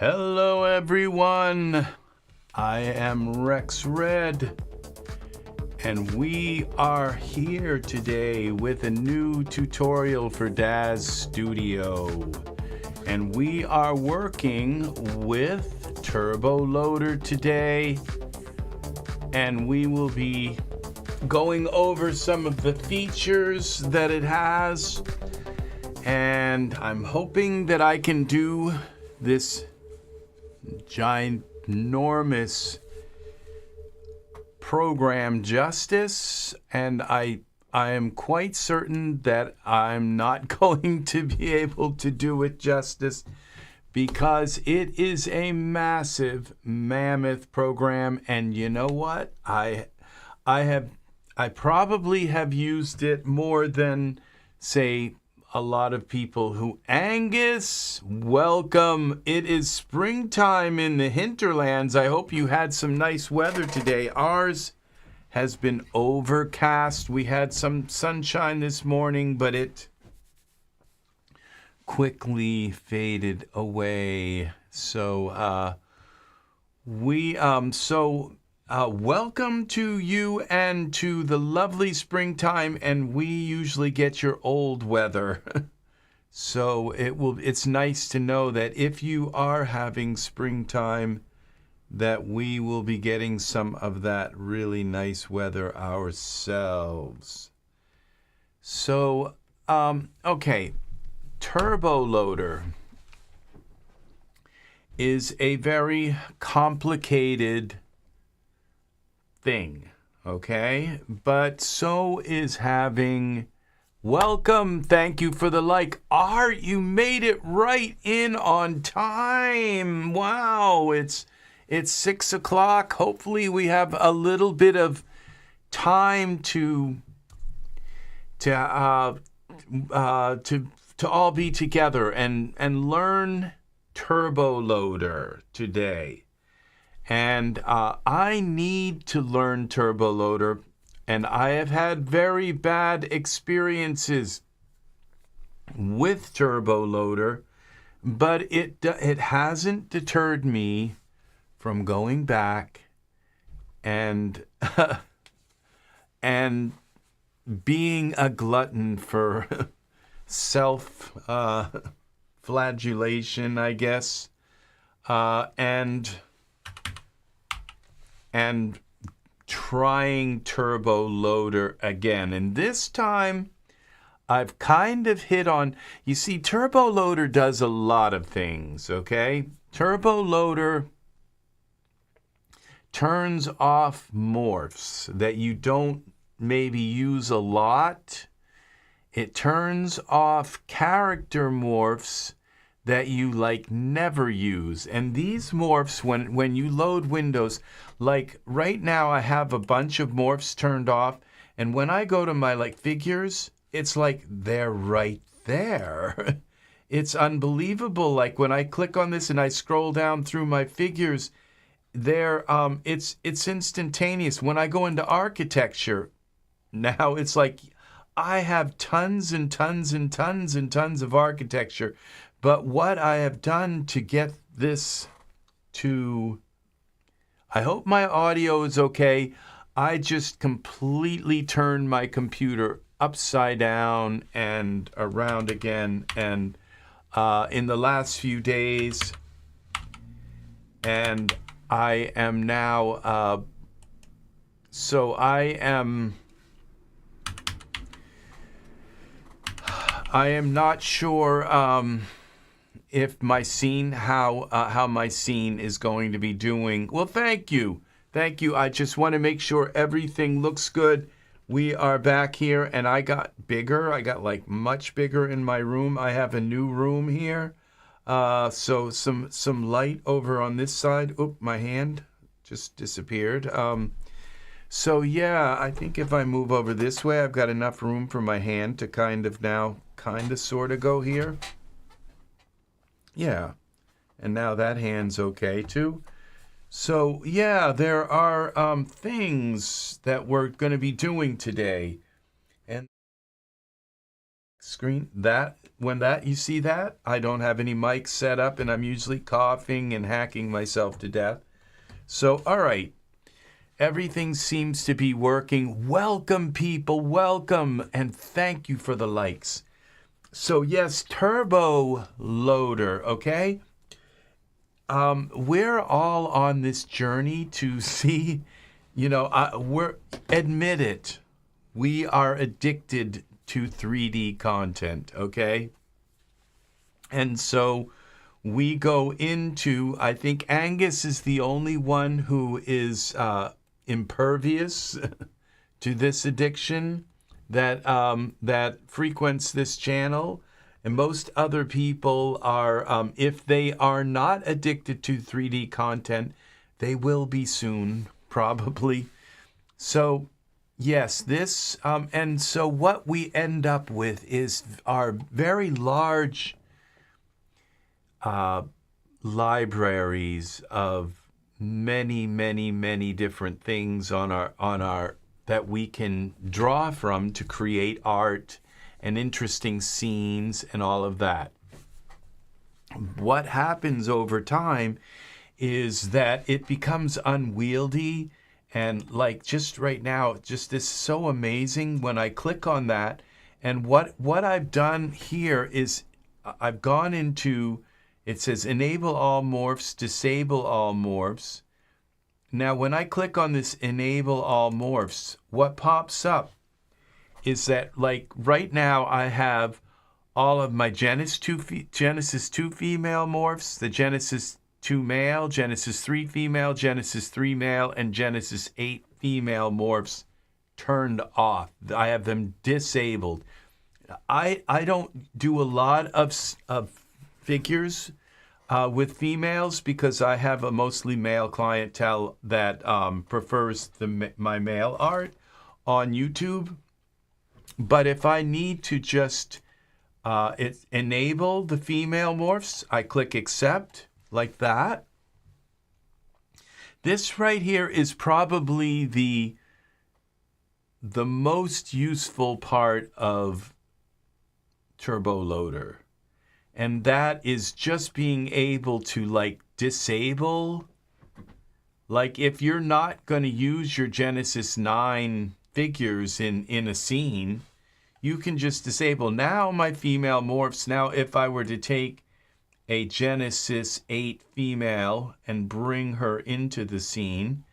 Hello everyone, I am Rex Red, and we are here today with a new tutorial for Daz Studio. And we are working with Turbo Loader today, and we will be going over some of the features that it has, and I'm hoping that I can do this ginormous program justice, and I am quite certain that I'm not going to be able to do it justice because it is a massive mammoth program. And you know what, I probably have used it more than, say, a lot of people who... Angus, welcome. It is springtime in the hinterlands. I hope you had some nice weather today. Ours has been overcast. We had some sunshine this morning, but it quickly faded away. So welcome to you and to the lovely springtime, and we usually get your old weather. So it's nice to know that if you are having springtime, that we will be getting some of that really nice weather ourselves. So, okay, Turbo Loader is a very complicated thing, okay? But so is having... Welcome, thank you for the like. Art, you made it right in on time. Wow, it's 6 o'clock. Hopefully we have a little bit of time to all be together and learn Turbo Loader today. And I need to learn Turbo Loader, and I have had very bad experiences with Turbo Loader, but it hasn't deterred me from going back and and being a glutton for self flagellation, I guess, and trying Turbo Loader again. And this time I've kind of hit on... You see, Turbo Loader does a lot of things, okay? Turbo Loader turns off morphs that you don't maybe use a lot. It turns off character morphs that you never use. And these morphs, when you load windows, like right now I have a bunch of morphs turned off, and when I go to my figures, it's like they're right there. It's unbelievable. Like when I click on this and I scroll down through my figures, there it's instantaneous. When I go into architecture, now it's like I have tons and tons and tons and tons of architecture. But what I have done to get this to... I hope my audio is okay. I just completely turned my computer upside down and around again, and in the last few days, and I am now... so I am not sure if my scene, how my scene is going to be doing. Well, thank you. I just want to make sure everything looks good. We are back here, and I got bigger. I got much bigger in my room. I have a new room here. So some light over on this side. Oop, my hand just disappeared. So yeah, I think if I move over this way, I've got enough room for my hand to kind of sort of go here. Yeah, and now that hand's okay too. So yeah, there are things that we're going to be doing today. And screen. You see that? I don't have any mics set up, and I'm usually coughing and hacking myself to death. So, all right. Everything seems to be working. Welcome, people. Welcome. And thank you for the likes. So, yes, Turbo Loader, okay? We're all on this journey to see, admit it. We are addicted to 3D content, okay? And so we go into, I think Angus is the only one who is impervious to this addiction that frequents this channel. And most other people are, if they are not addicted to 3D content, they will be soon, probably. So, yes, this, and so what we end up with is our very large libraries of many, many, many different things on our that we can draw from to create art and interesting scenes and all of that. What happens over time is that it becomes unwieldy, and like just right now, just this is so amazing when I click on that. And what I've done here is I've gone into, it says enable all morphs, disable all morphs. Now, when I click on this enable all morphs, what pops up is that, like, right now I have all of my Genesis 2 female morphs, the Genesis 2 male, Genesis 3 female, Genesis 3 male, and Genesis 8 female morphs turned off. I have them disabled. I don't do a lot of figures with females because I have a mostly male clientele that prefers my male art on YouTube. But if I need to just enable the female morphs, I click accept like that. This right here is probably the most useful part of Turbo Loader. And that is just being able to, like, disable. Like, if you're not going to use your Genesis 9 figures in a scene, you can just disable. Now my female morphs, now if I were to take a Genesis 8 female and bring her into the scene,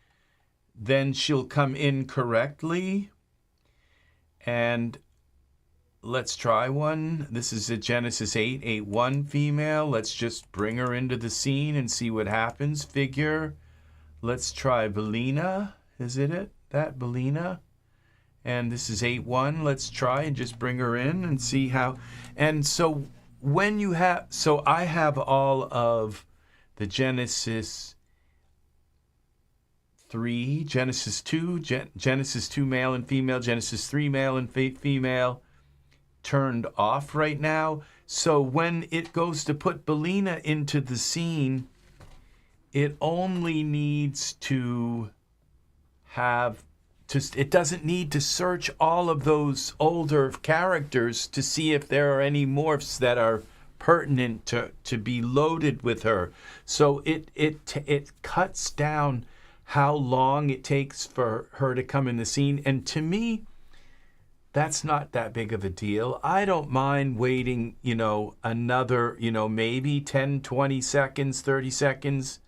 then she'll come in correctly. And let's try one. This is a Genesis 881 female. Let's just bring her into the scene and see what happens. Figure. Let's try Belina. Is it? That Belina? And this is 8-1. Let's try and just bring her in and see how. And so when you have, so I have all of the Genesis 3, Genesis 2, Genesis 2 male and female, Genesis 3 male and female turned off right now. So when it goes to put Belina into the scene, it only needs to have, it doesn't need to search all of those older characters to see if there are any morphs that are pertinent to be loaded with her. So it cuts down how long it takes for her to come in the scene. And to me, that's not that big of a deal. I don't mind waiting, another, maybe 10, 20 seconds, 30 seconds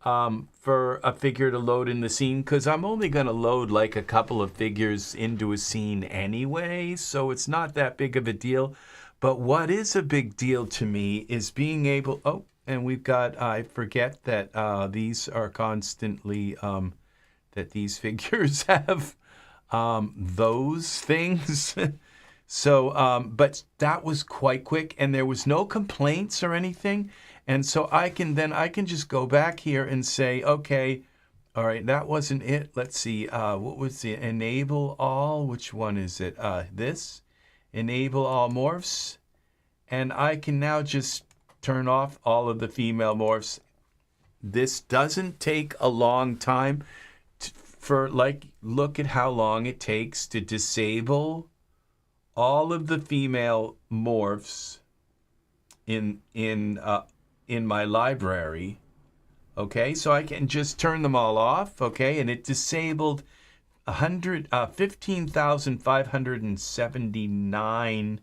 for a figure to load in the scene, because I'm only going to load like a couple of figures into a scene anyway, so it's not that big of a deal. But what is a big deal to me is being able, and we've got, I forget that these are constantly, that these figures have those things. So, but that was quite quick, and there was no complaints or anything. And so I can just go back here and say, okay, all right, that wasn't it. Let's see, what was the enable all? Which one is it? This, enable all morphs. And I can now just turn off all of the female morphs. This doesn't take a long time look at how long it takes to disable all of the female morphs in my library. Okay, so I can just turn them all off. Okay, and it disabled 15,579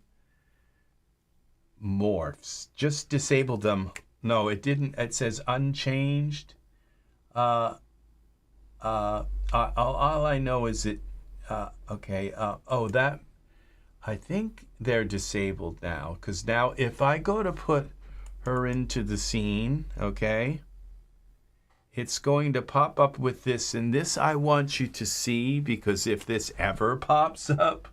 morphs. Just disabled them. No, it didn't. It says unchanged. All I know is it. Okay. That. I think they're disabled now, because now if I go to put her into the scene, okay, it's going to pop up with this, and this I want you to see, because if this ever pops up,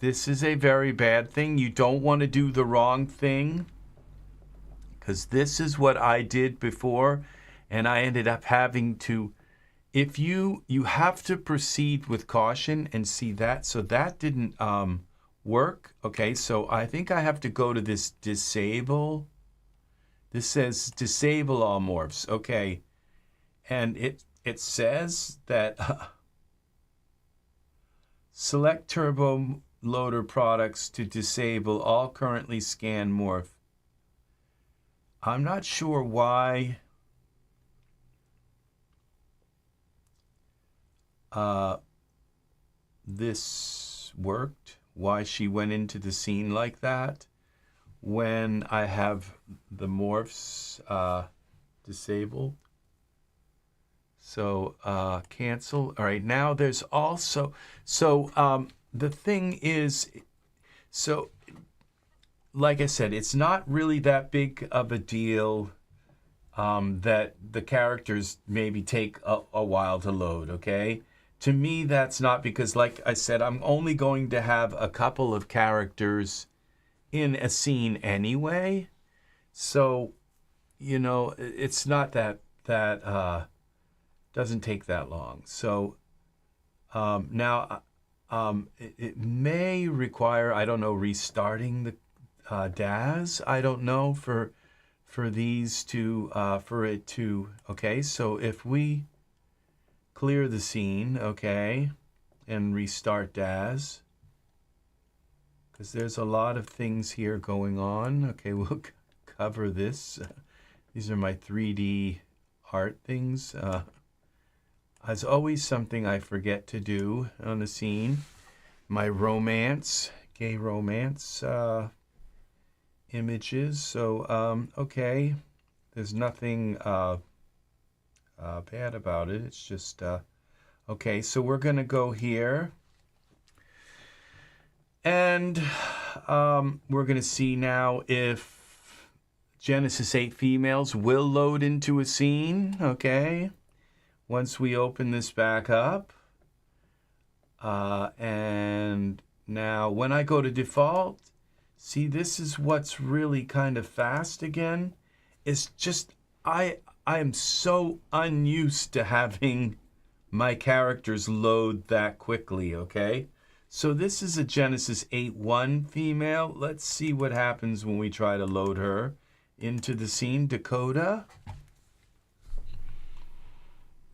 this is a very bad thing. You don't want to do the wrong thing, because this is what I did before, and I ended up having to, if you have to proceed with caution, and see that, so that didn't work. Okay, so I think I have to go to this disable. This says disable all morphs. Okay, and it says that select Turbo Loader products to disable all currently scanned morph. I'm not sure why this worked, why she went into the scene like that when I have the morphs disabled. So cancel. All right, now there's also, so the thing is, so like I said, it's not really that big of a deal that the characters maybe take a while to load, okay? To me, that's not, because like I said, I'm only going to have a couple of characters in a scene anyway. So, you know, it's not that doesn't take that long. So now it may require, I don't know, restarting the DAS. I don't know, for these to for it to, okay, so if we clear the scene, okay, and restart DAS, because there's a lot of things here going on. Okay, we'll cover this. These are my 3D art things. As always, something I forget to do on the scene. My romance, gay romance images. So, okay, there's nothing bad about it. It's just, okay, so we're going to go here. And we're going to see now if Genesis 8 females will load into a scene, okay? Once we open this back up. And now when I go to default, see, this is what's really kind of fast again. It's just, I am so unused to having my characters load that quickly, okay? So this is a Genesis 8.1 female. Let's see what happens when we try to load her into the scene. Dakota.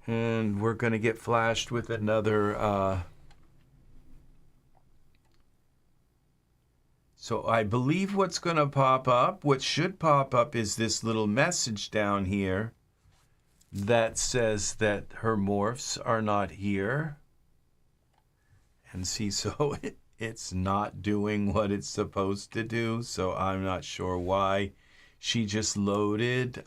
And we're going to get flashed with another... So I believe what's going to pop up, what should pop up, is this little message down here that says that her morphs are not here. And see, so it's not doing what it's supposed to do. So I'm not sure why she just loaded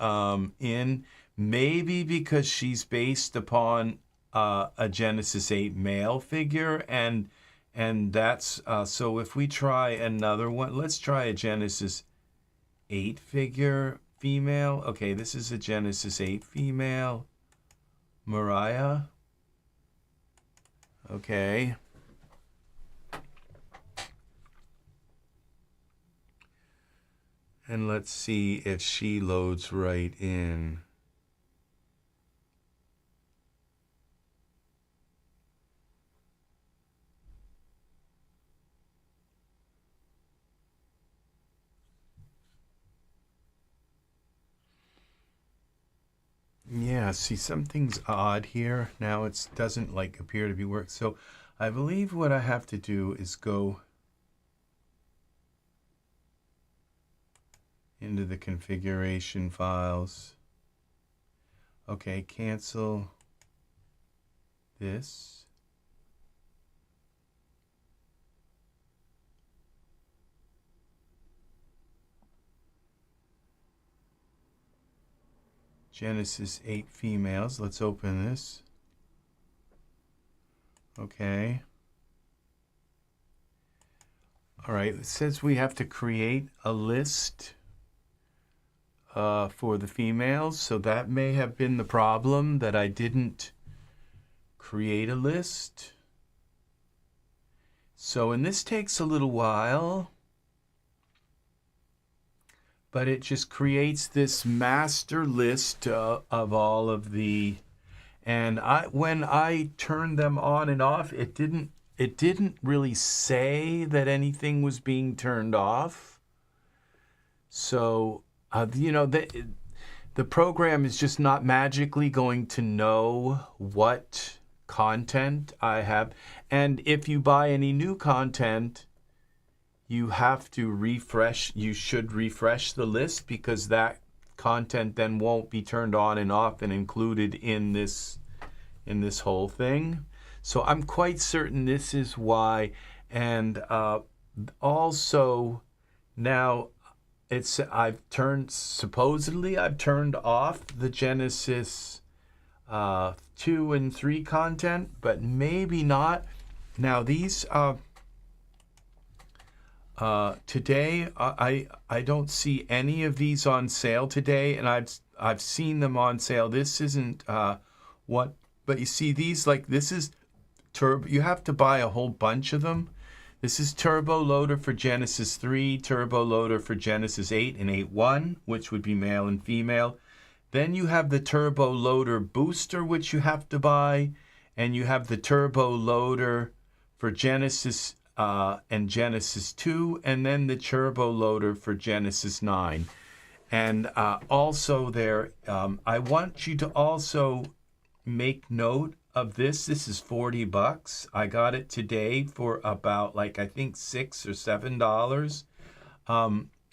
in. Maybe because she's based upon a Genesis 8 male figure. And that's, so if we try another one, let's try a Genesis 8 figure female. Okay, this is a Genesis 8 female. Mariah. Okay. And let's see if she loads right in. Yeah, see, something's odd here. Now it doesn't like appear to be working. So I believe what I have to do is go into the configuration files. Okay, cancel this. Genesis 8 females. Let's open this. Okay. All right, it says we have to create a list for the females, so that may have been the problem, that I didn't create a list. So, and this takes a little while, but it just creates this master list of all of the, and when I turned them on and off, it didn't really say that anything was being turned off. So, you know, the program is just not magically going to know what content I have. And if you buy any new content, you have to refresh. You should refresh the list, because that content then won't be turned on and off and included in this whole thing. So I'm quite certain this is why. And also now supposedly I've turned off the Genesis 2 and 3 content, but maybe not. Now these today I don't see any of these on sale today, and I've seen them on sale. This isn't but you see these, like, this is Turbo. You have to buy a whole bunch of them. This is Turbo Loader for Genesis 3, Turbo Loader for Genesis 8 and 8.1, which would be male and female. Then you have the Turbo Loader Booster, which you have to buy, and you have the Turbo Loader for Genesis and Genesis 2, and then the Turbo Loader for Genesis 9. And also there, I want you to also make note of this. This is $40. I got it today for about, like, I think $6 or $7.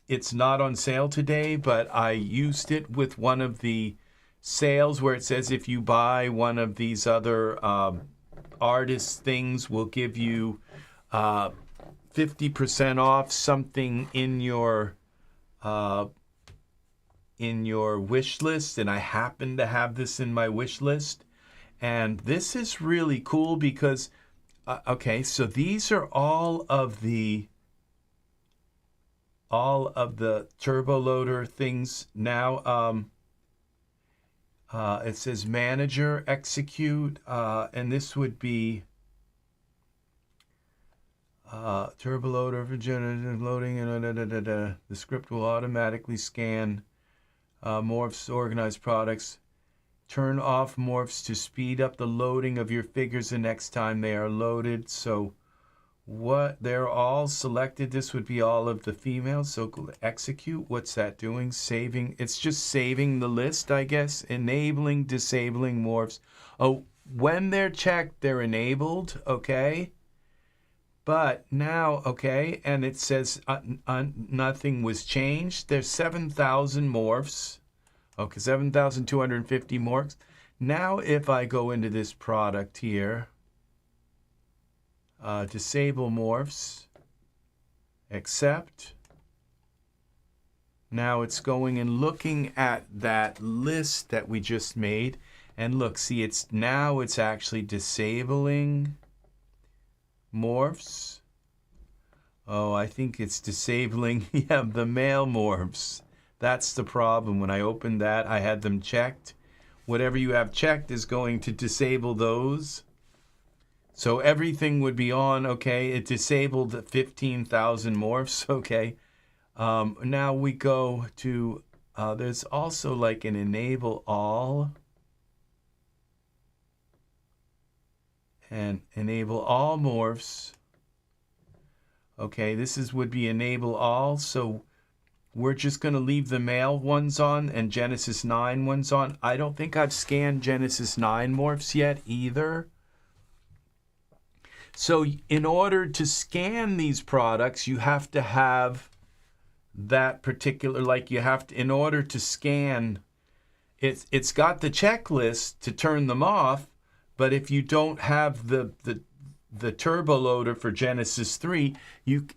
It's not on sale today, but I used it with one of the sales where it says if you buy one of these other artist things, we'll give you 50% off something in your wish list. And I happen to have this in my wish list. And this is really cool because, okay, so these are all of the Turbo Loader things now. It says manager, execute, and this would be Turbo Loader for generative loading, and the script will automatically scan morphs, organize products. Turn off morphs to speed up the loading of your figures the next time they are loaded. So what they're all selected. This would be all of the females. So execute. What's that doing? Saving. It's just saving the list, I guess. Enabling, disabling morphs. Oh, when they're checked, they're enabled. Okay. But now, okay, and it says nothing was changed. There's 7,000 morphs. Okay, 7,250 morphs. Now, if I go into this product here, disable morphs, accept. Now it's going and looking at that list that we just made. And look, see, it's actually disabling morphs. Oh, I think it's disabling, yeah, the male morphs. That's the problem. When I opened that, I had them checked. Whatever you have checked is going to disable those. So everything would be on, okay. It disabled 15,000 morphs, okay. Now we go to, there's also like an enable all. And enable all morphs. Okay, this would be enable all. So we're just going to leave the male ones on and Genesis 9 ones on. I don't think I've scanned Genesis 9 morphs yet either. So in order to scan these products, you have to have that particular, like you have to, in order to scan, it's got the checklist to turn them off, but if you don't have the turbo loader for Genesis 3,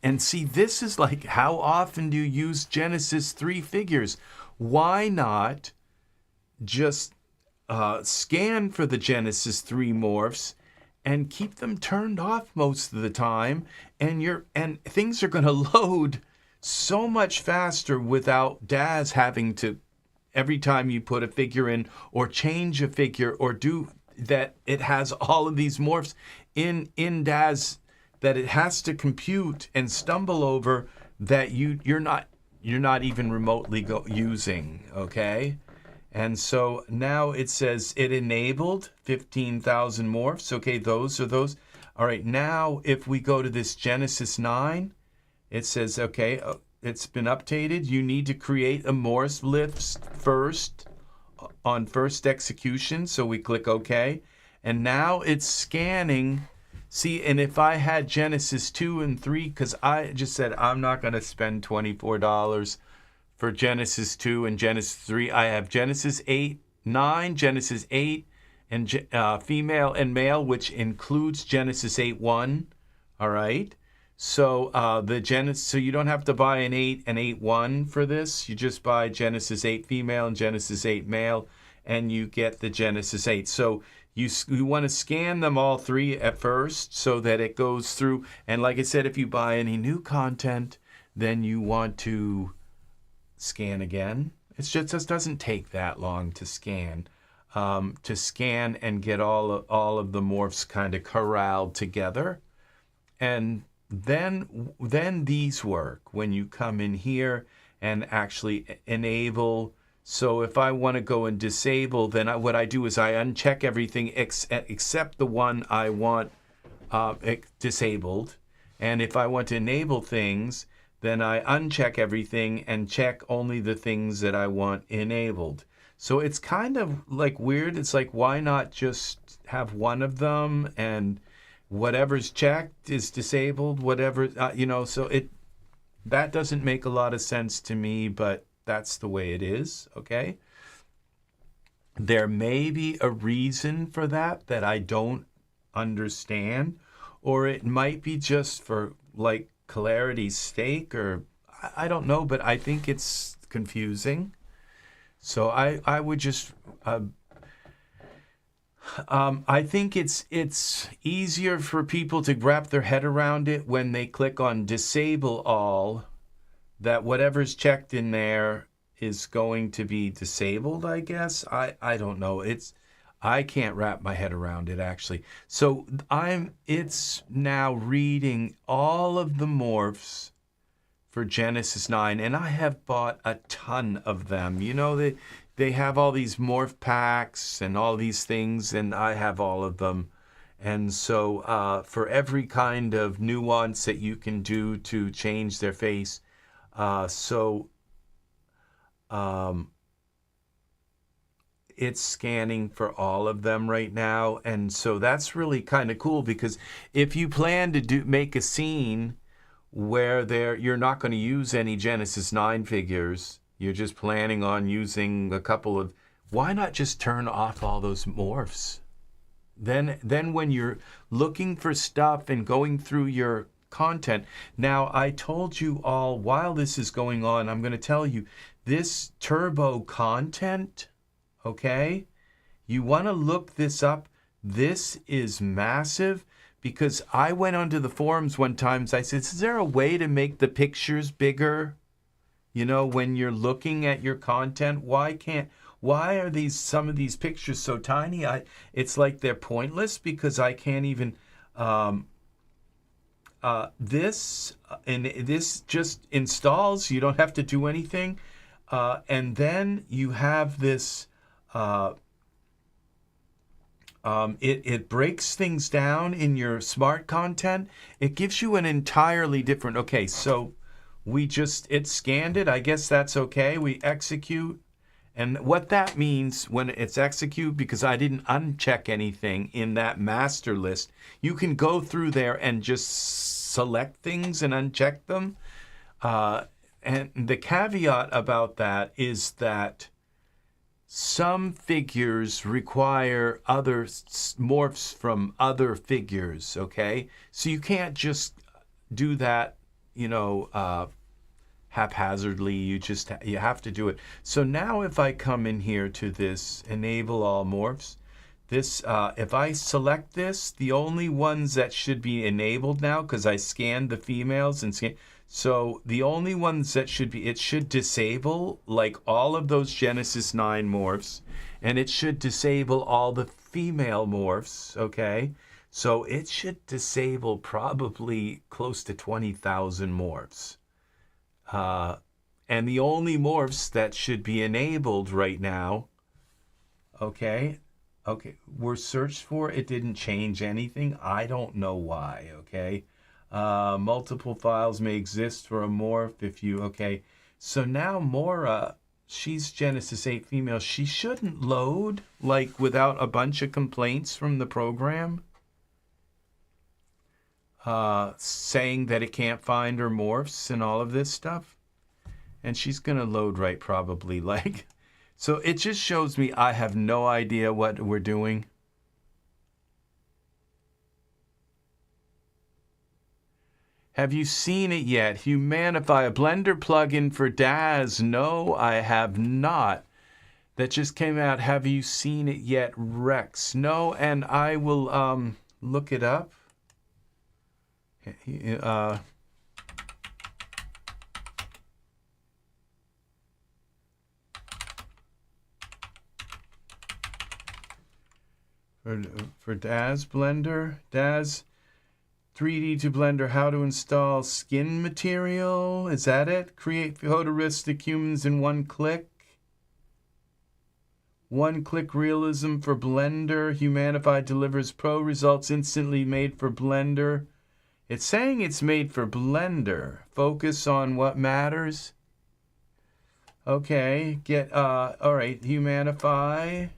and see, this is like, how often do you use Genesis 3 figures? Why not just scan for the Genesis 3 morphs and keep them turned off most of the time, and things are going to load so much faster without Daz having to, every time you put a figure in or change a figure or do that, it has all of these morphs in Daz that it has to compute and stumble over that you're not even remotely using, okay? And so now it says it enabled 15,000 morphs. Okay, those are those. All right, now if we go to this Genesis 9, it says, okay, it's been updated. You need to create a morph list first on first execution. So we click OK. And now it's scanning. See, and if I had Genesis 2 and 3, because I just said I'm not going to spend $24 for Genesis 2 and Genesis 3. I have Genesis 9, Genesis 8, and female and male, which includes Genesis 8.1. All right. So so you don't have to buy an 8 and 8.1 for this. You just buy Genesis 8 female and Genesis 8 male, and you get the Genesis 8. So you want to scan them all three at first so that it goes through. And like I said, if you buy any new content, then you want to scan again. It just doesn't take that long to scan. And get all of the morphs kind of corralled together. And then these work when you come in here and actually enable. So if I want to go and disable, then what I do is I uncheck everything except the one I want disabled. And if I want to enable things, then I uncheck everything and check only the things that I want enabled. So it's kind of like weird. It's like, why not just have one of them and whatever's checked is disabled, whatever, so that doesn't make a lot of sense to me, but that's the way it is, okay? There may be a reason for that I don't understand, or it might be just for like clarity's sake, or I don't know, but I think it's confusing. So I would just I think it's easier for people to wrap their head around it when they click on disable all, that whatever's checked in there is going to be disabled, I guess. I don't know. I can't wrap my head around it, actually. So it's now reading all of the morphs for Genesis 9, and I have bought a ton of them. They have all these morph packs and all these things, and I have all of them. And so for every kind of nuance that you can do to change their face, it's scanning for all of them right now. And so that's really kind of cool, because if you plan to make a scene where you're not going to use any Genesis 9 figures, you're just planning on using a couple of, why not just turn off all those morphs? Then when you're looking for stuff and going through your content. Now, I told you all while this is going on, I'm going to tell you this turbo content, okay? You want to look this up. This is massive, because I went onto the forums one time. So I said, is there a way to make the pictures bigger? When you're looking at your content, why are some of these pictures so tiny? It's like they're pointless, because I can't even, this just installs. You don't have to do anything. And then you have this, it breaks things down in your smart content. It gives you an entirely different, it scanned it. I guess that's okay. We execute, And what that means when it's execute, because I didn't uncheck anything in that master list, you can go through there and just select things and uncheck them. And the caveat about that is that some figures require other morphs from other figures, okay? So you can't just do that, haphazardly. You have to do it. So now if I come in here to this enable all morphs, this if I select this, the only ones that should be enabled now, because I scanned the females and so the only ones that it should disable like all of those Genesis 9 morphs, and it should disable all the female morphs, okay? So it should disable probably close to 20,000 morphs. And the only morphs that should be enabled right now, okay, were searched for. It didn't change anything. I don't know why, okay? Multiple files may exist for a morph if you, okay. So now Mora, she's Genesis 8 female. She shouldn't load, like, without a bunch of complaints from the program. Saying that it can't find her morphs and all of this stuff. And she's going to load right probably. Like, so it just shows me I have no idea what we're doing. Have you seen it yet? Humanify, a Blender plugin for DAZ. No, I have not. That just came out. Have you seen it yet, Rex? No, and I will look it up. For DAZ Blender, DAZ 3D to Blender, how to install skin material. Is that it? Create photorealistic humans in one click. One click realism for Blender. Humanify delivers pro results instantly made for Blender. It's saying it's made for Blender. Focus on what matters. Okay, all right, Humanify.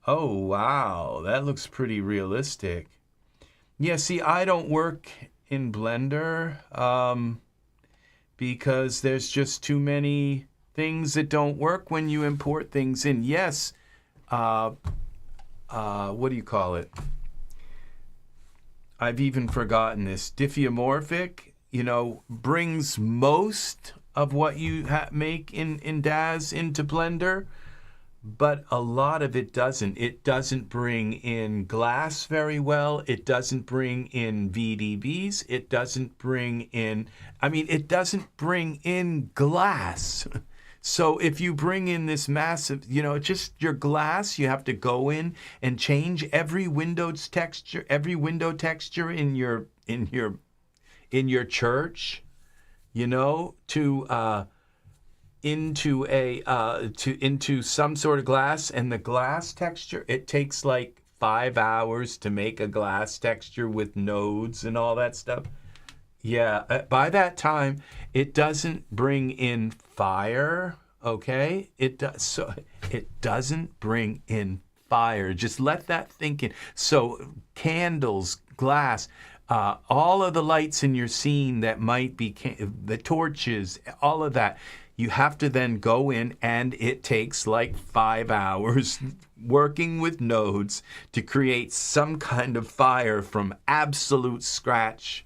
Oh, wow, that looks pretty realistic. Yeah, see, I don't work in Blender because there's just too many things that don't work when you import things in. Yes, what do you call it? I've even forgotten this. Diffeomorphic, brings most of what you make in DAZ into Blender, but a lot of it doesn't. It doesn't bring in glass very well. It doesn't bring in VDBs. It doesn't bring in, it doesn't bring in glass. So if you bring in this massive, just your glass, you have to go in and change every window texture in your church, into some sort of glass. And the glass texture, it takes like 5 hours to make a glass texture with nodes and all that stuff. Yeah, by that time, it doesn't bring in fire, okay? It doesn't bring in fire. Just let that think in. So candles, glass, all of the lights in your scene that might be, the torches, all of that, you have to then go in, and it takes like 5 hours working with nodes to create some kind of fire from absolute scratch.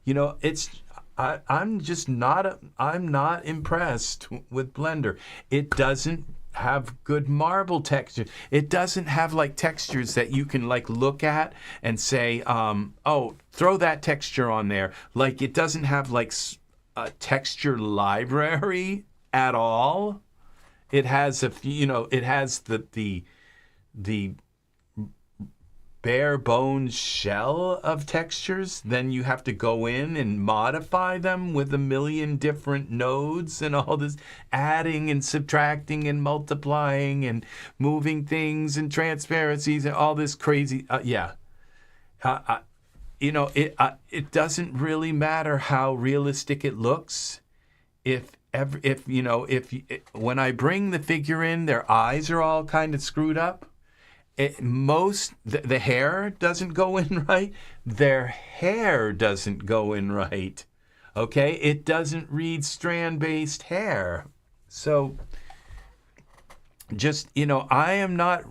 I'm not impressed with Blender. It doesn't have good marble texture. It doesn't have like textures that you can like look at and say, oh, throw that texture on there. Like it doesn't have like a texture library at all. It has it has the bare bones shell of textures. Then you have to go in and modify them with a million different nodes and all this adding and subtracting and multiplying and moving things and transparencies and all this crazy. It doesn't really matter how realistic it looks if when I bring the figure in, their eyes are all kind of screwed up. The hair doesn't go in right. Their hair doesn't go in right. Okay, it doesn't read strand-based hair. So just, I am not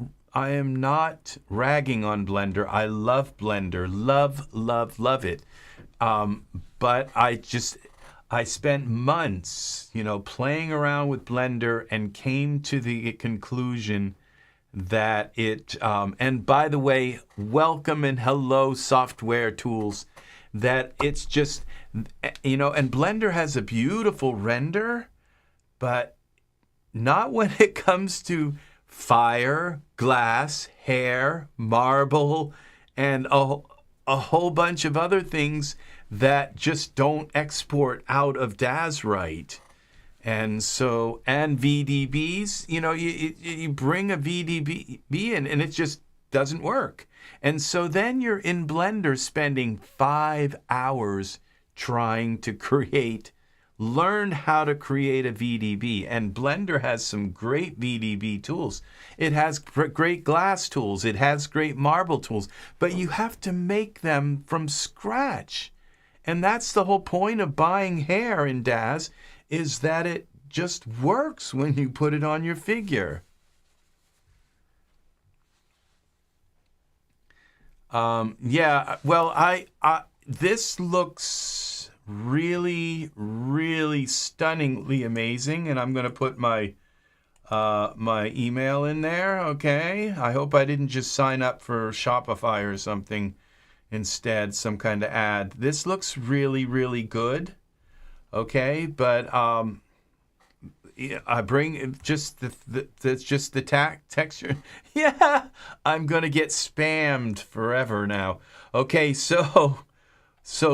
ragging on Blender. I love Blender. Love it. But I spent months, playing around with Blender and came to the conclusion that and by the way, welcome and hello software tools, that it's just, and Blender has a beautiful render, but not when it comes to fire, glass, hair, marble, and a whole bunch of other things that just don't export out of DAZ right. And VDBs, you bring a VDB in and it just doesn't work. And so then you're in Blender spending 5 hours trying to learn how to create a VDB. And Blender has some great VDB tools. It has great glass tools. It has great marble tools. But you have to make them from scratch. And that's the whole point of buying hair in DAZ, is that it just works when you put it on your figure. This looks really stunningly amazing, and I'm going to put my email in there. Okay, I hope I didn't just sign up for Shopify or something instead, some kind of ad. This looks really good. Okay, but I bring just the texture. Yeah, I'm gonna get spammed forever now. Okay, so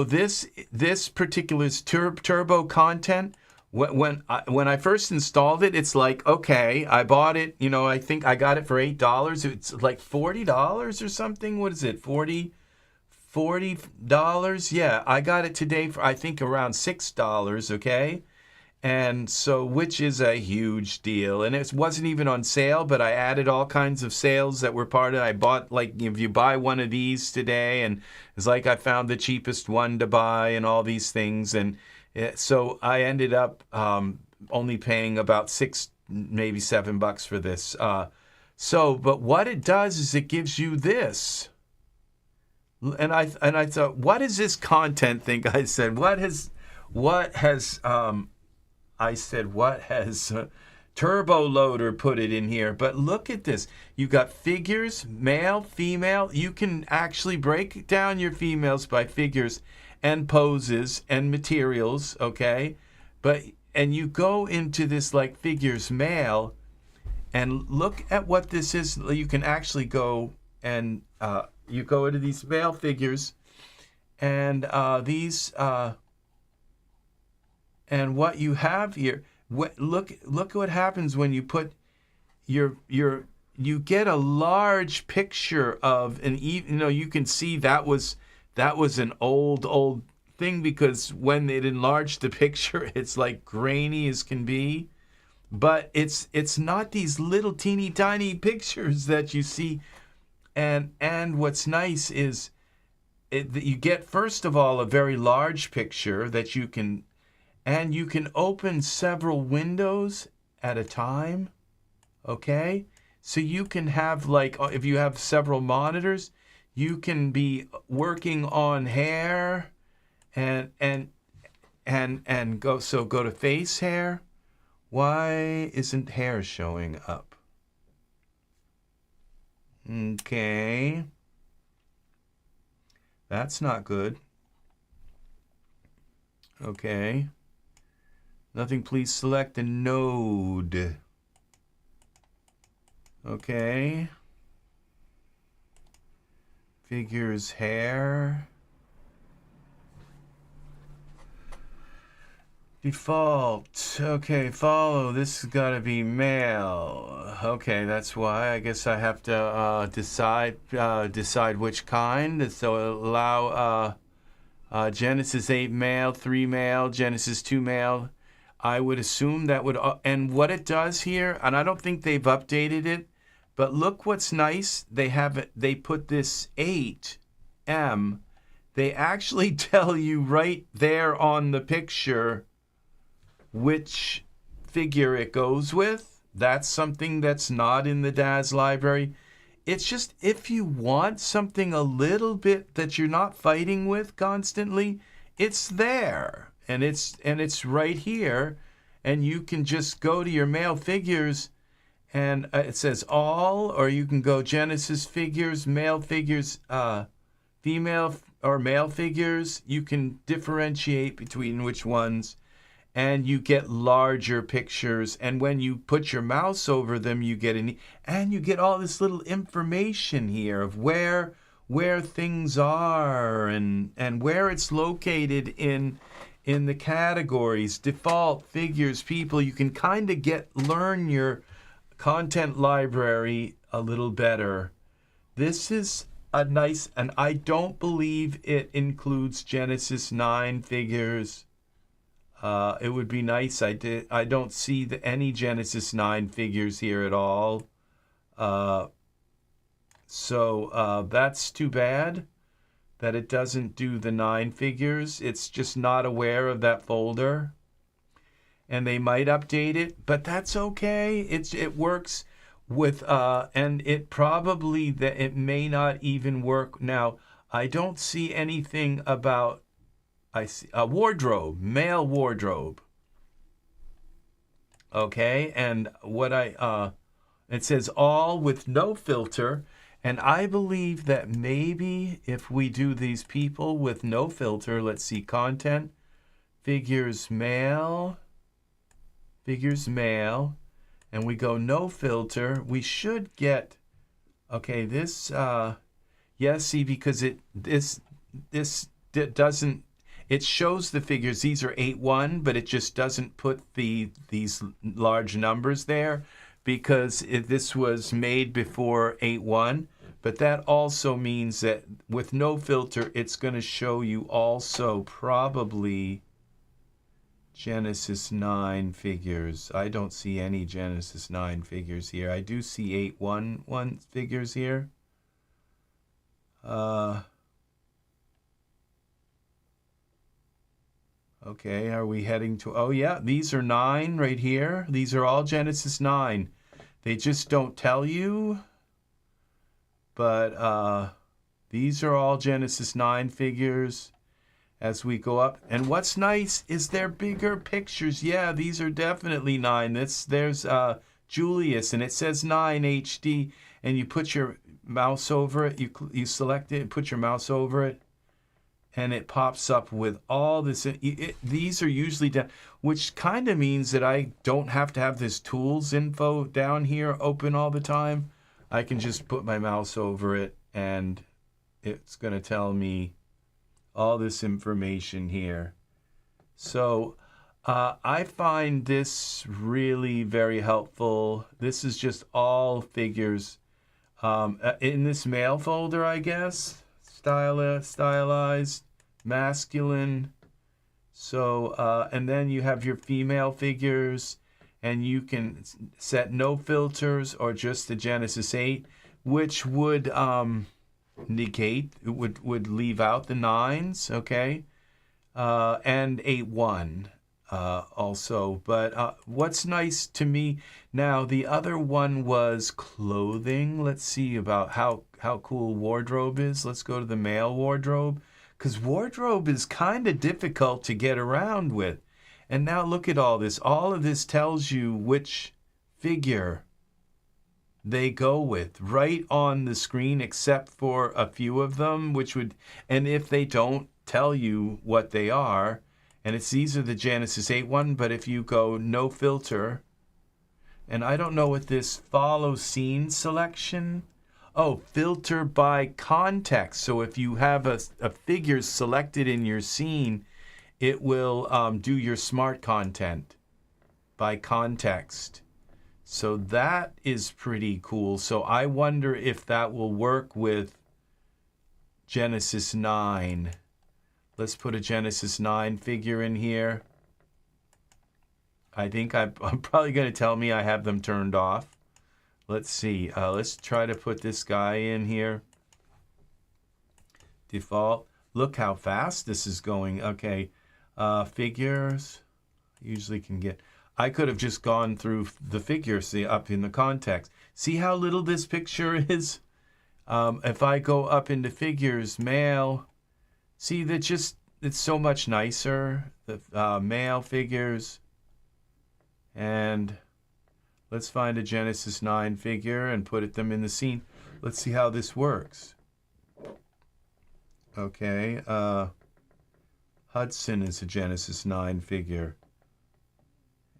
this particular turbo content. When I first installed it, it's like, okay, I bought it. I think I got it for $8. It's like $40 or something. What is it? $40? Yeah, I got it today for I think around $6, okay? And so, which is a huge deal. And it wasn't even on sale, but I added all kinds of sales that were part of it. I bought, like, if you buy one of these today, and it's like I found the cheapest one to buy and all these things. And so I ended up only paying about $6, maybe $7 for this. But what it does is it gives you this. And I thought, what is this content thing? I said, what has Turbo Loader put it in here? But look at this. You got figures, male, female. You can actually break down your females by figures and poses and materials, okay? And you go into this like figures male, and look at what this is. You can actually go and you go into these male figures, and and what you have here. Look what happens when you put you get a large picture of you can see that was an old thing, because when it enlarged the picture, it's like grainy as can be. But it's not these little teeny tiny pictures that you see. And what's nice is that you get, first of all, a very large picture that you can open several windows at a time, okay? So you can have, like, if you have several monitors, you can be working on hair and go to face hair. Why isn't hair showing up? Okay. That's not good. Okay. Nothing, please select a node. Okay. Figures hair. Default. Okay, follow. This has got to be male. Okay, that's why. I guess I have to decide which kind. So allow Genesis 8 male, 3 male, Genesis 2 male. I would assume that would, and what it does here, and I don't think they've updated it, but look what's nice. They have it, they put this 8M. They actually tell you right there on the picture which figure it goes with. That's something that's not in the DAZ library. It's just if you want something a little bit that you're not fighting with constantly, it's there. And it's right here. And you can just go to your male figures and it says all, or you can go Genesis figures, male figures, female or male figures. You can differentiate between which ones. And you get larger pictures, and when you put your mouse over them, you get and you get all this little information here of where things are and where it's located in the categories, default, figures, people. You can kind of learn your content library a little better. This is a nice, and I don't believe it includes Genesis 9 figures. It would be nice. I don't see any Genesis 9 figures here at all. So that's too bad that it doesn't do the 9 figures. It's just not aware of that folder. And they might update it, but that's okay. It works with, and it probably, it may not even work. Now, I don't see anything about, I see a wardrobe, male wardrobe. Okay, and what it says all with no filter, and I believe that maybe if we do these people with no filter, let's see, content, figures male, and we go no filter, we should get, okay, this, yes, see, because this doesn't, it shows the figures. These are 8-1, but it just doesn't put these large numbers there because this was made before 8-1. But that also means that with no filter, it's going to show you also probably Genesis 9 figures. I don't see any Genesis 9 figures here. I do see 8-1 figures here. Okay, are we heading to... Oh, yeah, these are 9 right here. These are all Genesis 9. They just don't tell you. But these are all Genesis 9 figures as we go up. And what's nice is they're bigger pictures. Yeah, these are definitely 9. There's Julius, and it says 9 HD. And you put your mouse over it. You select it and put your mouse over it. And it pops up with all this. These are usually done, which kind of means that I don't have to have this tools info down here open all the time. I can just put my mouse over it and it's going to tell me all this information here. So I find this really very helpful. This is just all figures in this male folder, I guess. Stylized, masculine. So, and then you have your female figures, and you can set no filters or just the Genesis 8, which would negate, would leave out the 9s, okay? And 8-1 also. But what's nice to me, now the other one was clothing. Let's see about how cool wardrobe is. Let's go to the male wardrobe, because wardrobe is kind of difficult to get around with. And now look at all this. All of this tells you which figure they go with right on the screen, except for a few of them, which would, and if they don't tell you what they are, and these are the Genesis 8-1, but if you go no filter, and I don't know what this follow scene selection, oh, filter by context. So if you have a figure selected in your scene, it will do your smart content by context. So that is pretty cool. So I wonder if that will work with Genesis 9. Let's put a Genesis 9 figure in here. I think I'm probably going to tell me I have them turned off. Let's see. Let's try to put this guy in here. Default. Look how fast this is going. Okay. Figures. Usually can get... I could have just gone through the figures, see, up in the context. See how little this picture is? If I go up into figures, male, see that just, it's so much nicer. The male figures. And let's find a Genesis 9 figure and put them in the scene. Let's see how this works. Okay, Hudson is a Genesis 9 figure.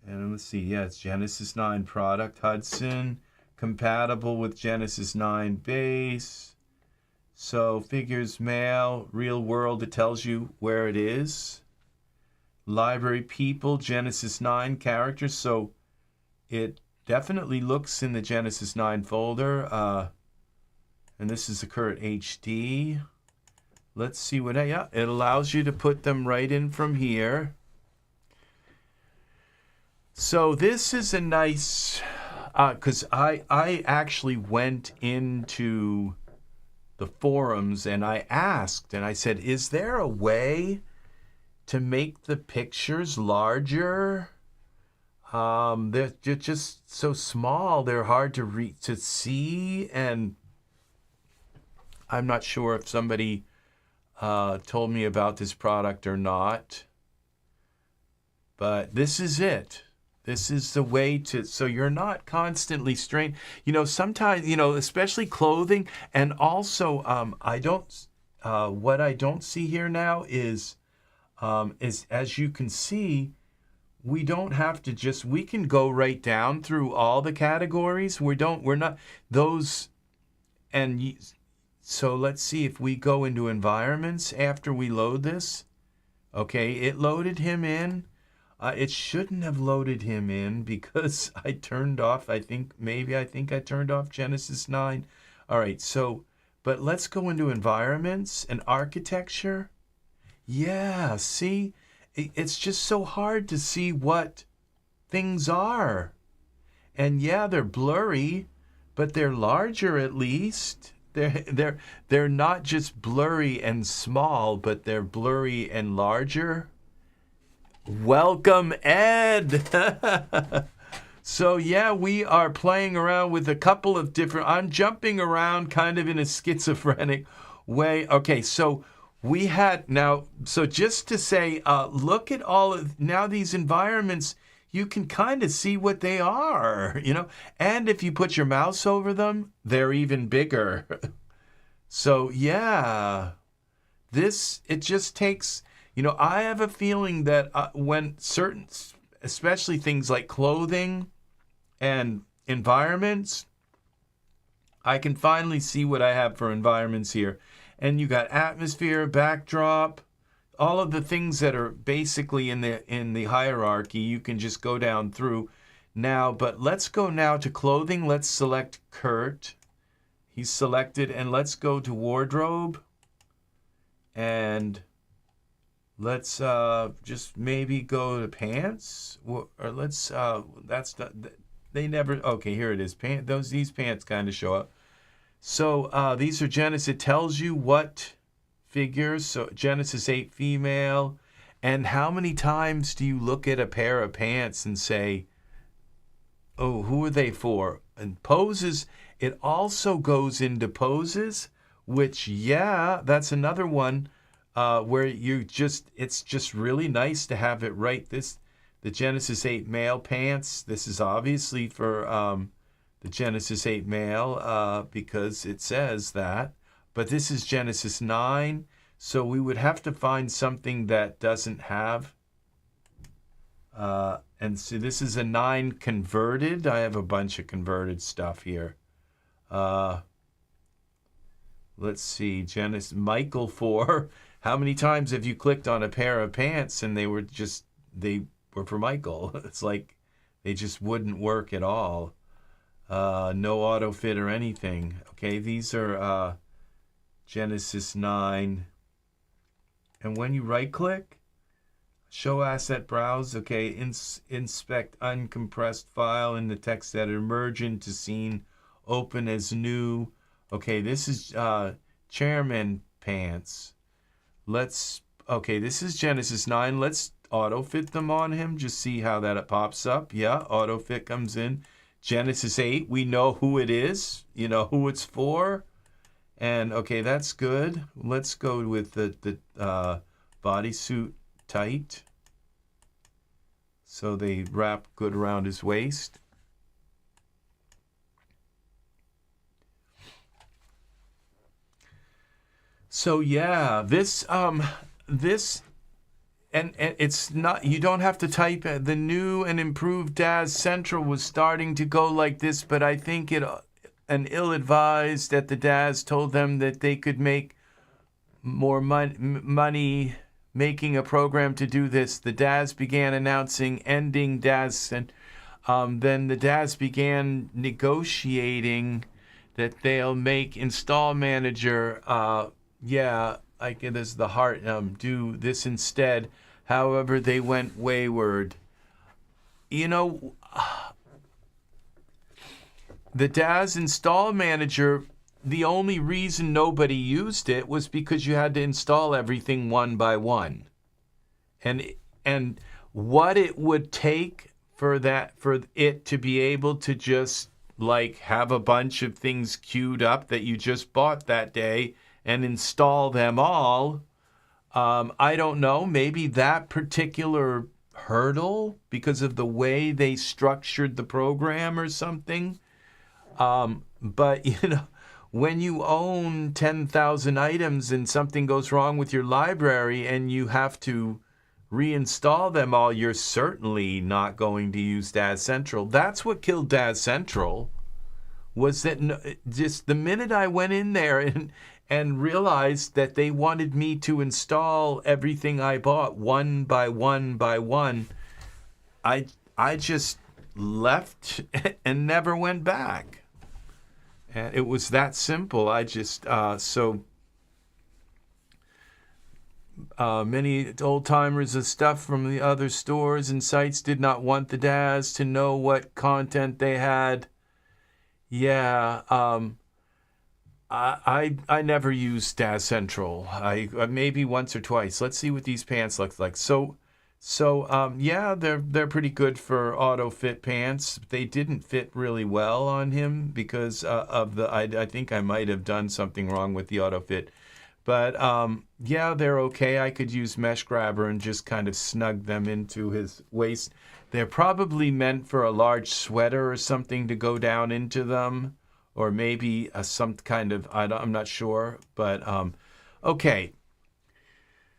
And let's see, yeah, it's Genesis 9 product, Hudson, compatible with Genesis 9 base. So figures male, real world, it tells you where it is. Library people, Genesis 9 characters, so it definitely looks in the Genesis 9 folder. And this is the current HD. Let's see what, yeah, it allows you to put them right in from here. So this is a nice, because I actually went into the forums and I asked, and I said, is there a way to make the pictures larger? They're just so small, they're hard to see, and I'm not sure if somebody told me about this product or not, but this is it. This is the way to, so you're not constantly strained. You know, sometimes, you know, especially clothing, and also what I don't see here now is as you can see, we don't have to just, we can go right down through all the categories. We're not those, and so let's see if we go into environments after we load this. Okay, it loaded him in. It shouldn't have loaded him in because I turned off, I think I turned off Genesis 9. All right, so, but let's go into environments and architecture. Yeah, see, it's just so hard to see what things are. And yeah, they're blurry, but they're larger at least. They're not just blurry and small, but they're blurry and larger. Welcome, Ed. So yeah, we are playing around with a couple of different, I'm jumping around kind of in a schizophrenic way. Okay, so we had now, so just to say, look at all of now these environments, you can kind of see what they are, you know, and if you put your mouse over them, they're even bigger. So yeah, it just takes, you know, I have a feeling that when certain, especially things like clothing and environments, I can finally see what I have for environments here. And you got atmosphere, backdrop, all of the things that are basically in the hierarchy, you can just go down through now. But let's go now to clothing. Let's select Kurt. He's selected, and let's go to wardrobe. And let's just maybe go to pants, or let's they never, okay, here it is. These pants kind of show up. So these are Genesis. It tells you what figures. So Genesis 8 female. And how many times do you look at a pair of pants and say, oh, who are they for? And poses, it also goes into poses, which, yeah, that's another one where it's just really nice to have it right. The Genesis 8 male pants, this is obviously for the Genesis 8 male because it says that. But this is Genesis 9, so we would have to find something that doesn't have. And so this is a 9 converted. I have a bunch of converted stuff here. Let's see, Genesis Michael 4. How many times have you clicked on a pair of pants and they were for Michael? It's like they just wouldn't work at all. No auto fit or anything. Okay, these are Genesis 9. And when you right click, Show asset browse. Okay, inspect uncompressed file in the text editor. Merge into scene. Open as new. Okay, this is chairman pants. Okay, this is Genesis 9. Let's auto fit them on him. Just see how that pops up. Yeah, auto fit comes in. Genesis 8, we know who it is. You know who it's for. And okay, that's good. Let's go with the bodysuit tight. So they wrap good around his waist. So yeah, this and it's not, you don't have to type it. The new and improved DAS Central was starting to go like this, but I think an ill-advised at the DAS told them that they could make more money making a program to do this. The DAS began announcing ending DAS, and then the DAS began negotiating that they'll make Install Manager, yeah, I get as the heart, do this instead. However, they went wayward. You know, the DAS Install Manager, the only reason nobody used it was because you had to install everything one by one. And what it would take for it to be able to just like have a bunch of things queued up that you just bought that day and install them all, I don't know, maybe that particular hurdle because of the way they structured the program or something. But, you know, when you own 10,000 items and something goes wrong with your library and you have to reinstall them all, you're certainly not going to use DAS Central. That's what killed DAS Central, was that just the minute I went in there and realized that they wanted me to install everything I bought one by one by one, I just left and never went back. And it was that simple. I just, many old-timers of stuff from the other stores and sites did not want the DAS to know what content they had. Yeah, I never used DAS Central. I maybe once or twice. Let's see what these pants look like. So yeah, they're pretty good for auto fit pants. They didn't fit really well on him because of the. I think I might have done something wrong with the auto fit, but yeah, they're okay. I could use mesh grabber and just kind of snug them into his waist. They're probably meant for a large sweater or something to go down into them, or maybe some kind of, I'm not sure, but okay.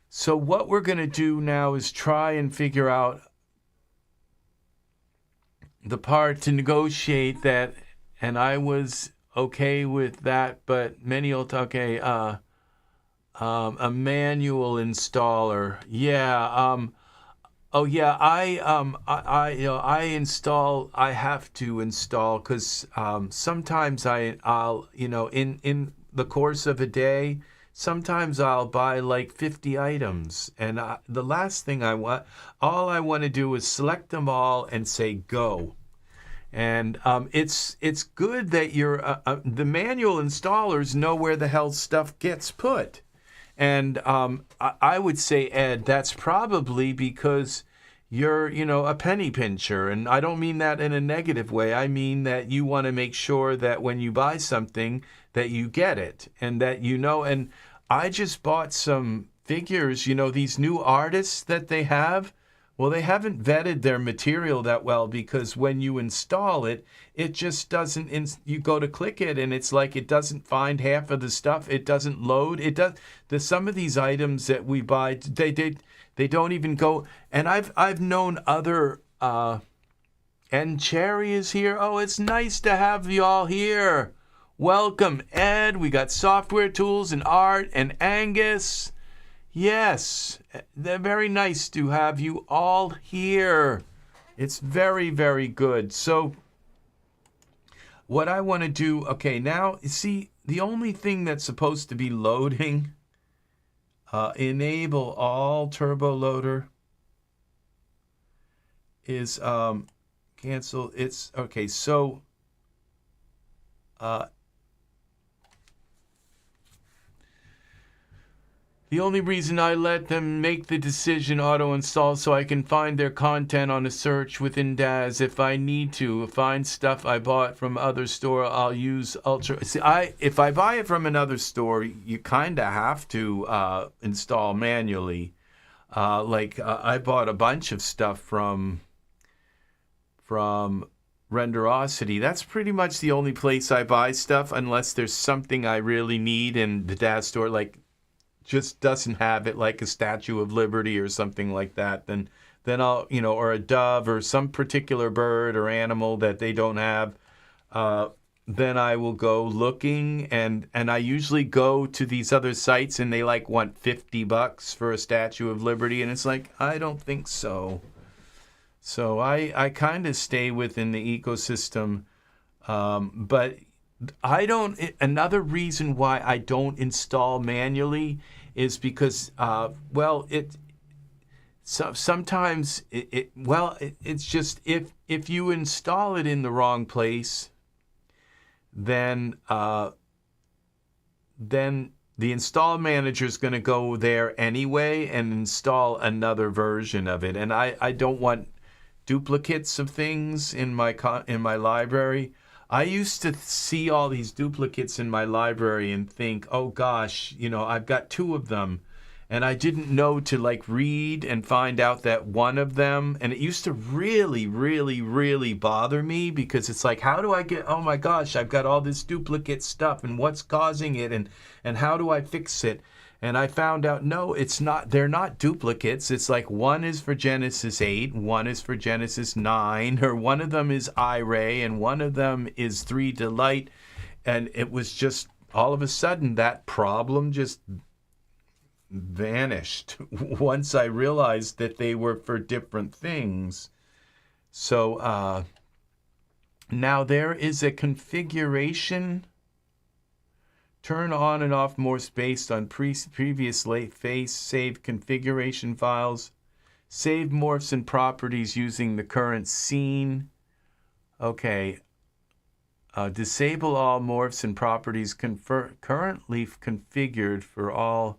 So what we're going to do now is try and figure out the part to negotiate that, and I was okay with that, but many will okay, a manual installer. Yeah, oh yeah, I install. I have to install because sometimes I'll in the course of a day, sometimes I'll buy like 50 items, and the last thing all I want to do is select them all and say go. And it's good that the manual installers know where the hell stuff gets put. And I would say, Ed, that's probably because you're, a penny pincher. And I don't mean that in a negative way. I mean that you want to make sure that when you buy something that you get it and that and I just bought some figures, these new artists that they have. Well, they haven't vetted their material that well because when you install it, it just doesn't, you go to click it and it's like it doesn't find half of the stuff. It doesn't load. Some of these items that we buy, they don't even go. And I've known other, and Cherry is here. Oh, it's nice to have you all here. Welcome, Ed. We got software tools and art and Angus. Yes, they're very nice to have you all here. It's very, very good. So what I want to do, okay, now, see, the only thing that's supposed to be loading, enable all Turbo Loader. is cancel. It's okay. So the only reason I let them make the decision auto install so I can find their content on a search within DAS if I need to. Find stuff I bought from other store, I'll use Ultra. See, if I buy it from another store, you kind of have to install manually. I bought a bunch of stuff from Renderosity. That's pretty much the only place I buy stuff unless there's something I really need and the DAS store just doesn't have it, like a Statue of Liberty or something like that. Then I'll, or a dove or some particular bird or animal that they don't have. Then I will go looking, and I usually go to these other sites and they want $50 for a Statue of Liberty, and it's like, I don't think so. So I kind of stay within the ecosystem, but I don't. Another reason why I don't install manually is because, sometimes it's just if you install it in the wrong place, then the install manager is going to go there anyway and install another version of it, and I don't want duplicates of things in my library. I used to see all these duplicates in my library and think, oh gosh, I've got 2 of them. And I didn't know to read and find out that one of them, and it used to really, really, really bother me because it's like, how do I get, oh my gosh, I've got all this duplicate stuff and what's causing it and how do I fix it? And I found out, no, it's not, they're not duplicates. It's like one is for Genesis 8, one is for Genesis 9, or one of them is Iray, and one of them is 3 Delight. And it was just, all of a sudden, that problem just vanished once I realized that they were for different things. So now there is a configuration. Turn on and off morphs based on previous face save configuration files. Save morphs and properties using the current scene. Okay. Disable all morphs and properties currently configured for all.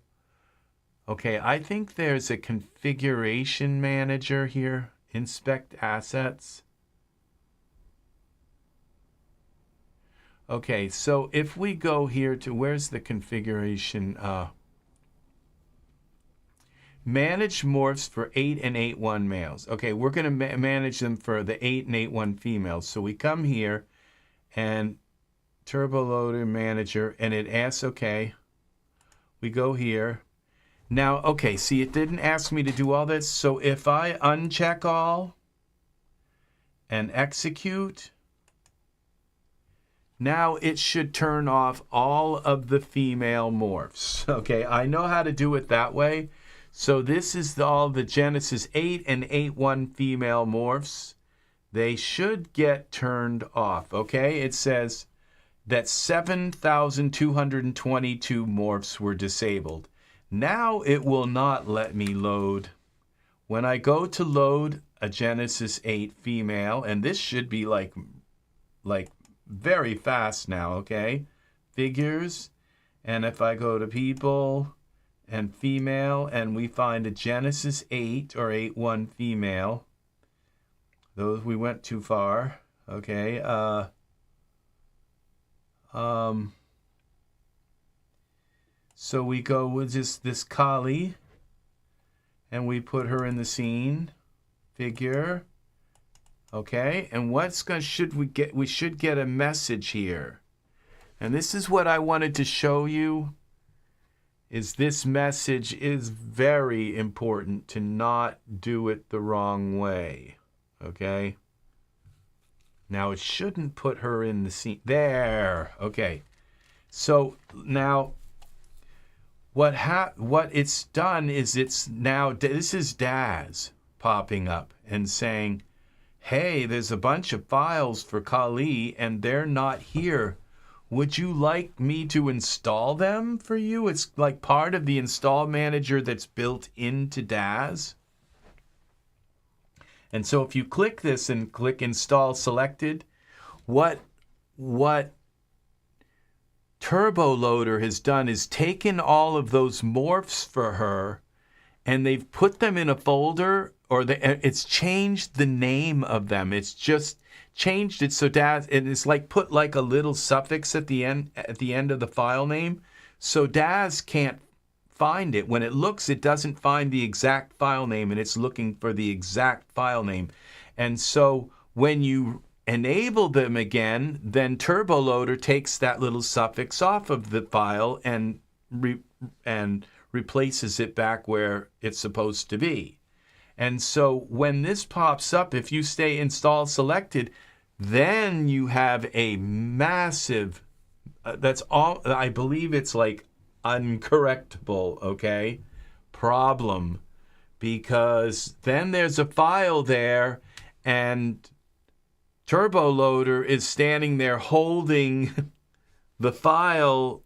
Okay, I think there's a configuration manager here. Inspect assets. Okay, so if we go here to, where's the configuration? Manage morphs for 8 and 8.1 males. Okay, we're going to manage them for the 8 and 8.1 females. So we come here and Turbo Loader Manager, and it asks, okay, we go here. Now, okay, see, it didn't ask me to do all this. So if I uncheck all and execute, now it should turn off all of the female morphs. Okay, I know how to do it that way. So this is all the Genesis 8 and 8.1 female morphs. They should get turned off. Okay, it says that 7,222 morphs were disabled. Now it will not let me load. When I go to load a Genesis 8 female, and this should be like very fast now, okay? Figures, and if I go to people and female, and we find a Genesis 8 or 8.1 female, those we went too far, okay? So we go with this Kali, and we put her in the scene, figure. Okay, and should we get? We should get a message here. And this is what I wanted to show you, is this message is very important to not do it the wrong way. Okay? Now it shouldn't put her in the scene. There. Okay. So now what it's done is it's now, this is DAS popping up and saying, hey, there's a bunch of files for Kali and they're not here. Would you like me to install them for you? It's like part of the install manager that's built into DAS. And so if you click this and click Install Selected, what Turbo Loader has done is taken all of those morphs for her, and they've put them in a folder, or it's changed the name of them. It's just changed it so Daz, and it's like put like a little suffix at the end of the file name, so Daz can't find it. When it looks, it doesn't find the exact file name, and it's looking for the exact file name. And so when you enable them again, then Turbo Loader takes that little suffix off of the file and replaces it back where it's supposed to be. And so when this pops up, if you stay Install Selected, then you have a massive, that's all, I believe it's like uncorrectable, okay, problem, because then there's a file there and Turbo Loader is standing there holding the file,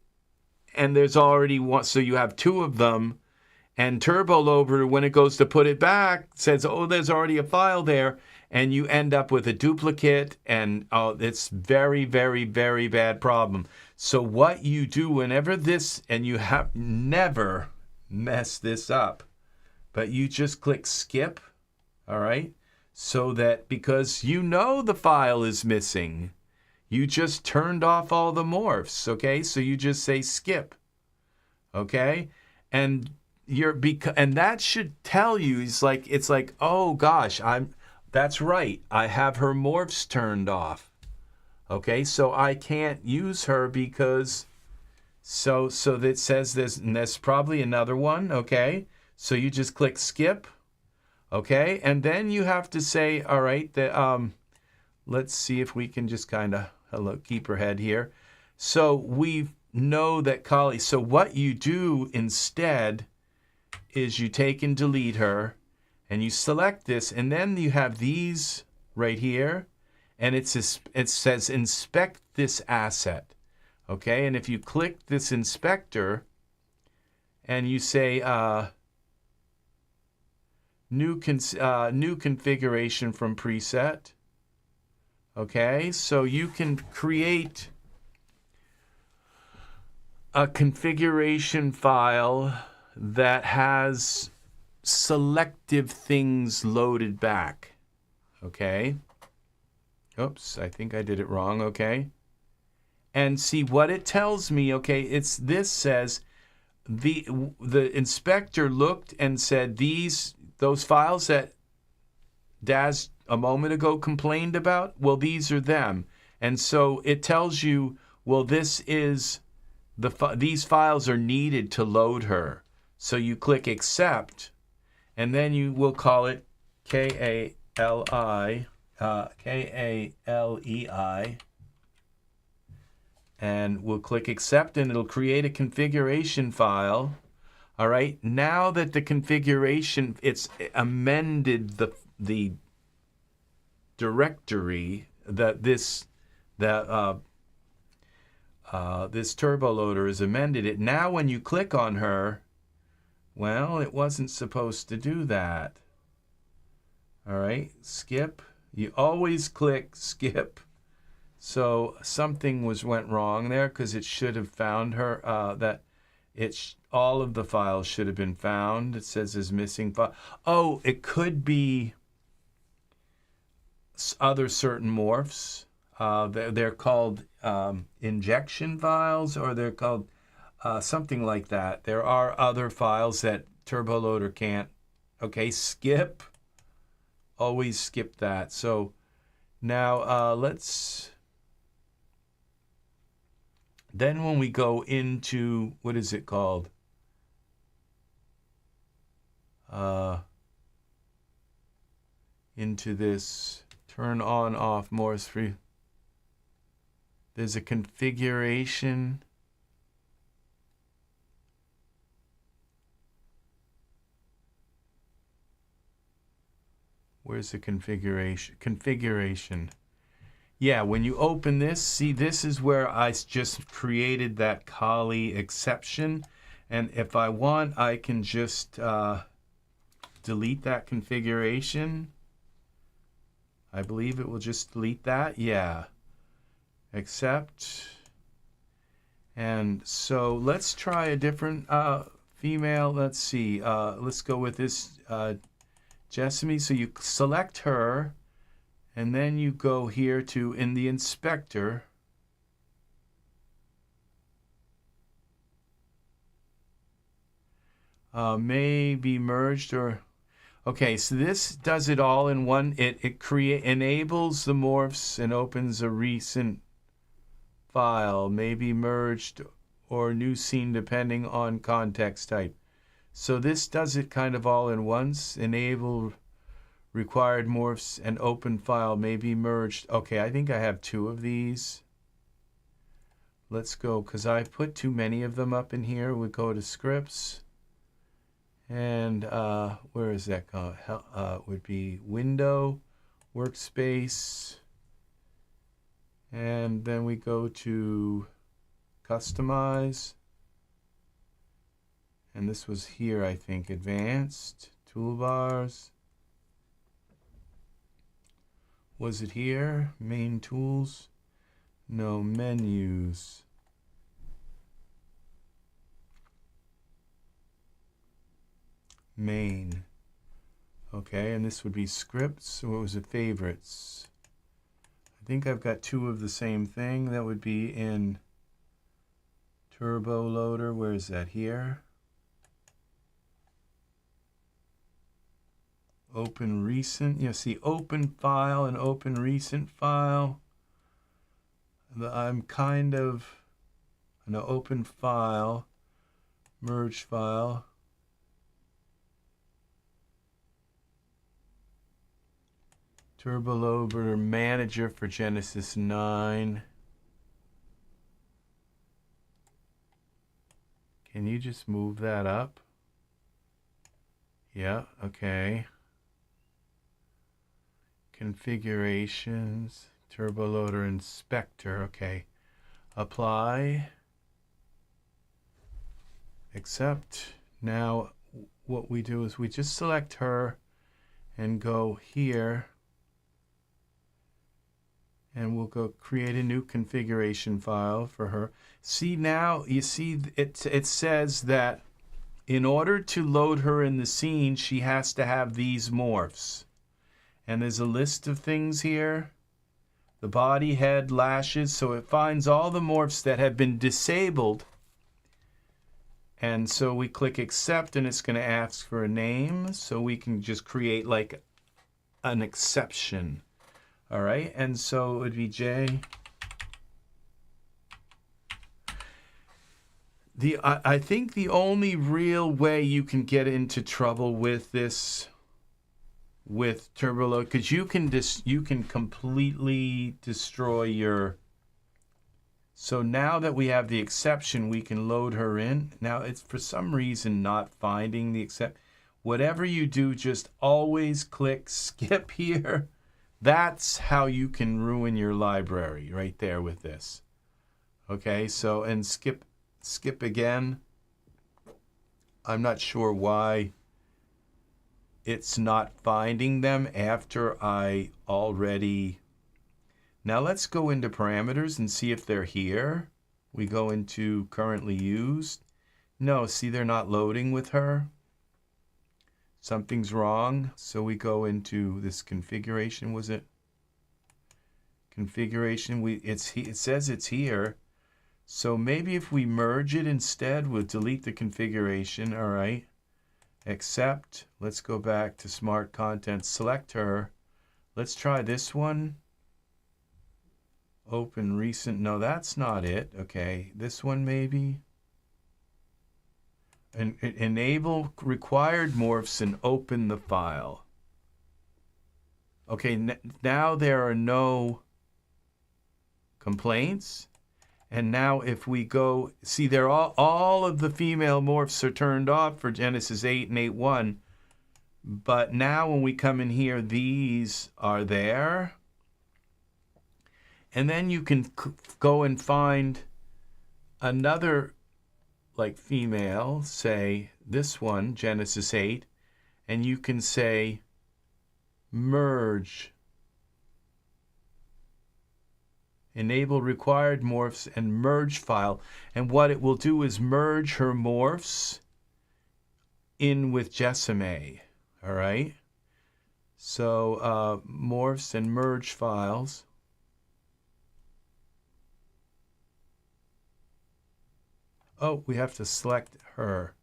and there's already one, so you have two of them, and Turbo Loader, when it goes to put it back, says, oh, there's already a file there, and you end up with a duplicate, and it's very, very, very bad problem. So what you do whenever this, and you have never mess this up, but you just click skip, all right? So that, because you know the file is missing, you just turned off all the morphs, okay? So you just say skip, okay? And and that should tell you, it's like, oh gosh, that's right, I have her morphs turned off. Okay, so I can't use her because, so that says this, and there's probably another one, okay? So you just click skip, okay? And then you have to say, all right, let's see if we can just kind of keep her head here. So we know that Kali, so what you do instead is you take and delete her, and you select this, and then you have these right here, and it says inspect this asset, okay? And if you click this inspector and you say new configuration from preset, okay? So you can create a configuration file that has selective things loaded back, okay? Oops, I think I did it wrong, okay? And see what it tells me, okay? This says the inspector looked and said those files that Daz a moment ago complained about, well, these are them. And so it tells you, well, this is these files are needed to load her. So you click accept, and then you will call it Kalei, and we'll click accept, and it'll create a configuration file. All right, now that the configuration, it's amended the directory that this Turbo Loader has amended it. Now when you click on her, well, it wasn't supposed to do that. All right, skip. You always click skip. So something went wrong there, because it should have found her. All of the files should have been found. It says is missing file. Oh, it could be other certain morphs. They're called injection files, or they're called something like that. There are other files that Turbo Loader can't. Okay, skip. Always skip that. So now then when we go into, what is it called? Into this turn on off morphs free. There's a configuration. Where's the configuration? Configuration. Yeah, when you open this, see, this is where I just created that Kali exception. And if I want, I can just delete that configuration. I believe it will just delete that. Yeah. Accept. And so let's try a different female. Let's see. Let's go with this Jessamy. So you select her, and then you go here to in the inspector. May be merged or okay, so this does it all in one. It enables the morphs and opens a recent file, may be merged or new scene depending on context type. So this does it kind of all in once. Enable required morphs and open file may be merged. Okay, I think I have 2 of these. Let's go, because I put too many of them up in here. We go to scripts. And where is that going? Would be window, workspace, and then we go to customize. And this was here, I think, advanced, toolbars. Was it here? Main tools? No, menus. Main. Okay, and this would be scripts. What was it? Favorites. I think I've got 2 of the same thing. That would be in Turbo Loader. Where is that? Here. Open recent. You see, open file and open recent file. I'm kind of an open file, merge file. Turbo Loader Manager for Genesis 9. Can you just move that up? Yeah, okay. Configurations, Turbo Loader Inspector, okay. Apply. Accept. Now what we do is we just select her and go here. And we'll go create a new configuration file for her. See now, you see it says that in order to load her in the scene, she has to have these morphs. And there's a list of things here. The body, head, lashes. So it finds all the morphs that have been disabled. And so we click accept and it's going to ask for a name. So we can just create like an exception. All right, and so it would be J. I think the only real way you can get into trouble with this, with Turbo Loader, because you can completely destroy your. So now that we have the exception, we can load her in. Now it's for some reason not finding the except. Whatever you do, just always click skip here. That's how you can ruin your library right there with this. Okay, so and skip again. I'm not sure why it's not finding them after I already. Now let's go into parameters and see if they're here. We go into currently used. No, see they're not loading with her. Something's wrong. So we go into this configuration. Was it configuration? It says it's here. So maybe if we merge it instead, we'll delete the configuration. All right. Accept. Let's go back to smart content. Select her. Let's try this one. Open recent. No, that's not it. Okay. This one maybe. And enable required morphs and open the file. Okay, now there are no complaints. And now if we go, see they're all of the female morphs are turned off for Genesis 8 and 8.1. But now when we come in here, these are there. And then you can go and find another like female, say this one, Genesis 8, and you can say merge enable required morphs and merge file. And what it will do is merge her morphs in with Jessime. All right. So morphs and merge files. Oh, we have to select her.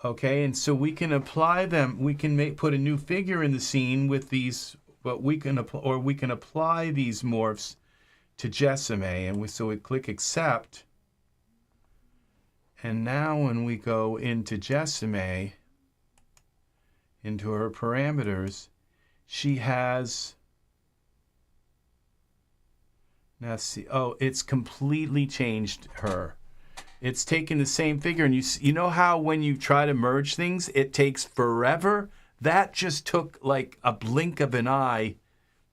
Okay, and so we can apply them. We can put a new figure in the scene with these, but we can apply these morphs to Jessime, and so we click accept. And now when we go into Jessime, into her parameters, she has, now see, oh, it's completely changed her. It's taken the same figure, and you know how when you try to merge things, it takes forever? That just took like a blink of an eye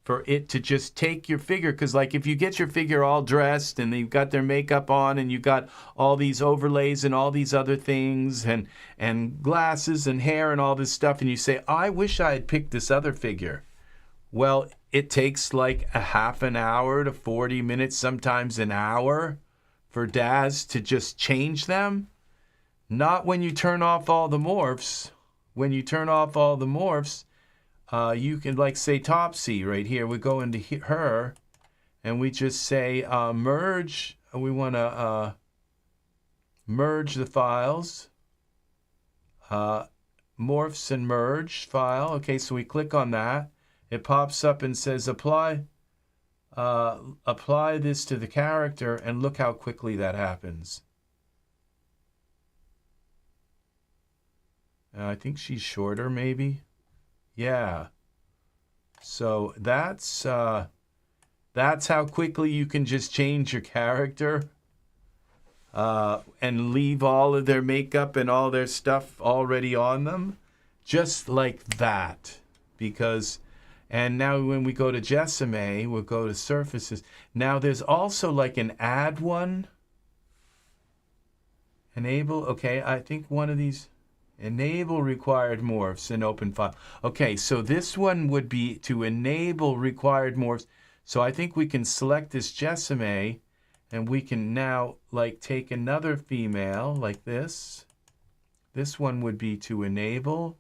for it to just take your figure. Because like if you get your figure all dressed and they've got their makeup on and you've got all these overlays and all these other things and glasses and hair and all this stuff, and you say, I wish I had picked this other figure. Well, it takes like a half an hour to 40 minutes, sometimes an hour, for Daz to just change them. Not when you turn off all the morphs. When you turn off all the morphs, you can, like, say Topsy right here. We go into her, and we just say merge. We want to merge the files. Morphs and merge file. Okay, so we click on that. It pops up and says apply this to the character, and look how quickly that happens. I think she's shorter, maybe. Yeah. So that's how quickly you can just change your character and leave all of their makeup and all their stuff already on them, just like that. Because, and now when we go to Jessime, we'll go to surfaces. Now there's also like an add one. Enable, okay, I think one of these. Enable required morphs in open file. Okay, so this one would be to enable required morphs. So I think we can select this Jessime, and we can now like take another female like this. This one would be to enable.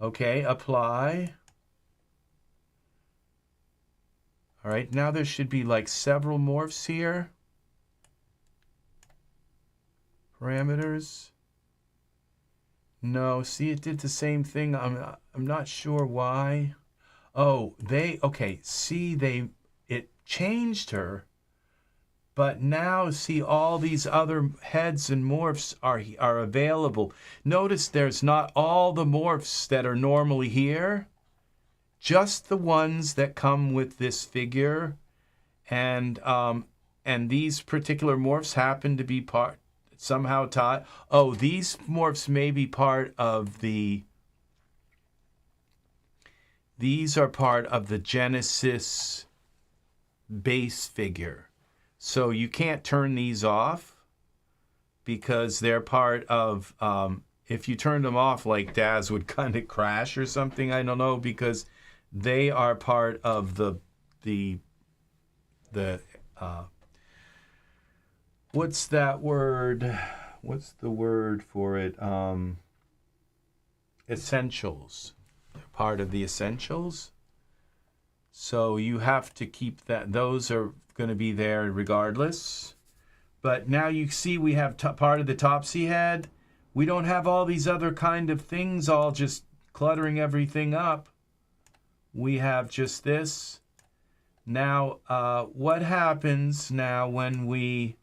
Okay, apply. All right, now there should be like several morphs here. Parameters. No, see, it did the same thing. I'm not sure why. Oh, okay, see, it changed her, but now see all these other heads and morphs are available. Notice there's not all the morphs that are normally here, just the ones that come with this figure, and these particular morphs happen to be somehow tied. Oh, these morphs may be part of the. These are part of the Genesis base figure. So you can't turn these off because they're part of, if you turn them off, like Daz would kind of crash or something, I don't know, because they are part of the what's that word? What's the word for it? Essentials. They're part of the essentials. So you have to keep that. Those are going to be there regardless. But now you see we have part of the Topsy head. We don't have all these other kind of things all just cluttering everything up. We have just this. Now, what happens now when we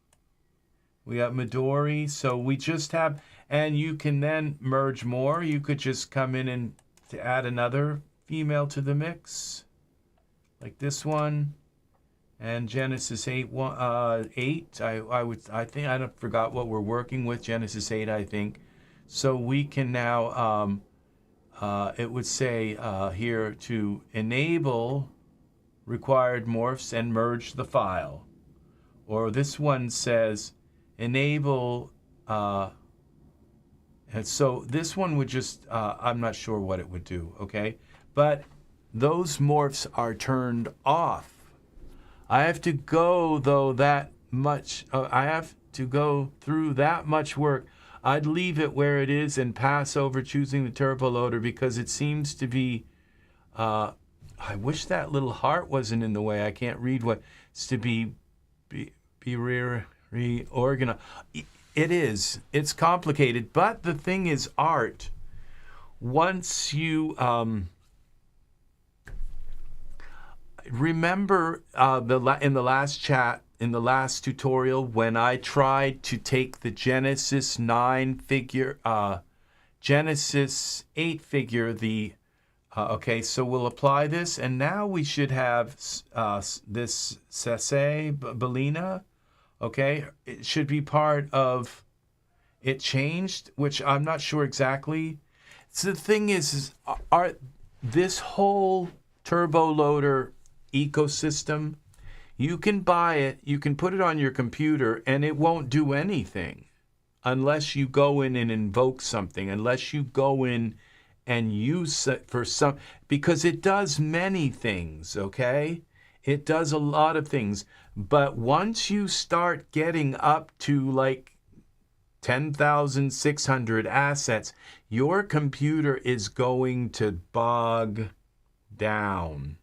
got Midori, so we just have, and you can then merge more. You could just come in and to add another female to the mix, like this one, and Genesis 8. I think I forgot what we're working with. Genesis 8, I think. So we can now, it would say here to enable required morphs and merge the file, or this one says enable And so this one would just, I'm not sure what it would do, okay? But those morphs are turned off. I have to go, though, that much, I have to go through that much work. I'd leave it where it is and pass over choosing the turbo loader because it seems to be, I wish that little heart wasn't in the way. I can't read what it's to be reorganized. It is. It's complicated. But the thing is, art, once you remember in the last chat, in the last tutorial, when I tried to take the Genesis 9 figure, Genesis 8 figure, okay, so we'll apply this, and now we should have this Sese Belina. Okay, it should be part of, it changed, which I'm not sure exactly. So the thing is this whole turbo loader ecosystem, you can buy it, you can put it on your computer, and it won't do anything unless you go in and invoke something, unless you go in and use it for some, because it does many things, okay? It does a lot of things. But once you start getting up to like 10,600 assets, your computer is going to bog down.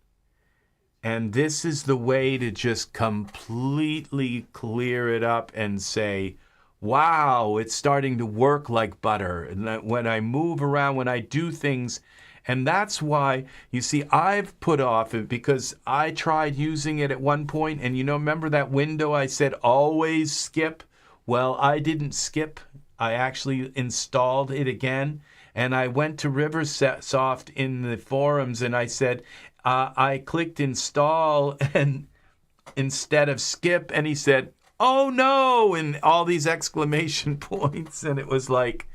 And this is the way to just completely clear it up and say, wow, it's starting to work like butter. And that when I move around, when I do things, and that's why, you see, I've put off it because I tried using it at one point, and remember that window I said always skip? Well, I didn't skip. I actually installed it again, and I went to Riversoft in the forums, and I said, I clicked install and instead of skip, and he said, oh no, and all these exclamation points, and it was like,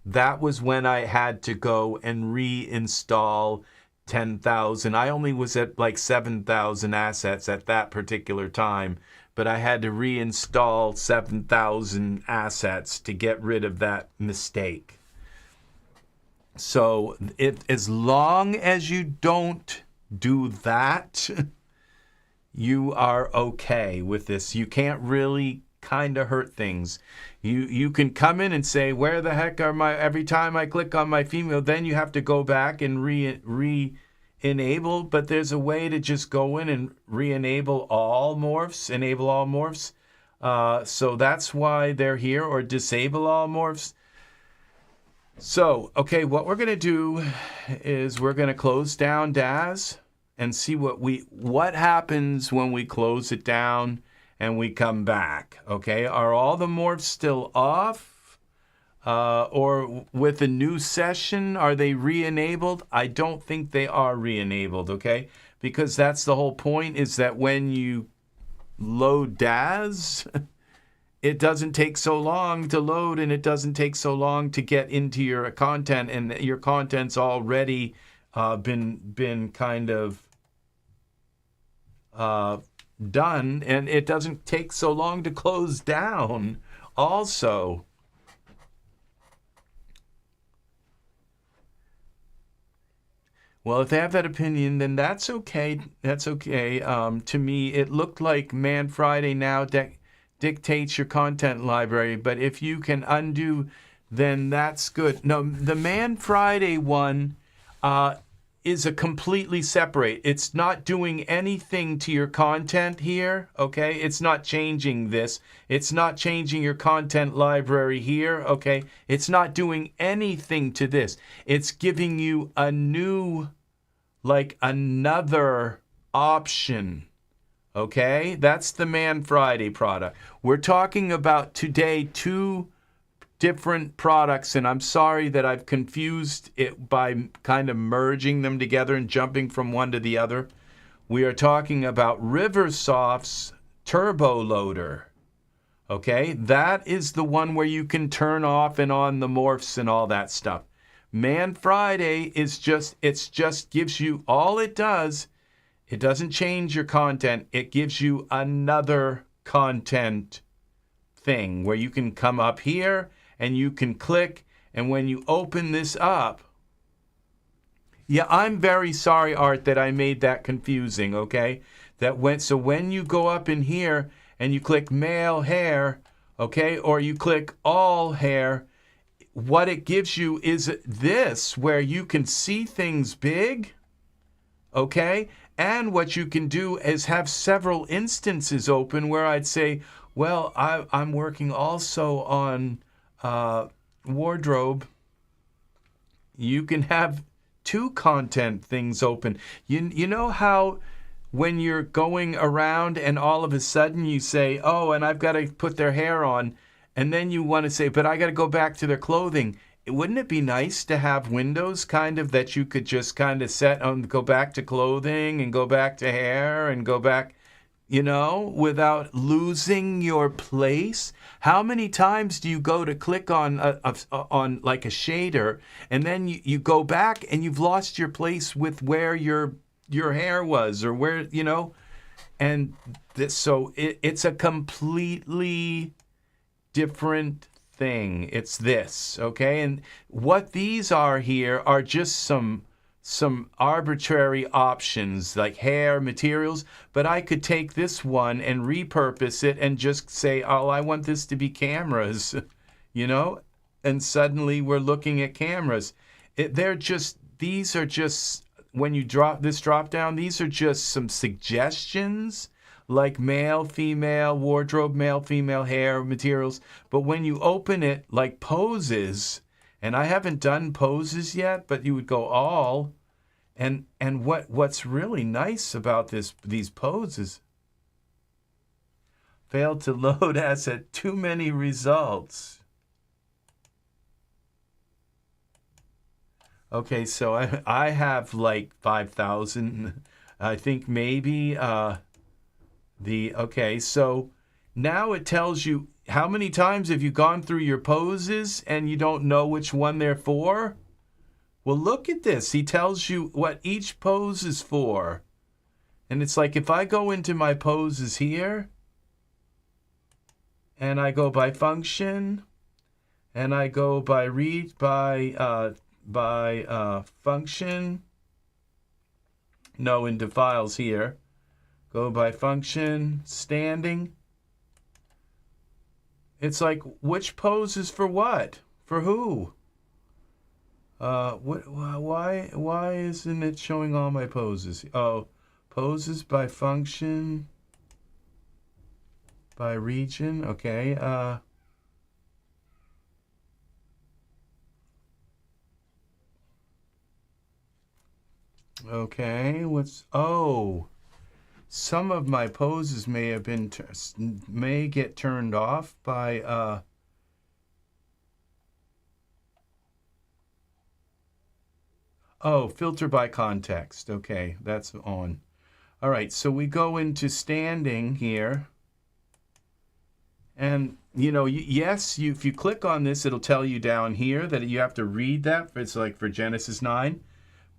that was when I had to go and reinstall 10,000. I only was at like 7,000 assets at that particular time, but I had to reinstall 7,000 assets to get rid of that mistake. So as long as you don't do that, you are okay with this. You can't really kind of hurt things. You can come in and say, where the heck are my, every time I click on my female, then you have to go back and re-enable, but there's a way to just go in and re-enable all morphs, enable all morphs. So that's why they're here, or disable all morphs. So, okay, what we're going to do is we're going to close down DAS and see what happens when we close it down and we come back, okay? Are all the morphs still off? Or with a new session, are they re-enabled? I don't think they are re-enabled, okay? Because that's the whole point, is that when you load DAS, it doesn't take so long to load, and it doesn't take so long to get into your content, and your content's already been kind of done, and it doesn't take so long to close down also. Well, if they have that opinion, then that's okay. That's okay. To me, it looked like Man Friday now dictates your content library, but if you can undo, then that's good. No, the Man Friday one is a completely separate. It's not doing anything to your content here, okay? It's not changing this. It's not changing your content library here, okay? It's not doing anything to this. It's giving you a new, like another option, okay? That's the Man Friday product. We're talking about today two different products, and I'm sorry that I've confused it by kind of merging them together and jumping from one to the other. We are talking about Riversoft's Turbo Loader, okay? That is the one where you can turn off and on the morphs and all that stuff. Man Friday is just gives you, all it does, it doesn't change your content. It gives you another content thing where you can come up here and you can click And when you open this up, yeah, I'm very sorry, Art, that I made that confusing, okay? So when you go up in here and you click male hair, okay, or you click all hair, what it gives you is this, where you can see things big, okay? And what you can do is have several instances open where I'd say, well, I'm working also on wardrobe. You can have 2 content things open. You know how when you're going around and all of a sudden you say, oh, and I've got to put their hair on, and then you want to say, but I got to go back to their clothing. Wouldn't it be nice to have windows kind of that you could just kind of set on, go back to clothing and go back to hair and go back, you know, without losing your place? How many times do you go to click on like a shader, and then you go back and you've lost your place with where your hair was, or where, you know? And so it's a completely different thing. It's this, okay? And what these are here are just some arbitrary options like hair materials, but I could take this one and repurpose it and just say, oh, I want this to be cameras, you know? And suddenly we're looking at cameras. These are just, when you drop this drop down, these are just some suggestions like male, female, wardrobe, male, female, hair, materials. But when you open it like poses, and I haven't done poses yet, but you would go all, and what's really nice about these poses, failed to load asset, too many results. Okay, so I have like 5,000, I think maybe, okay, so now it tells you how many times have you gone through your poses and you don't know which one they're for? Well, look at this. He tells you what each pose is for. And it's like if I go into my poses here and I go by function and I go by function, no, into files here. Go by function, standing. It's like, which pose is for what? For who? Why isn't it showing all my poses? Oh, poses by function, by region. Okay. Okay. Some of my poses may have been may get turned off by filter by context. Okay, that's on. All right, so we go into standing here. And you know, if you click on this, it'll tell you down here that you have to read that. It's like for Genesis 9.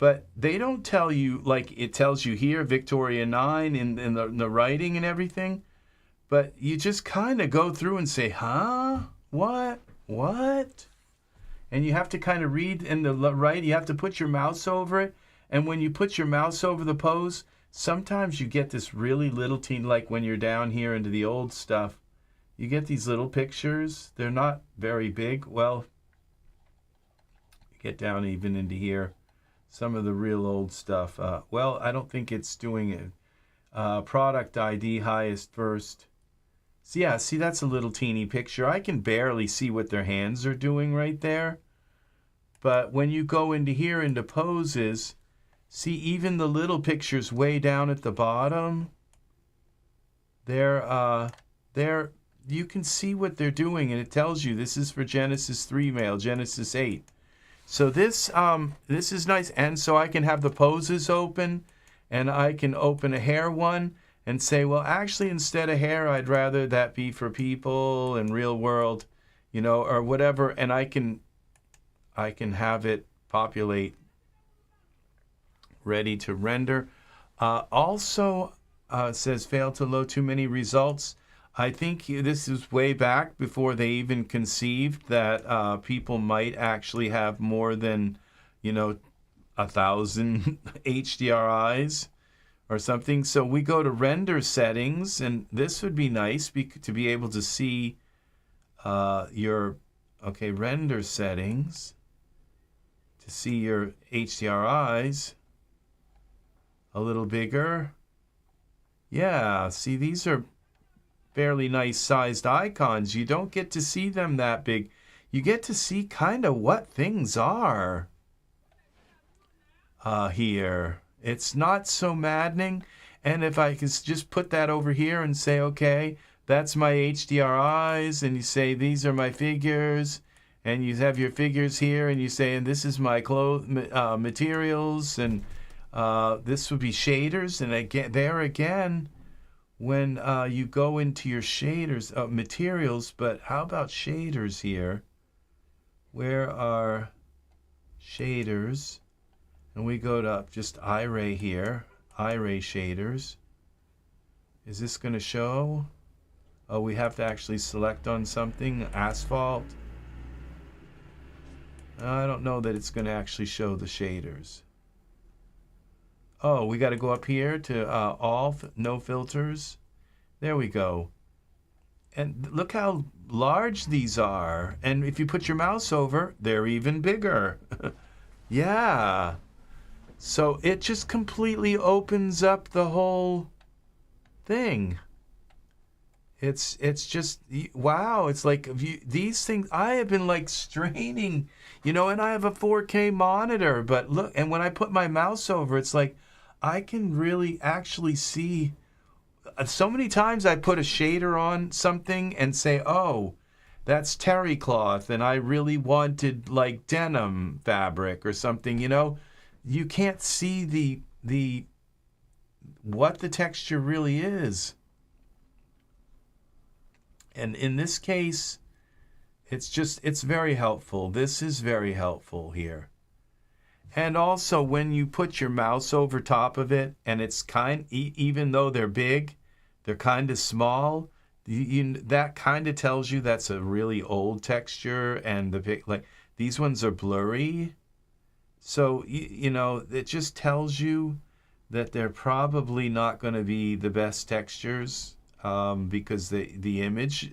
But they don't tell you, like it tells you here, Victoria 9 in the writing and everything. But you just kind of go through and say, huh? What? And you have to kind of read in the right. You have to put your mouse over it. And when you put your mouse over the pose, sometimes you get this really little teeny, like when you're down here into the old stuff, you get these little pictures. They're not very big. Well, you get down even into here. Some of the real old stuff. Well, I don't think it's doing it. Product ID highest first. So yeah, see, that's a little teeny picture. I can barely see what their hands are doing right there. But when you go into here, into poses, see even the little pictures way down at the bottom. You can see what they're doing, and it tells you this is for Genesis 3 male, Genesis 8. So this is nice, and so I can have the poses open, and I can open a hair one and say, well, actually, instead of hair, I'd rather that be for people and real world, you know, or whatever, and I can have it populate, ready to render. Also, it says failed to load too many results. I think this is way back before they even conceived that people might actually have more than, 1,000 HDRIs or something. So we go to render settings, and this would be nice to be able to see render settings, to see your HDRIs a little bigger. Yeah, see, these are fairly nice sized icons. You don't get to see them that big. You get to see kind of what things are here. It's not so maddening. And if I can just put that over here and say, okay, that's my HDRIs, and you say these are my figures, and you have your figures here, and you say, and this is my materials, and this would be shaders. And again, when you go into your shaders, materials, but how about shaders here? Where are shaders? And we go to just Iray here, Iray shaders. Is this going to show? Oh, we have to actually select on something, asphalt. I don't know that it's going to actually show the shaders. Oh, we got to go up here to all, no filters. There we go. And look how large these are. And if you put your mouse over, they're even bigger. Yeah. So it just completely opens up the whole thing. It's just, wow. It's like these things, I have been like straining, and I have a 4K monitor, but look, and when I put my mouse over, it's like I can really actually see. So many times I put a shader on something and say, oh, that's terry cloth, and I really wanted like denim fabric or something, You can't see what the texture really is. And in this case, it's very helpful. This is very helpful here. And also when you put your mouse over top of it, and it's even though they're big, they're kind of small, that kind of tells you that's a really old texture, and these ones are blurry. So, it just tells you that they're probably not going to be the best textures because the image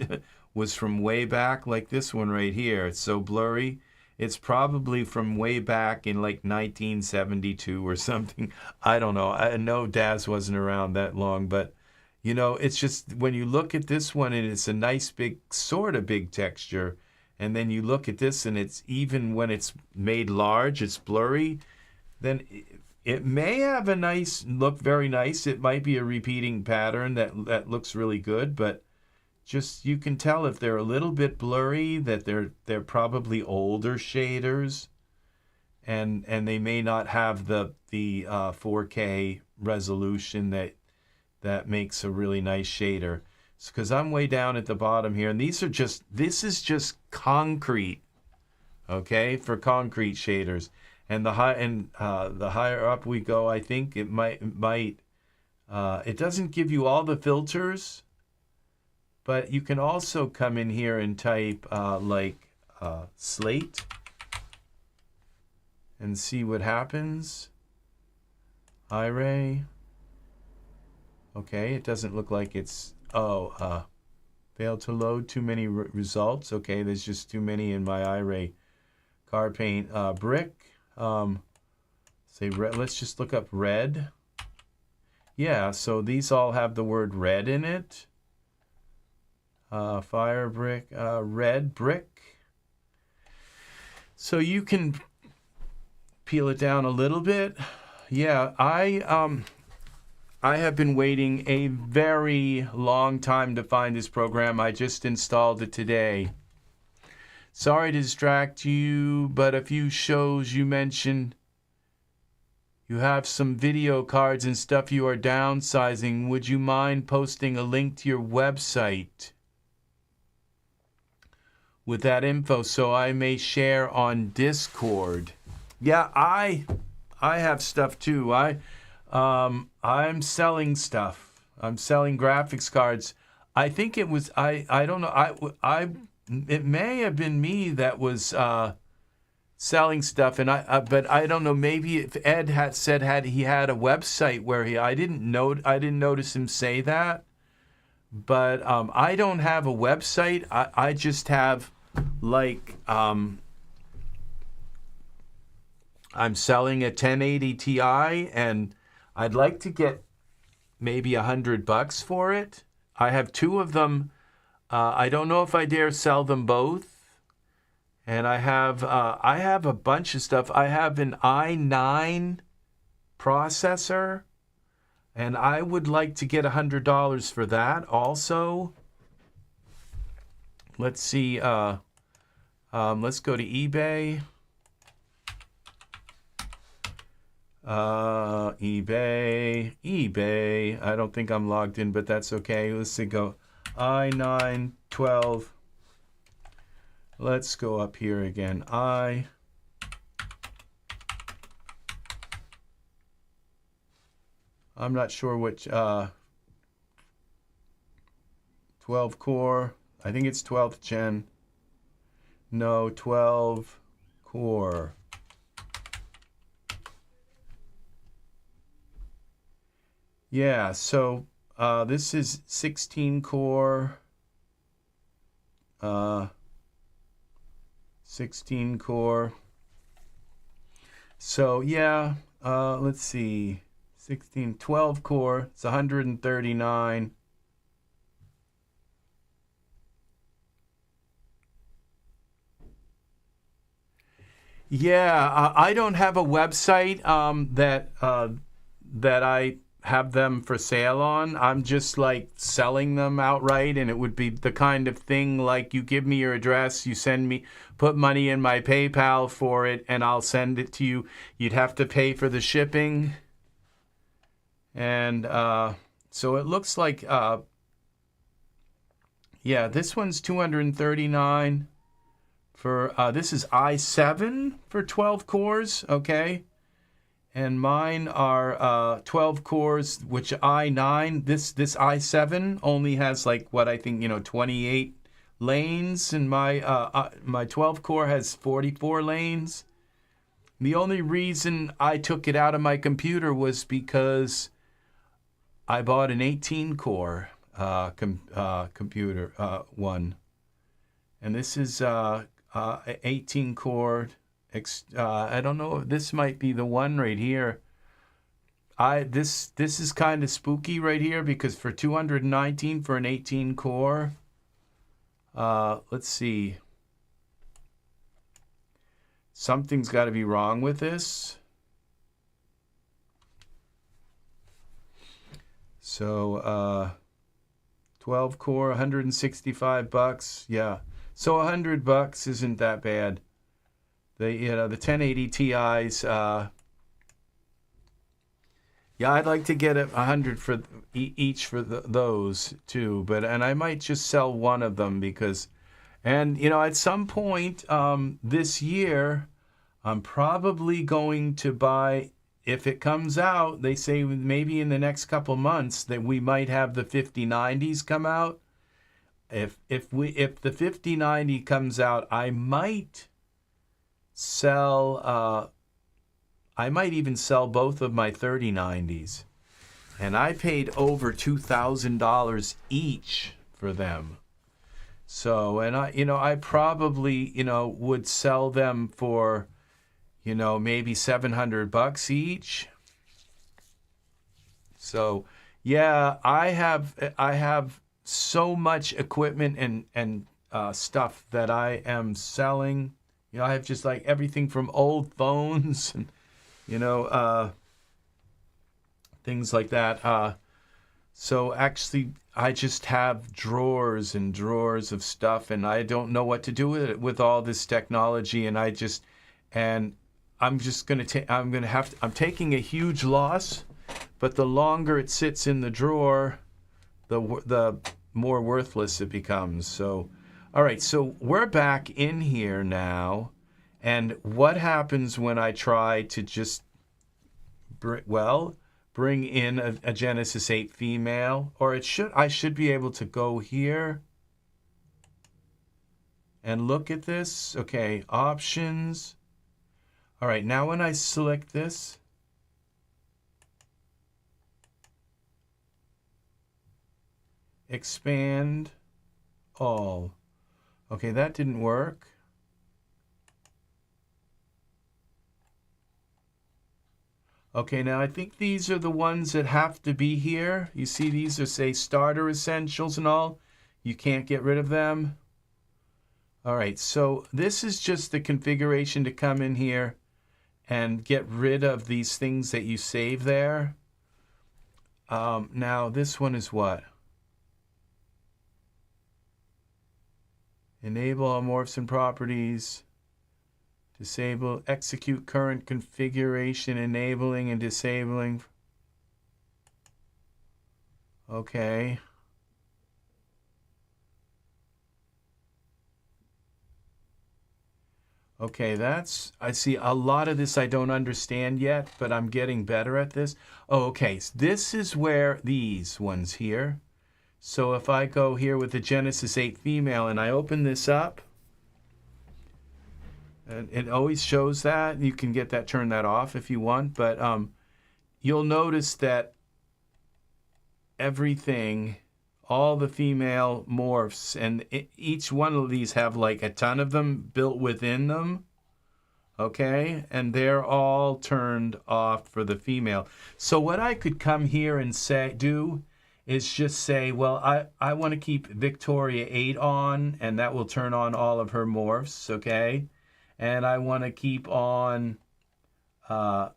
was from way back, like this one right here. It's so blurry. It's probably from way back in like 1972 or something. I don't know. I know Daz wasn't around that long, but, it's just when you look at this one and it's a nice big, sort of big texture, and then you look at this and it's even when it's made large, it's blurry, then it may have a look very nice. It might be a repeating pattern that looks really good, but just you can tell if they're a little bit blurry that they're probably older shaders, and they may not have the 4K resolution that makes a really nice shader. Because I'm way down at the bottom here, and this is just concrete, okay, for concrete shaders. And the higher up we go, I think it might it doesn't give you all the filters, but you can also come in here and type slate and see what happens. Iray. Okay, it doesn't look like it's. Failed to load too many results. Okay, there's just too many in my Iray car paint. Brick. Say red. Let's just look up red. Yeah, so these all have the word red in it. Fire brick. Red brick. So you can peel it down a little bit. Yeah, I have been waiting a very long time to find this program. I just installed it today. Sorry to distract you, but a few shows you mentioned you have some video cards and stuff you are downsizing. Would you mind posting a link to your website with that info so I may share on Discord? Yeah, I have stuff too. I'm selling stuff. I'm selling graphics cards. I think it was, I don't know, it may have been me that was selling stuff, and but I don't know, maybe if Ed had said he had a website where I didn't notice him say that, but I don't have a website. I just have like I'm selling a 1080 Ti, and I'd like to get maybe $100 for it. I have two of them. I don't know if I dare sell them both. And I have a bunch of stuff. I have an i9 processor, and I would like to get $100 for that also. Let's see. Let's go to eBay. eBay. I don't think I'm logged in, but that's okay. Let's see, go i9 12. Let's go up here again. I'm not sure which 12 core. I think it's 12th gen. No, 12 core. Yeah, so this is 16 core. 16 core. So yeah, let's see. 12 core. It's 139. Yeah, I don't have a website that I have them for sale on. I'm just like selling them outright, and it would be the kind of thing like you give me your address, you put money in my PayPal for it, and I'll send it to you. You'd have to pay for the shipping. And so it looks like, yeah, this one's 239 for, this is i7 for 12 cores, okay? And mine are 12 cores, which i9, this i7 only has like what I think, 28 lanes, and my 12 core has 44 lanes. The only reason I took it out of my computer was because I bought an 18 core computer one, and this is 18 core. I don't know. This might be the one right here. This is kind of spooky right here, because for 219 for an 18 core. Let's see. Something's got to be wrong with this. So 12 core, $165. Yeah. So $100 isn't that bad. The 1080 Ti's. Yeah, I'd like to get 100 for each for those too, and I might just sell one of them because, and at some point this year, I'm probably going to buy. If it comes out, they say maybe in the next couple months that we might have the 5090s come out. If the 5090 comes out, I might sell. I might even sell both of my 3090s, and I paid over $2,000 each for them. So, and I probably would sell them for maybe $700 each. So yeah, I have so much equipment and stuff that I am selling. I have just like everything from old phones and things like that. So actually, I just have drawers and drawers of stuff, and I don't know what to do with it, with all this technology. And I'm just gonna I'm taking a huge loss, but the longer it sits in the drawer, the more worthless it becomes. So, all right, so we're back in here now, and what happens when I try to just bring in a Genesis 8 female, or I should be able to go here and look at this. Okay, options. All right, now when I select this, expand all. Okay, that didn't work. Okay, now I think these are the ones that have to be here. You see these are, say, starter essentials and all. You can't get rid of them. All right, so this is just the configuration to come in here and get rid of these things that you save there. Now this one is what? Enable all morphs and properties. Disable, execute current configuration, enabling and disabling. Okay. Okay, I see a lot of this I don't understand yet, but I'm getting better at this. Oh, okay, so this is where these ones here. So if I go here with the Genesis 8 female and I open this up, and it always shows that. You can turn that off if you want, but you'll notice that everything, all the female morphs, and each one of these have like a ton of them built within them, okay? And they're all turned off for the female. So what I could come here and do is just say, well, I want to keep Victoria 8 on, and that will turn on all of her morphs, okay? And I want to keep on, Zaja,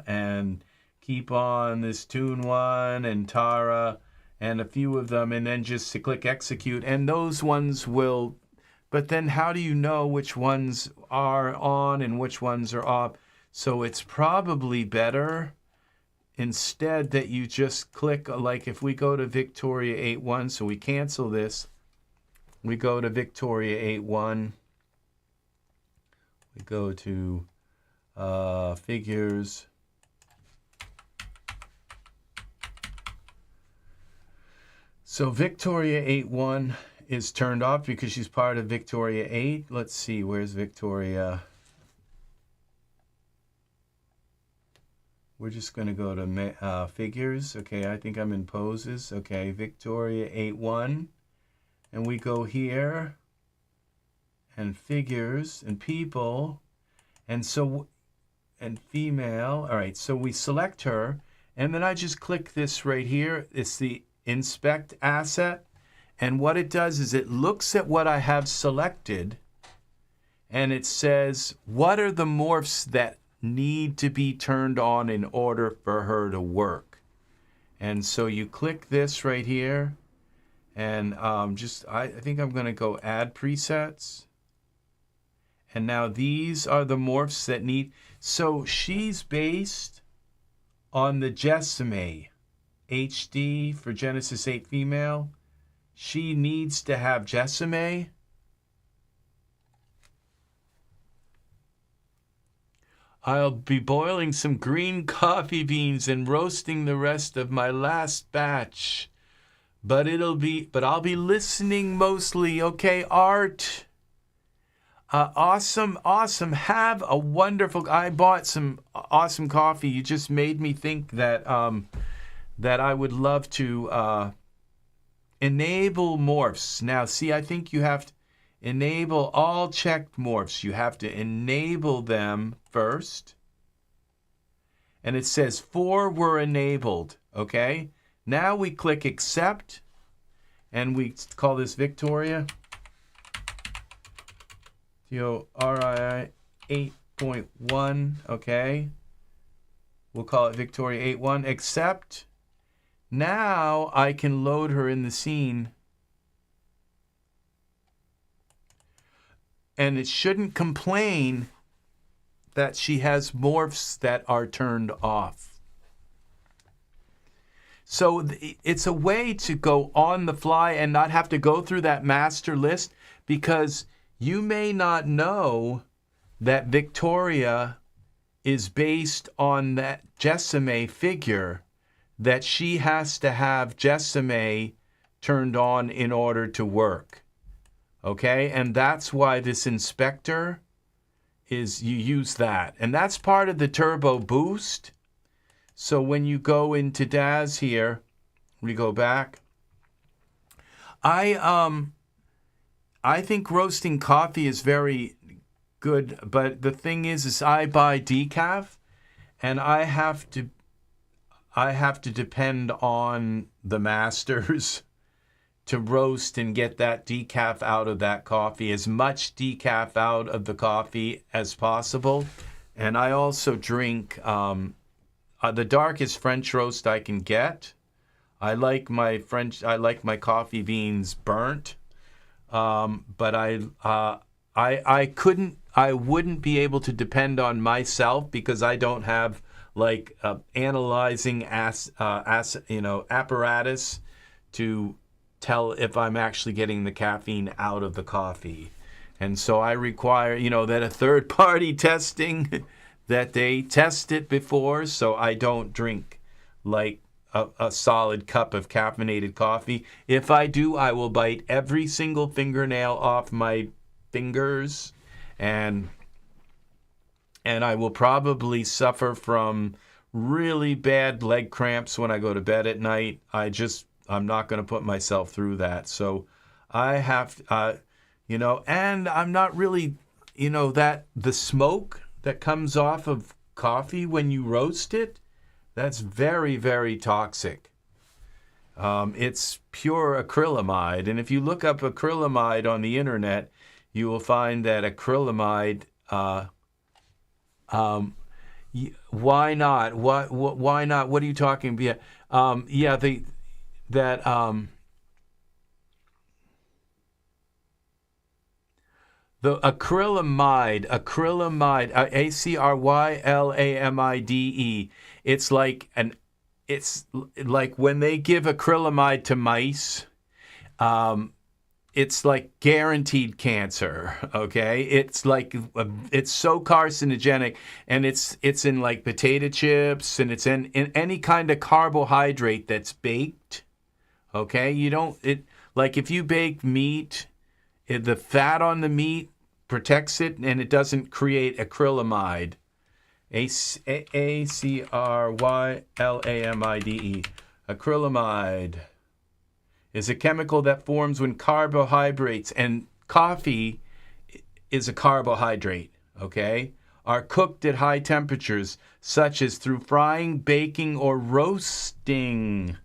and keep on this Toon 1 and Tara and a few of them, and then just to click execute. And those ones will, but then how do you know which ones are on and which ones are off? So it's probably better instead that you just click, like if we go to Victoria 8.1, so we cancel this, we go to Victoria 8.1, we go to figures, so Victoria 8.1 is turned off because she's part of Victoria 8. Let's see, where's Victoria? We're just going to go to figures. Okay, I think I'm in poses. Okay, Victoria 8.1. And we go here. And figures. And people. And female. All right, so we select her. And then I just click this right here. It's the inspect asset. And what it does is it looks at what I have selected. And it says, what are the morphs that need to be turned on in order for her to work? And so you click this right here, and I think I'm going to go add presets. And now these are the morphs that need, so she's based on the Jessime HD for Genesis 8 female. She needs to have Jessime. I'll be boiling some green coffee beans and roasting the rest of my last batch. But I'll be listening mostly. Okay, Art. Awesome. Have a wonderful, I bought some awesome coffee. You just made me think that that I would love to enable morphs. Now, see, I think you have to enable all checked morphs. You have to enable them first. And it says 4 were enabled, okay? Now we click accept, and we call this Victoria. RI 8.1, okay? We'll call it Victoria 8.1, accept. Now I can load her in the scene. And it shouldn't complain that she has morphs that are turned off. So it's a way to go on the fly and not have to go through that master list, because you may not know that Victoria is based on that Jessame figure, that she has to have Jessame turned on in order to work. Okay? And that's why this inspector is, you use that. And that's part of the turbo boost. So when you go into DAS here, we go back. I think roasting coffee is very good, but the thing is I buy decaf, and I have to depend on the masters to roast and get that decaf out of that coffee, as much decaf out of the coffee as possible. And I also drink the darkest French roast I can get. I like my coffee beans burnt, but I wouldn't be able to depend on myself, because I don't have like analyzing apparatus to tell if I'm actually getting the caffeine out of the coffee. And so I require, that a third party testing, that they test it before, so I don't drink like a solid cup of caffeinated coffee. If I do, I will bite every single fingernail off my fingers, and I will probably suffer from really bad leg cramps when I go to bed at night. I'm not going to put myself through that. So I have, and I'm not really, that the smoke that comes off of coffee when you roast it, that's very, very toxic. It's pure acrylamide. And if you look up acrylamide on the internet, you will find that acrylamide, why not? Why not? What are you talking about? The acrylamide, acrylamide, it's like when they give acrylamide to mice, it's like guaranteed cancer. Okay, it's like it's so carcinogenic, and it's in like potato chips, and it's in any kind of carbohydrate that's baked. Okay, like if you bake meat, the fat on the meat protects it, and it doesn't create acrylamide. acrylamide. Acrylamide is a chemical that forms when carbohydrates, and coffee is a carbohydrate, okay, are cooked at high temperatures, such as through frying, baking, or roasting.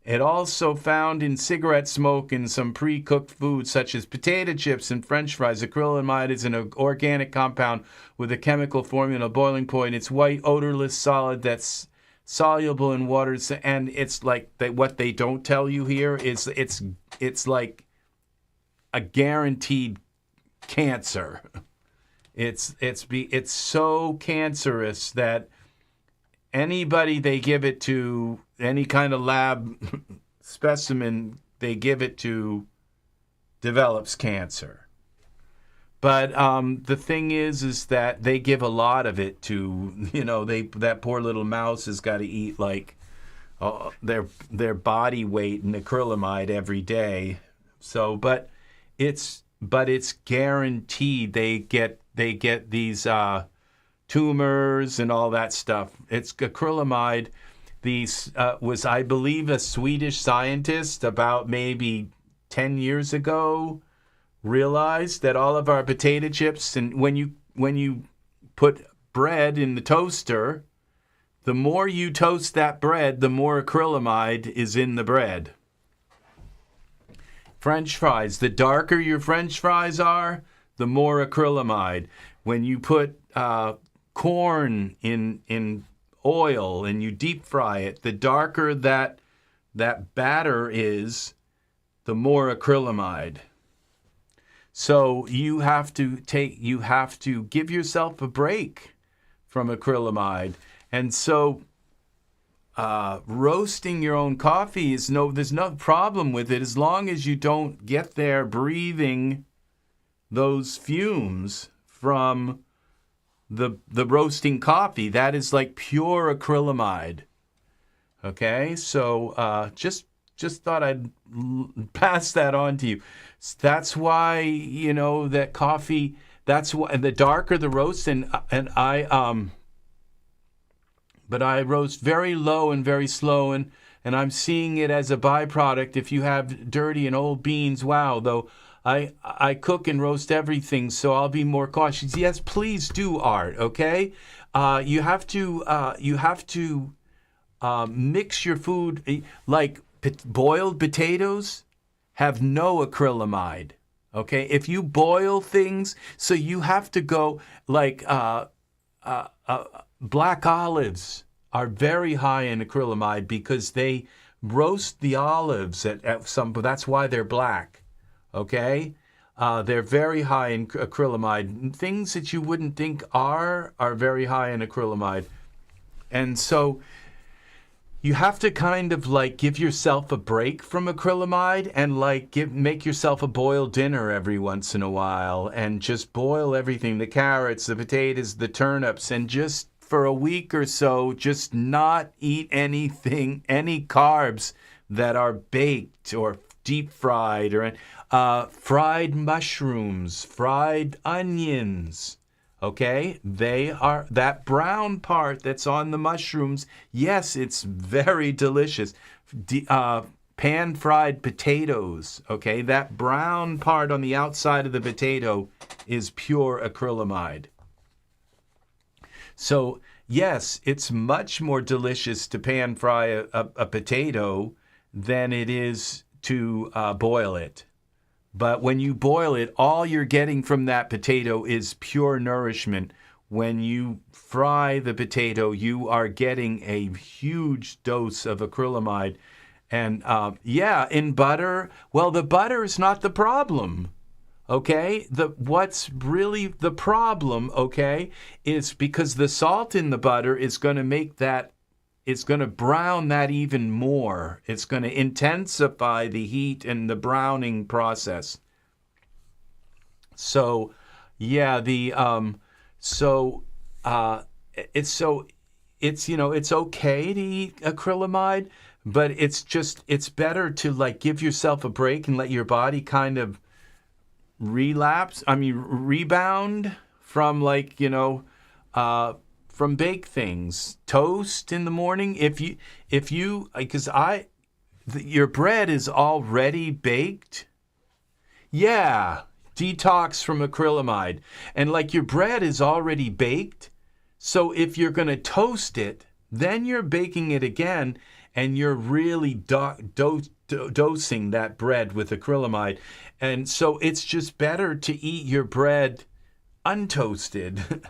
It also found in cigarette smoke and some pre-cooked foods such as potato chips and French fries. Acrylamide is an organic compound with a chemical formula boiling point. It's white, odorless solid that's soluble in water, and it's like what they don't tell you here is it's like a guaranteed cancer. It's so cancerous that anybody they give it to, any kind of lab specimen they give it to, develops cancer. But the thing is that they give a lot of it to, that poor little mouse has got to eat like their body weight in acrylamide every day. So, but it's guaranteed they get these tumors and all that stuff. It's acrylamide. These was, I believe, a Swedish scientist about maybe 10 years ago realized that all of our potato chips, and when you put bread in the toaster, the more you toast that bread, the more acrylamide is in the bread. French fries, the darker your French fries are, the more acrylamide. When you put corn in oil and you deep fry it, the darker that batter is, the more acrylamide. So you have to give yourself a break from acrylamide. And so roasting your own coffee there's no problem with it, as long as you don't get there breathing those fumes from the roasting coffee. That is like pure acrylamide. Okay, so just thought I'd pass that on to you. That's why, you know, that coffee. That's why, and the darker the roast, and but I roast very low and very slow, and I'm seeing it as a byproduct. If you have dirty and old beans, wow, though I cook and roast everything, so I'll be more cautious. Yes, please do, Art, okay? You have to mix your food, like boiled potatoes have no acrylamide, okay? If you boil things, so you have to go like black olives are very high in acrylamide because they roast the olives at some. That's why they're black. Okay, they're very high in acrylamide. Things that you wouldn't think are very high in acrylamide, and so you have to kind of like give yourself a break from acrylamide and like make yourself a boiled dinner every once in a while and just boil everything, the carrots, the potatoes, the turnips, and just for a week or so, just not eat anything, any carbs that are baked or deep fried or fried mushrooms, fried onions. Okay, they are that brown part that's on the mushrooms. Yes, it's very delicious. Pan-fried potatoes. Okay, that brown part on the outside of the potato is pure acrylamide. So yes, it's much more delicious to pan fry a potato than it is to boil it. But when you boil it, all you're getting from that potato is pure nourishment. When you fry the potato, you are getting a huge dose of acrylamide. And in butter, well, the butter is not the problem. Okay, what's really the problem, okay, is because the salt in the butter is going to make that, it's going to brown that even more. It's going to intensify the heat and the browning process. So, yeah, it's okay to eat acrylamide, but it's better to like give yourself a break and let your body kind of rebound from like, from baked things. Toast in the morning. If you, because your bread is already baked. Yeah. Detox from acrylamide. And like your bread is already baked. So if you're going to toast it, then you're baking it again and you're really dosing that bread with acrylamide. And so it's just better to eat your bread untoasted.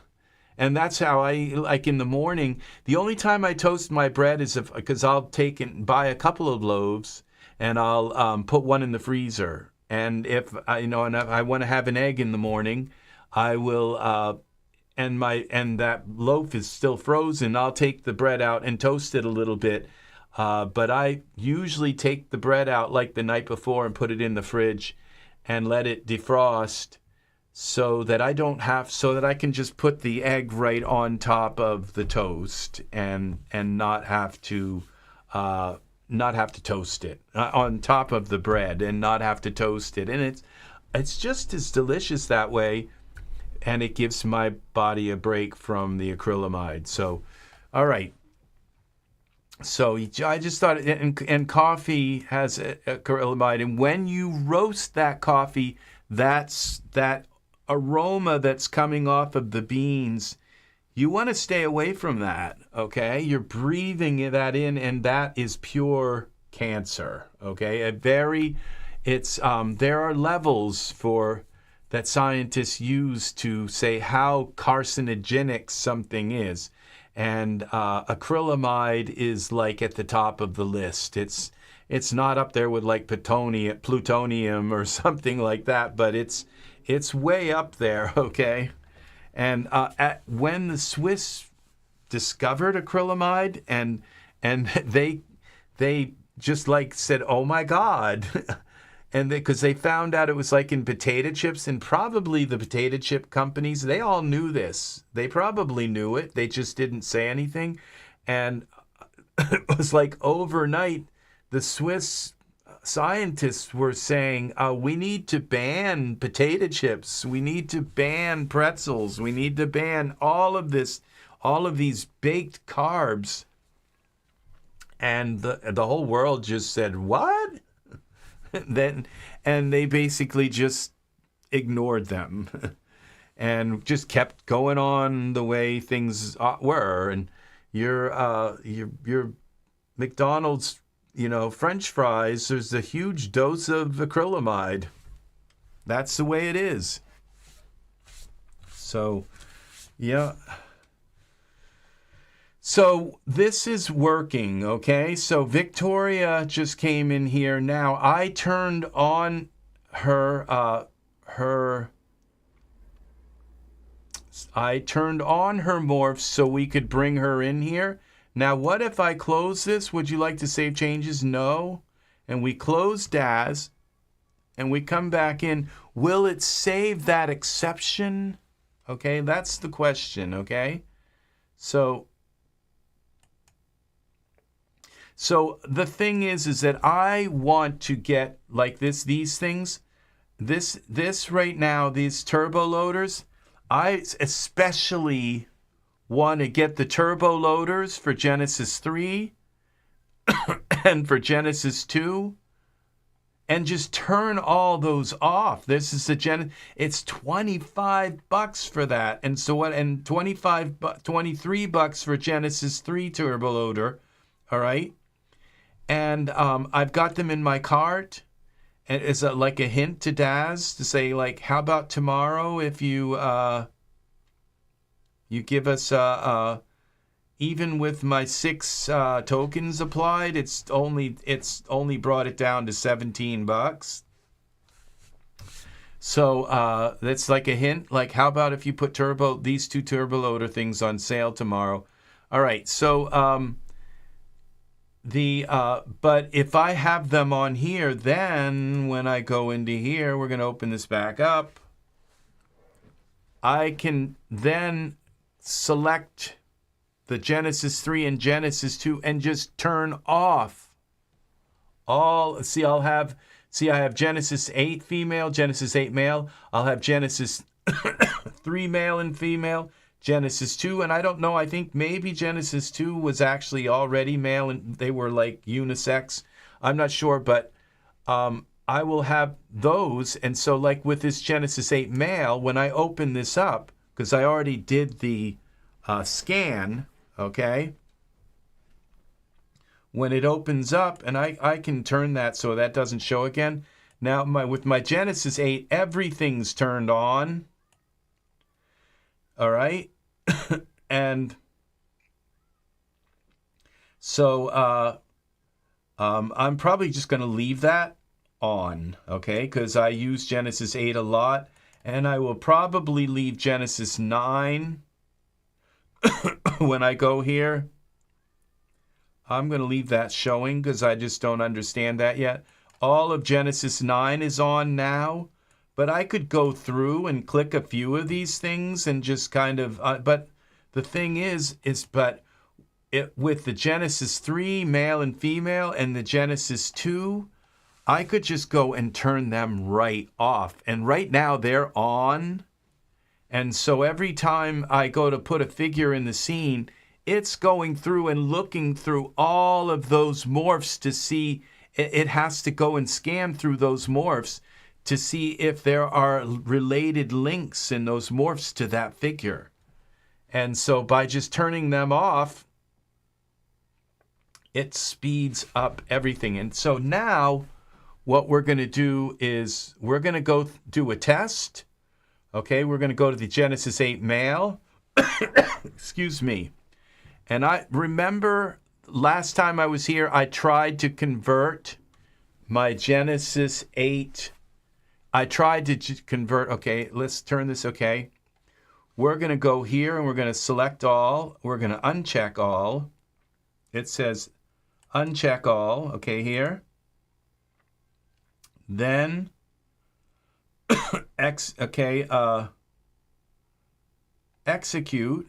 And that's how I, like in the morning, the only time I toast my bread is because I'll take and buy a couple of loaves and I'll put one in the freezer. And if I want to have an egg in the morning, I will, and that loaf is still frozen, I'll take the bread out and toast it a little bit. But I usually take the bread out like the night before and put it in the fridge and let it defrost so that I can just put the egg right on top of the toast and not have to toast it on top of the bread and not have to toast it. And it's just as delicious that way, and it gives my body a break from the acrylamide. So, all right. So I just thought, and coffee has acrylamide, and when you roast that coffee, that's that aroma that's coming off of the beans. You want to stay away from that, okay? You're breathing that in, and that is pure cancer, okay? There are levels that scientists use to say how carcinogenic something is. And acrylamide is like at the top of the list. It's not up there with like plutonium or something like that, but it's way up there, okay? And when the Swiss discovered acrylamide and they just like said, oh my God, And because they found out it was like in potato chips, and probably the potato chip companies, they all knew this. They probably knew it. They just didn't say anything. And it was like overnight, the Swiss scientists were saying, we need to ban potato chips. We need to ban pretzels. We need to ban all of this, all of these baked carbs. And the whole world just said, what? And they basically just ignored them and just kept going on the way things were. And your McDonald's, French fries, there's a huge dose of acrylamide. That's the way it is. So, yeah. So this is working, okay? So Victoria just came in here now. I turned on her morphs so we could bring her in here. Now, what if I close this? Would you like to save changes? No. And we close DAS and we come back in. Will it save that exception? Okay, that's the question, okay? So the thing is that I want to get like these things, this right now, these turbo loaders. I especially want to get the turbo loaders for Genesis 3 and for Genesis 2 and just turn all those off. This is it's $25 for that. And so what, and $23 for Genesis 3 turbo loader. All right. And I've got them in my cart. And is it like a hint to Daz to say, like, how about tomorrow if you you give us even with my 6 tokens applied, it's only brought it down to $17. So that's like a hint. Like, how about if you put these 2 turbo loader things on sale tomorrow? All right. So but if I have them on here, then when I go into here, we're going to open this back up. I can then select the Genesis 3 and Genesis 2 and just turn off all. I have Genesis 8 female, Genesis 8 male. I'll have Genesis 3 male and female. Genesis 2, and I don't know, I think maybe Genesis 2 was actually already male and they were like unisex. I'm not sure, but I will have those. And so like with this Genesis 8 male, when I open this up, because I already did the scan, okay? When it opens up, and I can turn that so that doesn't show again. Now with my Genesis 8, everything's turned on. All right. And so I'm probably just going to leave that on, okay? Because I use Genesis 8 a lot. And I will probably leave Genesis 9 when I go here. I'm going to leave that showing because I just don't understand that yet. All of Genesis 9 is on now. But I could go through and click a few of these things and just kind of, but the thing is with the Genesis 3, male and female, and the Genesis 2, I could just go and turn them right off. And right now they're on. And so every time I go to put a figure in the scene, it's going through and looking through all of those morphs to see, it has to go and scan through those morphs to see if there are related links in those morphs to that figure. And so by just turning them off, it speeds up everything. And so now what we're going to do is we're going to go do a test. Okay, we're going to go to the Genesis 8 male. Excuse me. And I remember last time I was here, I tried to convert my Genesis 8. I tried to convert. Okay, let's turn this. Okay, we're going to go here and we're going to select all. We're going to uncheck all. It says uncheck all. Okay, here. then execute.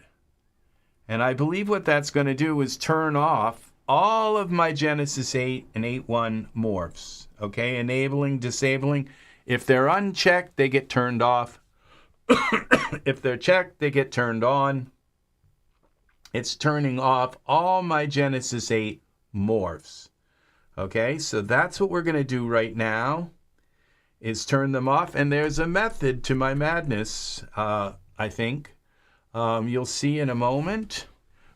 And I believe what that's going to do is turn off all of my Genesis 8 and 8.1 morphs. Okay, enabling, disabling. If they're unchecked, they get turned off. If they're checked, they get turned on. It's turning off all my Genesis 8 morphs. Okay, so that's what we're going to do right now, is turn them off. And there's a method to my madness, I think. You'll see in a moment.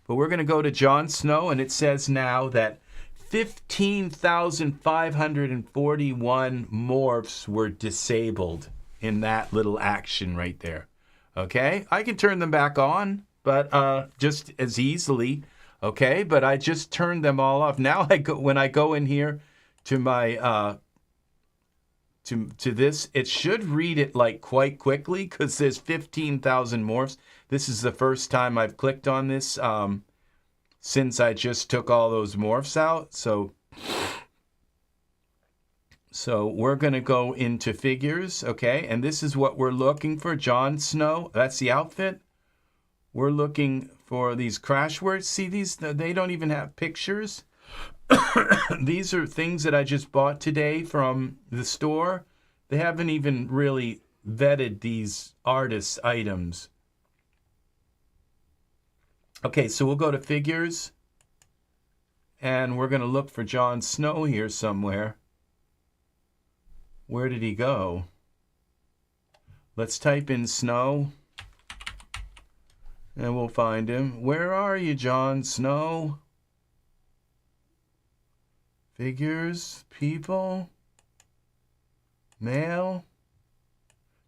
But we're going to go to Jon Snow, and it says now that 15,541 morphs were disabled in that little action right there. Okay, I can turn them back on, but just as easily. Okay, but I just turned them all off. Now when I go in here to my to this, it should read it like quite quickly because there's 15,000 morphs. This is the first time I've clicked on this since I just took all those morphs out. So we're going to go into figures, okay? And this is what we're looking for. Jon Snow, that's the outfit. We're looking for these crash words. See these? They don't even have pictures. These are things that I just bought today from the store. They haven't even really vetted these artists' items. Okay, so we'll go to figures. And we're going to look for Jon Snow here somewhere. Where did he go? Let's type in Snow. And we'll find him. Where are you, Jon Snow? Figures, people, male.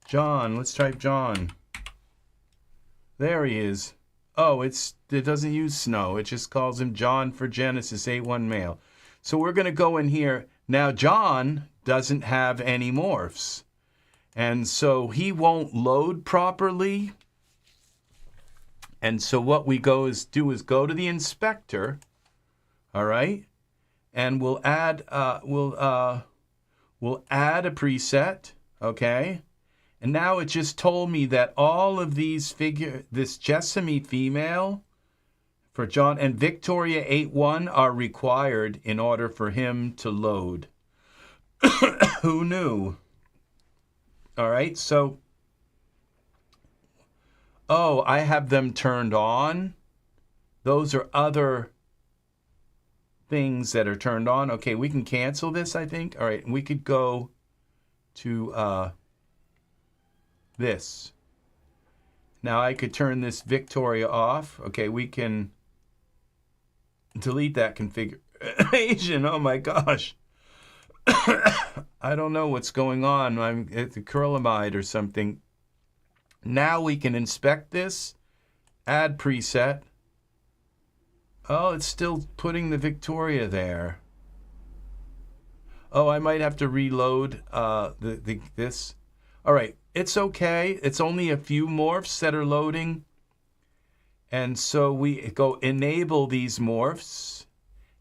John, let's type John. There he is. Oh, it doesn't use Snow. It just calls him John for Genesis 8.1 male. So we're going to go in here. Now, John doesn't have any morphs. And so he won't load properly. And so what we do is go to the inspector. All right. And we'll add a preset, okay? And now it just told me that all of these this Jessamy female for John and Victoria 8.1 are required in order for him to load. Who knew? All right, so I have them turned on. Those are other things that are turned on. Okay, we can cancel this, I think. All right, we could go to this. Now I could turn this Victoria off. Okay, we can delete that configuration. Oh my gosh. I don't know what's going on. I'm at the acrylamide or something. Now we can inspect this. Add preset. Oh, it's still putting the Victoria there. Oh, I might have to reload this. All right, it's okay. It's only a few morphs that are loading. And so we go enable these morphs.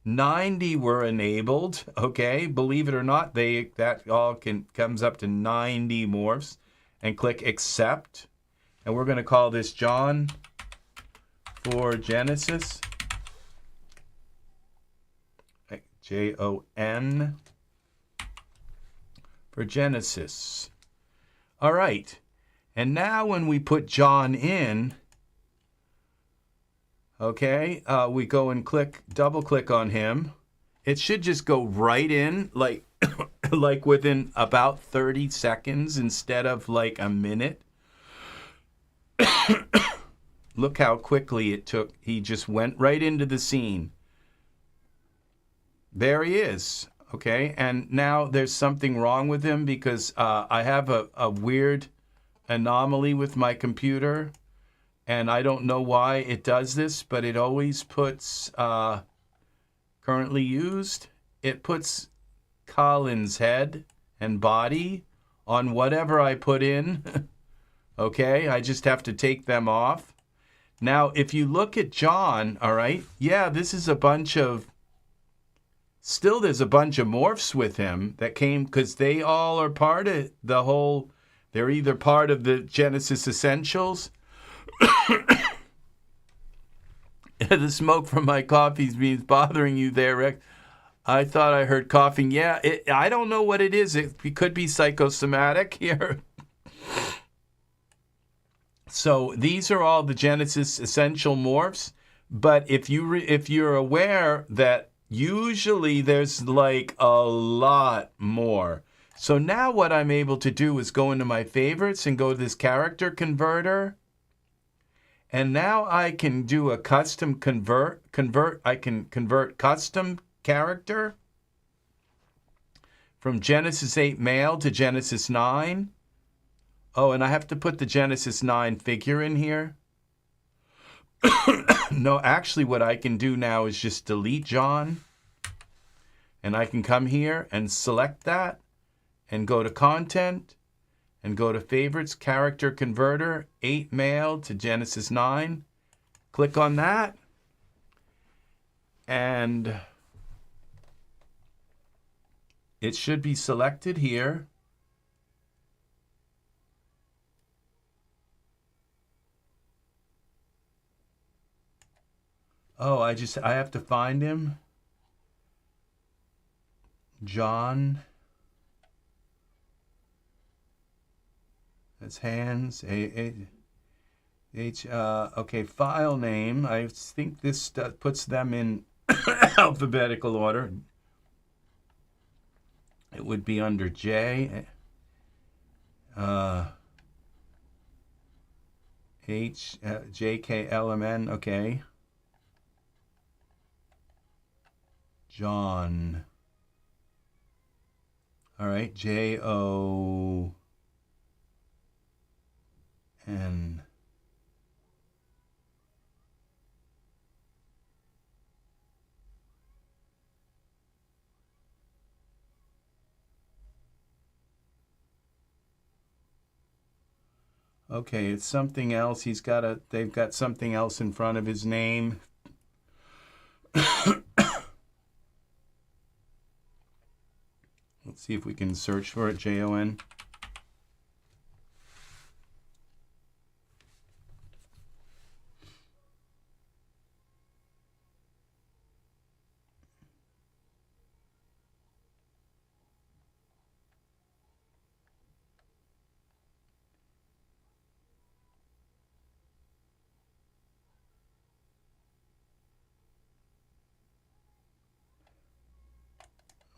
90 were enabled, okay? Believe it or not, that all comes up to 90 morphs. And click accept. And we're going to call this John for Genesis. Jon for Genesis. All right. And now when we put John in, okay, we go and double click on him. It should just go right in like within about 30 seconds instead of like a minute. Look how quickly it took. He just went right into the scene. There he is, okay? And now there's something wrong with him because I have a weird anomaly with my computer, and I don't know why it does this, but it always puts currently used. It puts Colin's head and body on whatever I put in, okay? I just have to take them off. Now, if you look at John, all right, yeah, this is a bunch of Still, there's a bunch of morphs with him that came because they all are part of the whole. They're either part of the Genesis Essentials. The smoke from my coffee beans bothering you there, Rex. I thought I heard coughing. Yeah, I don't know what it is. It could be psychosomatic here. So these are all the Genesis Essential morphs. But if you're aware that usually there's like a lot more. So now what I'm able to do is go into my favorites and go to this character converter. And now I can do a custom convert. I can convert custom character from Genesis 8 male to Genesis 9. Oh, and I have to put the Genesis 9 figure in here. No, actually what I can do now is just delete John. And I can come here and select that and go to content and go to favorites, character converter, 8 male to Genesis 9. Click on that. And it should be selected here. Oh, I have to find him. John. That's hands. Okay, file name. I think this puts them in alphabetical order. It would be under J. H, J, K, L, M, N. Okay. John. All right, J-O-N. Okay, it's something else. They've got something else in front of his name. Let's see if we can search for it, J-O-N.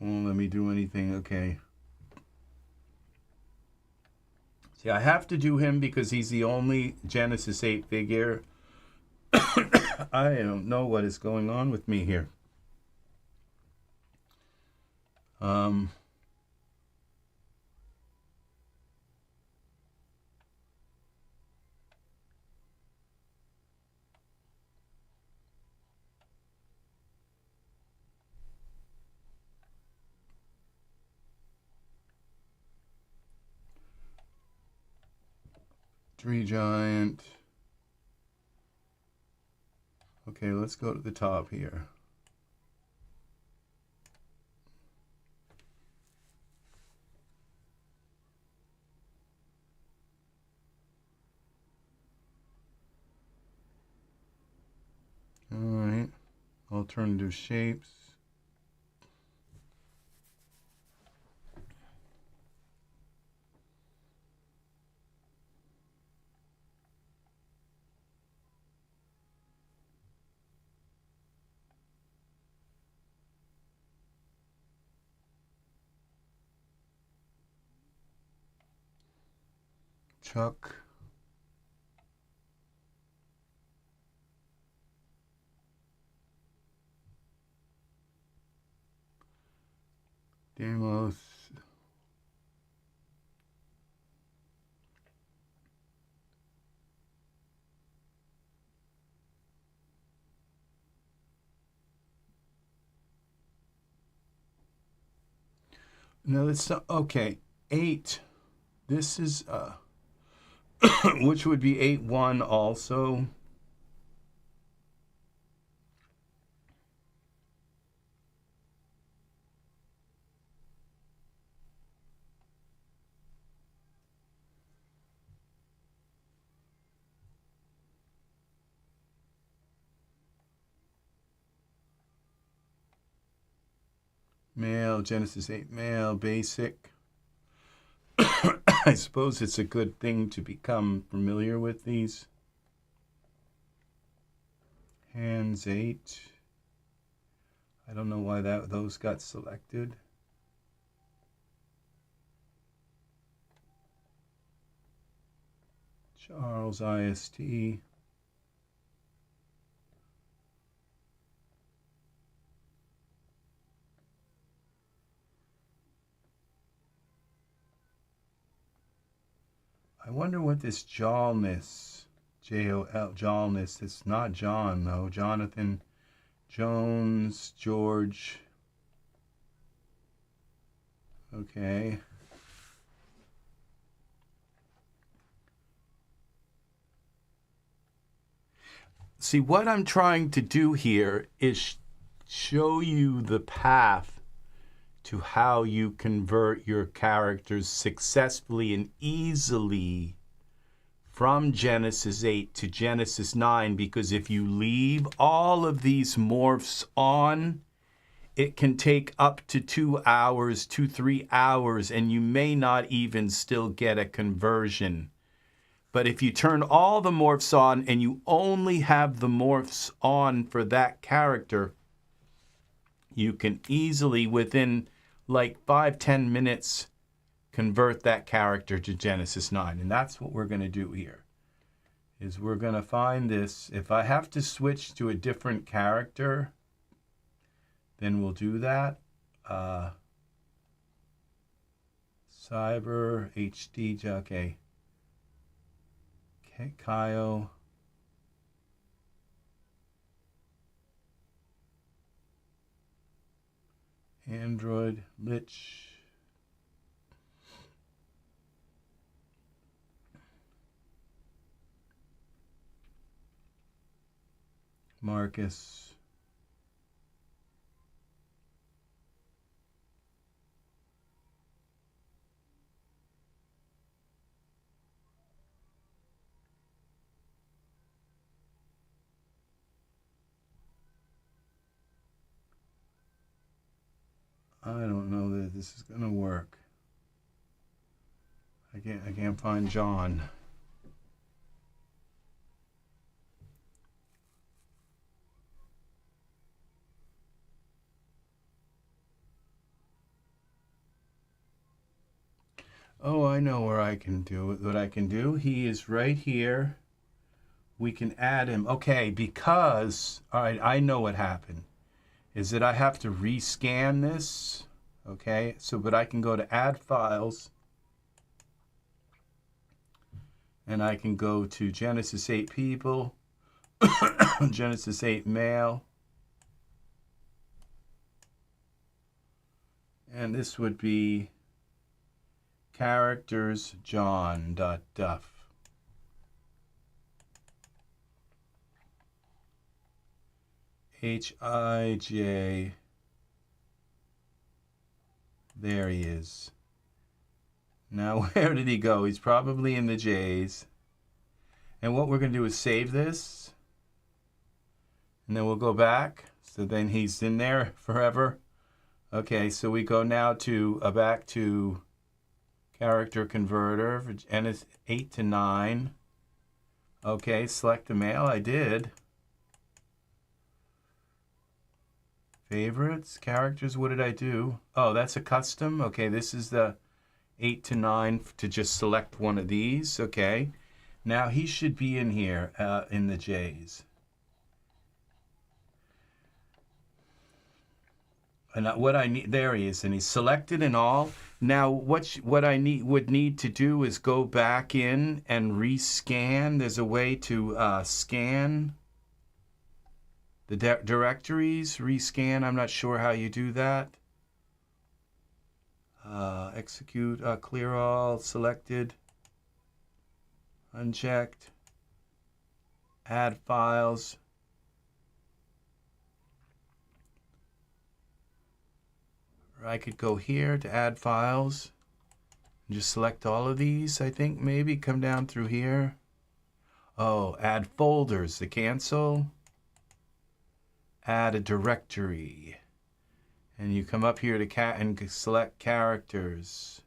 Won't let me do anything. Okay. See, I have to do him because he's the only Genesis 8 figure. I don't know what is going on with me here. Tree Giant. Okay, let's go to the top here. All right, alternative shapes. Chuck. Demos. No, that's not, okay. 8. This is which would be 8-1 also. male, Genesis 8 male, basic. I suppose it's a good thing to become familiar with these. Hands 8. I don't know why those got selected. Charles IST. I wonder what this Jolness, J-O-L, Jolness, it's not John though, Jonathan, Jones, George, okay. See, what I'm trying to do here is show you the path to how you convert your characters successfully and easily from Genesis 8 to Genesis 9, because if you leave all of these morphs on, it can take up to 2 hours, 3 hours, and you may not even still get a conversion. But if you turn all the morphs on and you only have the morphs on for that character, you can easily, within like 5-10 minutes, convert that character to Genesis 9. And that's what we're going to do here, is we're going to find this. If I have to switch to a different character, then we'll do that. Cyber, HD, okay. Kyle. Android, Lich. Marcus. I don't know that this is gonna work. I can't find John. Oh, I know where I can do it. What I can do, he is right here. We can add him. Okay, because, all right, I know what happened. Is that I have to rescan this. Okay, so, but I can go to add files. And I can go to Genesis 8 people, Genesis 8 male. And this would be characters John.duff. Hij. There he is. Now, where did he go? He's probably in the J's. And what we're going to do is save this. And then we'll go back. So then he's in there forever. Okay, so we go now to back to character converter, and it's 8 to 9. Okay, select the male. I did. Favorites, characters, what did I do? Oh, that's a custom. Okay, this is the 8 to 9 to just select one of these. Okay, now he should be in here in the J's. And what I need, there he is, and he's selected and all. Now, what I would need to do is go back in and rescan. There's a way to scan the directories, rescan. I'm not sure how you do that. Execute, clear all, selected, unchecked, add files. Or I could go here to add files and just select all of these, I think, maybe come down through here. Oh, add folders to cancel. Add a directory. And you come up here to and select characters.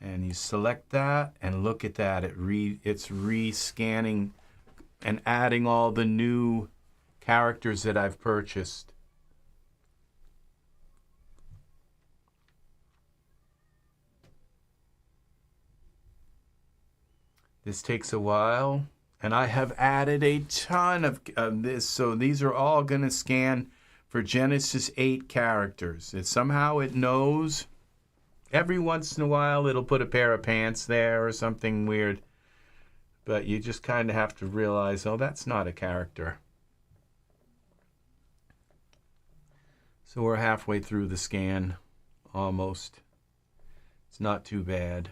And you select that, and look at that. It's re-scanning and adding all the new characters that I've purchased. This takes a while, and I have added a ton of this, so these are all going to scan for Genesis 8 characters. Somehow it knows. Every once in a while it'll put a pair of pants there or something weird, but you just kind of have to realize, oh, that's not a character. So we're halfway through the scan, almost. It's not too bad.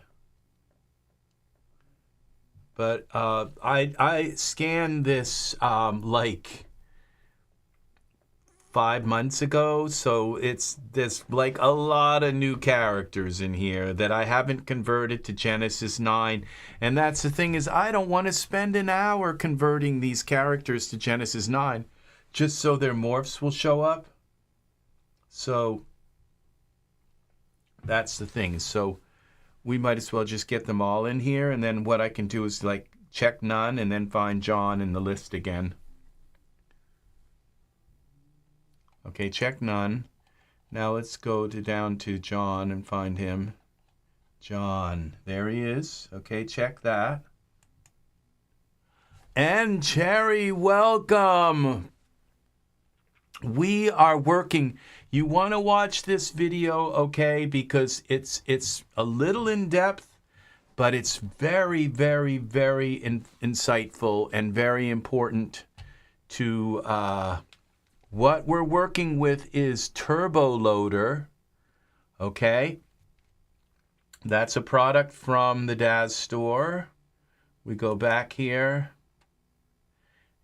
But I scanned this like 5 months ago, so there's like a lot of new characters in here that I haven't converted to Genesis 9. And that's the thing, is I don't want to spend an hour converting these characters to Genesis 9 just so their morphs will show up. So that's the thing. So we might as well just get them all in here, and then what I can do is like check none and then find John in the list again. Okay, check none. Now let's go down to John and find him. John, there he is. Okay, check that. And Cherry, welcome. We are working. You want to watch this video, okay, because it's a little in depth, but it's very, very, very insightful and very important to what we're working with is Turbo Loader, okay? That's a product from the Daz store. We go back here.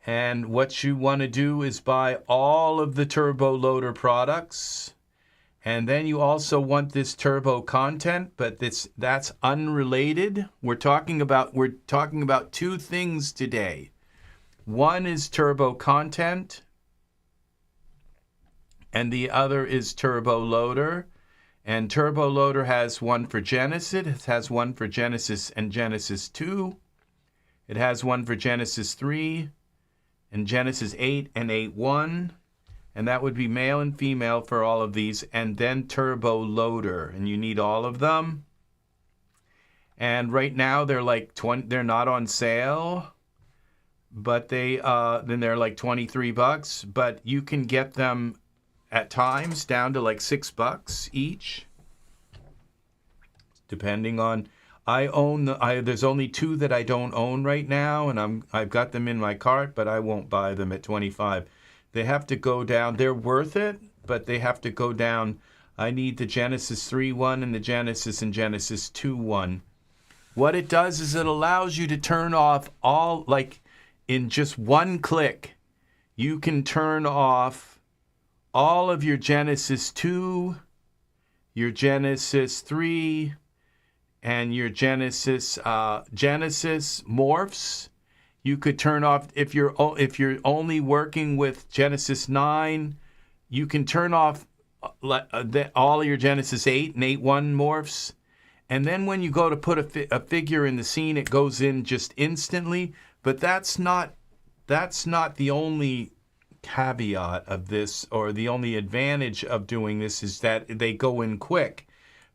And what you want to do is buy all of the Turbo Loader products. And then you also want this turbo content, but that's unrelated. We're talking about two things today. One is turbo content, and the other is Turbo Loader. And Turbo Loader has one for Genesis. It has one for Genesis and Genesis 2. It has one for Genesis 3 and Genesis 8 and 8.1. And that would be male and female for all of these. And then Turbo Loader. And you need all of them. And right now they're like 20, they're not on sale. But then they're like $23. But you can get them at times down to like $6 each, depending on. There's only 2 that I don't own right now, and I've got them in my cart, but I won't buy them at $25. They have to go down. They're worth it, but they have to go down. I need the Genesis 3.1 and the Genesis and Genesis 2.1. What it does is it allows you to turn off all, like in just one click, you can turn off all of your Genesis 2, your Genesis 3, and your Genesis morphs. You could turn off, if you're only working with Genesis 9, you can turn off all your Genesis 8 and 8.1 morphs. And then when you go to put a figure in the scene, it goes in just instantly. But that's not the only caveat of this, or the only advantage of doing this is that they go in quick.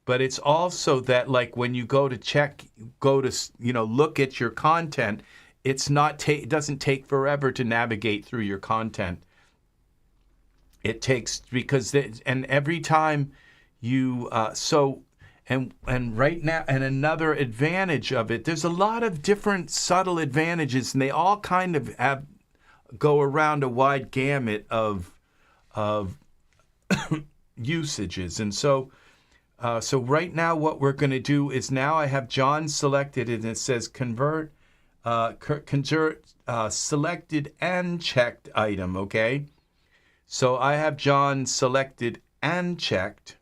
But it's also that, like, when you go to look at your content, it doesn't take forever to navigate through your content. It takes, and every time you and right now, and another advantage of it, there's a lot of different subtle advantages, and they all kind of go around a wide gamut of usages. And so right now what we're going to do is, now I have John selected, and it says convert selected and checked item, okay? So I have John selected and checked.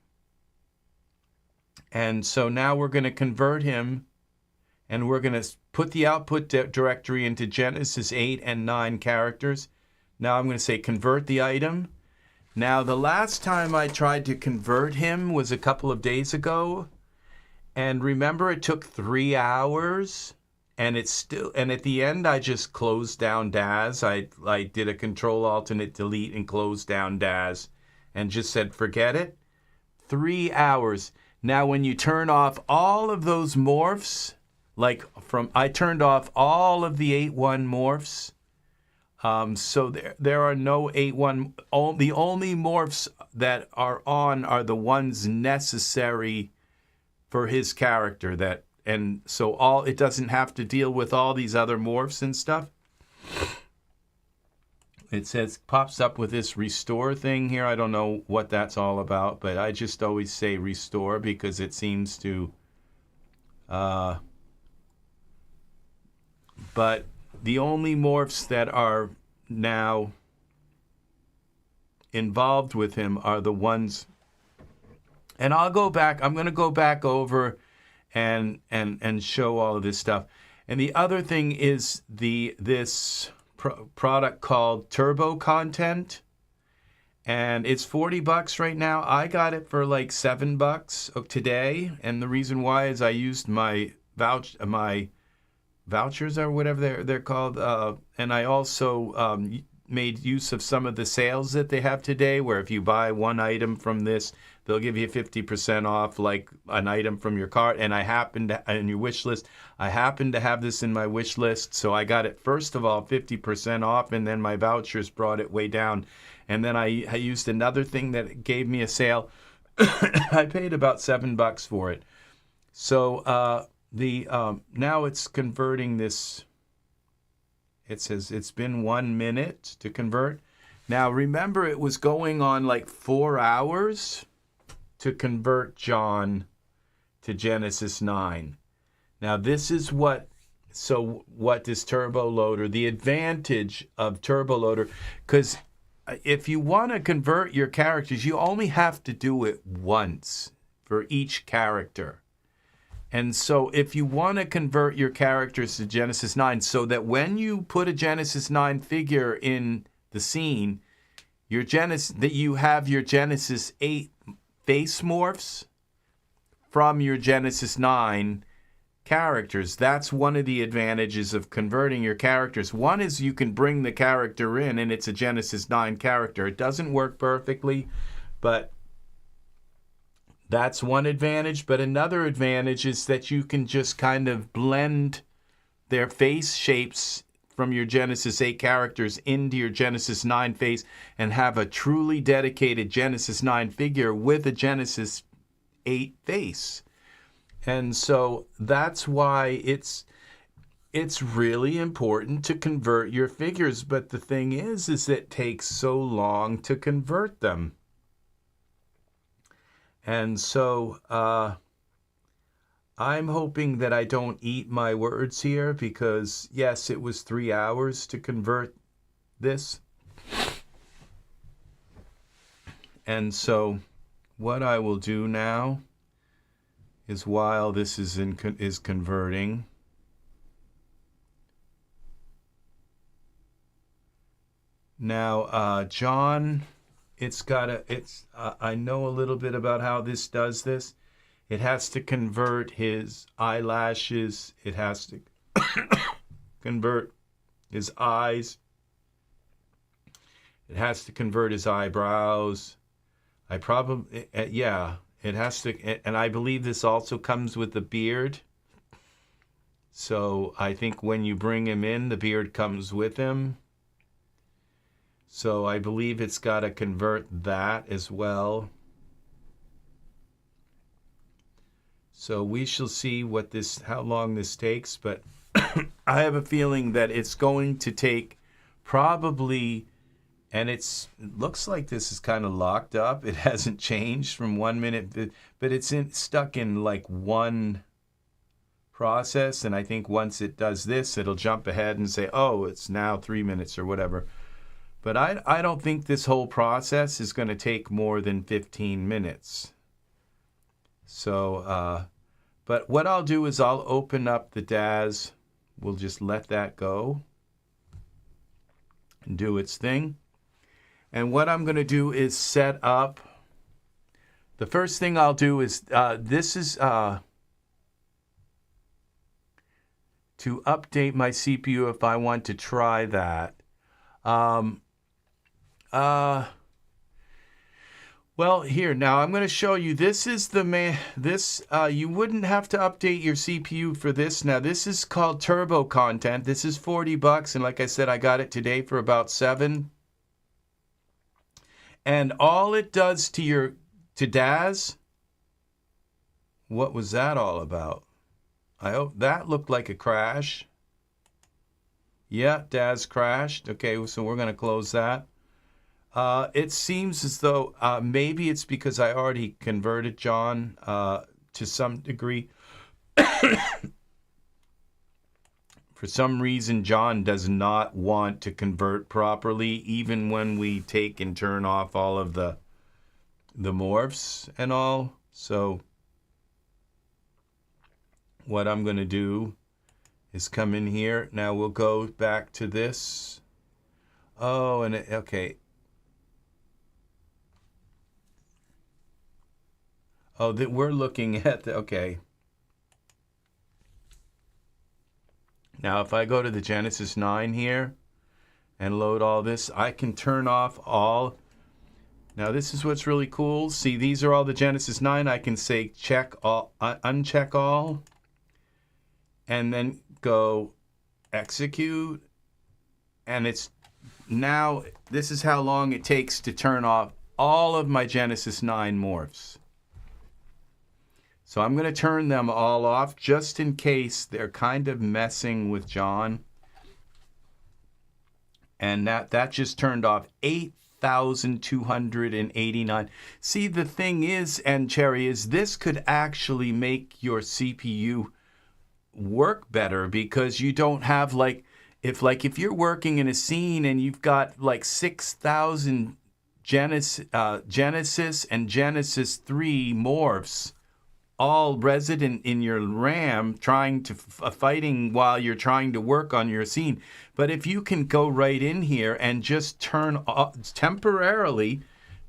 And so now we're going to convert him, and we're going to put the output directory into Genesis 8 and 9 characters. Now I'm going to say convert the item. Now, the last time I tried to convert him was a couple of days ago. And remember, it took 3 hours. And at the end, I just closed down DAS. I did a Control Alternate Delete and closed down DAS and just said, forget it. 3 hours. Now, when you turn off all of those morphs, I turned off all of the 8.1 morphs. So there are no 8.1. The only morphs that are on are the ones necessary for his character. And so it doesn't have to deal with all these other morphs and stuff. It pops up with this restore thing here. I don't know what that's all about, but I just always say restore because it seems to. But the only morphs that are now involved with him are the ones. And I'll go back. I'm going to go back over and show all of this stuff. And the other thing is this product called Turbo Content, and it's $40 right now. I got it for like $7 today, and the reason why is I used my vouchers or whatever they're called, and I also made use of some of the sales that they have today, where if you buy one item from this, they'll give you 50% off, like an item from your cart. And in your wish list, I happen to have this in my wish list. So I got it, first of all, 50% off, and then my vouchers brought it way down. And then I used another thing that gave me a sale. I paid about $7 for it. So now it's converting this. It says it's been 1 minute to convert. Now, remember, it was going on like 4 hours to convert John to Genesis 9. Now, this is what is Turbo Loader? The advantage of Turbo Loader, because if you want to convert your characters, you only have to do it once for each character. And so if you want to convert your characters to Genesis 9, so that when you put a Genesis 9 figure in the scene, that you have your Genesis 8 face morphs from your Genesis 9 characters. That's one of the advantages of converting your characters. One is you can bring the character in and it's a Genesis 9 character. It doesn't work perfectly, but that's one advantage. But another advantage is that you can just kind of blend their face shapes from your Genesis 8 characters into your Genesis 9 face and have a truly dedicated Genesis 9 figure with a Genesis 8 face. And so that's why it's really important to convert your figures. But the thing is it takes so long to convert them. And so I'm hoping that I don't eat my words here, because yes, it was 3 hours to convert this. And so what I will do now is, while this is converting, now John, I know a little bit about how this does this. It has to convert his eyelashes. It has to convert his eyes. It has to convert his eyebrows. It has to, and I believe this also comes with the beard. So I think when you bring him in, the beard comes with him. So I believe it's got to convert that as well. So we shall see how long this takes, but I have a feeling that it's going to take probably, and it looks like this is kind of locked up. It hasn't changed from 1 minute, but it's stuck in like one process. And I think once it does this, it'll jump ahead and say, oh, it's now 3 minutes or whatever. But I don't think this whole process is going to take more than 15 minutes. So, but what I'll do is I'll open up the DAS. We'll just let that go and do its thing. And what I'm going to do is set up. The first thing I'll do is, this is to update my CPU if I want to try that. Well, here, now I'm going to show you, this is the you wouldn't have to update your CPU for this. Now, this is called Turbo Content. This is $40, and like I said, I got it today for about $7. And all it does to DAS, what was that all about? I hope that looked like a crash. Yeah, DAS crashed. Okay, so we're going to close that. It seems as though maybe it's because I already converted John to some degree. For some reason, John does not want to convert properly, even when we take and turn off all of the morphs and all. So what I'm going to do is come in here. Now we'll go back to this. Oh, and okay. Oh, that we're looking at the, okay. Now, if I go to the Genesis 9 here and load all this, I can turn off all. Now, this is what's really cool. See, these are all the Genesis 9. I can say check all, uncheck all, and then go execute. And it's now, this is how long it takes to turn off all of my Genesis 9 morphs. So I'm going to turn them all off just in case they're kind of messing with John. And that just turned off 8,289. See, the thing is, and Cherry, is this could actually make your CPU work better, because you don't have if you're working in a scene and you've got like 6,000 Genesis and Genesis 3 morphs all resident in your RAM, trying to fighting while you're trying to work on your scene. But if you can go right in here and just temporarily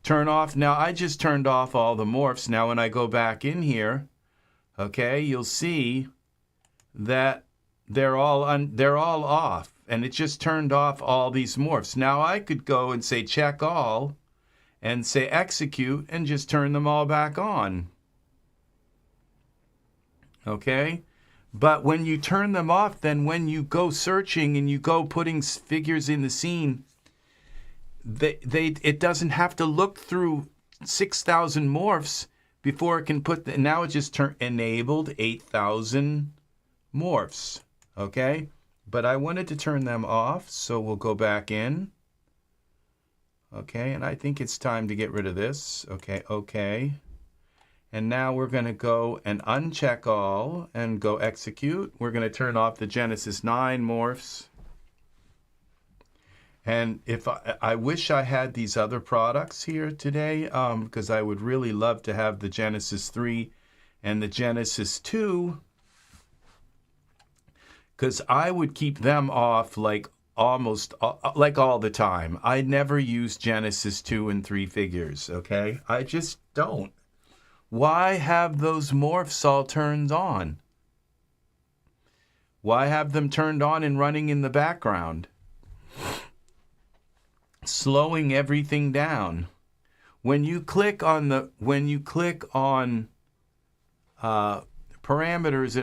turn off. Now, I just turned off all the morphs. Now, when I go back in here, okay, you'll see that they're all off, and it just turned off all these morphs. Now, I could go and say check all and say execute and just turn them all back on. Okay, but when you turn them off, then when you go searching and you go putting figures in the scene, it doesn't have to look through 6,000 morphs before it can put now it just enabled 8,000 morphs. Okay, but I wanted to turn them off, so we'll go back in. Okay, and I think it's time to get rid of this. Okay. And now we're going to go and uncheck all and go execute. We're going to turn off the Genesis 9 morphs. And if I wish I had these other products here today, because I would really love to have the Genesis 3 and the Genesis 2, because I would keep them off like almost like all the time. I never use Genesis 2 and 3 figures, okay? I just don't. Why have those morphs all turned on? Why have them turned on and running in the background? Slowing everything down. When you click on parameters,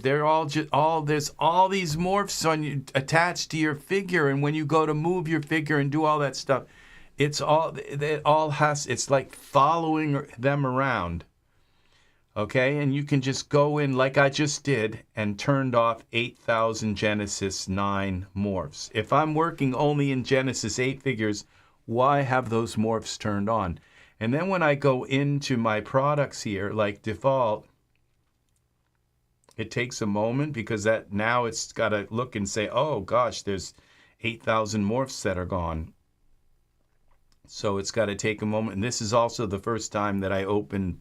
they're all just there's all these morphs attached to your figure, and when you go to move your figure and do all that stuff, it's like following them around. Okay, and you can just go in like I just did and turned off 8,000 Genesis 9 morphs. If I'm working only in Genesis 8 figures, why have those morphs turned on? And then when I go into my products here, like default, it takes a moment because now it's got to look and say, oh gosh, there's 8,000 morphs that are gone. So it's got to take a moment. And this is also the first time that I opened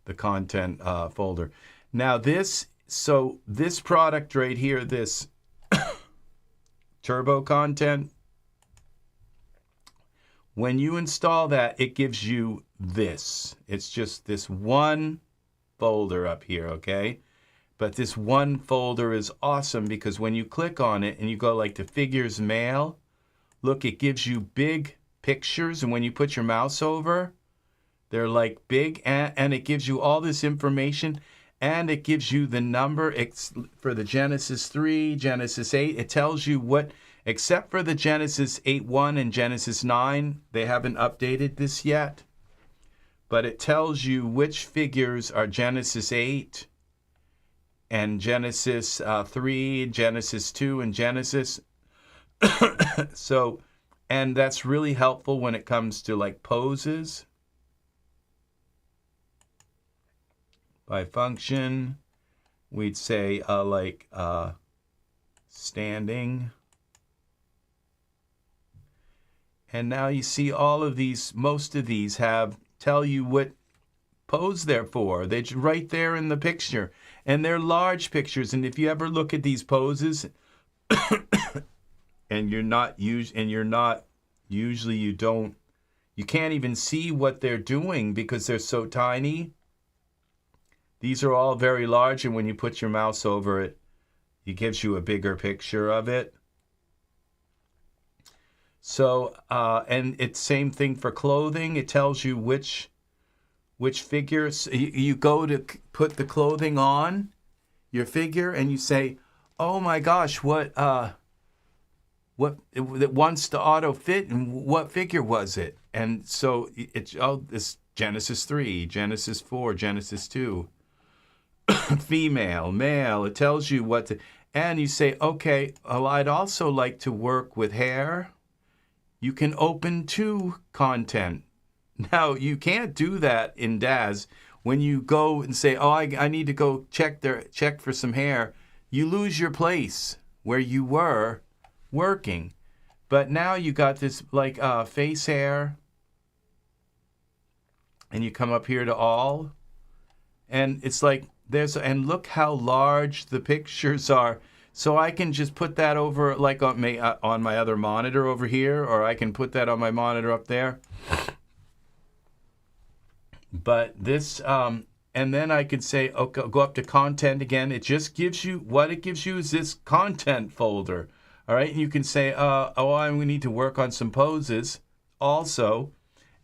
the content folder. Now this product right here, this turbo content, When you install that, it gives you this. It's just this one folder up here, okay? But this one folder is awesome because when you click on it and you go like to Figures Mail, look, it gives you big pictures, and when you put your mouse over, they're like big, and it gives you all this information, and it gives you the number. It's for the Genesis 3, Genesis 8. It tells you what, except for the Genesis 8.1 and Genesis 9, they haven't updated this yet, but it tells you which figures are Genesis 8 and Genesis 3, Genesis 2, and Genesis. So, and that's really helpful when it comes to like poses. By function, we'd say standing. And now you see all of these, most of these tell you what pose they're for. They're right there in the picture. And they're large pictures. And if you ever look at these poses, and you can't even see what they're doing because they're so tiny. These are all very large, and when you put your mouse over it, it gives you a bigger picture of it. So, and it's same thing for clothing. It tells you which figures. You go to put the clothing on your figure, and you say, "Oh my gosh, what it wants to auto fit, and what figure was it?" And so it's this Genesis 3, Genesis 4, Genesis 2, female, male. It tells you what to, and you say, "Okay, well, I'd also like to work with hair." You can open to content. Now, you can't do that in DAZ. When you go and say, "Oh, I need to go check for some hair," you lose your place where you were working. But now you got this like face hair, and you come up here to all, and it's like and look how large the pictures are. So I can just put that over like on my other monitor over here, or I can put that on my monitor up there. But this, and then I could say, okay, go up to content again. It just gives you, what it gives you is this content folder. All right, and you can say, we need to work on some poses also.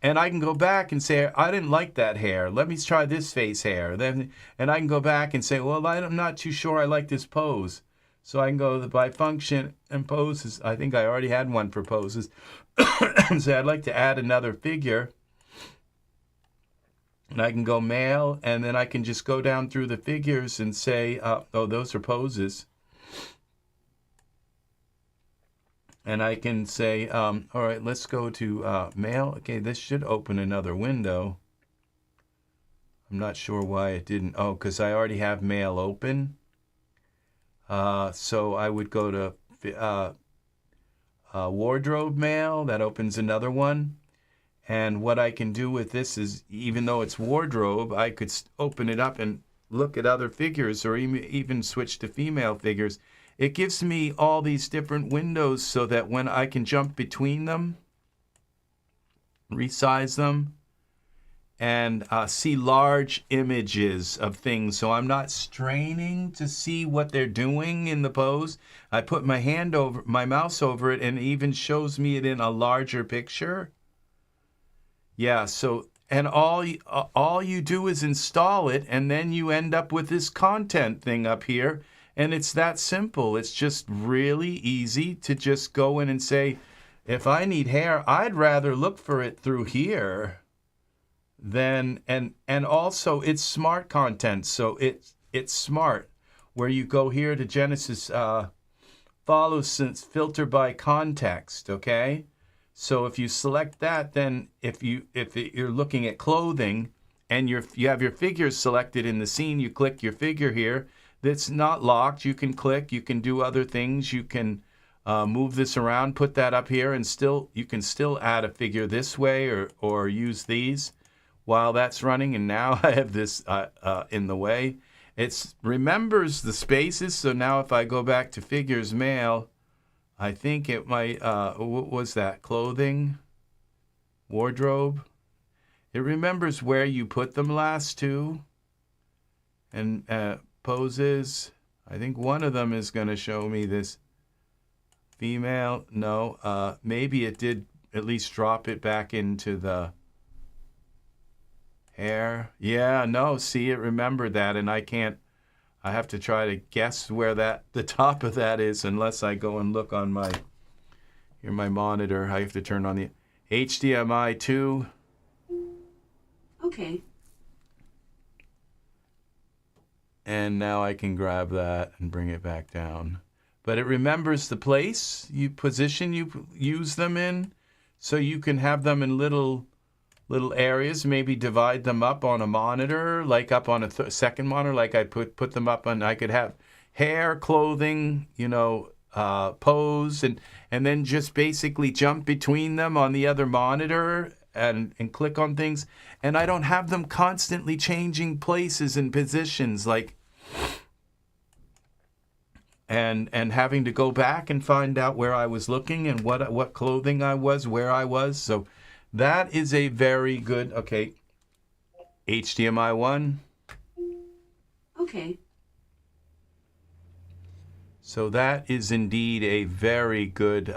And I can go back and say, I didn't like that hair. Let me try this face hair. And I can go back and say, well, I'm not too sure I like this pose. So I can go by function and poses. I think I already had one for poses. Say, I'd like to add another figure. And I can go male, and then I can just go down through the figures and say, those are poses. And I can say, all right, let's go to male. Okay, this should open another window. I'm not sure why it didn't. Oh, because I already have male open. So I would go to wardrobe male. That opens another one. And what I can do with this is, even though it's wardrobe, I could open it up and look at other figures, or even switch to female figures. It gives me all these different windows so that when I can jump between them, resize them, and see large images of things. So I'm not straining to see what they're doing in the pose. I put my mouse over it, and it even shows me it in a larger picture. Yeah, so, and all you do is install it, and then you end up with this content thing up here. And it's that simple. It's just really easy to just go in and say, if I need hair, I'd rather look for it through here than, and also it's smart content. So it's smart, where you go here to Genesis, follow since filter by context, okay? So if you select that, then if you're looking at clothing and you have your figures selected in the scene, you click your figure here. That's not locked. You can click. You can do other things. You can move this around, put that up here, and you can still add a figure this way or use these while that's running. And now I have this in the way. It remembers the spaces. So now if I go back to figures male, I think it might, what was that, clothing? wardrobe. It remembers where you put them last too. And poses. I think one of them is going to show me this female. No, maybe it did at least drop it back into the hair. Yeah, no, see, it remembered that, and I have to try to guess where the top of that is unless I go and look on my monitor. I have to turn on the HDMI 2. Okay. And now I can grab that and bring it back down. But it remembers the place, you use them in, so you can have them in little areas, maybe divide them up on a monitor, like up on a second monitor, like I put them up on, I could have hair, clothing, pose, and then just basically jump between them on the other monitor and click on things. And I don't have them constantly changing places and positions, like, and having to go back and find out where I was looking and what clothing I was, where I was. So that is a very good, okay, HDMI 1. Okay. So that is indeed a very good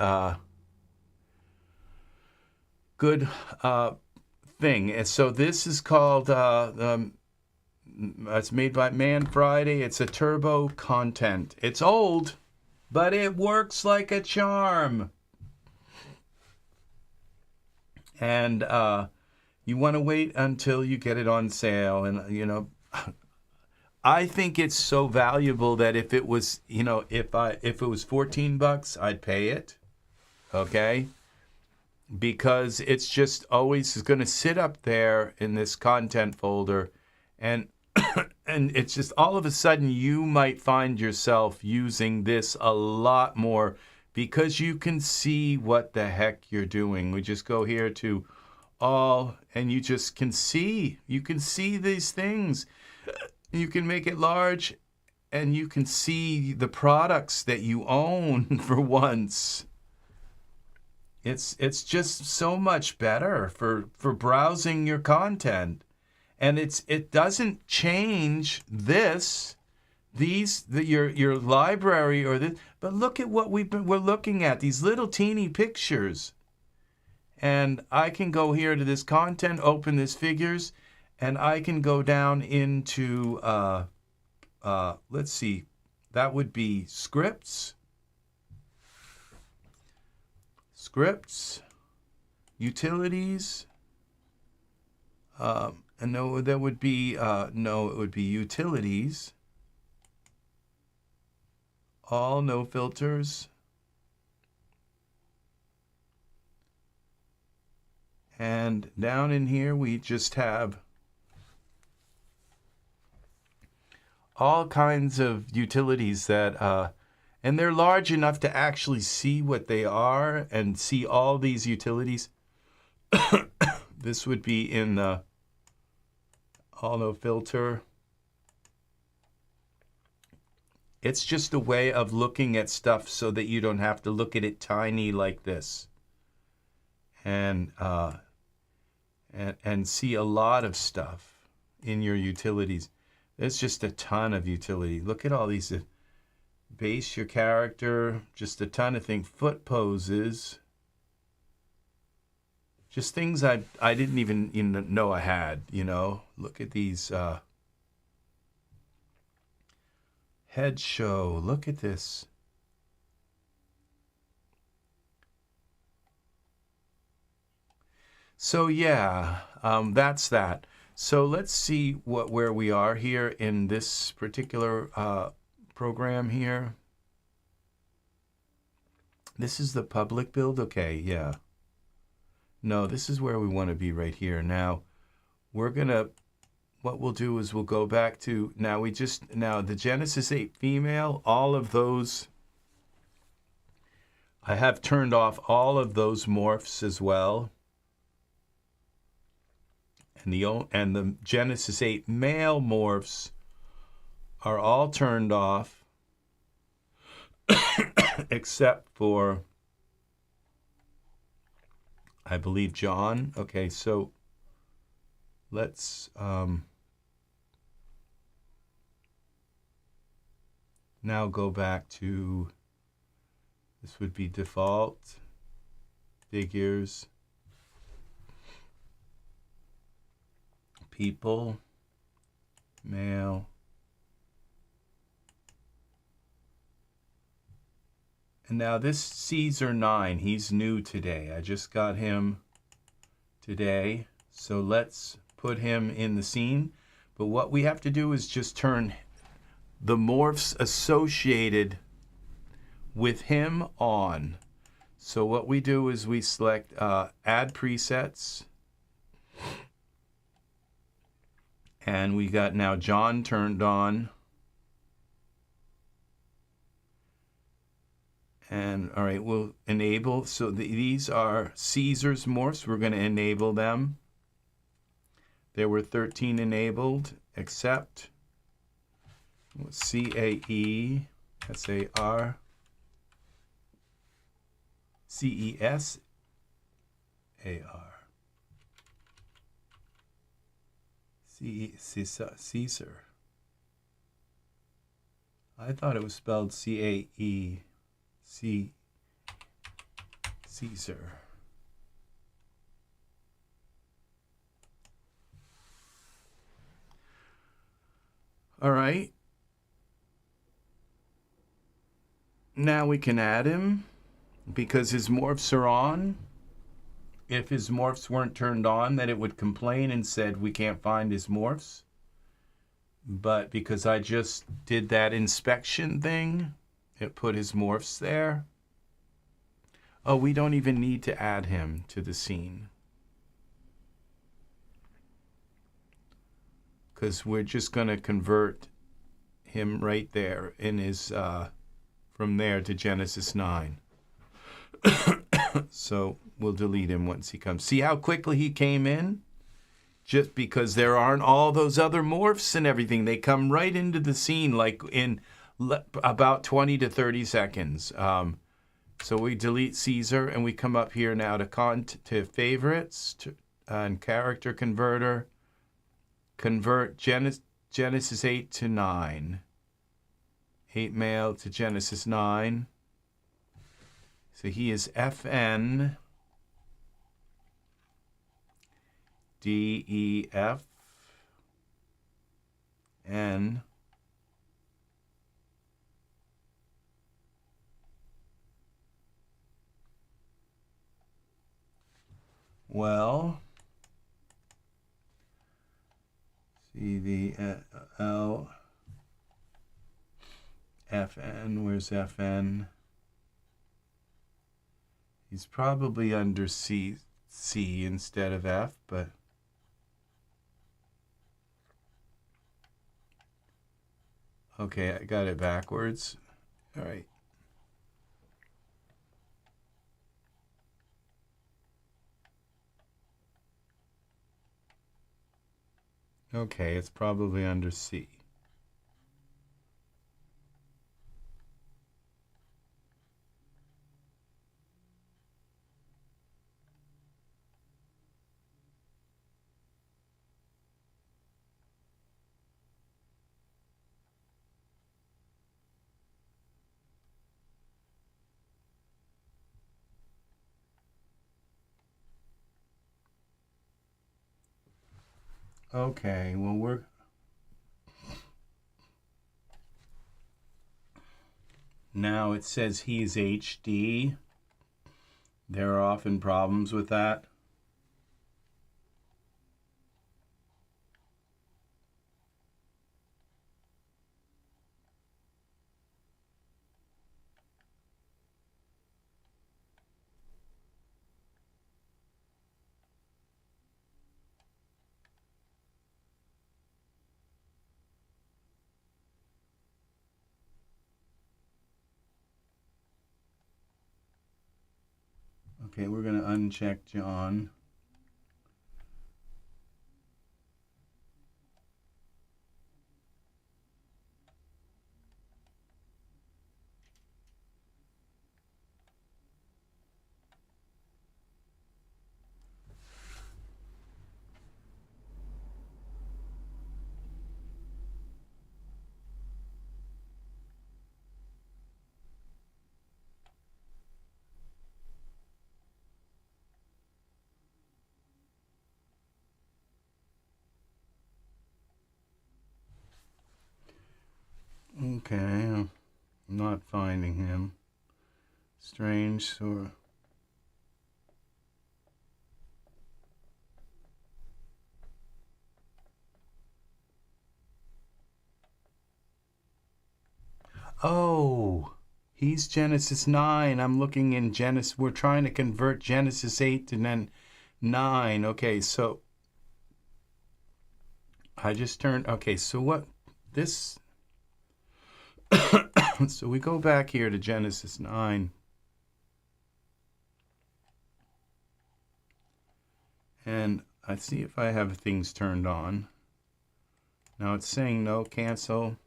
thing. And so this is called, it's made by Man Friday. It's a turbo content. It's old, but it works like a charm. And you want to wait until you get it on sale. And, I think it's so valuable that if it was, if it was $14, I'd pay it. Okay? Because it's just always going to sit up there in this content folder, and and it's just all of a sudden you might find yourself using this a lot more because you can see what the heck you're doing. We just go here to all, and you just can see. You can see these things. You can make it large, and you can see the products that you own for once. It's just so much better for browsing your content, and it doesn't change your library or this. But look at what we're looking at, these little teeny pictures, and I can go here to this content, open this figures, and I can go down into let's see, that would be scripts. Scripts, utilities, and no, that would be, no, it would be utilities, all, no filters, and down in here we just have all kinds of utilities that, and they're large enough to actually see what they are and see all these utilities. This would be in the all no filter. It's just a way of looking at stuff so that you don't have to look at it tiny like this. And see a lot of stuff in your utilities. There's just a ton of utility. Look at all these. Base your character, just a ton of things. Foot poses, just things I didn't even know I had. Look at these head show. Look at this. So yeah, that's that. So let's see where we are here in this particular program here. This is the public build. Okay, yeah. No, this is where we want to be right here. Now, what we'll do is we'll go back to, now the Genesis 8 female, all of those, I have turned off all of those morphs as well. And the Genesis 8 male morphs are all turned off except for I believe John. Okay, so let's now go back to, this would be default, figures, people, male, and now this Caesar 9, he's new today. I just got him today, so let's put him in the scene. But what we have to do is just turn the morphs associated with him on. So what we do is we select add presets, and we got now John turned on. And all right, we'll enable. So these are Caesar's morphs. We're going to enable them. There were 13 enabled. Accept. CAE, SAR, CES, AR. Caesar. I thought it was spelled CAE. Caesar. All right. Now we can add him because his morphs are on. If his morphs weren't turned on, then it would complain and said we can't find his morphs. But because I just did that inspection thing, it put his morphs there. Oh, we don't even need to add him to the scene, because we're just going to convert him right there in his, from there to Genesis 9. So we'll delete him once he comes. See how quickly he came in? Just because there aren't all those other morphs and everything. They come right into the scene like in about 20 to 30 seconds. So we delete Caesar and we come up here now to favorites and character converter. Convert Genesis 8 to 9. 8 male to Genesis 9. So he is FN DEF N well, see the L FN, where's FN? He's probably under C instead of F, but okay, I got it backwards. All right. Okay, it's probably under C. Okay, well, we're now it says he's HD. There are often problems with that. Okay, we're going to uncheck John. Okay, I'm not finding him. Strange, so... Oh, he's Genesis 9. I'm looking in Genesis. We're trying to convert Genesis 8 and then 9. Okay, so I just turned... Okay, so what... This... So we go back here to Genesis 9. And I see if I have things turned on. Now it's saying no, cancel.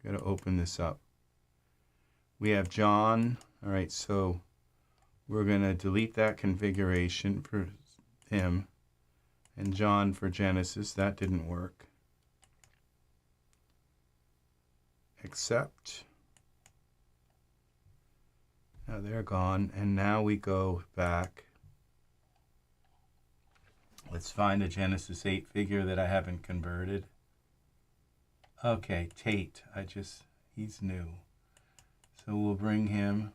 Got to open this up. We have John. All right, so we're going to delete that configuration for him. And John for Genesis. That didn't work. Accept. Now they're gone. And now we go back. Let's find a Genesis 8 figure that I haven't converted. Okay, Tate. He's new. So we'll bring him.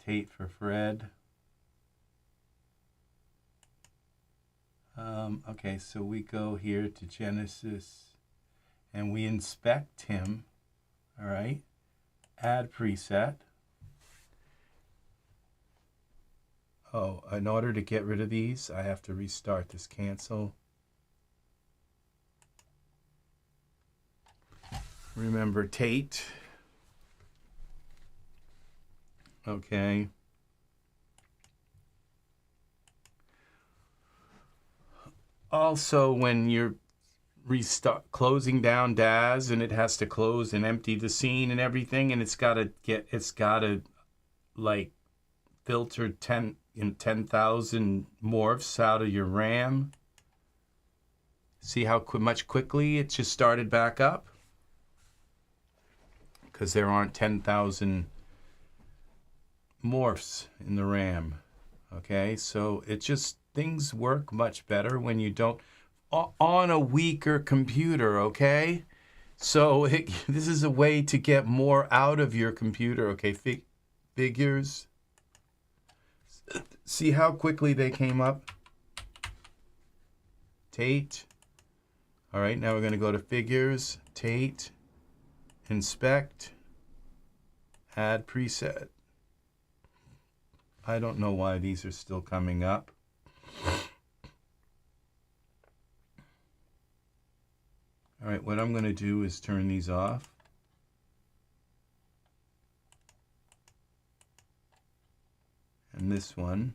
Tate for Fred. Okay, so we go here to Genesis and we inspect him. All right. Add preset. Oh, in order to get rid of these, I have to restart this. Cancel. Remember Tate. Okay. Also, when you're closing down DAS and it has to close and empty the scene and everything, and it's got to like filter 10,000 morphs out of your RAM. See how much quickly it just started back up? Because there aren't 10,000 morphs in the RAM. Okay, so it just, things work much better when you don't, on a weaker computer, okay? So this is a way to get more out of your computer, okay? Figures. See how quickly they came up? Tate. All right, now we're going to go to figures, Tate, inspect, add preset. I don't know why these are still coming up. All right, what I'm going to do is turn these off. And this one.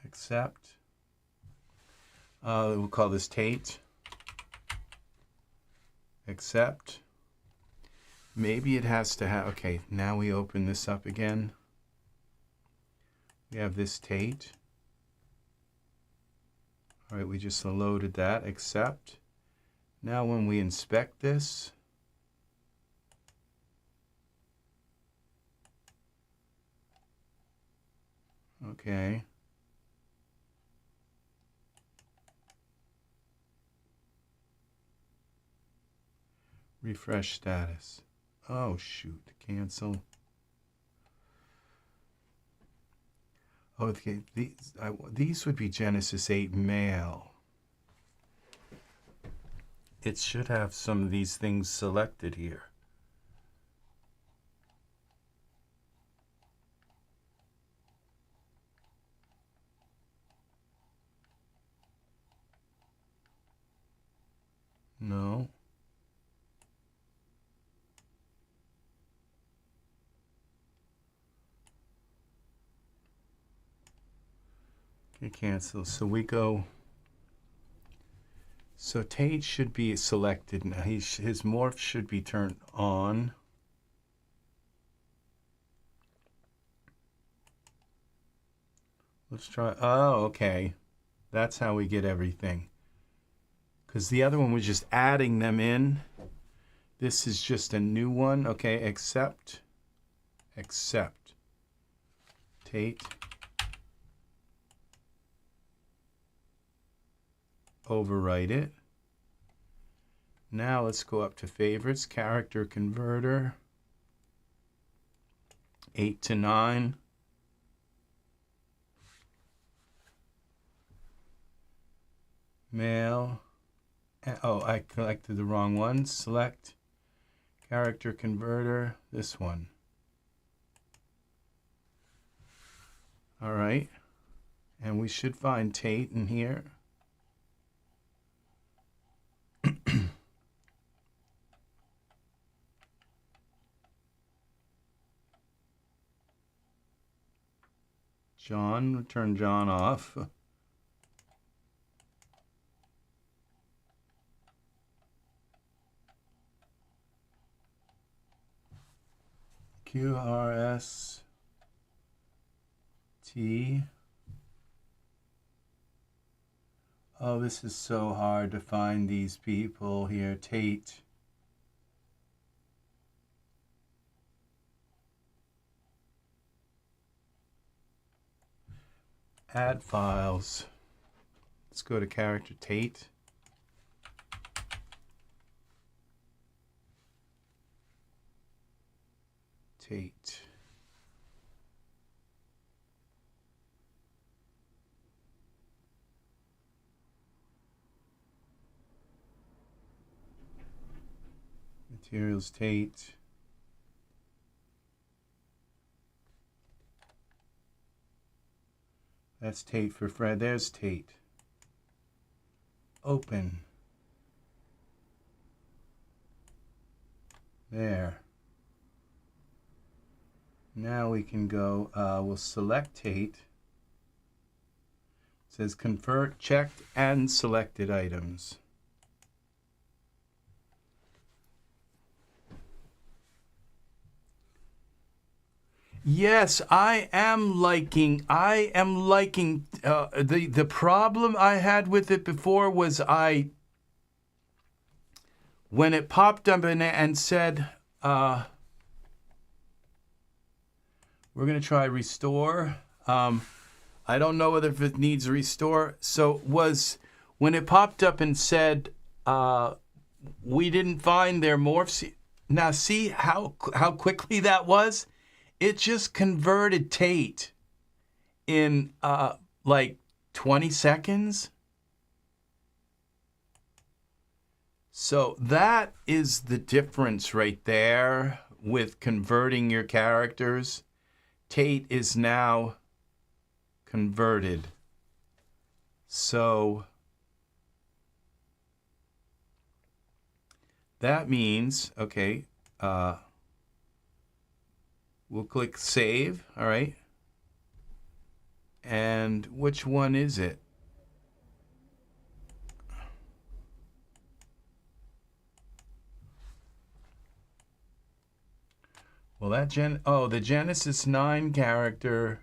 Accept. We'll call this Tate. Accept. Maybe it has to have, okay, now we open this up again. We have this Tate. All right, we just loaded that, accept. Now when we inspect this, okay. Refresh status. Oh, shoot. Cancel. Oh, okay. These would be Genesis 8 male. It should have some of these things selected here. No. Cancel. So we go. So Tate should be selected now. His morph should be turned on. Let's try. Oh, okay. That's how we get everything. Because the other one was just adding them in. This is just a new one. Okay, accept. Accept. Tate. overwrite it. Now let's go up to favorites, character converter, 8 to 9. Male. Oh, I collected the wrong one. Select character converter, this one. All right. And we should find Tate in here. John, we'll turn John off. QRST. Oh, this is so hard to find these people here. Tate. Add files. Let's go to character Tate. Tate. Materials Tate. That's Tate for Fred. There's Tate. Open. There. Now we can go, we'll select Tate. It says convert checked and selected items. Yes, I am liking the problem I had with it before was when it popped up and said, we're going to try restore. I don't know whether if it needs restore. So when it popped up and said, we didn't find their morphs. Now see how quickly that was? It just converted Tate in like 20 seconds. So that is the difference right there with converting your characters. Tate is now converted. So that means, okay, we'll click save, all right. And which one is it? Well, the Genesis 9 character.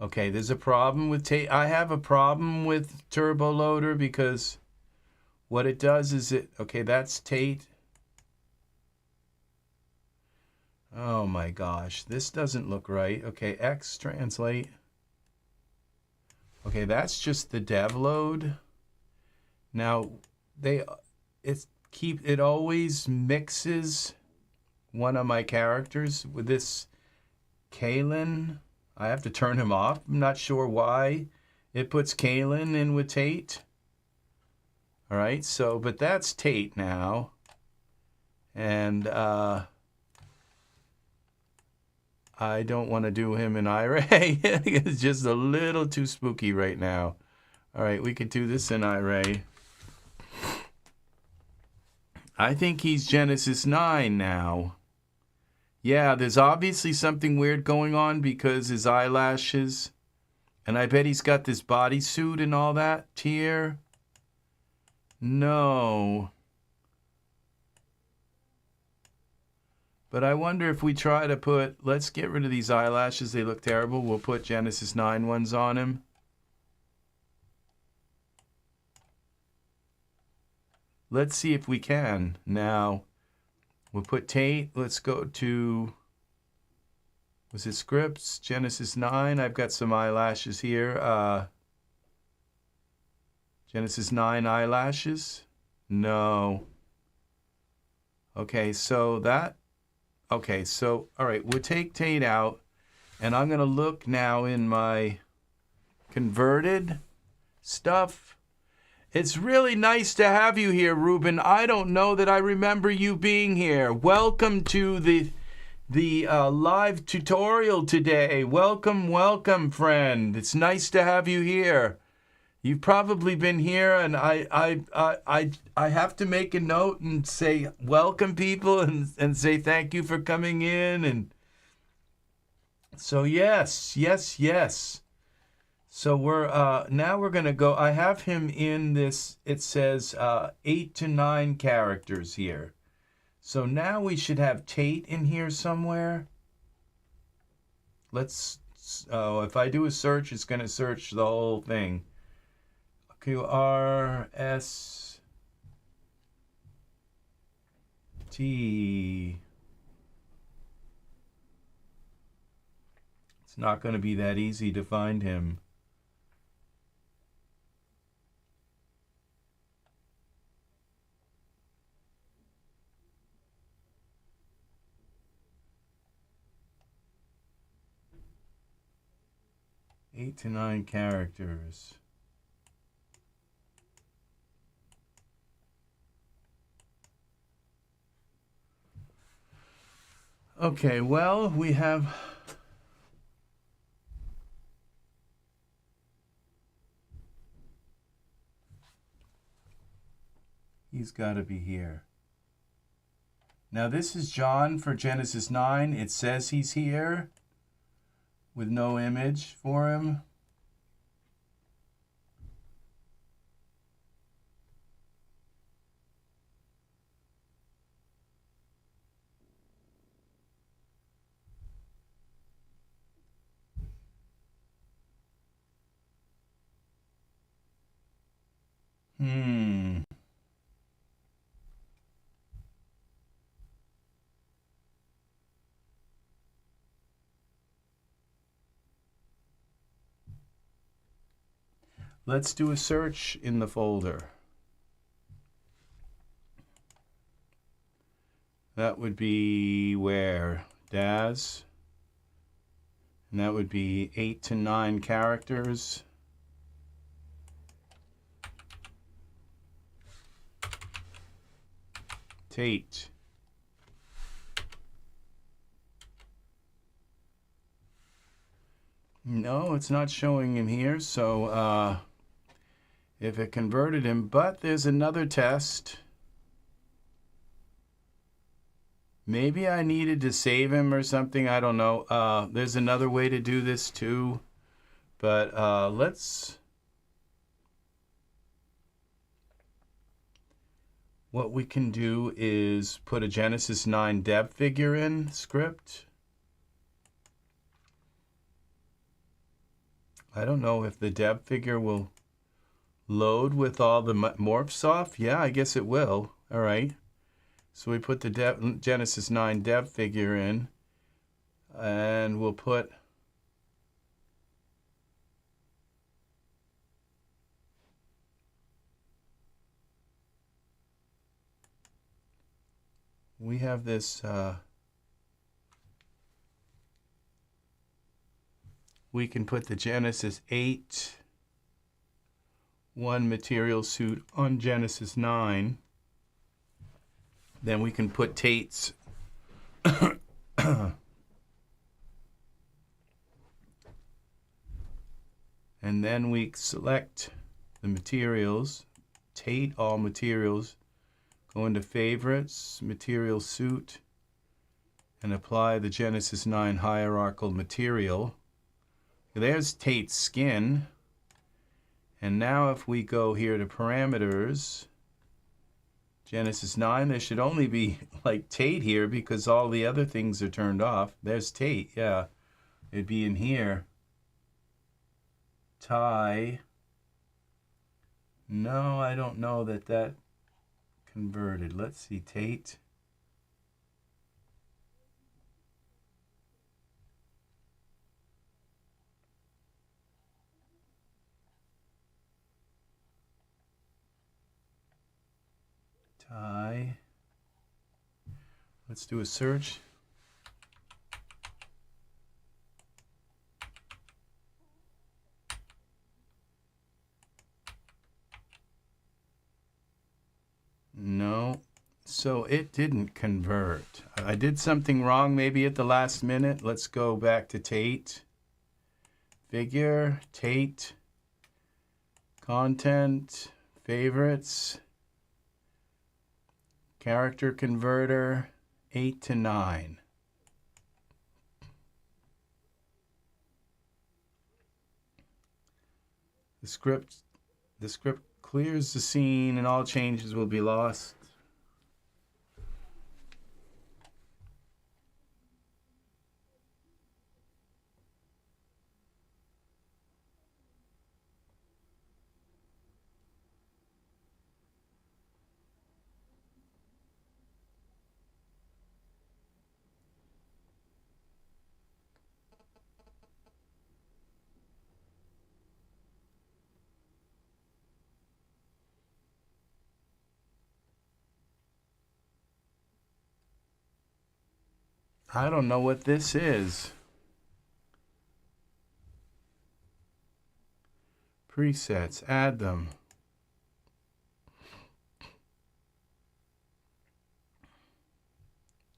Okay, there's a problem with Tate. I have a problem with Turbo Loader because what it does is okay, that's Tate. Oh my gosh, this doesn't look right. Okay, X translate. Okay, that's just the dev load. Now it always mixes one of my characters with this Kalen. I have to turn him off. I'm not sure why it puts Kalen in with Tate. All right, so but that's Tate now. And I don't want to do him in Iray. It's just a little too spooky right now. All right, we could do this in Iray. I think he's Genesis 9 now. Yeah, there's obviously something weird going on because his eyelashes. And I bet he's got this bodysuit and all that here. No. But I wonder if we try to let's get rid of these eyelashes. They look terrible. We'll put Genesis 9 ones on him. Let's see if we can. Now, we'll put Tate. Let's go to, was it scripts? Genesis 9. I've got some eyelashes here. Genesis 9 eyelashes? No. Okay, so all right, we'll take Tate out, and I'm going to look now in my converted stuff. It's really nice to have you here, Ruben. I don't know that I remember you being here. Welcome to the live tutorial today. Welcome, friend. It's nice to have you here. You've probably been here, and I have to make a note and say welcome people and say thank you for coming in. And so yes. So now we're gonna go. I have him in this. It says 8 to 9 characters here. So now we should have Tate in here somewhere. Let's. If I do a search, it's gonna search the whole thing. QRST. It's not going to be that easy to find him. Eight to 9 characters. Okay, well, we have... He's got to be here. Now, this is John for Genesis 9. It says he's here with no image for him. Let's do a search in the folder. That would be where? Daz. And that would be 8 to 9 characters. Tate. No, it's not showing him here, so if it converted him, but there's another test. Maybe I needed to save him or something, I don't know. There's another way to do this too, but what we can do is put a Genesis 9 dev figure in script. I don't know if the dev figure will load with all the morphs off. Yeah, I guess it will. All right. So we put the Genesis 9 dev figure in, and we'll put we have this we can put the Genesis 8 1 material suit on Genesis 9. Then we can put Tate's and then we select the materials, Tate all materials, go into favorites, material suit, and apply the Genesis 9 hierarchical material. There's Tate's skin. And now if we go here to parameters, Genesis 9, there should only be like Tate here because all the other things are turned off. There's Tate, yeah. It'd be in here. Tie. No, I don't know that converted. Let's see, Tate. Tie. Let's do a search. No, so it didn't convert. I did something wrong maybe at the last minute. Let's go back to Tate. Figure, Tate, content, favorites, character converter, 8 to 9. The script clears the scene and all changes will be lost. I don't know what this is. Presets, add them.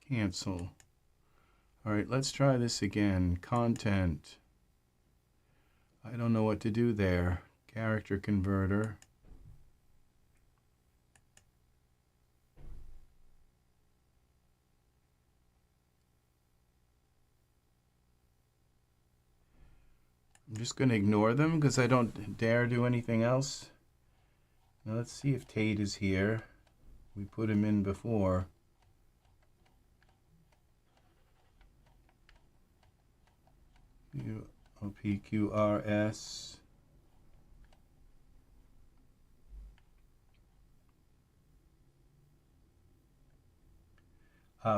Cancel. All right, let's try this again. Content. I don't know what to do there. Character converter. I'm just going to ignore them because I don't dare do anything else. Now let's see if Tate is here. We put him in before. OPQRS.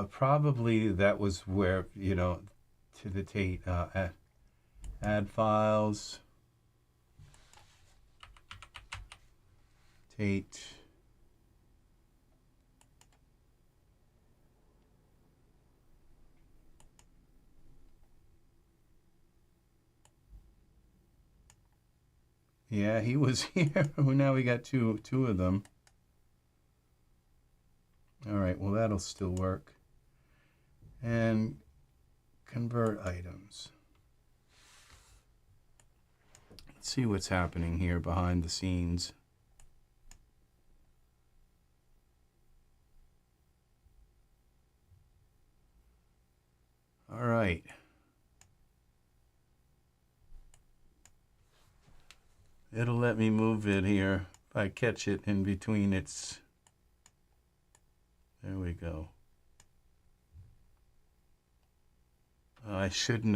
Probably that was where, you know, to the Tate, add files, Tate, yeah, he was here. Now we got two of them. All right, well, that'll still work. And convert items. Let's see what's happening here behind the scenes. All right. It'll let me move it here if I catch it in between its... There we go. I shouldn't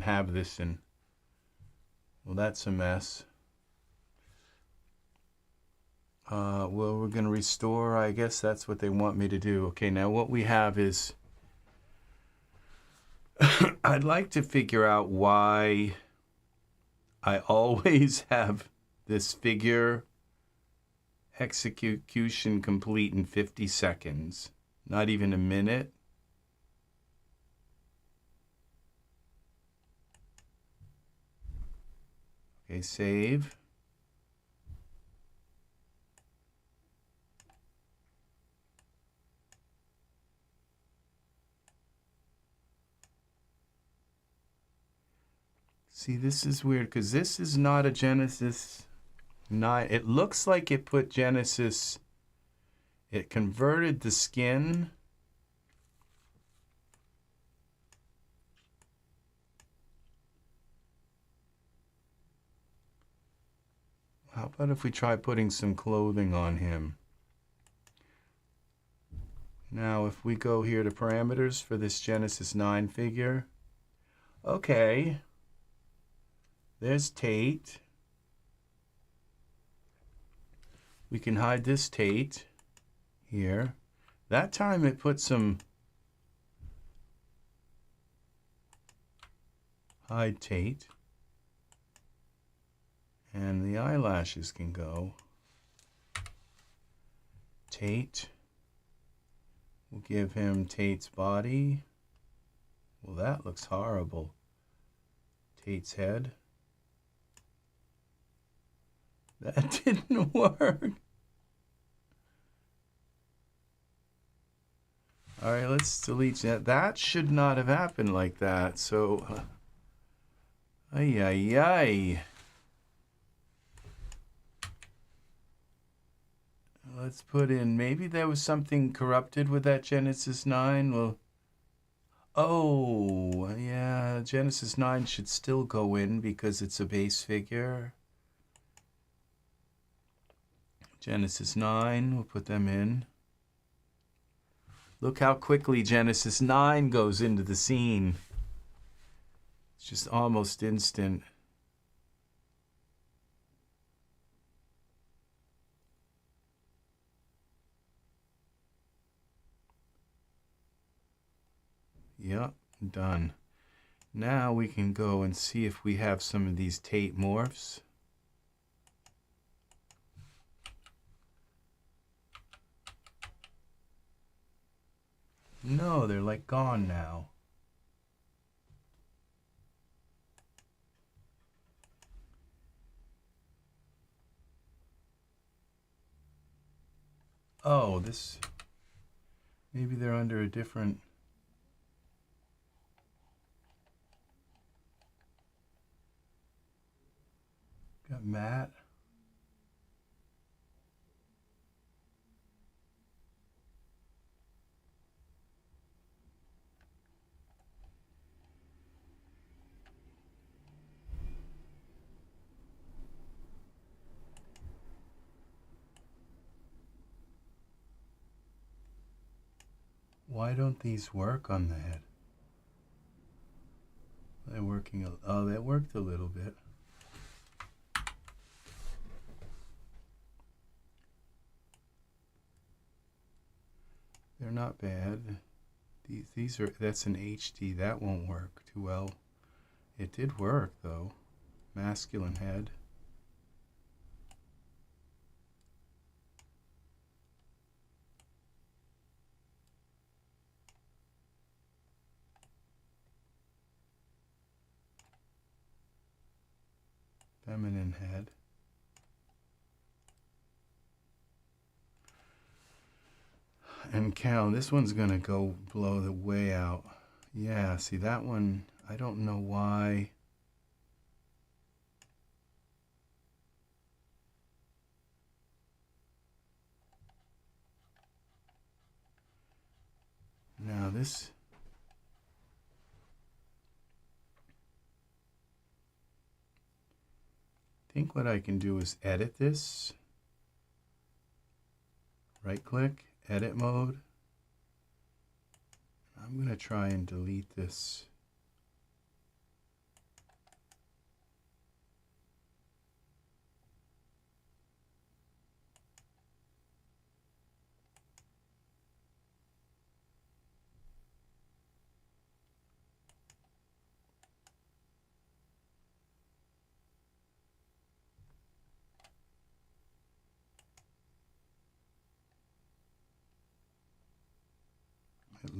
have this in. Well, that's a mess. Well, we're going to restore. I guess that's what they want me to do. Okay, now what we have is... I'd like to figure out why I always have this figure execution complete in 50 seconds. Not even a minute. Okay, save. See, this is weird because this is not a Genesis 9. It looks like it put Genesis, it converted the skin. How about if we try putting some clothing on him? Now, if we go here to parameters for this Genesis 9 figure, okay, there's Tate. We can hide this Tate here. That time it put some hide Tate. And the eyelashes can go. Tate. We'll give him Tate's body. Well, that looks horrible. Tate's head. That didn't work. All right, let's delete that. That should not have happened like that. So, ay, ay, ay. Let's put in, maybe there was something corrupted with that Genesis 9. Well, oh, yeah, Genesis 9 should still go in because it's a base figure. Genesis 9, we'll put them in. Look how quickly Genesis 9 goes into the scene. It's just almost instant. Yep, done. Now we can go and see if we have some of these Tate morphs. No, they're like gone now. Oh, this, maybe they're under a different. Got Matt. Why don't these work on the head? They're working, oh, that worked a little bit. They're not bad. These are, that's an HD, that won't work too well. It did work though. Masculine head. Feminine head. And Cal, this one's gonna go blow the way out. Yeah, see that one, I don't know why. Now this, I think what I can do is edit this. Right click, edit mode. I'm going to try and delete this.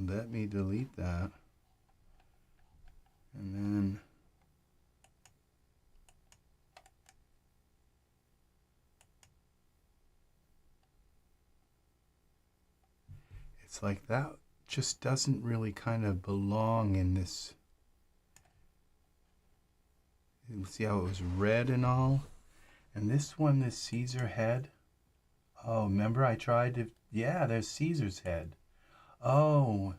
Let me delete that. And then it's like that just doesn't really kind of belong in this. You see how it was red and all? And this one, this Caesar head. Oh, remember I tried to, yeah, there's Caesar's head. Oh,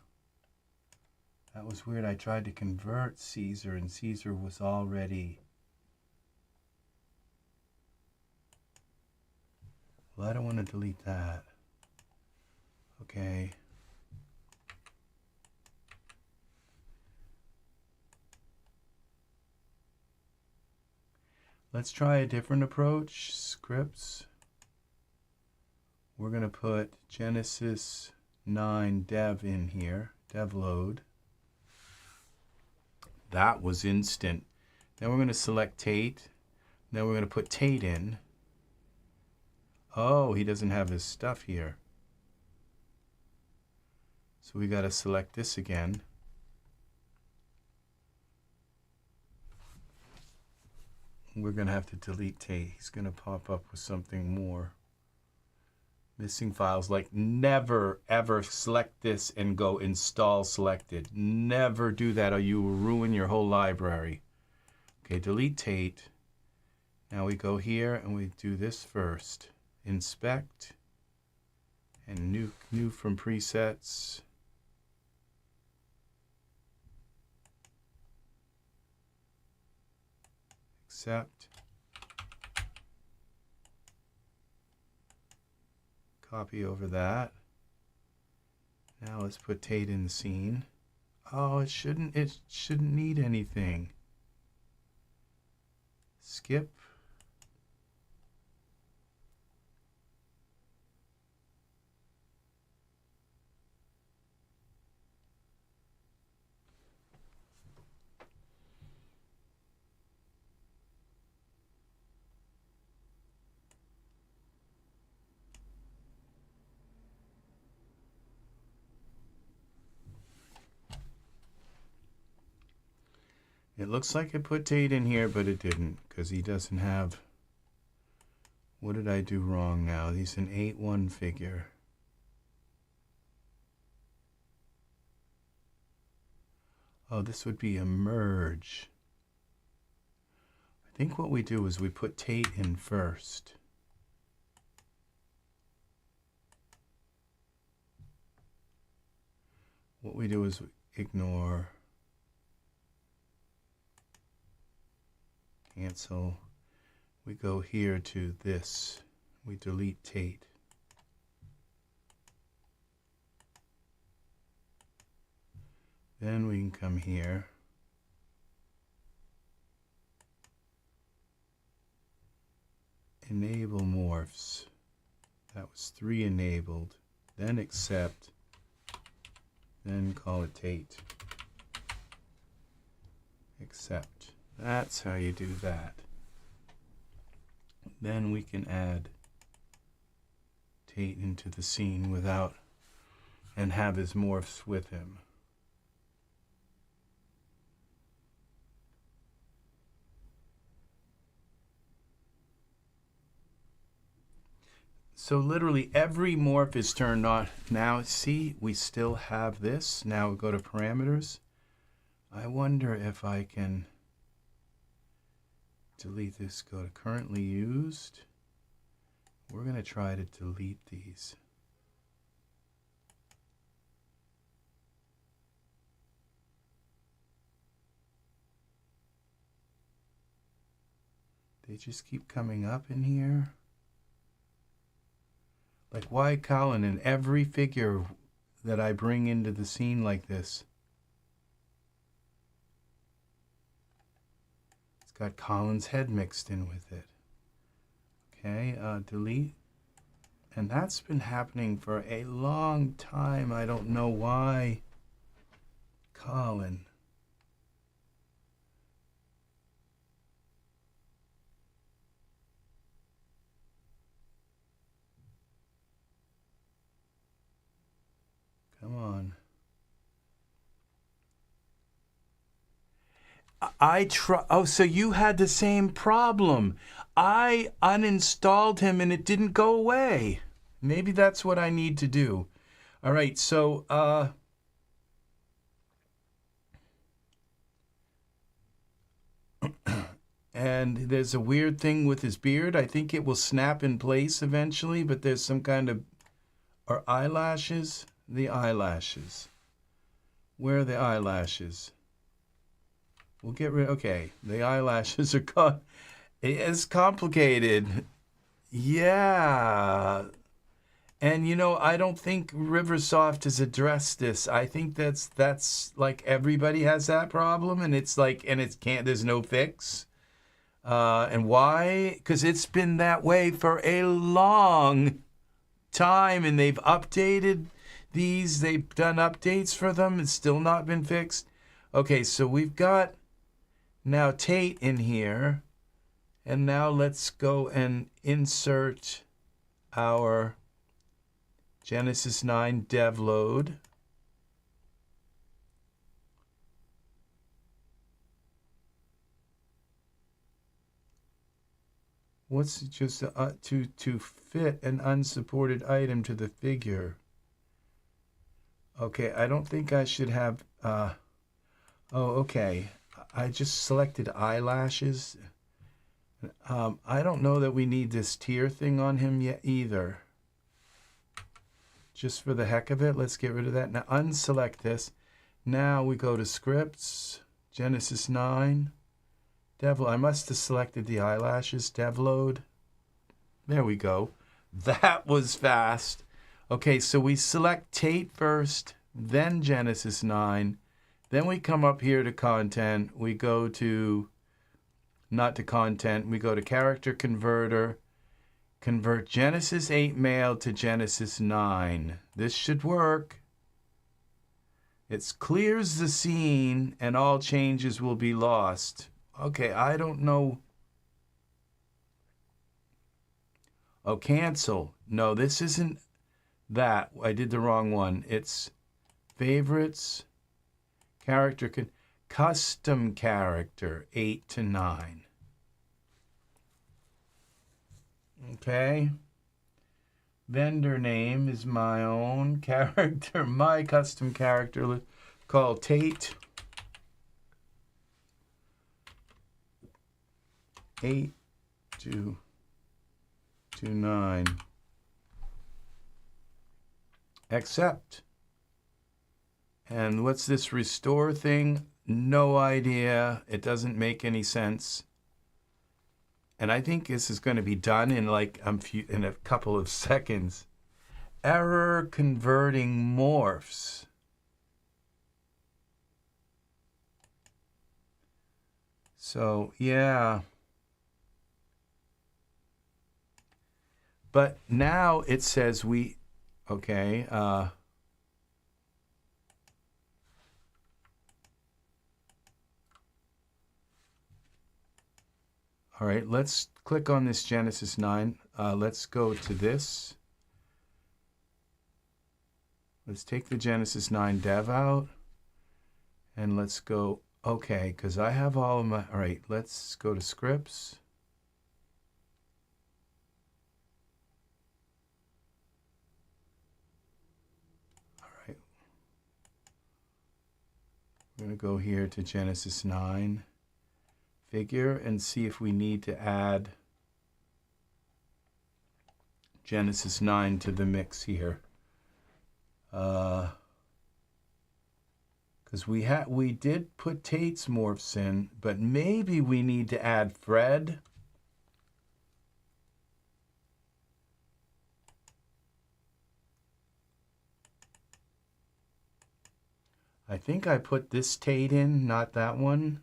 that was weird. I tried to convert Caesar and Caesar was already. Well, I don't want to delete that. Okay. Let's try a different approach. Scripts. We're going to put Genesis 9 dev in here, dev load. That was instant. Then we're going to select Tate. Then we're going to put Tate in. Oh, he doesn't have his stuff here. So we got to select this again. We're going to have to delete Tate. He's going to pop up with something more. Missing files, like never ever select this and go install selected. Never do that or you will ruin your whole library. Okay, delete Tate. Now we go here and we do this first. Inspect and new from presets. Accept. Copy over that. Now let's put Tate in the scene. Oh, it shouldn't need anything. Skip. It looks like it put Tate in here, but it didn't, because he doesn't have... What did I do wrong now? He's an 8-1 figure. Oh, this would be a merge. I think what we do is we put Tate in first. What we do is we ignore... Cancel. We go here to this. We delete Tate. Then we can come here. Enable morphs. That was 3 enabled. Then accept. Then call it Tate. Accept. That's how you do that. Then we can add Tate into the scene without, and have his morphs with him. So literally every morph is turned on. Now see, we still have this. Now we go to parameters. I wonder if I can delete this, go to currently used. We're going to try to delete these. They just keep coming up in here. Like, why, Colin, in every figure that I bring into the scene like this, it's got Colin's head mixed in with it. Okay, delete. And that's been happening for a long time. I don't know why. Colin. Come on. Oh, so you had the same problem. I uninstalled him and it didn't go away. Maybe that's what I need to do. All right, so and there's a weird thing with his beard. I think it will snap in place eventually, but there's some kind of, or eyelashes. The eyelashes. Where are the eyelashes? We'll get rid. Okay, the eyelashes are gone. It's complicated. Yeah. And you know, I don't think Riversoft has addressed this. I think that's like everybody has that problem, and it's like, and it can't. There's no fix. And why? Because it's been that way for a long time, and they've updated these, they've done updates for them. It's still not been fixed. Okay, so we've got now Tate in here. And now let's go and insert our Genesis 9 dev load. What's just to fit an unsupported item to the figure? Okay, I don't think I should have. Oh, okay. I just selected eyelashes. I don't know that we need this tier thing on him yet either. Just for the heck of it, let's get rid of that. Now unselect this. Now we go to scripts, Genesis 9, Devload. I must have selected the eyelashes, Devload. There we go. That was fast. Okay, so we select Tate first, then Genesis 9. Then we come up here to content. We go to, not to content, we go to character converter. Convert Genesis 8 male to Genesis 9. This should work. It clears the scene and all changes will be lost. Okay, I don't know. Oh, cancel. No, this isn't that. I did the wrong one. It's favorites, character, custom character, 8 to 9. Okay. Vendor name is my own character, my custom character called Tate. 8 to 9. Accept. And what's this restore thing? No idea. It doesn't make any sense. And I think this is going to be done in like in a couple of seconds. Error converting morphs. So, yeah. But now it says we, okay, all right, let's click on this Genesis 9. Let's go to this. Let's take the Genesis 9 dev out. And let's go, okay, because I have all of my, all right, let's go to scripts. All right. We're going to go here to Genesis 9. Figure and see if we need to add Genesis 9 to the mix here. Because we did put Tate's morphs in, but maybe we need to add Fred. I think I put this Tate in, not that one.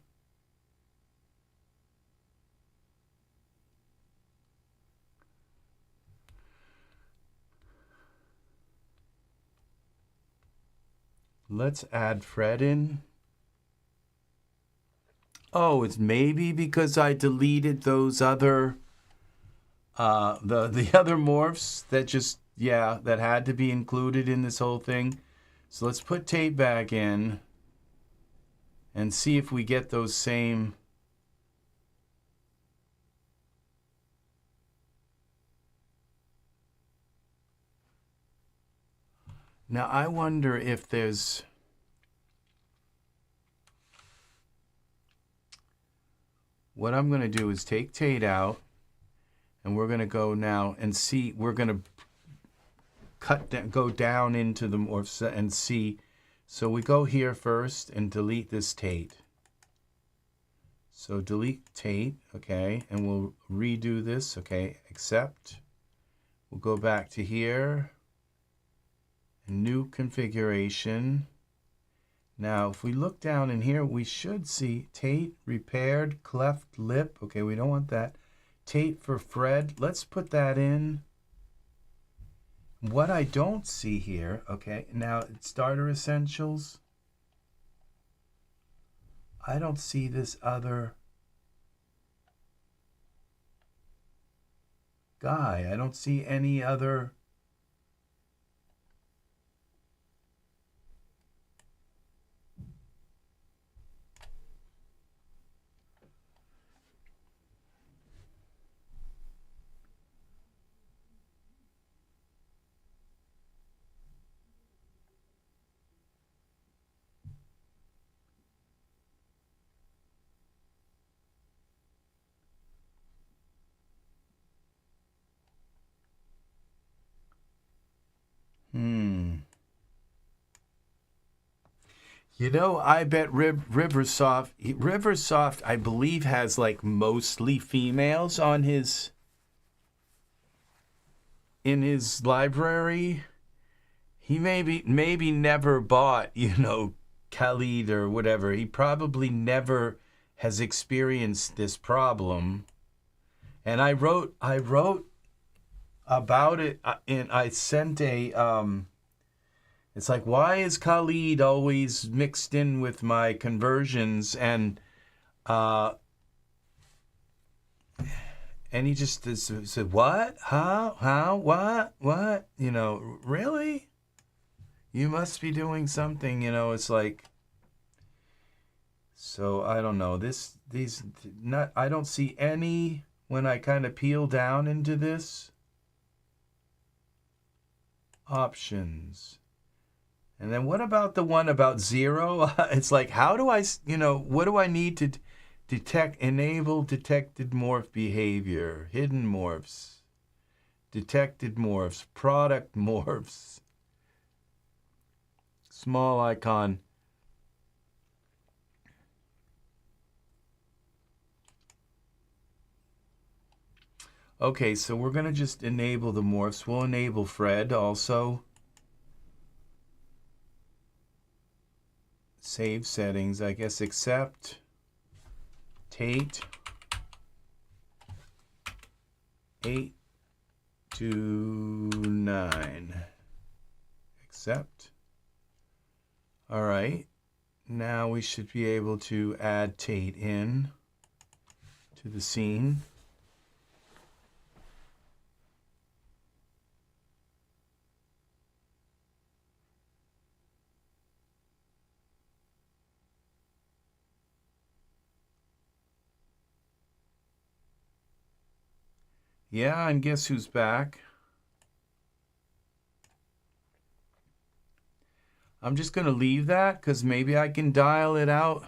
Let's add Fred in. Oh, it's maybe because I deleted those other, the other morphs that just, yeah, that had to be included in this whole thing. So let's put Tate back in and see if we get those same. Now, I wonder if there's... What I'm going to do is take Tate out, and we're going to go now and see, we're going to go down into the morphs and see. So we go here first and delete this Tate. So delete Tate, okay, and we'll redo this, okay, accept. We'll go back to here. New configuration. Now, if we look down in here, we should see Tate repaired cleft lip. Okay, we don't want that. Tate for Fred. Let's put that in. What I don't see here, okay, now starter essentials. I don't see this other guy. I don't see any other. You know, I bet Riversoft, I believe, has like mostly females on in his library. He maybe never bought, you know, Khalid or whatever. He probably never has experienced this problem. And I wrote about it, and I sent a it's like, why is Khalid always mixed in with my conversions? And he just said, what? How? What? You know, really? You must be doing something, you know. It's like, so I don't know. I don't see any when I kind of peel down into this. Options. And then what about the one about 0? It's like, how do I, you know, what do I need to enable detected morph behavior, hidden morphs, detected morphs, product morphs, small icon. Okay, so we're going to just enable the morphs. We'll enable Fred also. Save settings, I guess, accept. Tate. 8 to 9. Accept. All right. Now we should be able to add Tate in to the scene. Yeah, and guess who's back? I'm just going to leave that because maybe I can dial it out.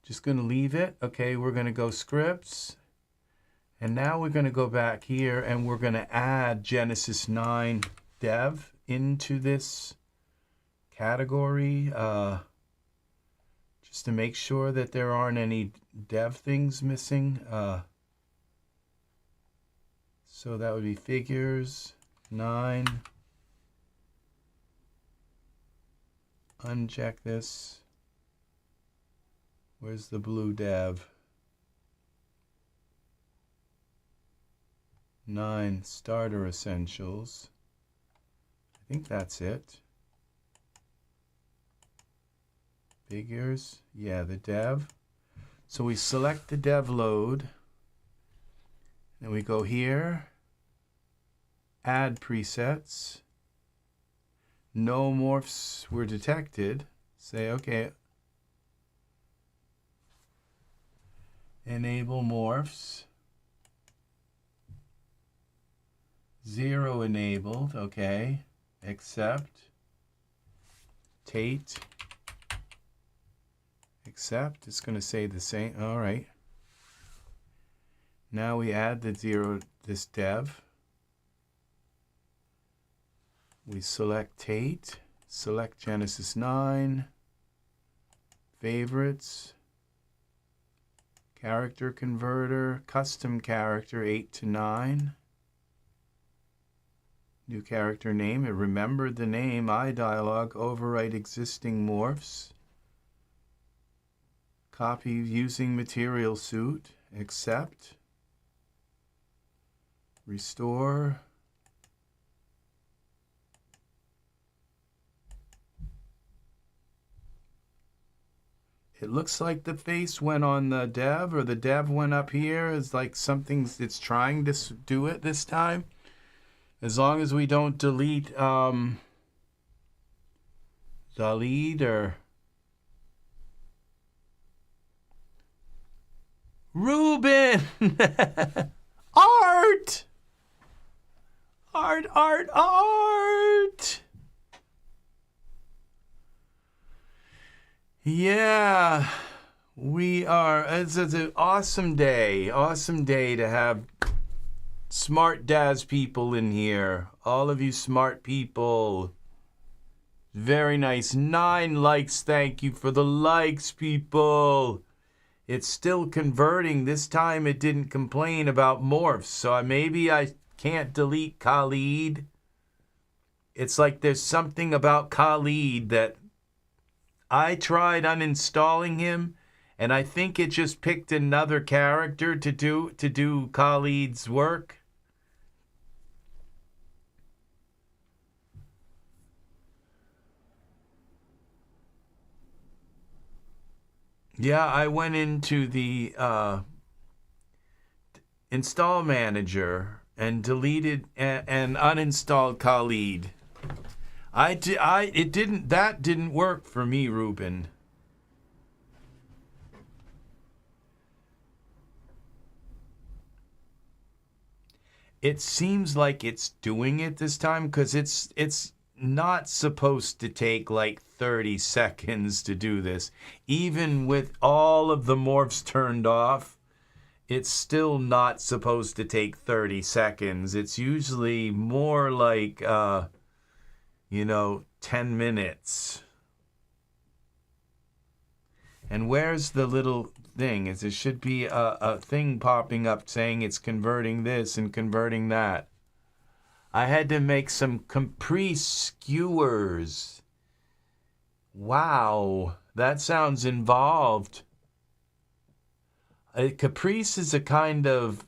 Just going to leave it. Okay, we're going to go scripts. And now we're going to go back here and we're going to add Genesis 9 dev into this category. Just to make sure that there aren't any dev things missing. So that would be figures 9. Uncheck this. Where's the blue dev? 9 starter essentials. I think that's it. Figures. Yeah, the dev. So we select the dev load. And we go here, add presets, no morphs were detected, say okay, enable morphs, 0 enabled, okay, accept, Tate, accept, it's going to say the same, all right. Now we add this dev. We select Tate, select Genesis 9, favorites, character converter, custom character 8 to 9, new character name, it remembered the name, iDialog, overwrite existing morphs, copy using material suit, accept. Restore. It looks like the face went on the dev, or the dev went up here. It's like it's trying to do it this time. As long as we don't delete the lead or Ruben. Art. Yeah, we are. It's an awesome day. Awesome day to have smart Daz people in here. All of you smart people. Very nice. 9 likes. Thank you for the likes, people. It's still converting. This time it didn't complain about morphs. So maybe I can't delete Khalid. It's like there's something about Khalid that I tried uninstalling him, and I think it just picked another character to do Khalid's work. Yeah, I went into the install manager and deleted and uninstalled Khalid. That didn't work for me, Ruben. It seems like it's doing it this time because it's not supposed to take like 30 seconds to do this. Even with all of the morphs turned off, it's still not supposed to take 30 seconds. It's usually more like 10 minutes. And where's the little thing? There should be a thing popping up saying it's converting this and converting that. I had to make some caprice skewers. Wow, that sounds involved. Caprice is a kind of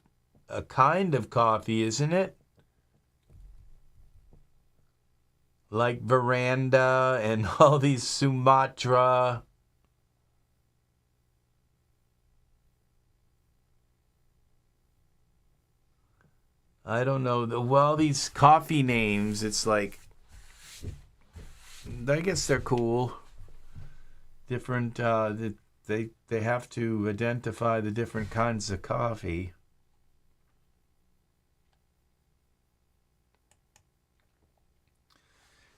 coffee, isn't it? Like Veranda and all these Sumatra. I don't know. Well, these coffee names, it's like, I guess they're cool. Different, they have to identify the different kinds of coffee.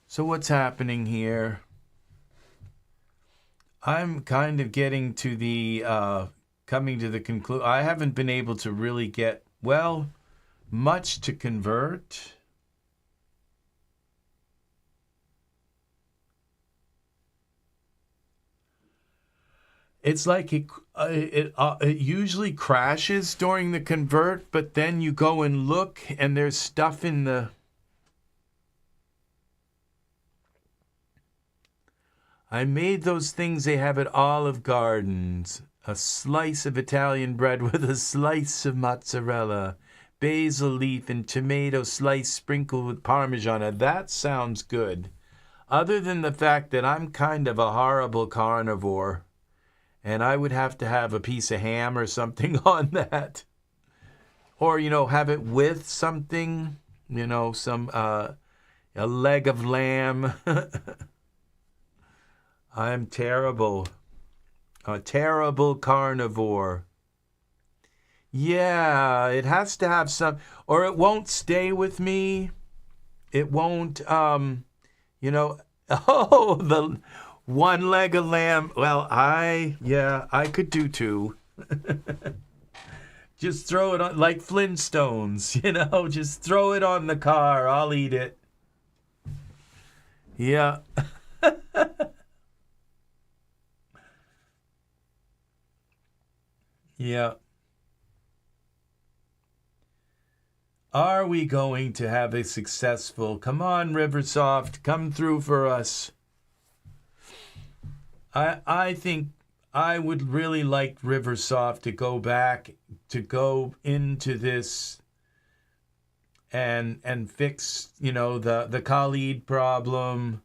So what's happening here? I'm kind of getting to the, coming to the conclusion. I haven't been able to really get, much to convert. It's like it usually crashes during the convert, but then you go and look and there's stuff in the... I made those things they have at Olive Gardens. A slice of Italian bread with a slice of mozzarella, basil leaf and tomato slice sprinkled with Parmesan. Now, that sounds good. Other than the fact that I'm kind of a horrible carnivore, and I would have to have a piece of ham or something on that. Or, have it with something, some, a leg of lamb. I'm terrible. A terrible carnivore. Yeah, it has to have some, or it won't stay with me. It won't, the one leg of lamb. Well, I could do 2. Just throw it on, like Flintstones, just throw it on the car. I'll eat it. Yeah. Yeah. Are we going to have a successful... Come on, Riversoft, come through for us. I think I would really like Riversoft to go back, to go into this and fix, the Khalid problem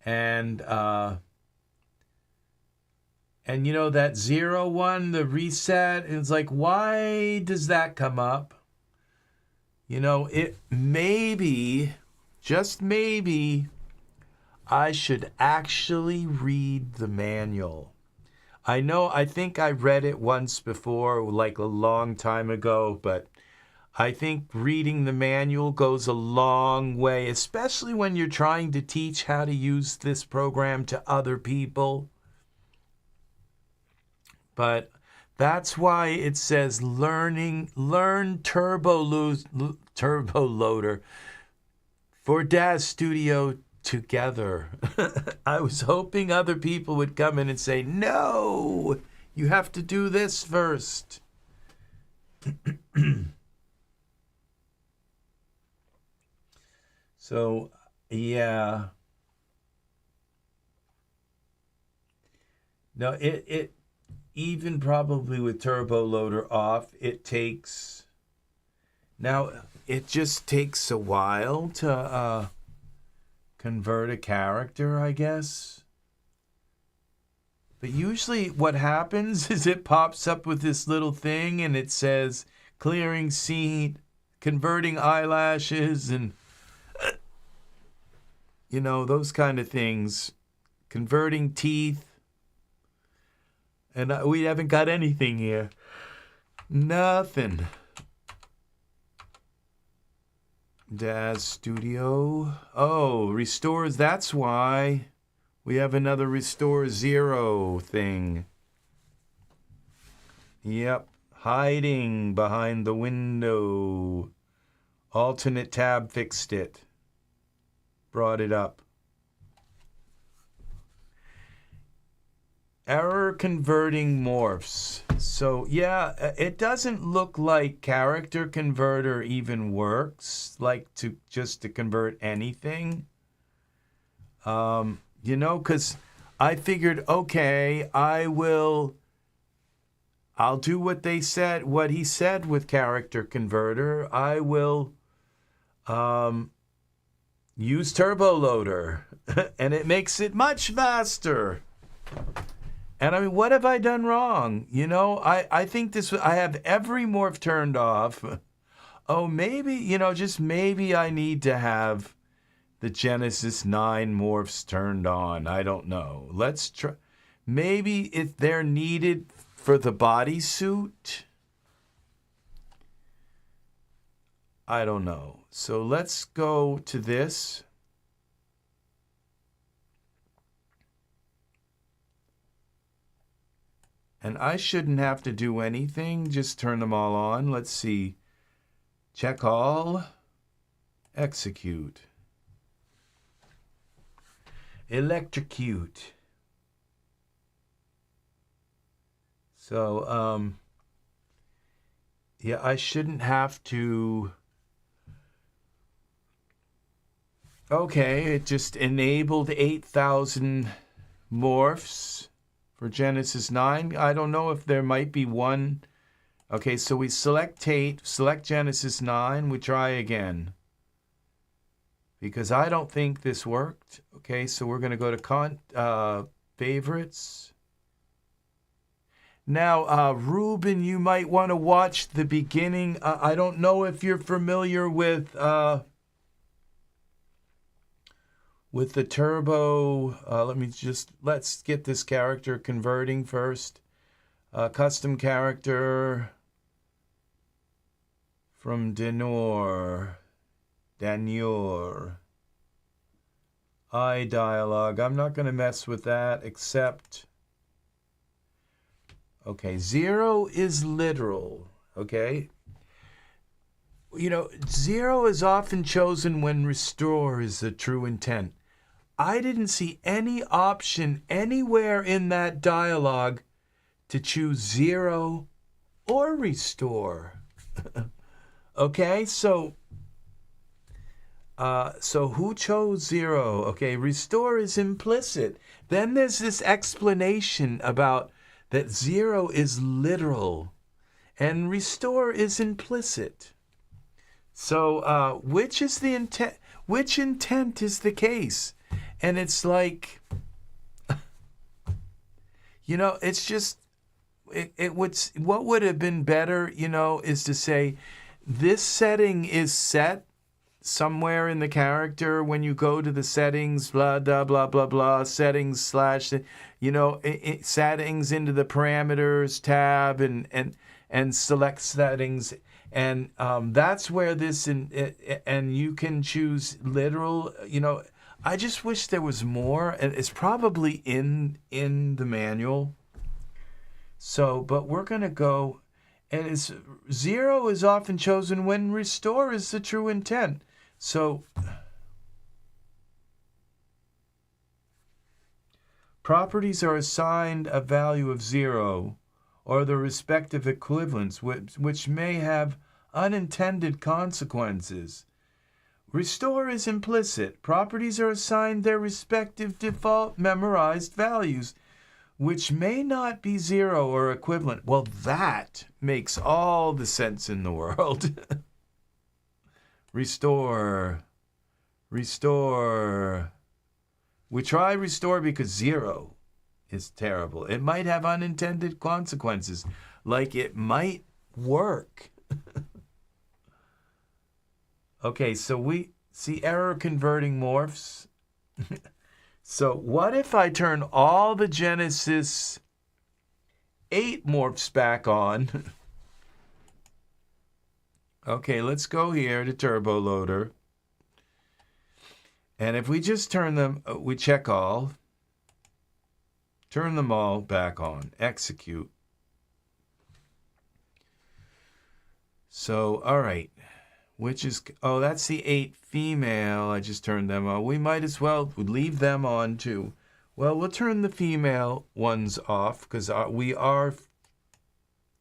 and that 0-1, the reset, it's like, why does that come up? It maybe, just maybe, I should actually read the manual. I think I read it once before, like a long time ago, but I think reading the manual goes a long way, especially when you're trying to teach how to use this program to other people. But that's why it says learn Turbo Loader for DAZ Studio together. I was hoping other people would come in and say, no, you have to do this first. So, yeah. No, it even probably with Turbo Loader off, it takes... Now, it just takes a while to convert a character, I guess. But usually what happens is it pops up with this little thing and it says clearing scene, converting eyelashes, and you know, those kind of things. Converting teeth. And we haven't got anything here. Nothing. Daz Studio. Oh, restores. That's why we have another restore 0 thing. Yep. Hiding behind the window. Alternate tab fixed it. Brought it up. Error converting morphs. So, yeah, it doesn't look like character converter even works, like just to convert anything. You know, because I figured, okay, I'll do what they said, what he said with character converter. I will use Turbo Loader, and it makes it much faster. And I mean, what have I done wrong? You know, I think I have every morph turned off. Oh, maybe, you know, just maybe I need to have the Genesis 9 morphs turned on. I don't know. Let's try. Maybe if they're needed for the bodysuit. I don't know. So let's go to this. And I shouldn't have to do anything, just turn them all on. Let's see. Check all. Execute. Electrocute. So, yeah, I shouldn't have to... Okay, it just enabled 8,000 morphs. For Genesis 9, I don't know if there might be one. Okay, so we select Tate, select Genesis 9, we try again. Because I don't think this worked. Okay, so we're going to go to favorites. Now, Ruben, you might want to watch the beginning. I don't know if you're familiar with the turbo. Let's get this character converting first. Custom character from Danur. Dialogue. I'm not going to mess with that except... Okay, 0 is literal. Okay? You know, 0 is often chosen when restore is the true intent. I didn't see any option anywhere in that dialogue to choose 0 or restore. Okay, so who chose 0? Okay, restore is implicit. Then there's this explanation about that 0 is literal and restore is implicit. So which is the intent? Which intent is the case? And it's like, you know, it's just, what would have been better, you know, is to say, this setting is set somewhere in the character when you go to the settings, blah, blah, blah, blah, blah, settings slash, you know, settings into the parameters tab and select settings. And that's where this, and you can choose literal, you know, I just wish there was more, and it's probably in the manual. So, but we're going to go, and it's 0 is often chosen when restore is the true intent. So, properties are assigned a value of 0 or the respective equivalents, which may have unintended consequences. Restore is implicit. Properties are assigned their respective default memorized values, which may not be 0 or equivalent. Well, that makes all the sense in the world. Restore. Restore. We try restore because 0 is terrible. It might have unintended consequences, like it might work. Okay, so we see error converting morphs. So what if I turn all the Genesis 8 morphs back on? Okay, let's go here to Turbo Loader. And if we just turn them, we check all, turn them all back on, execute. So, all right, which is, oh, that's the 8 female. I just turned them on. We might as well leave them on too. Well, we'll turn the female ones off because we are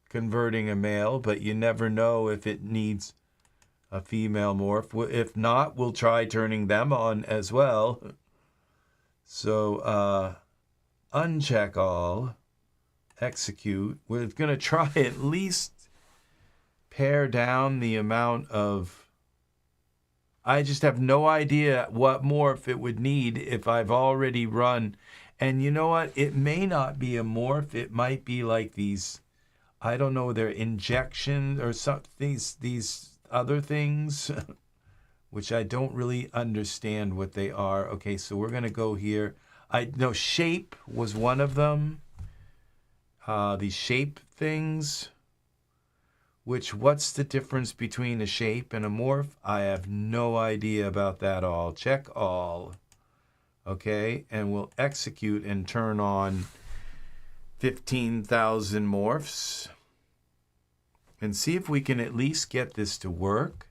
converting a male, but you never know if it needs a female morph. If not, we'll try turning them on as well. So uncheck all, execute. We're going to try at least pare down the amount of... I just have no idea what morph it would need if I've already run. And you know what? It may not be a morph. It might be like these, I don't know, they're injections or some, these other things, which I don't really understand what they are. Okay, so we're going to go here. I know shape was one of them. These shape things, which what's the difference between a shape and a morph? I have no idea about that all. Check all. Okay, and we'll execute and turn on 15,000 morphs. And see if we can at least get this to work.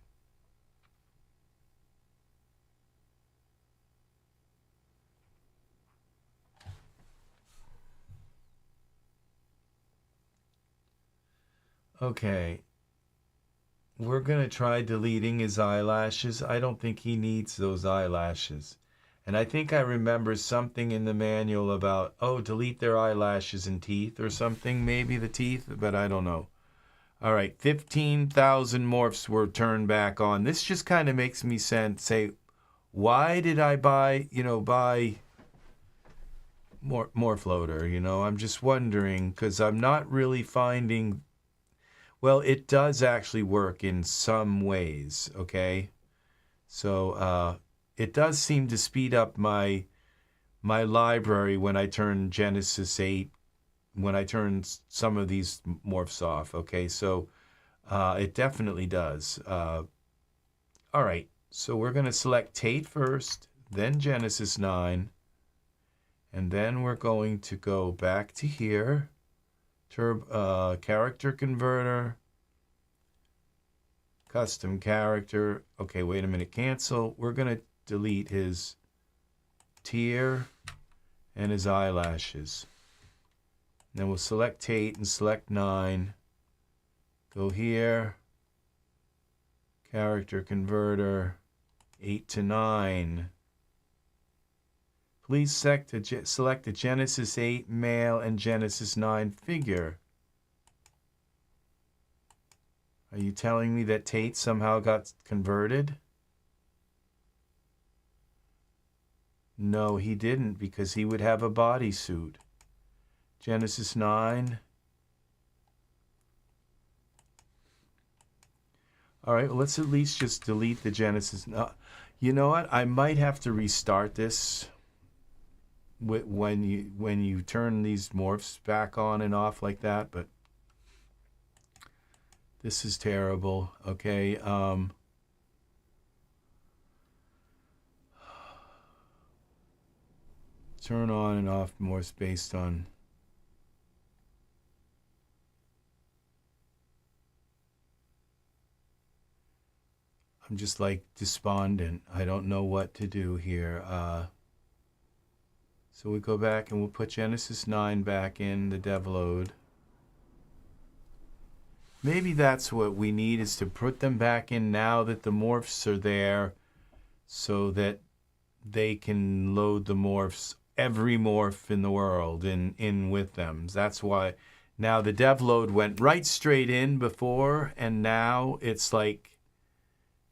Okay. We're going to try deleting his eyelashes. I don't think he needs those eyelashes. And I think I remember something in the manual about, oh, delete their eyelashes and teeth or something. Maybe the teeth, but I don't know. All right, 15,000 morphs were turned back on. This just kind of makes me say, why did I buy morph loader? You know, I'm just wondering because I'm not really finding. Well, it does actually work in some ways. Okay, so it does seem to speed up my library when I turn Genesis 8. When I turn some of these morphs off, okay? So it definitely does. All right, so we're going to select Tate first, then Genesis 9, and then we're going to go back to here, character converter, custom character. Okay, wait a minute, cancel. We're going to delete his tier and his eyelashes. Then we'll select Tate and select 9. Go here. Character converter 8 to 9. Please select the Genesis 8 male and Genesis 9 figure. Are you telling me that Tate somehow got converted? No, he didn't, because he would have a bodysuit. Genesis 9. All right, well, let's at least just delete the Genesis. You know what? I might have to restart this when you turn these morphs back on and off like that, but this is terrible. Okay. Turn on and off morphs based on... I'm just like despondent. I don't know what to do here. So we go back and we'll put Genesis 9 back in the dev load. Maybe that's what we need, is to put them back in now that the morphs are there, so that they can load the morphs, every morph in the world, in with them. That's why now the dev load went right straight in before, and now it's like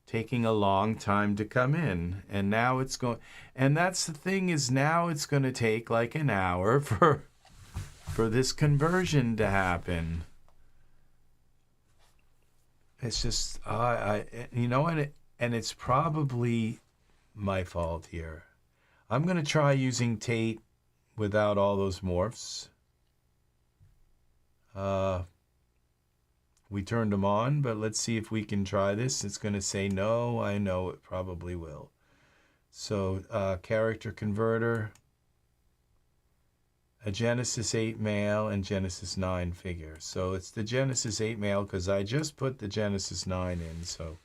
taking a long time to come in. And now it's going, and that's the thing, is now it's going to take like an hour for this conversion to happen. It's just, you know, and it's probably my fault here. I'm going to try using Tate without all those morphs. We turned them on, but let's see if we can try this. It's going to say no. I know it probably will. So character converter, a Genesis 8 male and Genesis 9 figure. So it's the Genesis 8 male because I just put the Genesis 9 in. So,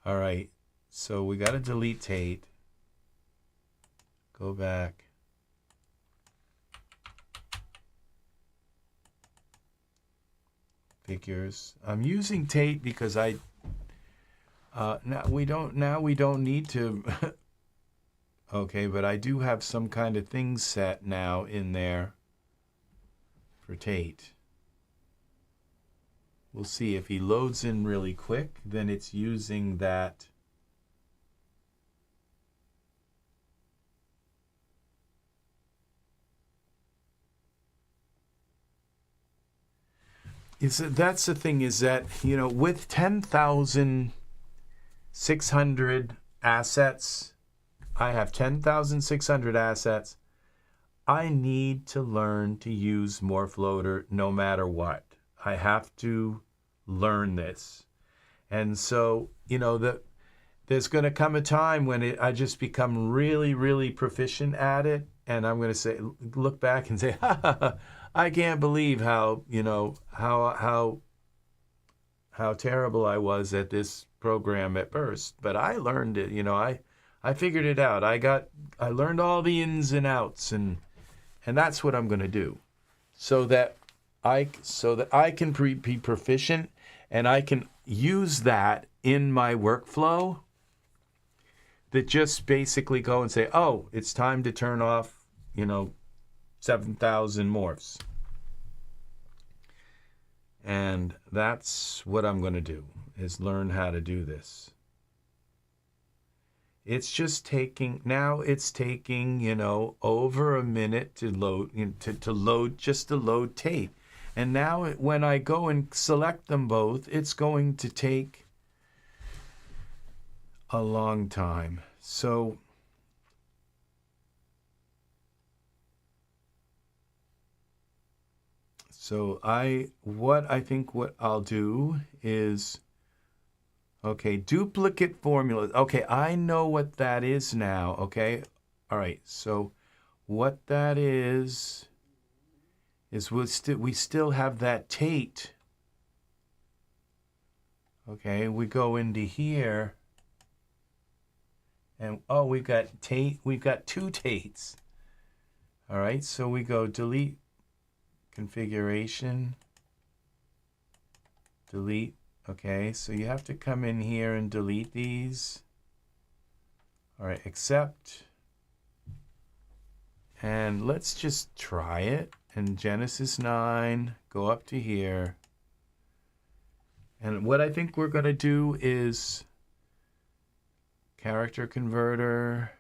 all right. So we got to delete Tate. Go back. Figures. I'm using Tate because now we don't need to. Okay, but I do have some kind of thing set now in there for Tate. We'll see if he loads in really quick, then it's using that. That's the thing, is that, you know, with 10,600 assets, I have 10,600 assets. I need to learn to use Morph Loader no matter what. I have to learn this. And so, you know, there's going to come a time when I just become really, really proficient at it. And I'm going to say, look back and say, ha, ha, ha, I can't believe how, you know, how terrible I was at this program at first. But I learned it, you know, I figured it out. I learned all the ins and outs, and that's what I'm going to do, so that I can be proficient, and I can use that in my workflow. That just basically go and say, oh, it's time to turn off, you know, 7,000 morphs. And that's what I'm going to do, is learn how to do this. It's just taking, you know, over a minute to load, to load Tate. And now when I go and select them both, it's going to take a long time. So what I'll do is, okay, duplicate formulas. Okay, I know what that is now, okay? All right, so what that is we still have that Tate. Okay, we go into here, and oh, we've got Tate, we've got two Tates. All right, so we go delete configuration, delete. Okay, so you have to come in here and delete these. All right, accept. And let's just try it. And Genesis 9, go up to here. And what I think we're going to do is character converter,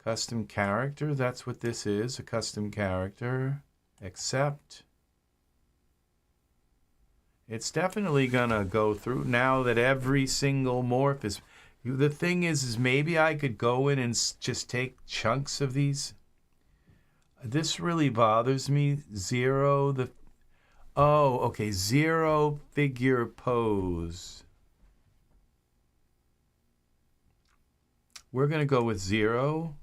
custom character. That's what this is, a custom character. Accept. It's definitely going to go through now that every single morph is... The thing is maybe I could go in and just take chunks of these. This really bothers me. Zero, oh, okay, zero figure pose. We're going to go with 0.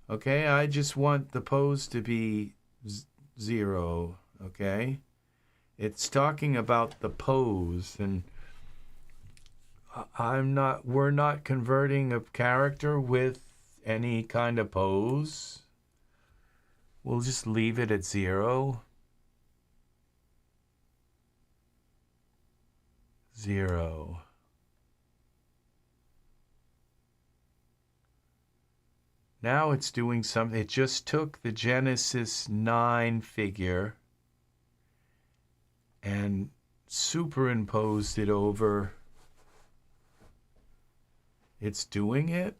Okay, I just want the pose to be 0, okay? It's talking about the pose, and we're not converting a character with any kind of pose. We'll just leave it at 0. 0. Now it's doing something. It just took the Genesis 9 figure and superimposed it over. It's doing it.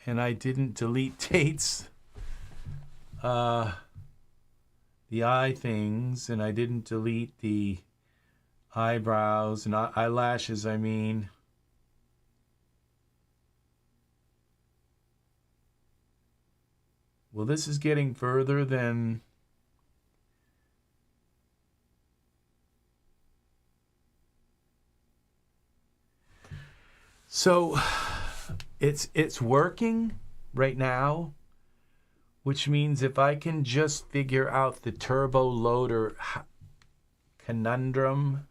And I didn't delete Tate's the eye things, and I didn't delete the eyebrows and eyelashes, I mean. Well, this is getting further than... So it's working right now, which means if I can just figure out the turbo loader conundrum,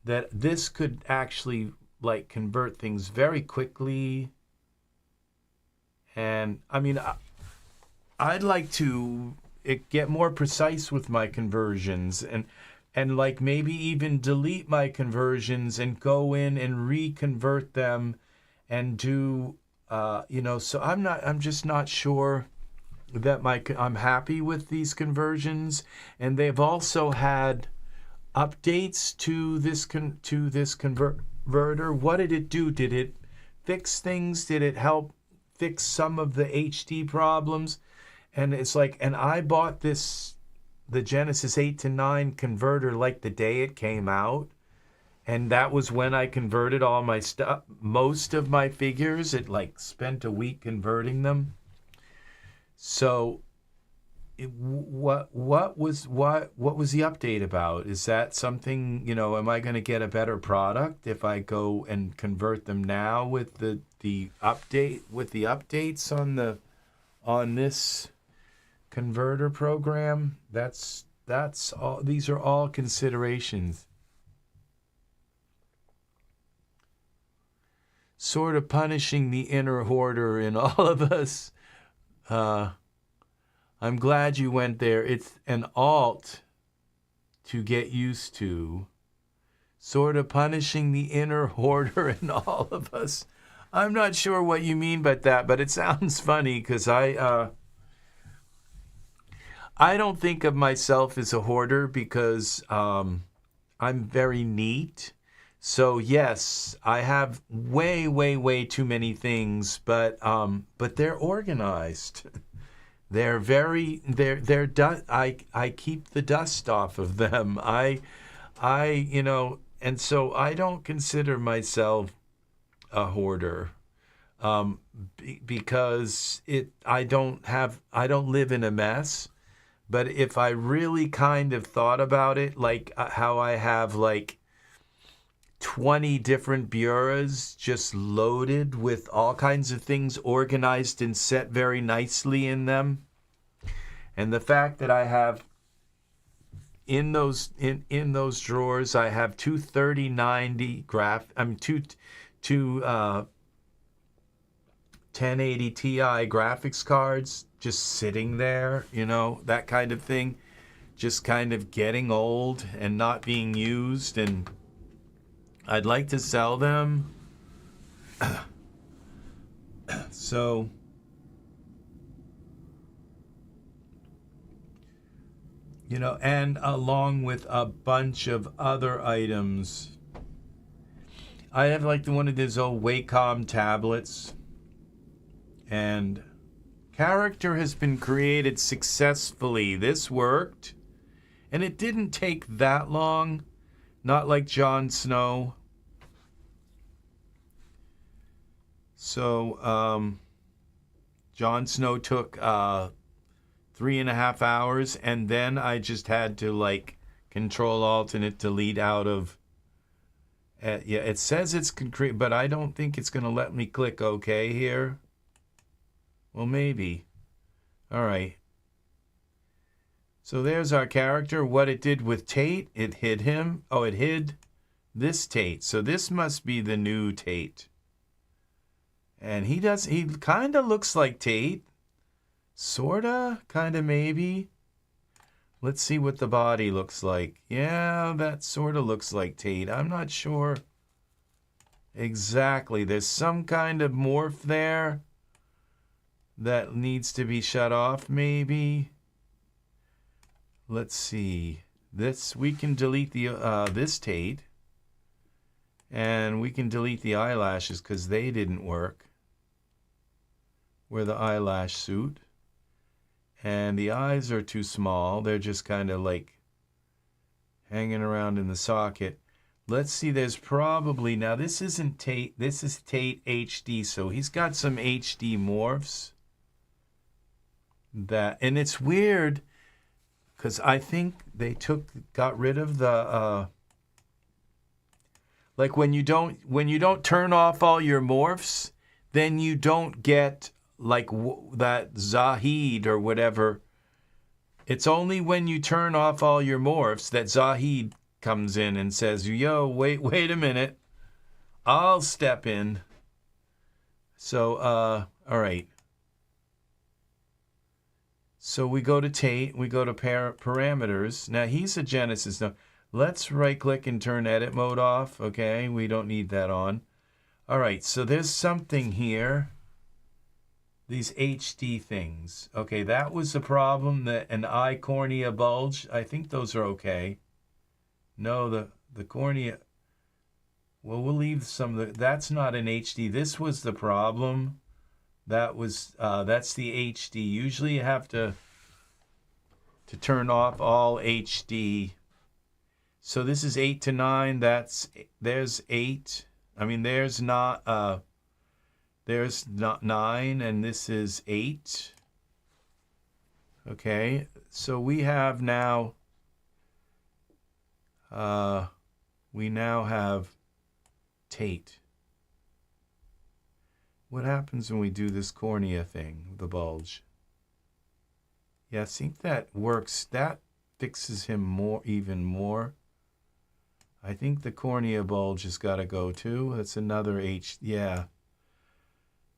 that this could actually like convert things very quickly. And I mean, I'd like to get more precise with my conversions and like maybe even delete my conversions and go in and reconvert them and do, so I'm just not sure that I'm happy with these conversions. And they've also had updates to this converter. What did it do? Did it fix things? Did it help fix some of the HD problems? And it's like, and I bought the Genesis 8 to 9 converter like the day it came out. And that was when I converted all my stuff, most of my figures. It like spent a week converting them. So what was the update about? Is that something, am I going to get a better product if I go and convert them now with the update, with the updates on this converter program? That's all. These are all considerations. Sort of punishing the inner hoarder in all of us. I'm glad you went there. It's an alt to get used to. Sort of punishing the inner hoarder in all of us. I'm not sure what you mean by that, but it sounds funny because I don't think of myself as a hoarder because I'm very neat. So yes, I have way, way, way too many things, but they're organized. They're I keep the dust off of them. And so I don't consider myself a hoarder. Because I don't live in a mess. But if I really kind of thought about it, like how I have like 20 different bureaus just loaded with all kinds of things organized and set very nicely in them. And the fact that I have in those drawers, I have two 3090 two 1080 Ti graphics cards just sitting there, that kind of thing, just kind of getting old and not being used, and I'd like to sell them. So, and along with a bunch of other items. I have like one of these old Wacom tablets. And character has been created successfully. This worked. And it didn't take that long. Not like Jon Snow. So, Jon Snow took 3.5 hours. And then I just had to like Control-Alt-Delete out of... yeah, it says it's concrete, but I don't think it's going to let me click OK here. Well, maybe. All right. So there's our character. What it did with Tate, it hid him. Oh, it hid this Tate. So this must be the new Tate. And he kind of looks like Tate. Sorta, kind of, maybe. Let's see what the body looks like. Yeah, that sort of looks like Tate. I'm not sure exactly. There's some kind of morph there that needs to be shut off, maybe. Let's see. This, we can delete the this Tate. And we can delete the eyelashes because they didn't work. We're the eyelash suit. And the eyes are too small. They're just kind of like hanging around in the socket. Let's see, there's probably, now this isn't Tate, this is Tate HD, so he's got some HD morphs. And it's weird, because I think they got rid of the, like when you don't turn off all your morphs, then you don't get like that Zahid or whatever. It's only when you turn off all your morphs that Zahid comes in and says, yo, wait a minute. I'll step in. So, all right. So we go to Tate, we go to parameters. Now he's a Genesis. Now let's right click and turn edit mode off. Okay, we don't need that on. All right, so there's something here. These HD things. Okay, that was the problem, an eye cornea bulge. I think those are okay. No, the cornea, well, we'll leave some of that's not an HD. This was the problem. That's the HD. Usually you have to turn off all HD. So this is 8 to 9. There's 8. I mean, there's not 9, and this is 8. Okay, so we have now, we now have Tate. What happens when we do this cornea thing, the bulge? Yeah, I think that works. That fixes him even more. I think the cornea bulge has got to go too. That's another yeah.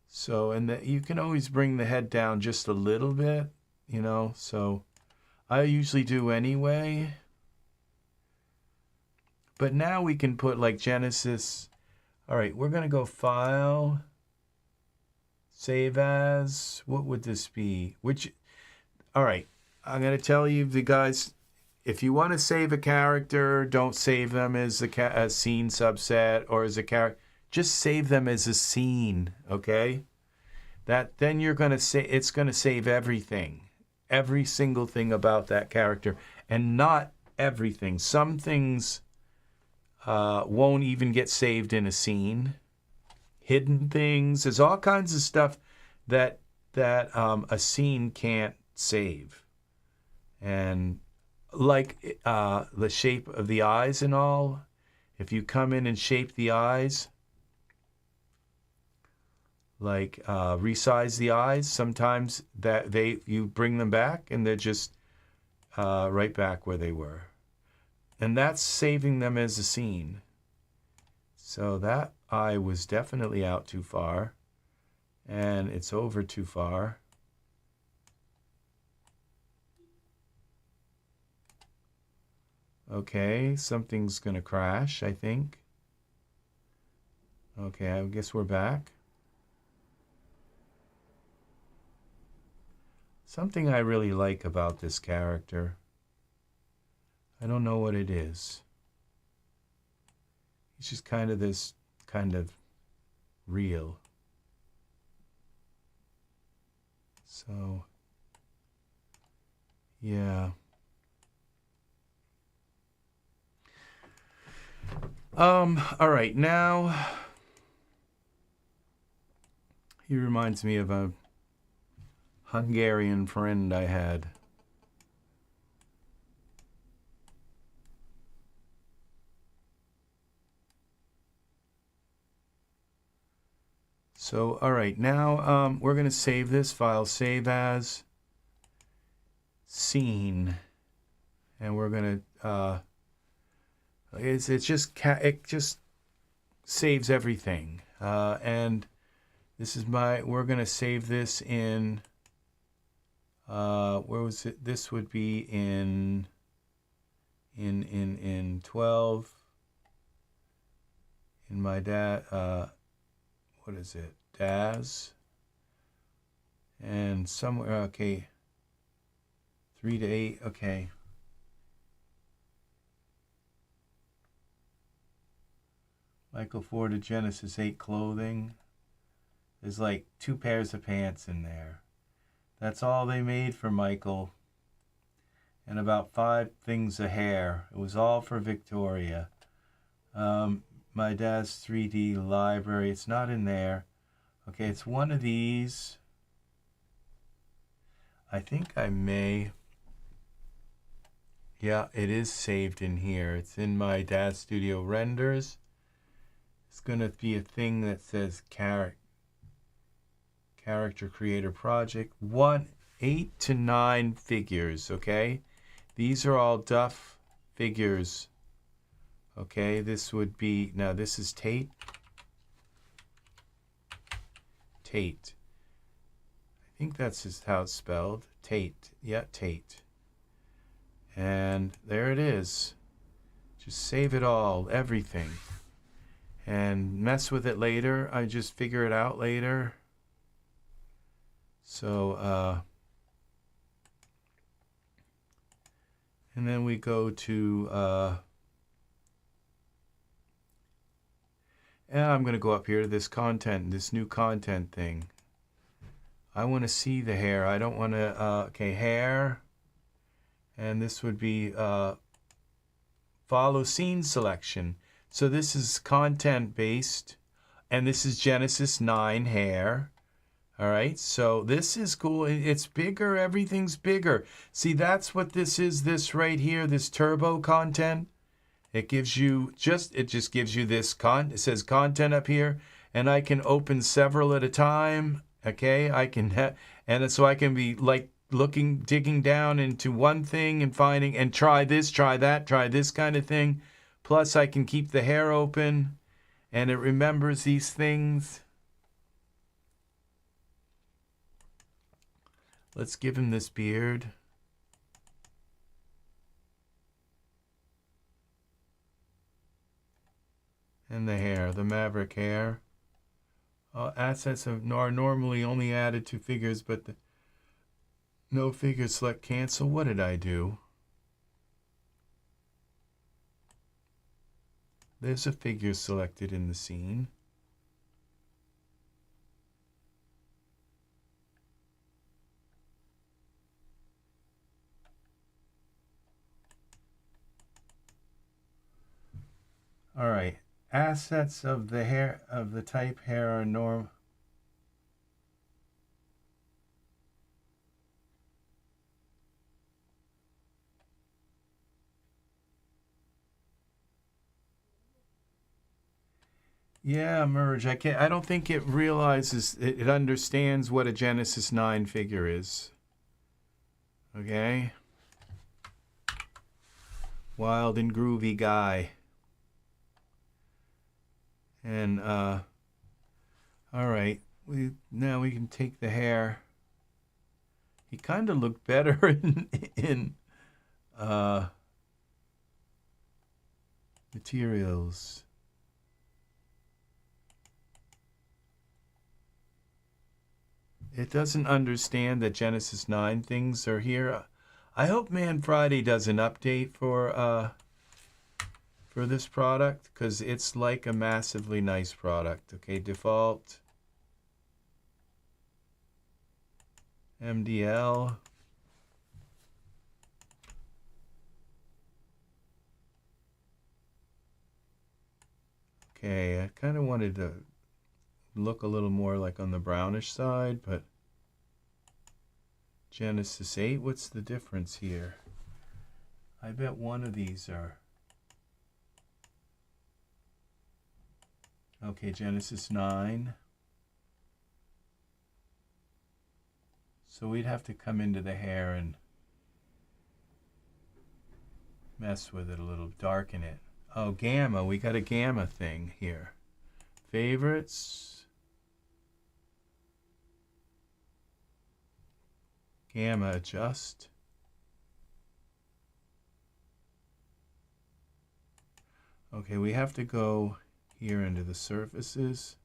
So, and you can always bring the head down just a little bit, you know, so I usually do anyway. But now we can put like Genesis. All right, we're going to go File, Save As. What would this be? All right, I'm going to tell you, the guys, if you want to save a character, don't save them as a scene subset or as a character. Just save them as a scene, okay? Then you're going to say it's going to save everything, every single thing about that character, and not everything. Some things won't even get saved in a scene. Hidden things. There's all kinds of stuff that a scene can't save, and like the shape of the eyes and all. If you come in and shape the eyes, like resize the eyes, sometimes you bring them back and they're just right back where they were, and that's saving them as a scene. So that eye was definitely out too far, and it's over too far. Okay, something's gonna crash, I think. Okay, I guess we're back. Something I really like about this character, I don't know what it is. He's just kind of this kind of real. So, yeah. All right, now he reminds me of a Hungarian friend I had. So, all right, now we're going to save this file, save as scene, and we're going to It's just it just saves everything. And this is we're gonna save this in, where was it? This would be in 12, in my what is it? DAS. And somewhere, okay, 3 to 8, okay. Michael 4 to Genesis 8 clothing. There's like 2 pairs of pants in there. That's all they made for Michael. And about 5 things of hair. It was all for Victoria. My dad's 3D library. It's not in there. Okay, it's one of these. I think I may. Yeah, it is saved in here. It's in my dad's studio renders. It's going to be a thing that says character creator project. 8 to 9 figures, okay? These are all Duff figures. Okay, this would be, now this is Tate. Tate. I think that's just how it's spelled. Tate. Yeah, Tate. And there it is. Just save it all, everything. And mess with it later. I just figure it out later. So, and then we go to, and I'm going to go up here to this content, this new content thing. I want to see the hair. I don't want to, okay, hair. And this would be follow scene selection. So this is content based. And this is Genesis 9 hair. All right, so this is cool. It's bigger. Everything's bigger. See, that's what this is, this right here, this turbo content. It gives you it just gives you this it says content up here, and I can open several at a time. Okay, I can and so I can be like digging down into one thing and finding and try this, try that, try this kind of thing. Plus I can keep the hair open and it remembers these things. Let's give him this beard. And the hair, the Maverick hair. Assets are normally only added to figures, but no figure select cancel. What did I do? There's a figure selected in the scene. All right. Assets of the hair of the type hair are norm. Yeah, merge. I don't think it realizes it understands what a Genesis 9 figure is. Okay. Wild and groovy guy. And all right, now we can take the hair. He kind of looked better in materials. It doesn't understand that Genesis 9 things are here. I hope Man Friday does an update for this product, because it's like a massively nice product. Okay, default MDL. Okay, I kind of wanted to look a little more like on the brownish side, but Genesis 8, what's the difference here? I bet one of these are. Okay, Genesis 9. So we'd have to come into the hair and mess with it a little, darken it. Oh, gamma. We got a gamma thing here. Favorites. Gamma adjust. Okay, we have to go here into the surfaces.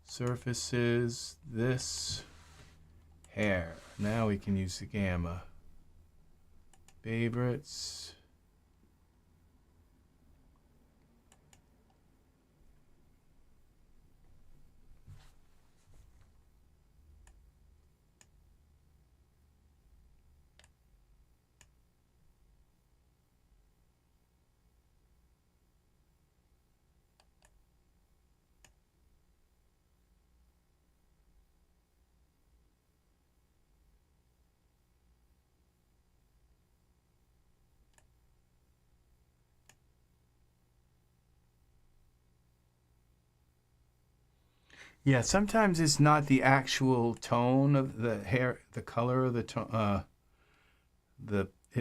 Surfaces, this, hair. Now we can use the gamma. Favorites. Yeah, sometimes it's not the actual tone of the hair, the color of the tone.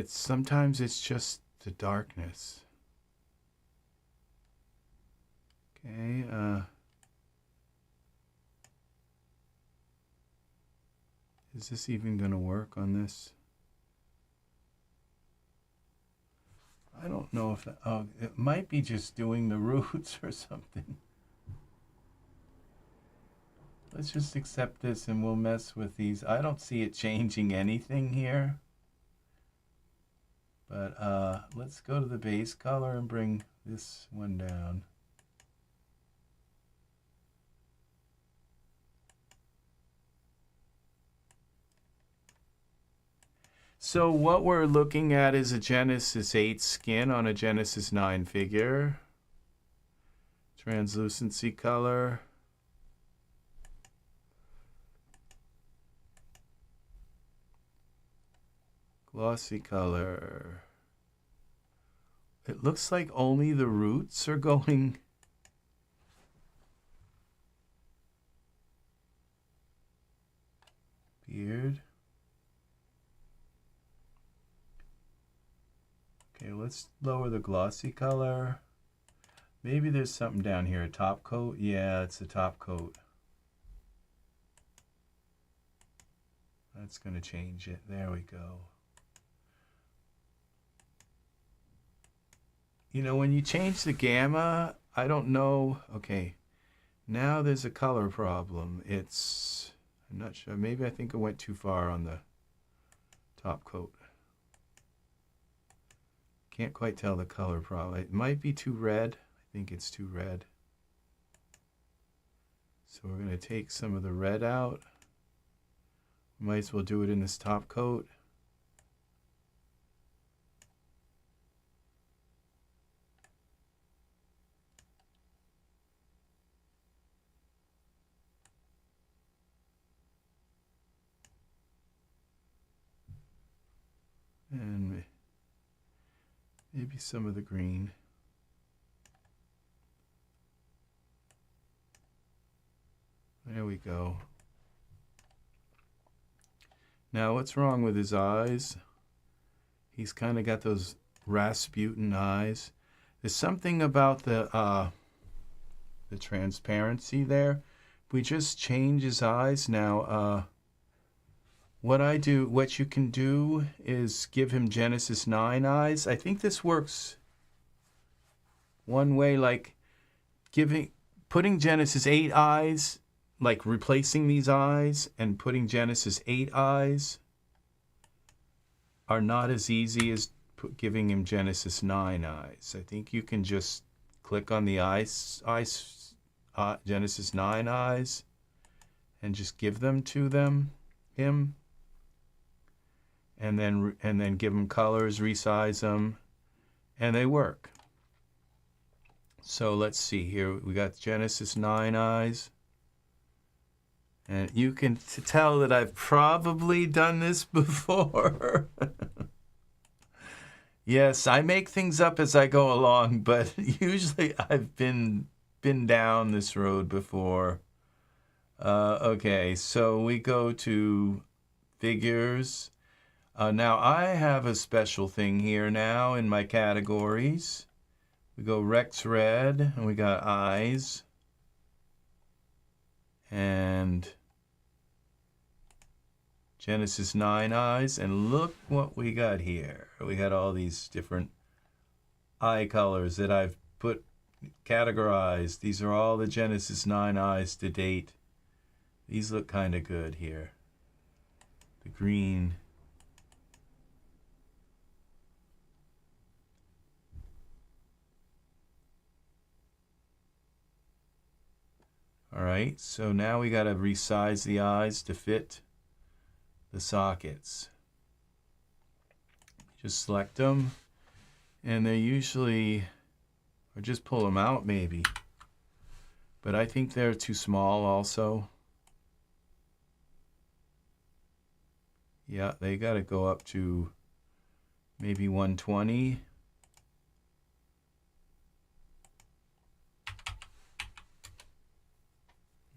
Sometimes it's just the darkness. Okay. Is this even going to work on this? I don't know if it might be just doing the roots or something. Let's just accept this and we'll mess with these. I don't see it changing anything here. But let's go to the base color and bring this one down. So what we're looking at is a Genesis 8 skin on a Genesis 9 figure. Translucency color. Glossy color. It looks like only the roots are going. Beard. Okay, let's lower the glossy color. Maybe there's something down here. A top coat? Yeah, it's a top coat. That's going to change it. There we go. You know, when you change the gamma, I don't know. Okay, now there's a color problem. I'm not sure. Maybe I think I went too far on the top coat. Can't quite tell the color problem. It might be too red. I think it's too red. So we're going to take some of the red out. Might as well do it in this top coat. And maybe some of the green. There we go. Now what's wrong with his eyes? He's kind of got those Rasputin eyes. There's something about the transparency there. If we just change his eyes now, what you can do is give him Genesis 9 eyes. I think this works one way, like putting Genesis 8 eyes, like replacing these eyes and putting Genesis 8 eyes are not as easy as giving him Genesis 9 eyes. I think you can just click on the Genesis 9 eyes and just give them to him. And then give them colors, resize them, and they work. So let's see here. We got Genesis 9 eyes. And you can tell that I've probably done this before. Yes, I make things up as I go along, but usually I've been down this road before. Okay, so we go to figures. Now I have a special thing here now in my categories. We go Rex red, and we got eyes. And Genesis 9 eyes. And look what we got here. We got all these different eye colors that I've categorized. These are all the Genesis 9 eyes to date. These look kind of good here. The green. All right, so now we got to resize the eyes to fit the sockets. Just select them, and they usually, or just pull them out maybe. But I think they're too small also. Yeah, they got to go up to maybe 120.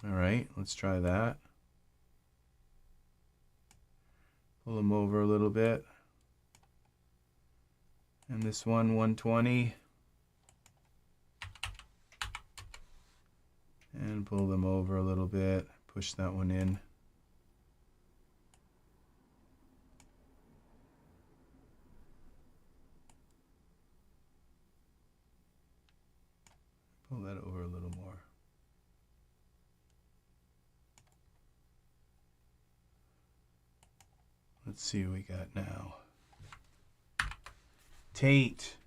All right, let's try that. Pull them over a little bit. And this one, 120. And pull them over a little bit. Push that one in. Pull that over a little more. Let's see what we got now. Tate.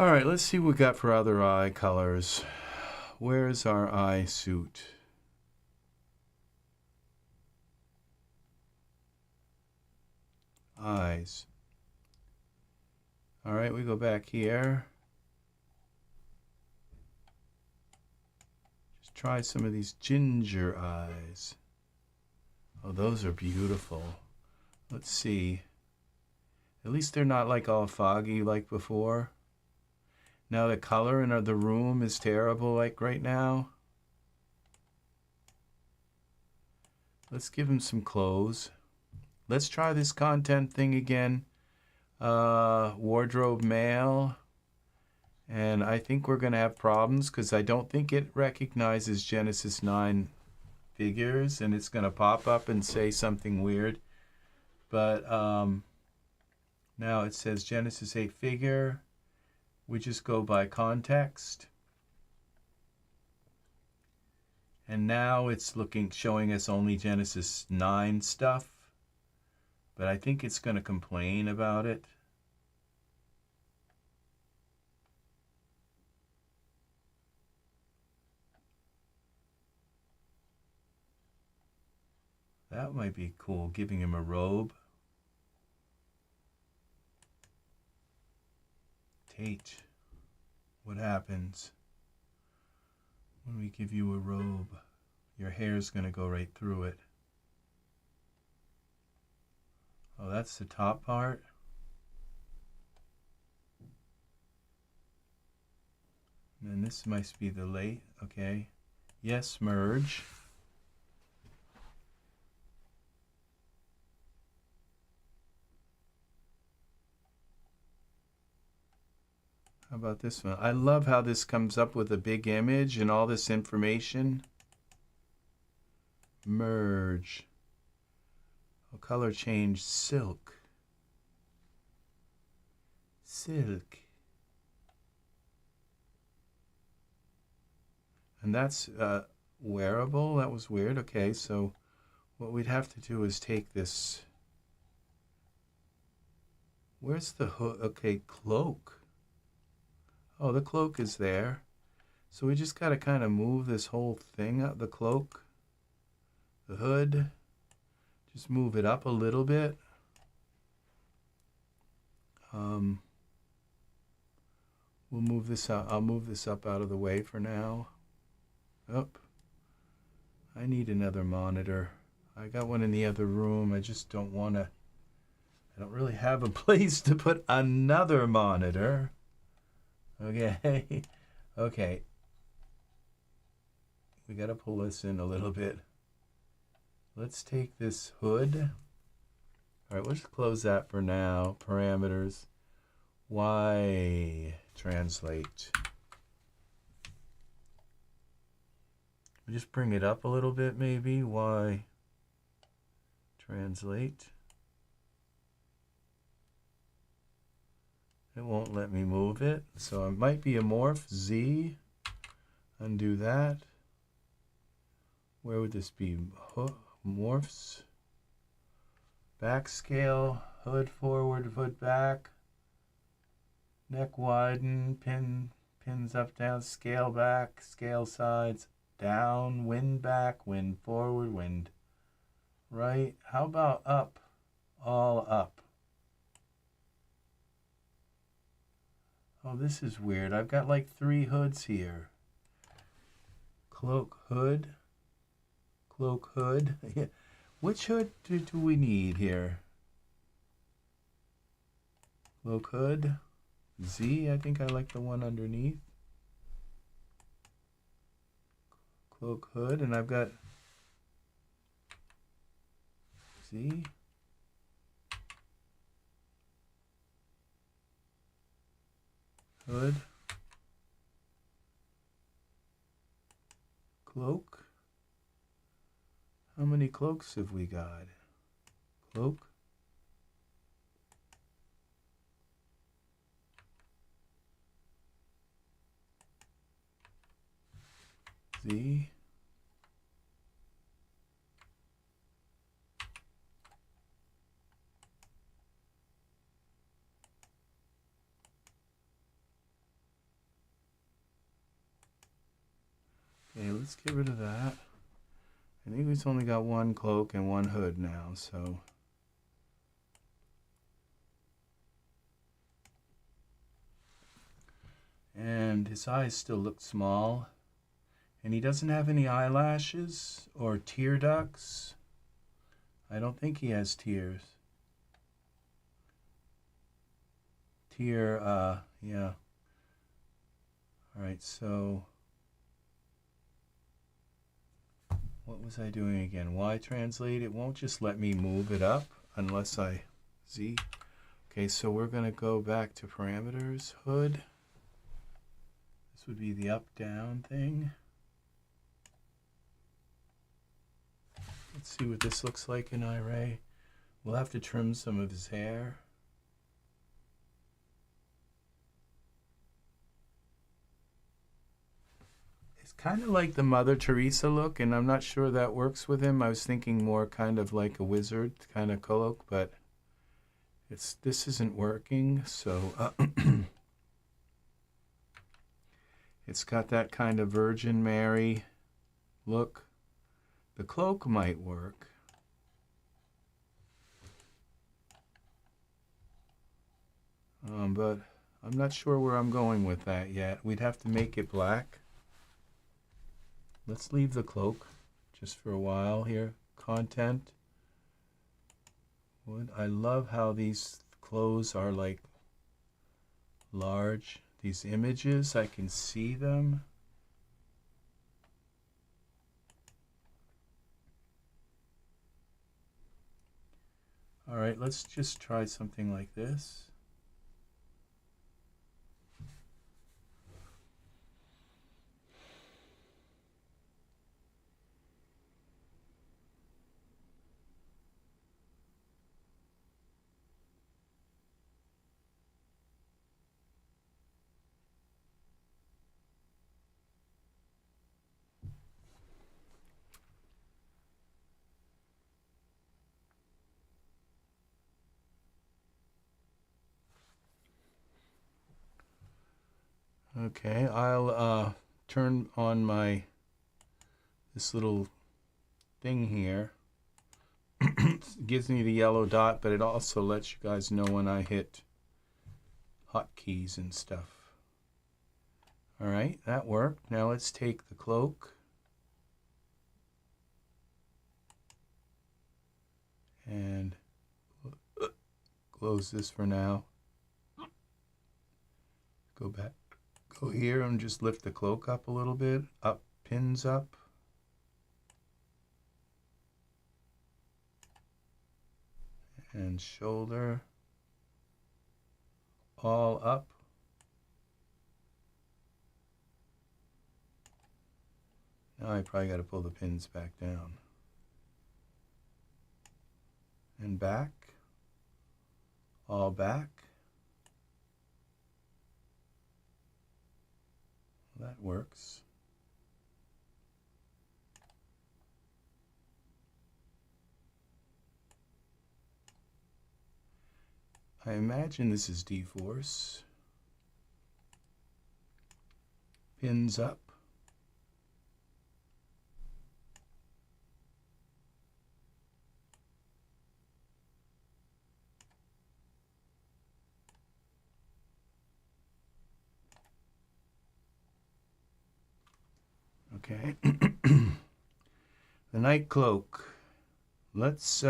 All right, let's see what we got for other eye colors. Where's our eye suit? Eyes. All right, we go back here. Just try some of these ginger eyes. Oh, those are beautiful. Let's see. At least they're not like all foggy like before. Now the color in the room is terrible like right now. Let's give him some clothes. Let's try this content thing again. Wardrobe male. And I think we're going to have problems because I don't think it recognizes Genesis 9 figures, and it's going to pop up and say something weird. But now it says Genesis 8 figure. We just go by context. And now it's showing us only Genesis 9 stuff. But I think it's going to complain about it. That might be cool, giving him a robe. Tate, what happens when we give you a robe? Your hair's going to go right through it. Oh, that's the top part. And then this must be the late, okay. Yes, merge. How about this one? I love how this comes up with a big image and all this information. Merge. Oh, color change, silk. Silk. And that's wearable. That was weird. Okay, so what we'd have to do is take this. Where's the hood? Okay, cloak. Oh, the cloak is there. So we just got to kind of move this whole thing up, the cloak, the hood. Just move it up a little bit. We'll move this out. I'll move this up out of the way for now. Up. I need another monitor. I got one in the other room. I just don't want to. I don't really have a place to put another monitor. Okay. Okay. We got to pull this in a little bit. Let's take this hood. All right, let's close that for now. Parameters. Y translate. Just bring it up a little bit maybe. Y translate. It won't let me move it. So it might be a morph. Z. Undo that. Where would this be? Morphs. Back scale. Hood forward, hood back. Neck widen. Pins up, down. Scale back. Scale sides. Down. Wind back. Wind forward. Wind right. How about up? All up. Oh, this is weird. I've got like 3 hoods here. Cloak hood. Cloak hood. Which hood do we need here? Cloak hood. Z, I think I like the one underneath. Cloak hood, and I've got Z. Hood. Cloak. How many cloaks have we got? Cloak. Z. Okay, let's get rid of that. I think we've only got 1 cloak and 1 hood now, so. And his eyes still look small. And he doesn't have any eyelashes or tear ducts. I don't think he has tears. Tear, yeah. All right, so. What was I doing again? Y translate. It won't just let me move it up unless I Z. Okay, so we're going to go back to parameters. Hood. This would be the up-down thing. Let's see what this looks like in Iray. We'll have to trim some of his hair. Kind of like the Mother Teresa look, and I'm not sure that works with him. I was thinking more kind of like a wizard kind of Cloak, but this isn't working. So it's got that kind of Virgin Mary look. The Cloak might work. But I'm not sure where I'm going with that yet. We'd have to make it black. Let's leave the Cloak just for a while here. Content. I love how these clothes are like large. These images, I can see them. All right, let's just try something like this. Okay, I'll turn on this little thing here. It gives me the yellow dot, but it also lets you guys know when I hit hotkeys and stuff. All right, that worked. Now let's take the Cloak and close this for now. Go back. Go here and just lift the Cloak up a little bit. Up, pins up. And and shoulder all up. Now I probably got to pull the pins back down. And back, all back. That works. I imagine this is dForce. Pins up. Okay. The night cloak. Let's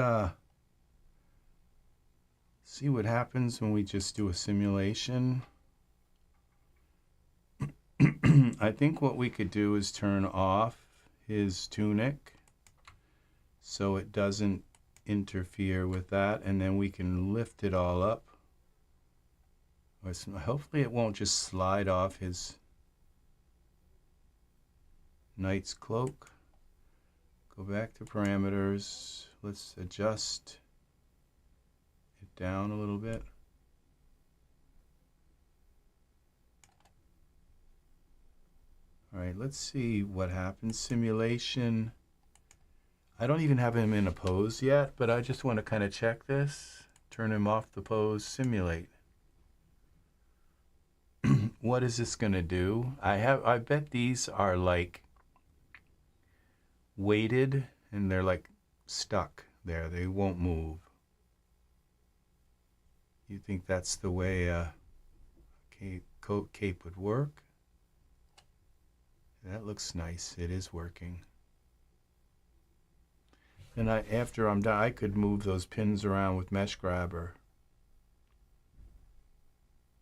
see what happens when we just do a simulation. I think what we could do is turn off his tunic so it doesn't interfere with that, and then we can lift it all up. Hopefully it won't just slide off his knight's cloak. Go back to parameters. Let's adjust it down a little bit. All right, let's see what happens. Simulation. I don't even have him in a pose yet, but I just want to kind of check this. Turn him off the pose, simulate. What is this going to do? I bet these are like weighted and they're like stuck there. They won't move. You think that's the way a cape would work? That looks nice. It is working. And after I'm done, I could move those pins around with mesh grabber.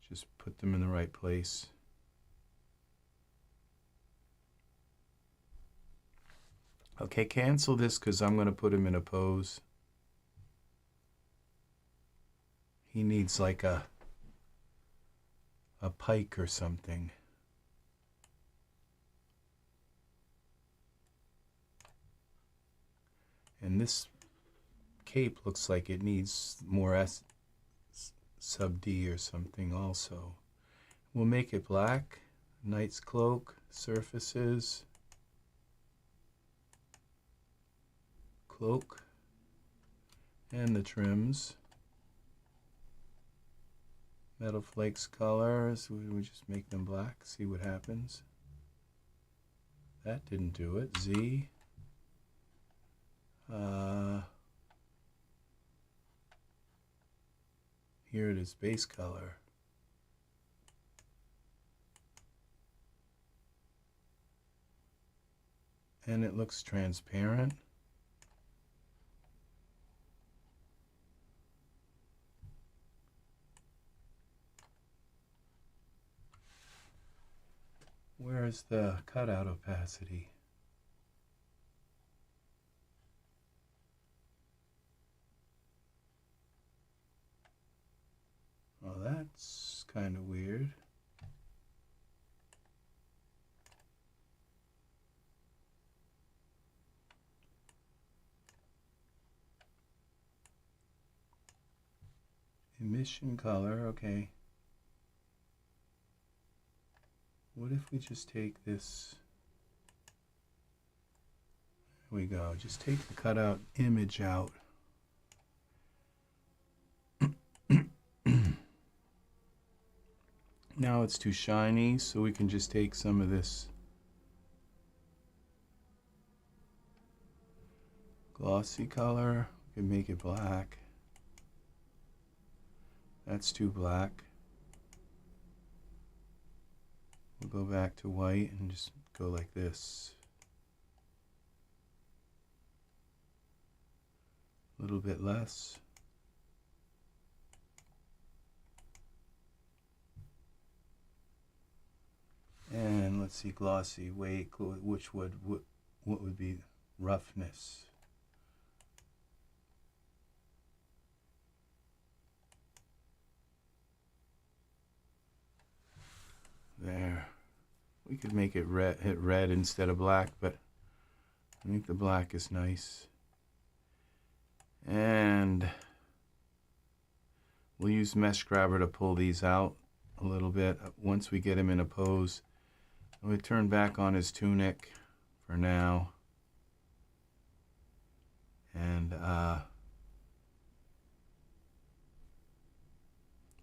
Just put them in the right place. Okay, cancel this because I'm going to put him in a pose. He needs like a pike or something. And this cape looks like it needs more S sub D or something also. We'll make it black. Knight's cloak, surfaces, cloak, and the trims. Metal flakes colors, we just make them black, see what happens. That didn't do it. Z. Here it is, base color. And it looks transparent. Where's the cutout opacity? Well, that's kind of weird. Emission color, okay. What if we just take this? There we go. Just take the cutout image out. Now it's too shiny, so we can just take some of this glossy color. We can make it black. That's too black. We'll go back to white and just go like this. A little bit less. And let's see, glossy, weight, which what would be roughness? We could make it red, hit red instead of black, but I think the black is nice. And we'll use Mesh Grabber to pull these out a little bit once we get him in a pose. We'll turn back on his tunic for now. And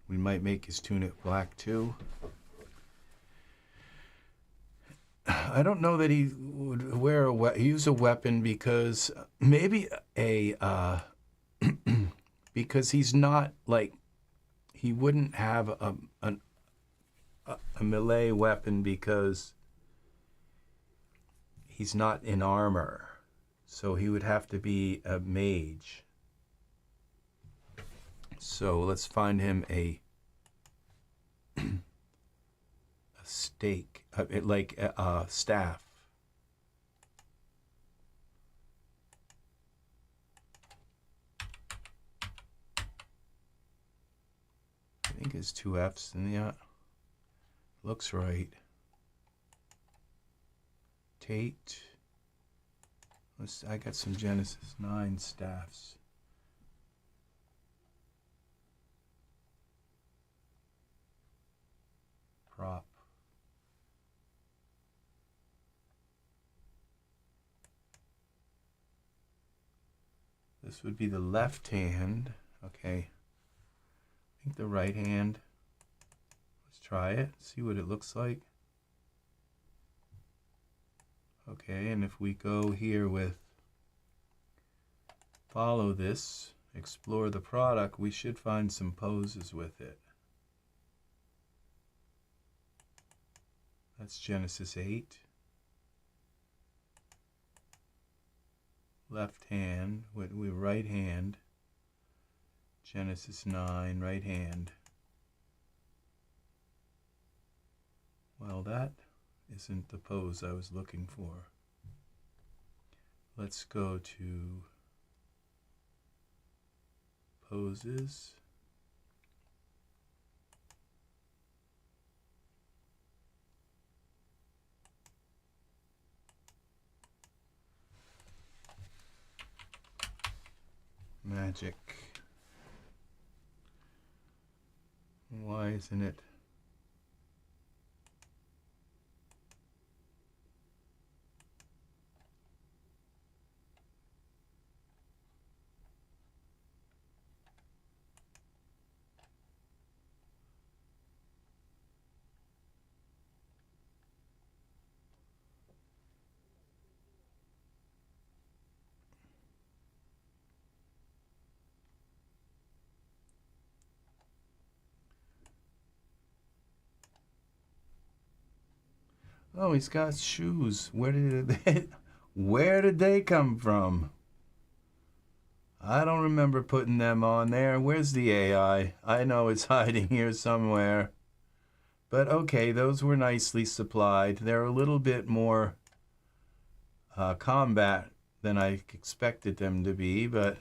we might make his tunic black too. I don't know that he would use a weapon because maybe a because he's not like, he wouldn't have a melee weapon because he's not in armor. So he would have to be a mage. So let's find him a stake, like a staff. I think it's 2 F's in the looks right. Tate. I got some Genesis 9 staffs. Prop. This would be the left hand. Okay. I think the right hand. Let's try it, see what it looks like. Okay, and if we go here with follow this, explore the product, we should find some poses with it. That's Genesis 8. Left hand, with right hand. Genesis 9, right hand. Well, that isn't the pose I was looking for. Let's go to poses. Magic. Why isn't it? Oh, he's got shoes. Where did they come from? I don't remember putting them on there. Where's the AI? I know it's hiding here somewhere. But okay, those were nicely supplied. They're a little bit more combat than I expected them to be, but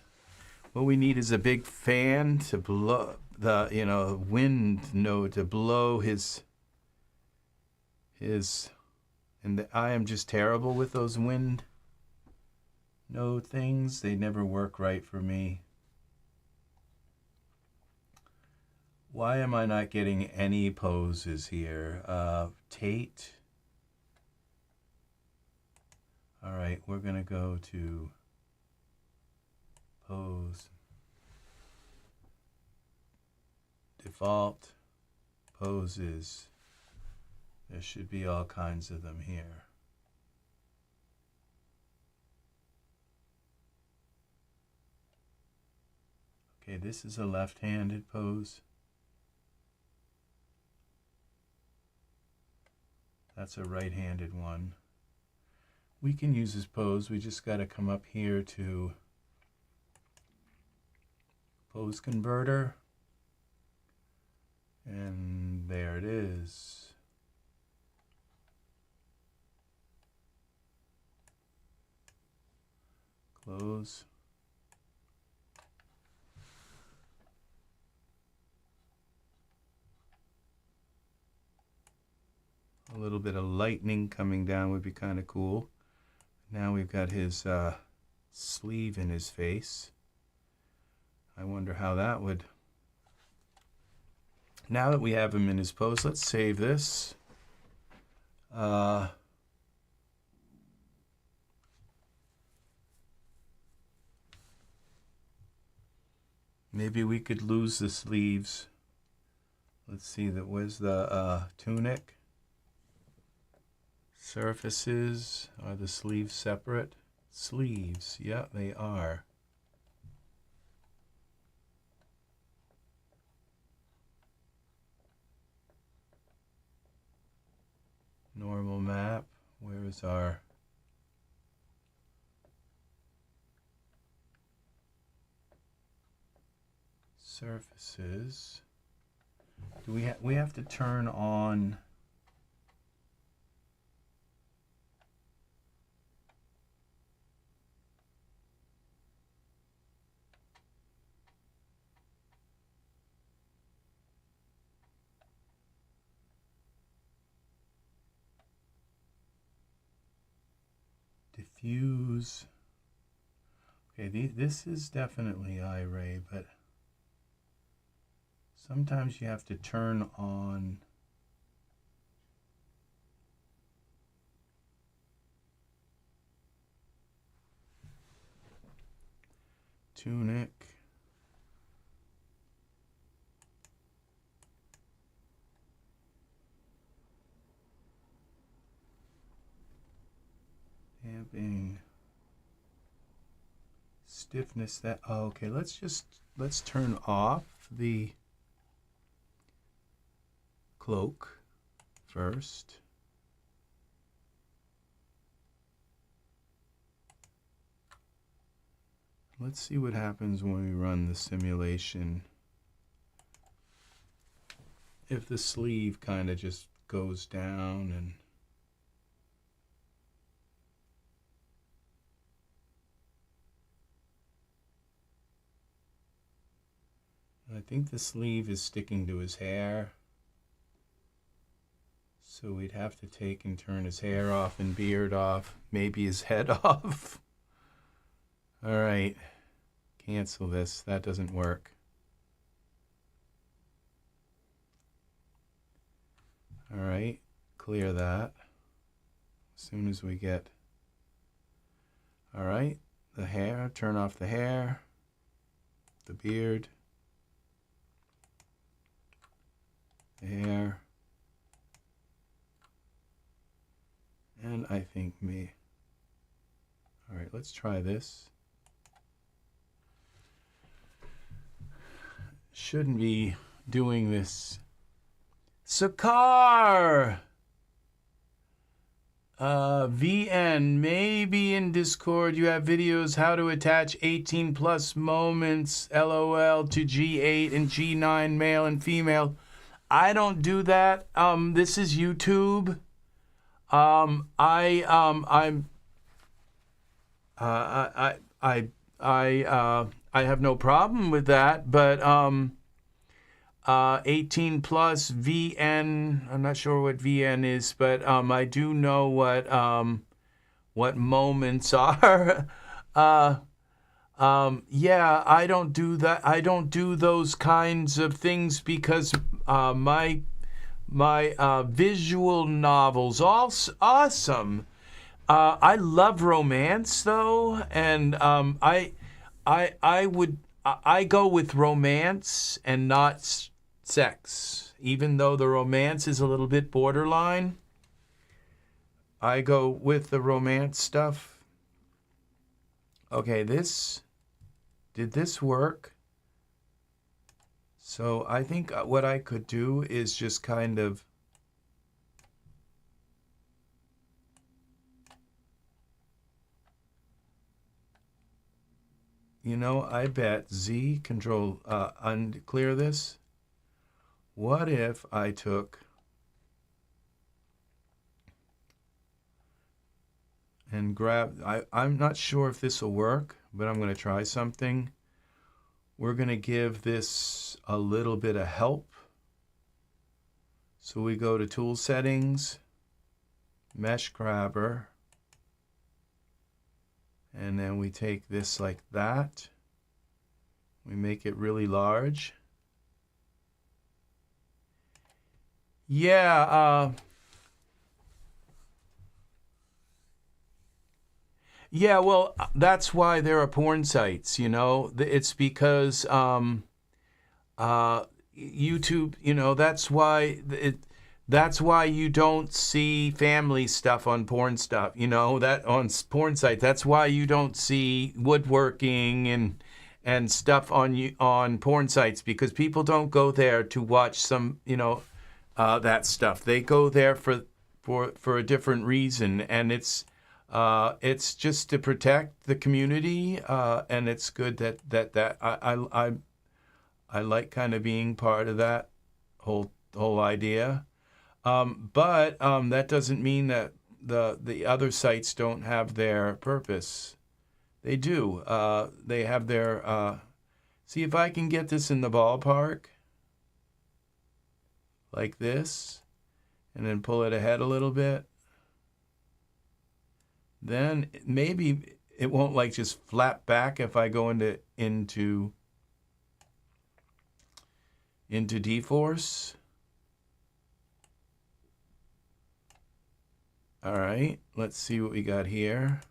what we need is a big fan to blow the, wind node to blow his and I am just terrible with those wind node things. They never work right for me. Why am I not getting any poses here? Tate. All right, we're gonna go to pose. Default poses. There should be all kinds of them here. Okay, this is a left-handed pose. That's a right-handed one. We can use this pose. We just got to come up here to pose converter. And there it is. Close. A little bit of lightning coming down would be kind of cool. Now we've got his sleeve in his face. I wonder how that would... Now that we have him in his pose, let's save this. Maybe we could lose the sleeves. Let's see, where's the tunic? Surfaces, are the sleeves separate? Sleeves, yeah, they are. Normal map, where is our... surfaces? Do we have to turn on... diffuse. Okay, this is definitely Iray, but sometimes you have to turn on tunic. Damping. Stiffness that, oh, okay, let's turn off the cloak first. Let's see what happens when we run the simulation. If the sleeve kind of just goes down and I think the sleeve is sticking to his hair. So we'd have to take and turn his hair off and beard off, maybe his head off. All right, cancel this, that doesn't work. All right, clear that as soon as we get, all right, the hair, turn off the hair, the beard, the hair, and I think me. All right, let's try this. Shouldn't be doing this. Sakar! VN, maybe in Discord you have videos how to attach 18 plus moments, LOL, to G8 and G9, male and female. I don't do that. This is YouTube. I have no problem with that, but 18 plus VN, I'm not sure what VN is, but I do know what moments are. Yeah, I don't do that. I don't do those kinds of things because my visual novels, all awesome. I love romance though, and I go with romance and not sex, even though the romance is a little bit borderline. I go with the romance stuff. Okay, did this work? So I think what I could do is just kind of I bet Z control unclear this. What if I took and grab, I'm not sure if this will work, but I'm going to try something. We're going to give this a little bit of help. So we go to tool settings, mesh grabber. And then we take this like that. We make it really large. Yeah, yeah, well, that's why there are porn sites, you know. It's because YouTube, you know, that's why that's why you don't see family stuff on porn stuff, you know, that on porn sites. That's why you don't see woodworking and stuff on porn sites, because people don't go there to watch some, you know, that stuff. They go there for a different reason, and it's just to protect the community, and it's good that I like kind of being part of that whole idea. But that doesn't mean that the other sites don't have their purpose. They do. They have their. See if I can get this in the ballpark, like this, and then pull it ahead a little bit. Then maybe it won't like just flap back if I go into dForce. All right, let's see what we got here.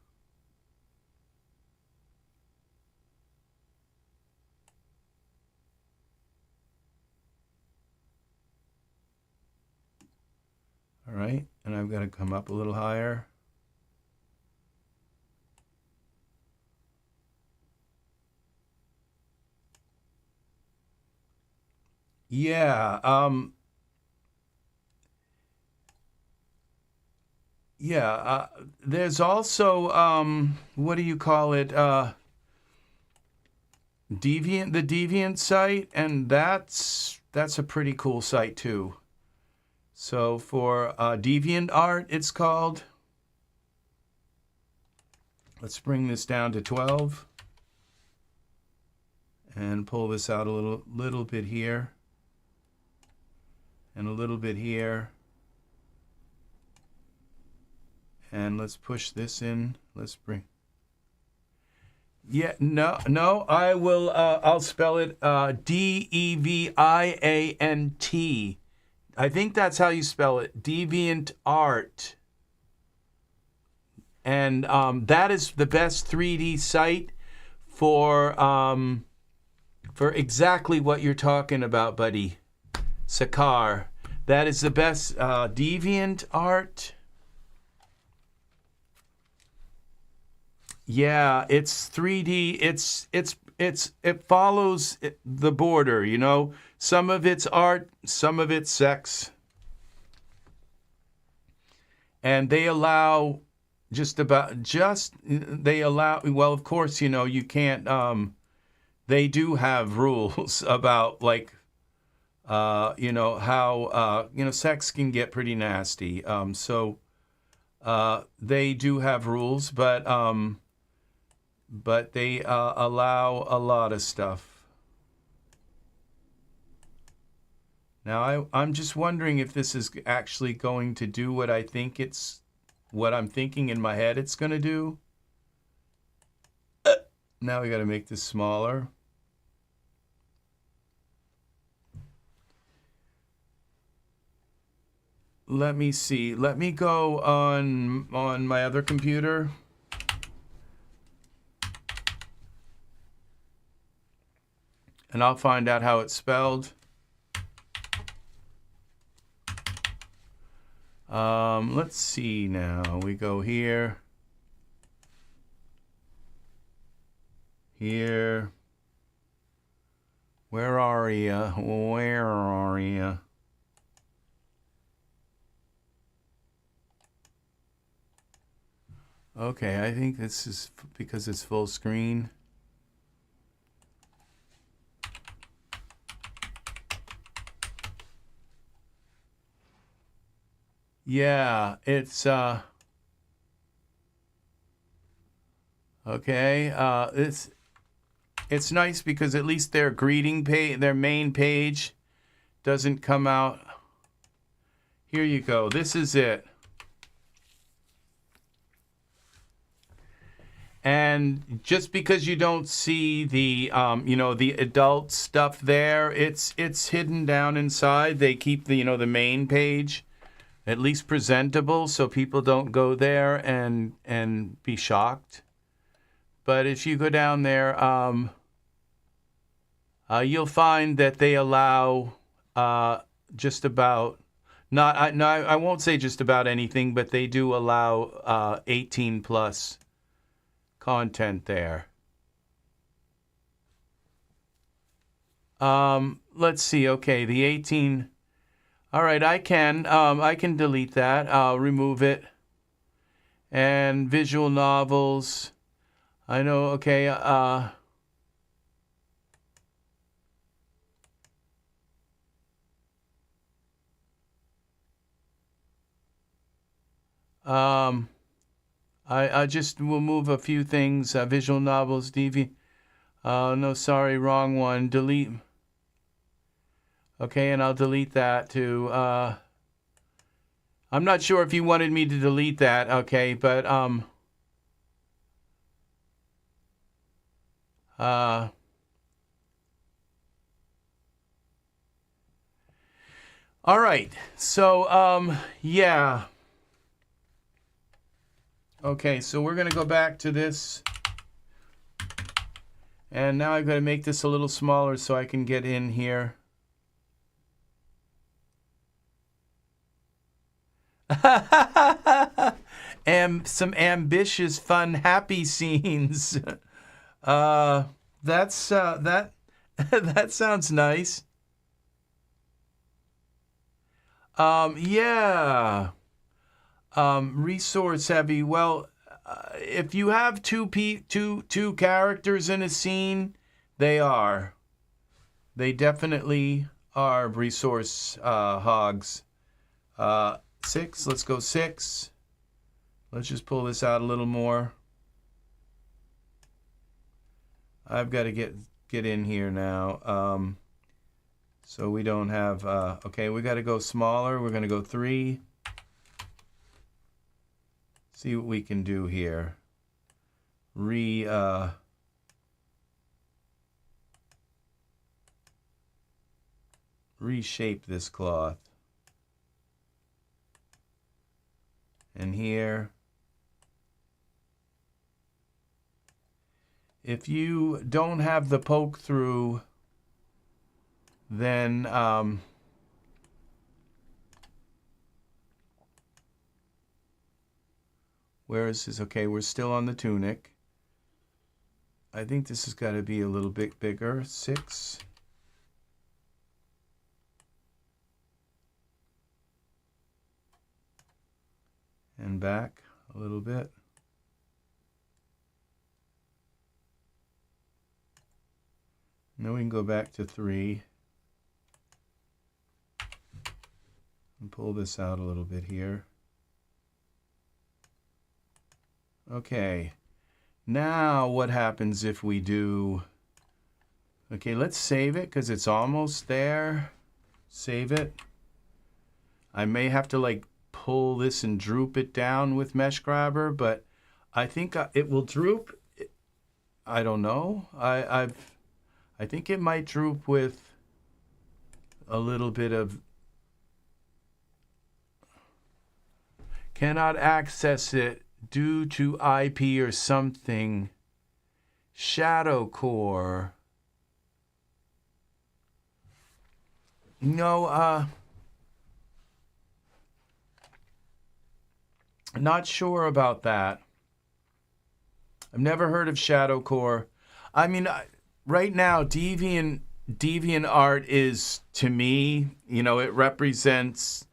All right, and I've got to come up a little higher. Yeah, there's also, what do you call it? Deviant, the Deviant site, and that's a pretty cool site too. So for Deviant art, it's called. Let's bring this down to 12 and pull this out a little bit here and a little bit here. And let's push this in. Let's bring. Yeah, no, I will, I'll spell it Deviant. I think that's how you spell it, Deviant Art. And that is the best 3D site for exactly what you're talking about, buddy. Sakar. That is the best Deviant Art. Yeah, it's 3D. It follows the border, you know. Some of it's art, some of it's sex. And they allow well, of course, you know, you can't they do have rules about like you know, how you know, sex can get pretty nasty. So they do have rules, but they allow a lot of stuff. Now, I'm just wondering if this is actually going to do what I'm thinking in my head it's going to do. Now we got to make this smaller. Let me see. Let me go on my other computer. And I'll find out how it's spelled. Let's see now. We go here. Here. Where are you? Where are you? Okay, I think this is because it's full screen. Yeah, it's okay. It's nice because at least their greeting page, their main page, doesn't come out. Here you go. This is it. And just because you don't see the, the adult stuff there, it's hidden down inside. They keep the, the main page at least presentable so people don't go there and be shocked. But if you go down there, you'll find that they allow just about, I won't say just about anything, but they do allow 18 plus content there. Let's see. Okay, the 18. All right, I can delete that. I'll remove it. And visual novels. I know. Okay. I just will move a few things. Visual novels, DV. No, sorry, wrong one. Delete. Okay, and I'll delete that too. I'm not sure if you wanted me to delete that. Okay, but all right. So yeah. Okay, so we're going to go back to this. And now I've got to make this a little smaller so I can get in here. And some ambitious, fun, happy scenes. That's that sounds nice. Yeah. Resource heavy. Well, if you have two characters in a scene, they definitely are resource hogs. 6. Let's go 6. Let's just pull this out a little more. I've got to get in here now. So we don't have. Okay, we got to go smaller. We're going to go 3. See what we can do here. Reshape this cloth. And here. If you don't have the poke through, then where is this? Okay, we're still on the tunic. I think this has got to be a little bit bigger. 6. And back a little bit. Now we can go back to 3. And pull this out a little bit here. Okay. Now what happens if we do... Okay, let's save it because it's almost there. Save it. I may have to like pull this and droop it down with Mesh Grabber, but I think it will droop. I don't know. I think it might droop with a little bit of... Cannot access it due to IP or something. Shadow core. No, not sure about that. I've never heard of shadow core. I mean, right now, Deviant art is, to me, it represents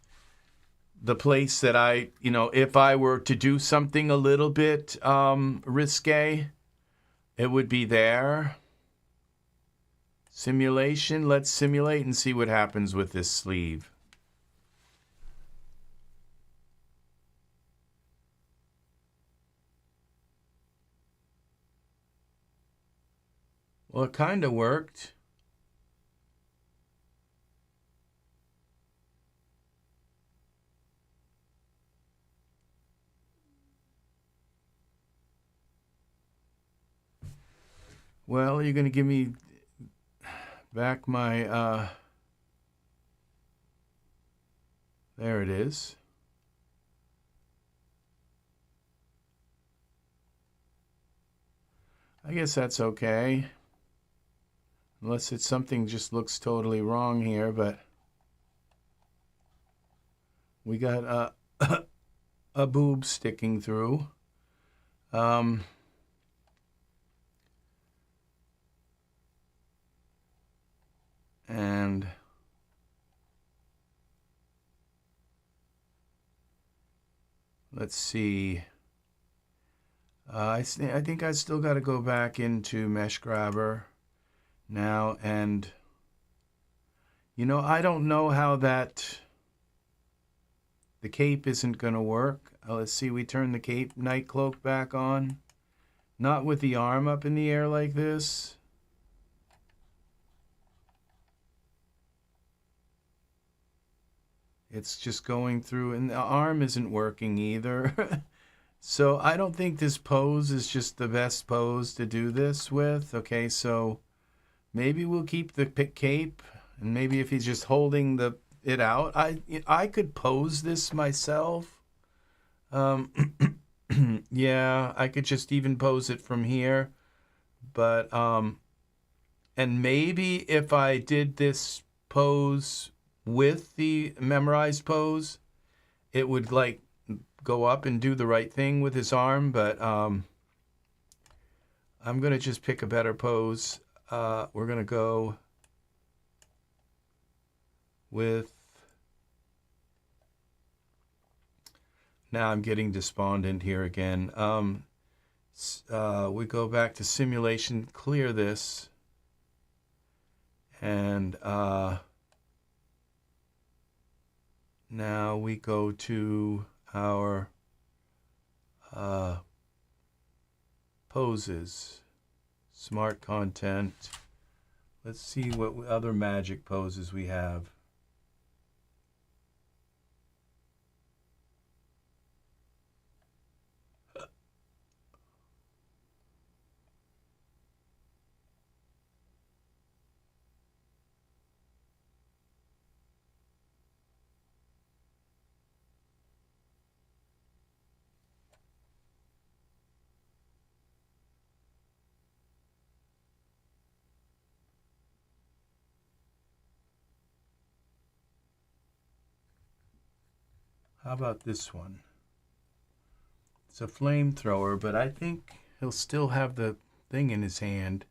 the place that I, if I were to do something a little bit risque, it would be there. Simulation. Let's simulate and see what happens with this sleeve. Well, it kind of worked. Well, you're going to give me back my, there it is. I guess that's okay. Unless it's something just looks totally wrong here, but we got a boob sticking through. And let's see. I think I still got to go back into Mesh Grabber now, and you know, I don't know how the cape isn't going to work. Let's see, we turn the cape night cloak back on. Not with the arm up in the air like this. It's just going through, and the arm isn't working either. So I don't think this pose is just the best pose to do this with. Okay, so maybe we'll keep the cape, and maybe if he's just holding it out, I could pose this myself. Yeah, I could just even pose it from here. But and maybe if I did this pose with the memorized pose, it would like go up and do the right thing with his arm, but I'm going to just pick a better pose. We're going to go with, now I'm getting despondent here again. We go back to simulation, clear this, and now we go to our poses, smart content. Let's see what other magic poses we have. How about this one? It's a flamethrower, but I think he'll still have the thing in his hand.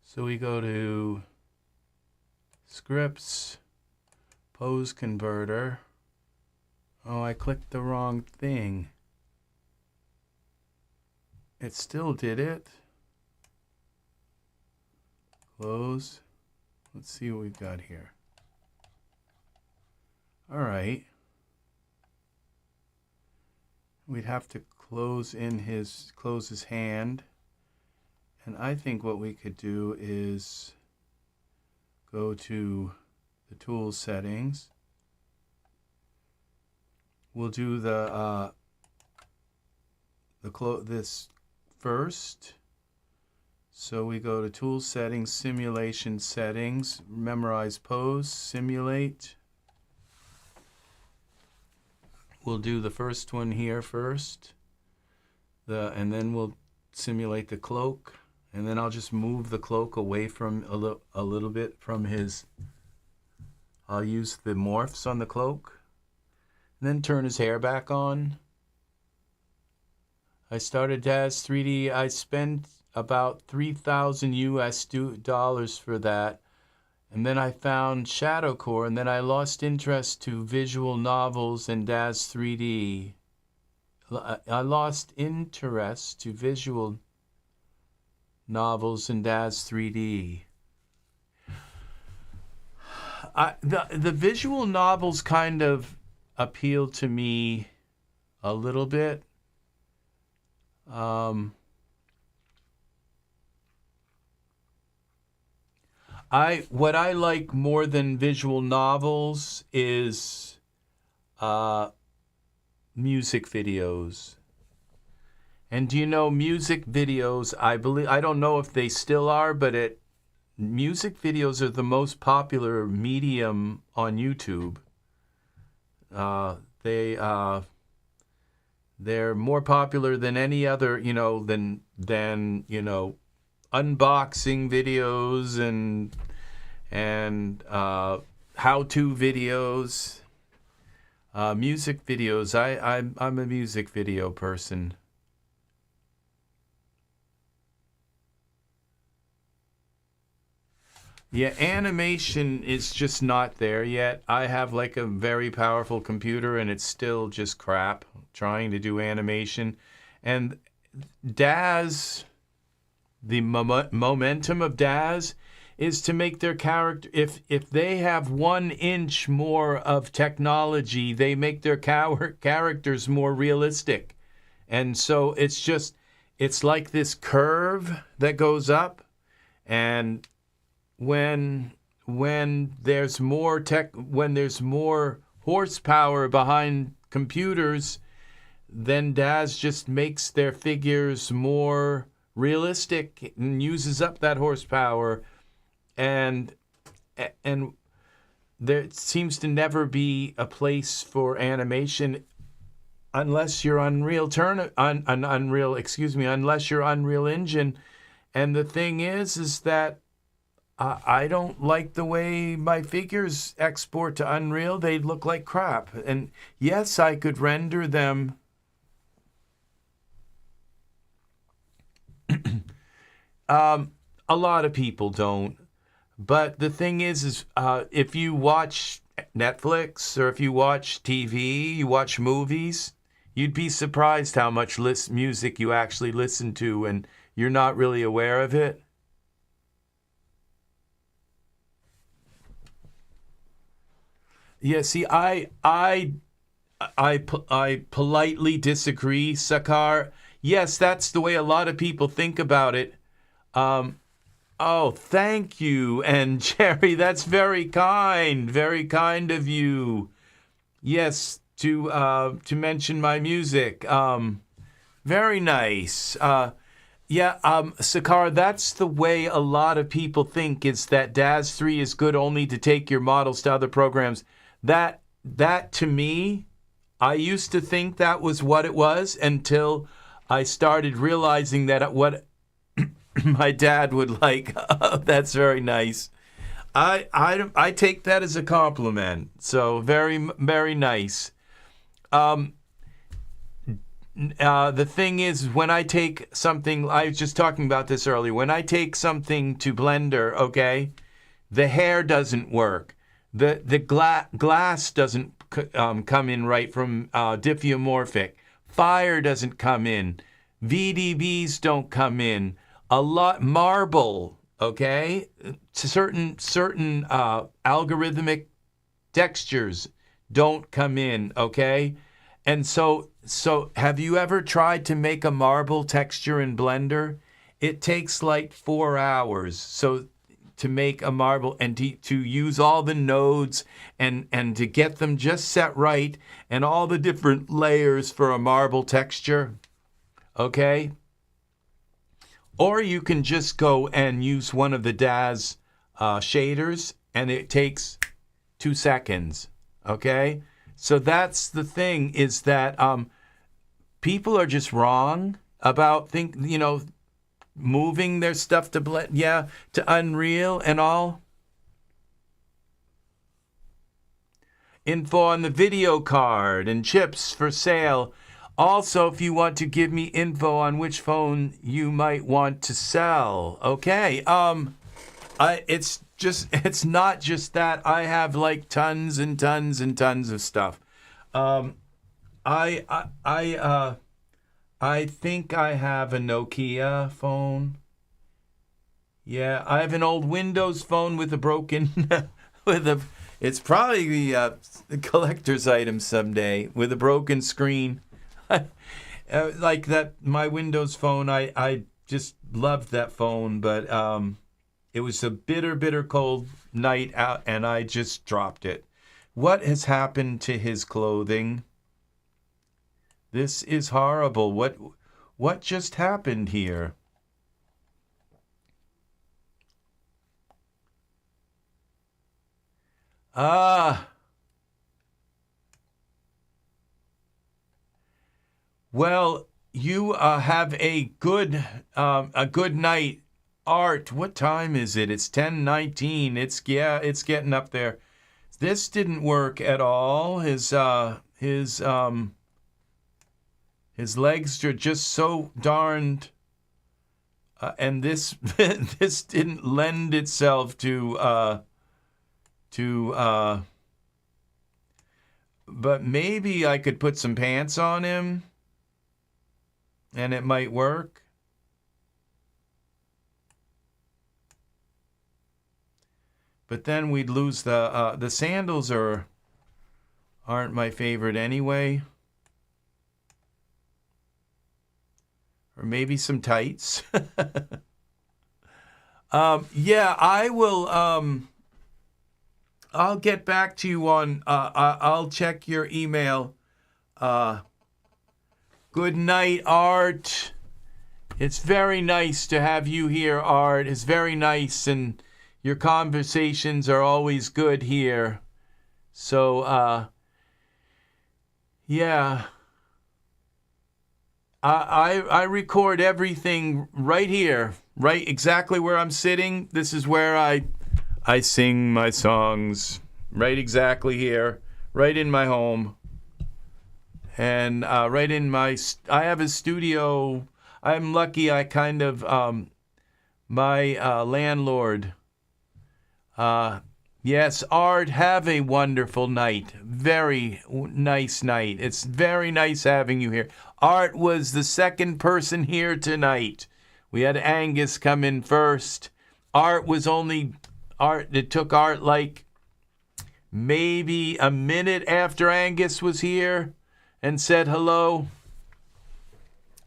So we go to scripts, pose converter. Oh, I clicked the wrong thing. It still did it. Close. Let's see what we've got here. All right. We'd have to close his hand. And I think what we could do is go to the tool settings. We'll do this first. So we go to tool settings, simulation settings, memorize pose, simulate. We'll do the first one here first, and then we'll simulate the cloak, and then I'll just move the cloak away from a little bit from his. I'll use the morphs on the cloak, and then turn his hair back on. I started DAZ3D. I spent about $3,000 for that. And then I found Shadowcore, and then I lost interest to visual novels and DAZ3D. I lost interest to visual novels and DAZ3D. The visual novels kind of appeal to me a little bit. What I like more than visual novels is music videos. And do you know music videos, I don't know if they still are, but music videos are the most popular medium on YouTube. They're more popular than any other, than unboxing videos and how-to videos. Music videos. I'm a music video person. Yeah, animation is just not there yet. I have like a very powerful computer and it's still just crap trying to do animation. And DAZ, the momentum of DAZ is to make their character, if they have 1 inch more of technology, they make their characters more realistic. And so it's like this curve that goes up, and when there's more when there's more horsepower behind computers, then DAZ just makes their figures more realistic and uses up that horsepower, and there seems to never be a place for animation unless you're Unreal Engine. And the thing is that I don't like the way my figures export to Unreal. They look like crap. And yes, I could render them. A lot of people don't. But the thing is if you watch Netflix or if you watch TV, you watch movies, you'd be surprised how much music you actually listen to and you're not really aware of it. Yeah, see, I politely disagree, Sakar. Yes, that's the way a lot of people think about it. Oh, thank you. And Jerry, that's very kind of you. Yes, to mention my music. Very nice. Sakar, that's the way a lot of people think, is that DAZ 3 is good only to take your models to other programs. That to me, I used to think that was what it was until I started realizing that what my dad would like. That's very nice. I take that as a compliment. So very, very nice. The thing is, when I take something, I was just talking about this earlier. When I take something to Blender, okay, the hair doesn't work. The glass doesn't come in right from diffeomorphic. Fire doesn't come in. VDBs don't come in. A lot marble, okay? Certain algorithmic textures don't come in, okay? And so have you ever tried to make a marble texture in Blender? It takes like 4 hours. So to make a marble and to use all the nodes and to get them just set right and all the different layers for a marble texture, okay? Or you can just go and use one of the DAZ shaders and it takes 2 seconds, okay? So that's the thing, is that people are just wrong about moving their stuff to to Unreal and all. Info on the video card and chips for sale. Also, if you want to give me info on which phone you might want to sell. Okay. It's not just that. I have like tons and tons and tons of stuff. I think I have a Nokia phone. Yeah, I have an old Windows phone with a broken it's probably a collector's item someday with a broken screen. Like that, my Windows phone, I just loved that phone, but it was a bitter cold night out and I just dropped it. What has happened to his clothing? This is horrible. What just happened here? Well, you have a good night, Art. What time is it? It's 10:19. It's getting up there. This didn't work at all. His legs are just so darned, and this this didn't lend itself to. But maybe I could put some pants on him, and it might work. But then we'd lose the sandals aren't my favorite anyway. Or maybe some tights. Yeah, I will. I'll get back to you on. I'll check your email. Good night, Art. It's very nice to have you here, Art. It's very nice, and your conversations are always good here. So, yeah. I record everything right here, right exactly where I'm sitting. This is where I sing my songs, right exactly here, right in my home. And right in I have a studio. I'm lucky I kind of, my landlord. Yes, Art, have a wonderful night. Very nice night. It's very nice having you here. Art was the second person here tonight. We had Angus come in first. It took Art like maybe a minute after Angus was here and said hello.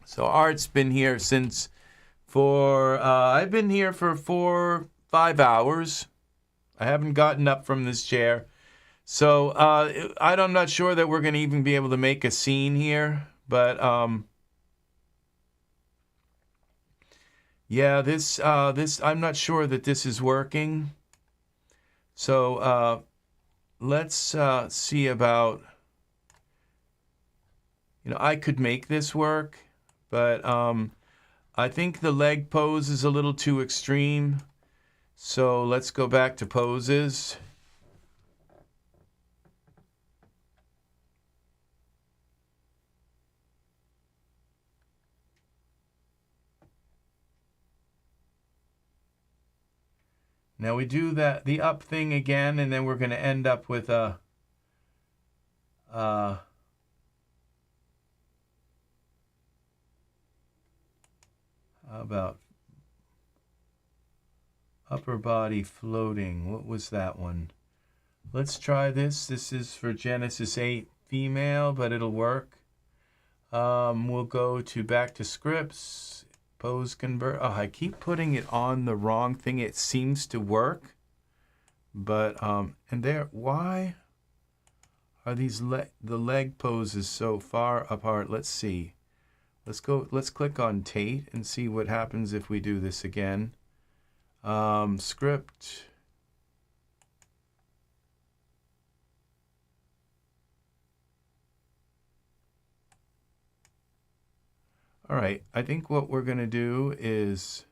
So Art's been here I've been here for 5 hours. I haven't gotten up from this chair. So I'm not sure that we're going to even be able to make a scene here. But yeah, this I'm not sure that this is working. So let's see about, I could make this work, but I think the leg pose is a little too extreme. So let's go back to poses. Now we do the up thing again, and then we're going to end up with a how about upper body floating? What was that one? Let's try this. This is for Genesis 8 female, but it'll work. We'll go back to scripts. Pose convert. Oh, I keep putting it on the wrong thing. It seems to work, but and there. Why are these the leg poses so far apart? Let's see. Let's go. Let's click on Tate and see what happens if we do this again. Script. All right, I think what we're going to do is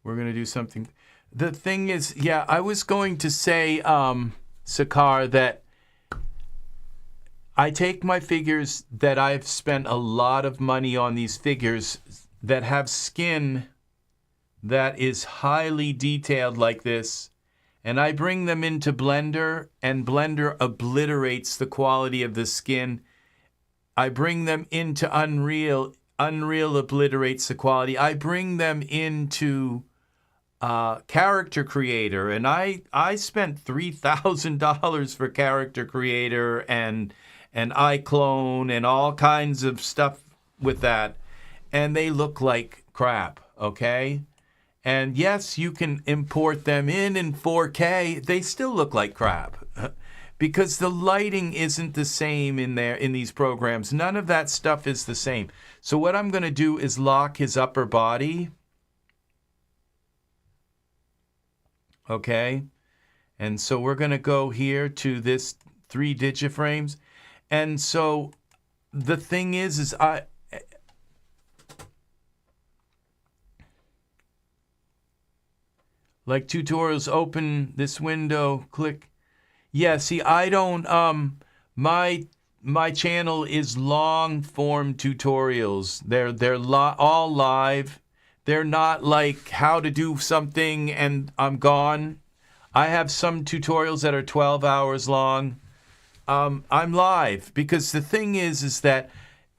we're going to do something. The thing is, yeah, I was going to say, Sakar, that I take my figures that I've spent a lot of money on, these figures that have skin that is highly detailed like this, and I bring them into Blender, and Blender obliterates the quality of the skin. I bring them into Unreal. Unreal obliterates the quality. I bring them into Character Creator, and I spent $3,000 for Character Creator and iClone and all kinds of stuff with that, and they look like crap, okay? And yes, you can import them in 4K. They still look like crap. because the lighting isn't the same in these programs. None of that stuff is the same. So what I'm going to do is lock his upper body. Okay. And so we're going to go here to this 3 digiframes. And so the thing is like tutorials, open this window, click. Yeah, see, I don't, my channel is long form tutorials. They're all live. They're not like how to do something and I'm gone. I have some tutorials that are 12 hours long. I'm live because the thing is that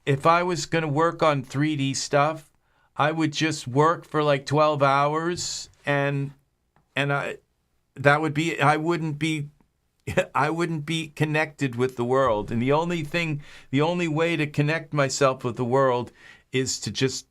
if I was going to work on 3D stuff, I would just work for like 12 hours and I wouldn't be connected with the world. And the only way to connect myself with the world is to just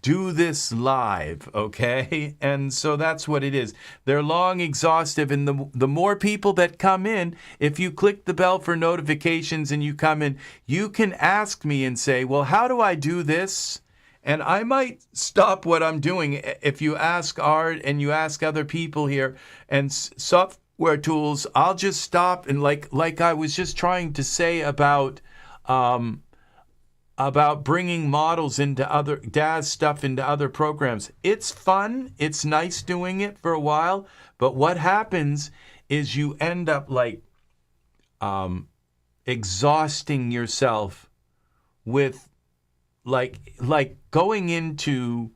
do this live, okay? And so that's what it is. They're long, exhaustive, and the more people that come in, if you click the bell for notifications and you come in, you can ask me and say, well, how do I do this? And I might stop what I'm doing. If you ask Art and you ask other people here and software tools, I'll just stop and like I was just trying to say about bringing models into other DAZ stuff into other programs. It's fun. It's nice doing it for a while. But what happens is you end up like exhausting yourself with like going into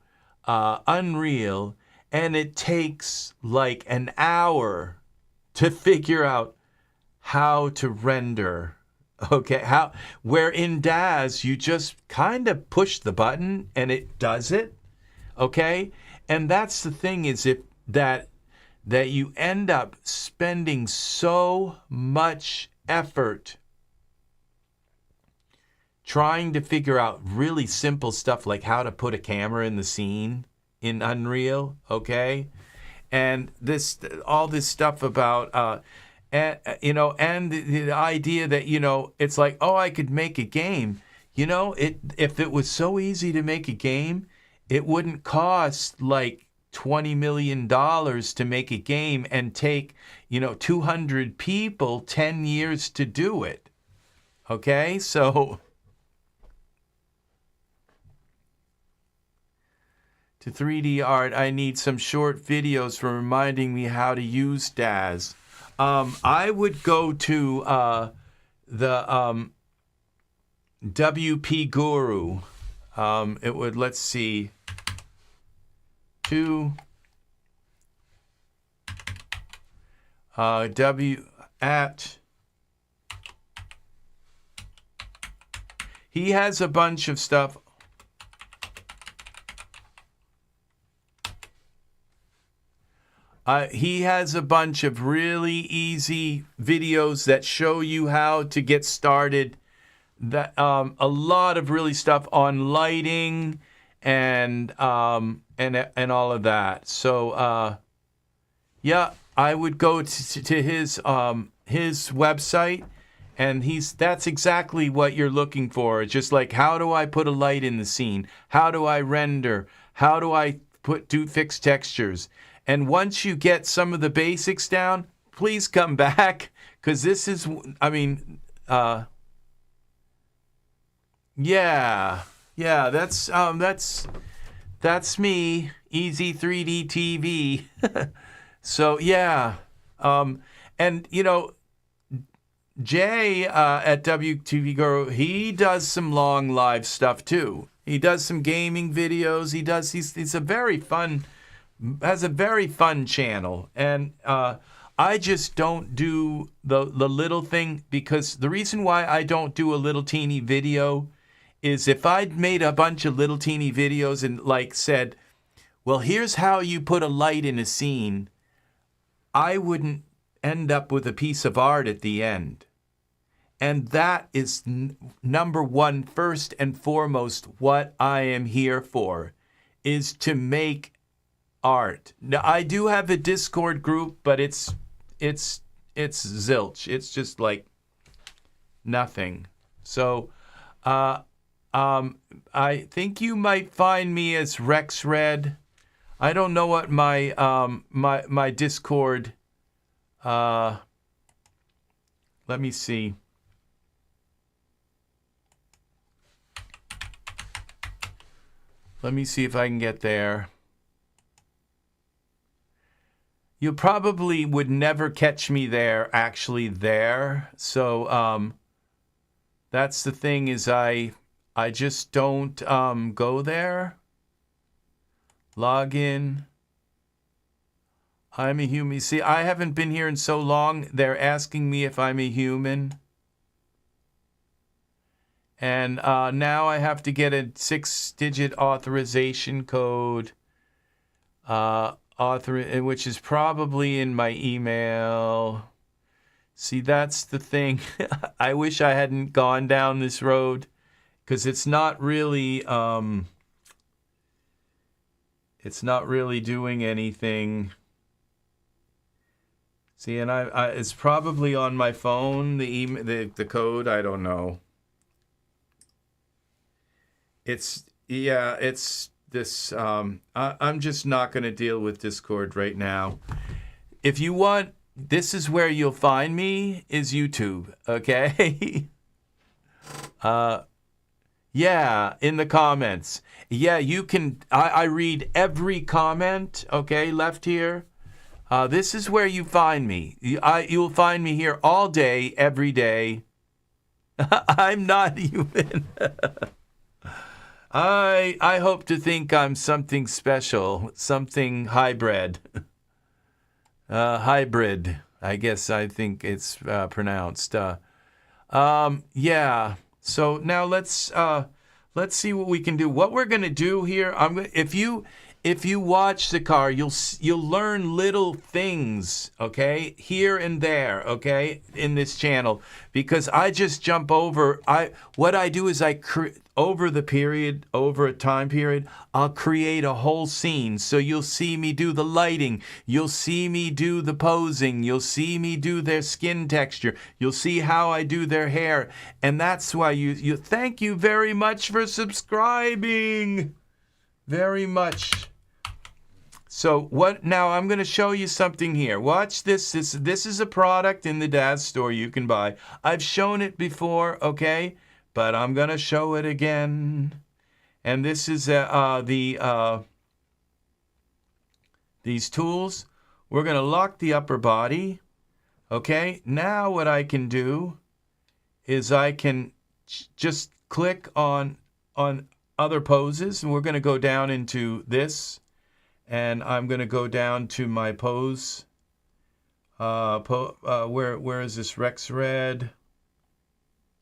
Unreal, and it takes like an hour to figure out how to render. Okay, where in DAZ you just kind of push the button and it does it. Okay, and that's the thing is that you end up spending so much effort trying to figure out really simple stuff like how to put a camera in the scene in Unreal, okay? And all this stuff about, and the idea that, it's like, oh, I could make a game. If it was so easy to make a game, it wouldn't cost like $20 million to make a game and take, 200 people 10 years to do it. Okay, so to 3D art, I need some short videos for reminding me how to use DAZ. I would go to the WP Guru. It would, let's see, he has a bunch of stuff. He has a bunch of really easy videos that show you how to get started. That a lot of really stuff on lighting and all of that. So yeah, I would go to his website, and that's exactly what you're looking for. It's just like, how do I put a light in the scene? How do I render? How do I do fixed textures? And once you get some of the basics down, please come back, because this is, yeah, that's me, EZ3DTV. So yeah, and Jay at WTV Guru, he does some long live stuff too. He does some gaming videos. He's a very fun. Has a very fun channel, and I just don't do the little thing, because the reason why I don't do a little teeny video is if I'd made a bunch of little teeny videos and like said, well, here's how you put a light in a scene, I wouldn't end up with a piece of art at the end. And that is number one, first and foremost, what I am here for, is to make art. Now, I do have a Discord group, but it's zilch. It's just like nothing. So I think you might find me as Rex Red. I don't know what my my Discord. Let me see. Let me see if I can get there. You probably would never catch me there, actually there. So that's the thing, is I just don't go there. Log in. I'm a human. See, I haven't been here in so long. They're asking me if I'm a human. And now I have to get a 6-digit authorization code, which is probably in my email. See, that's the thing. I wish I hadn't gone down this road, because it's not really doing anything. See, and it's probably on my phone. The code. I don't know. It's this. I'm just not going to deal with Discord right now. If you want, this is where you'll find me, is YouTube. Okay. Yeah, in the comments. Yeah, you can. I read every comment. Okay, left here. This is where you find me. You'll find me here all day, every day. I'm not human. I hope to think I'm something special, something hybrid. Hybrid, I guess I think it's pronounced. Yeah. So now let's see what we can do. What we're gonna do here, if you watch the car, you'll learn little things, okay, here and there, okay, in this channel, because I just jump over. What I do is over a time period, I'll create a whole scene. So you'll see me do the lighting, you'll see me do the posing, you'll see me do their skin texture, you'll see how I do their hair, and that's why you thank you very much for subscribing, very much. So what now? I'm going to show you something here. Watch this. This is a product in the Daz store you can buy. I've shown it before, okay? But I'm going to show it again. And this is these tools. We're going to lock the upper body. Okay? Now what I can do is I can just click on other poses. And we're going to go down into this. And I'm going to go down to my pose. Where is this? Rex Red.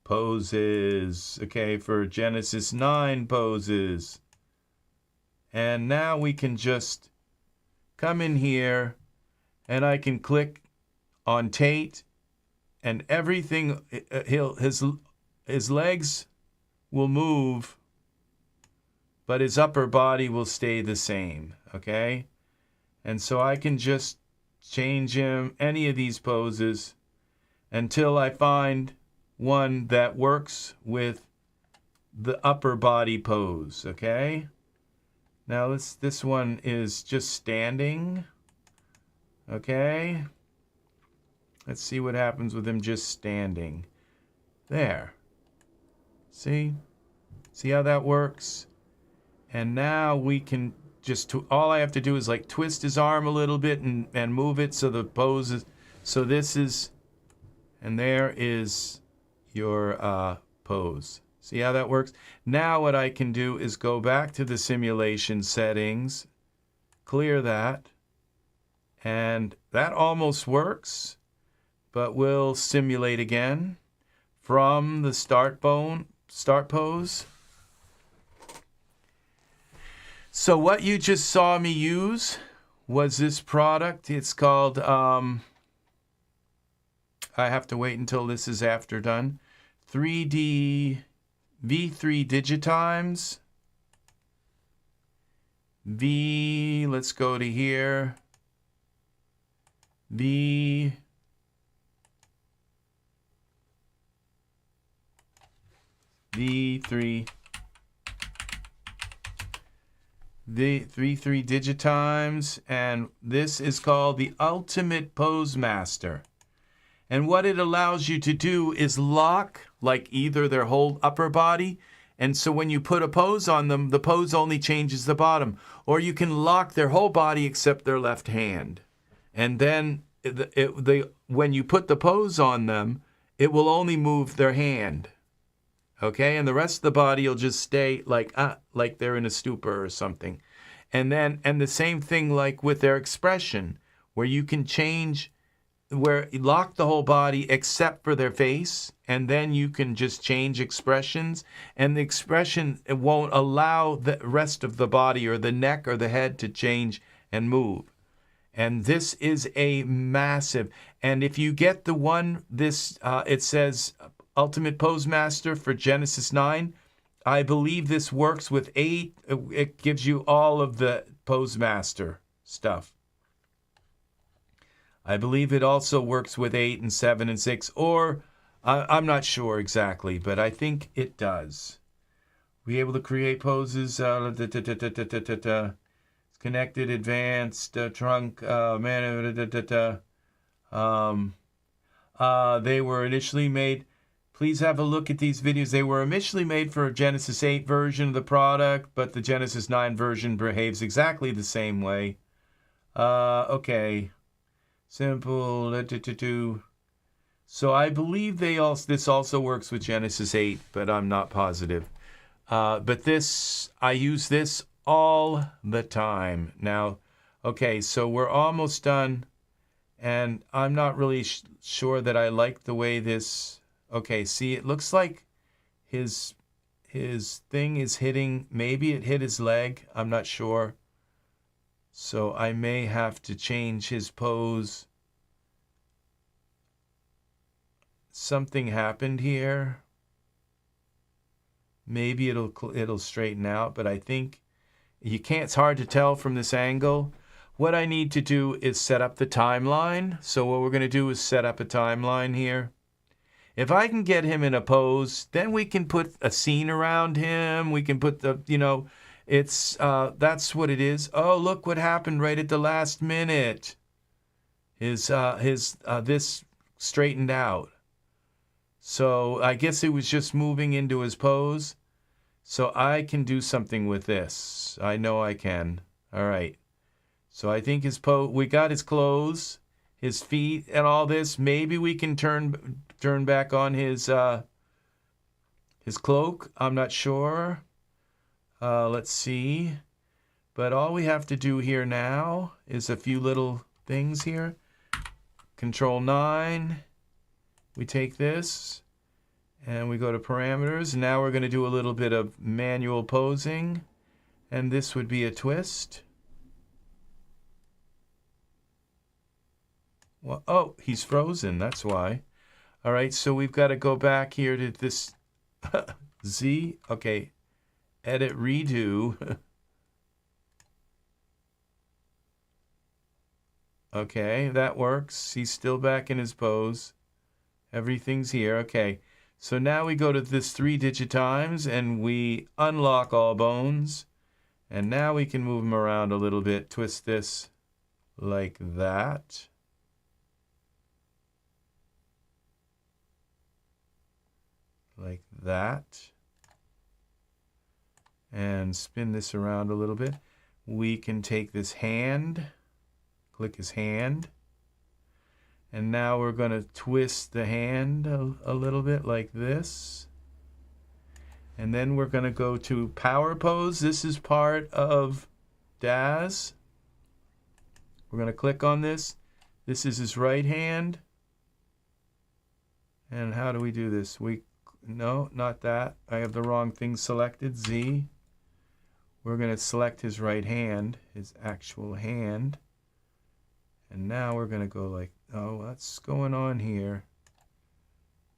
Poses. Okay, for Genesis 9 poses. And now we can just come in here and I can click on Tate, and everything, his legs will move, but his upper body will stay the same, okay? And so I can just change him, any of these poses, until I find one that works with the upper body pose, okay? Now this one is just standing, okay? Let's see what happens with him just standing. There. See? See how that works? And now we can just, all I have to do is like twist his arm a little bit and move it so the pose is, so this is, and there is your pose. See how that works? Now what I can do is go back to the simulation settings, clear that, and that almost works, but we'll simulate again from the start pose. So what you just saw me use was this product. It's called, I have to wait until this is after done, V3 Digitimes. Let's go to here. V3 V3 3 digitimes, and this is called the Ultimate Pose Master. And what it allows you to do is lock like either their whole upper body, and so when you put a pose on them, the pose only changes the bottom, or you can lock their whole body except their left hand. And then when you put the pose on them, it will only move their hand. Okay, and the rest of the body will just stay like they're in a stupor or something. And the same thing like with their expression, where you can change, where you lock the whole body except for their face, and then you can just change expressions, and the expression, it won't allow the rest of the body or the neck or the head to change and move. And this is a massive, and if you get the one, it says Ultimate Pose Master for Genesis 9. I believe this works with 8. It gives you all of the Pose Master stuff. I believe it also works with 8 and 7 and 6, or I'm not sure exactly, but I think it does. Be able to create poses, connected, advanced, trunk, they were initially made. Please have a look at these videos. They were initially made for a Genesis 8 version of the product, but the Genesis 9 version behaves exactly the same way. Okay. Simple. So I believe this also works with Genesis 8, but I'm not positive. But I use this all the time. Now, okay, so we're almost done, and I'm not really sure that I like the way this... Okay, see, it looks like his thing is hitting, maybe it hit his leg, I'm not sure. So I may have to change his pose. Something happened here. Maybe it'll straighten out, but I think it's hard to tell from this angle. What I need to do is set up the timeline. So what we're going to do is set up a timeline here. If I can get him in a pose, then we can put a scene around him. We can put that's what it is. Oh, look what happened right at the last minute. This straightened out. So I guess it was just moving into his pose. So I can do something with this. I know I can. All right. So I think his pose, we got his clothes, his feet, and all this. Maybe we can turn back on his cloak. I'm not sure. Let's see. But all we have to do here now is a few little things here. Control 9. We take this and we go to parameters. Now we're going to do a little bit of manual posing. And this would be a twist. Well, oh, he's frozen. That's why. All right, so we've got to go back here to this Z. Okay, edit, redo. Okay, that works. He's still back in his pose. Everything's here. Okay, so now we go to this 3 digitimes and we unlock all bones. And now we can move him around a little bit. Twist this like that. Like that. And spin this around a little bit. We can take this hand, click his hand, and now we're going to twist the hand a little bit like this. And then we're going to go to power pose. This is part of DAS. We're going to click on this. This is his right hand. And how do we do this? No, not that. I have the wrong thing selected. Z. We're going to select his right hand, his actual hand. And now we're going to go like, oh, what's going on here?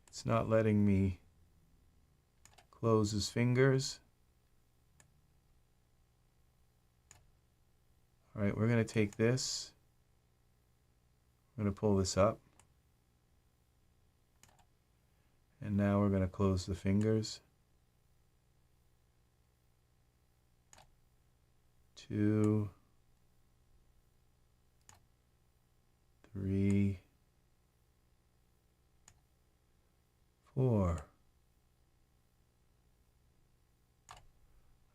It's not letting me close his fingers. All right, we're going to take this. I'm going to pull this up. And now we're going to close the fingers. 2, 3, 4.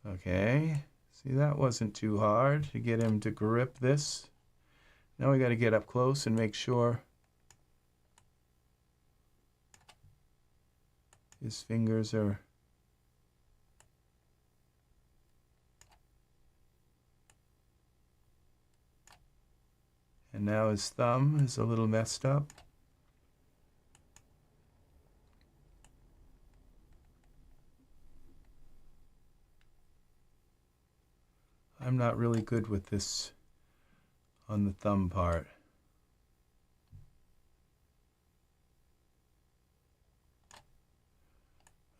Okay, see, that wasn't too hard to get him to grip this. Now we got to get up close and make sure his fingers are and now his thumb is a little messed up. I'm not really good with this on the thumb part.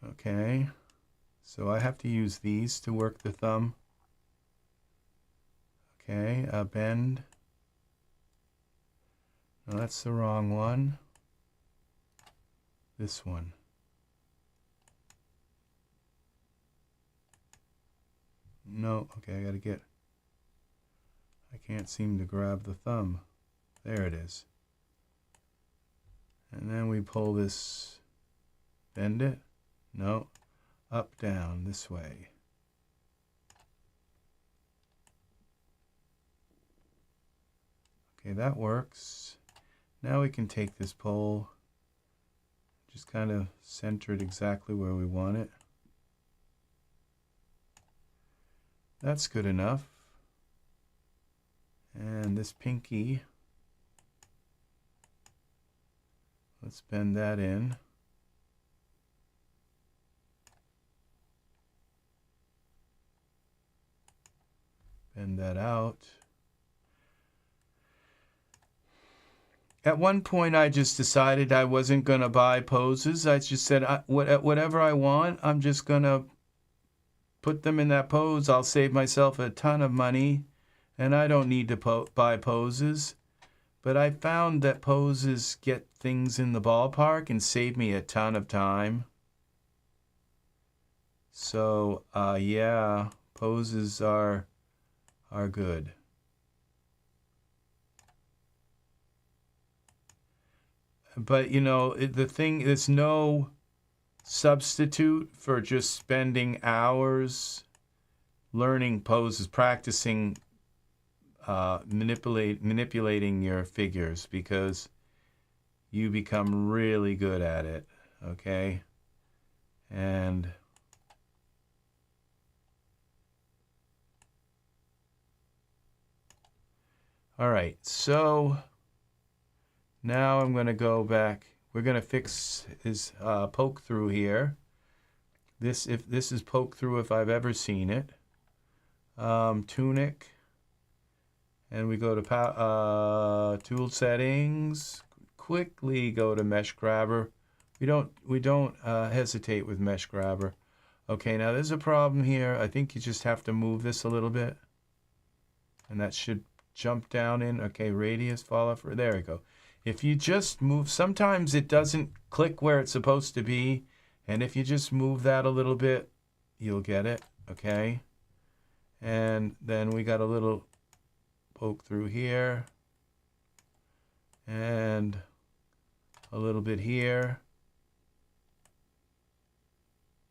Okay, so I have to use these to work the thumb. Okay, bend. No, that's the wrong one. This one. No, okay, I can't seem to grab the thumb. There it is. And then we pull this, bend it. No, up, down, this way. Okay, that works. Now we can take this pole, just kind of center it exactly where we want it. That's good enough. And this pinky, let's bend that in. Bend that out. At one point, I just decided I wasn't going to buy poses. I just said, whatever I want, I'm just going to put them in that pose. I'll save myself a ton of money, and I don't need to buy poses. But I found that poses get things in the ballpark and save me a ton of time. So, yeah, poses are good. But, you know, the thing is no substitute for just spending hours learning poses, practicing manipulating your figures, because you become really good at it, okay? And all right, so now I'm going to go back. We're going to fix his poke through here. This is poke through if I've ever seen it. Tunic, and we go to tool settings. Quickly go to mesh grabber. We don't hesitate with mesh grabber. Okay, now there's a problem here. I think you just have to move this a little bit, and that should jump down in. Okay, radius, fall off. There we go. If you just move, sometimes it doesn't click where it's supposed to be, and if you just move that a little bit, you'll get it. Okay, and then we got a little poke through here, and a little bit here.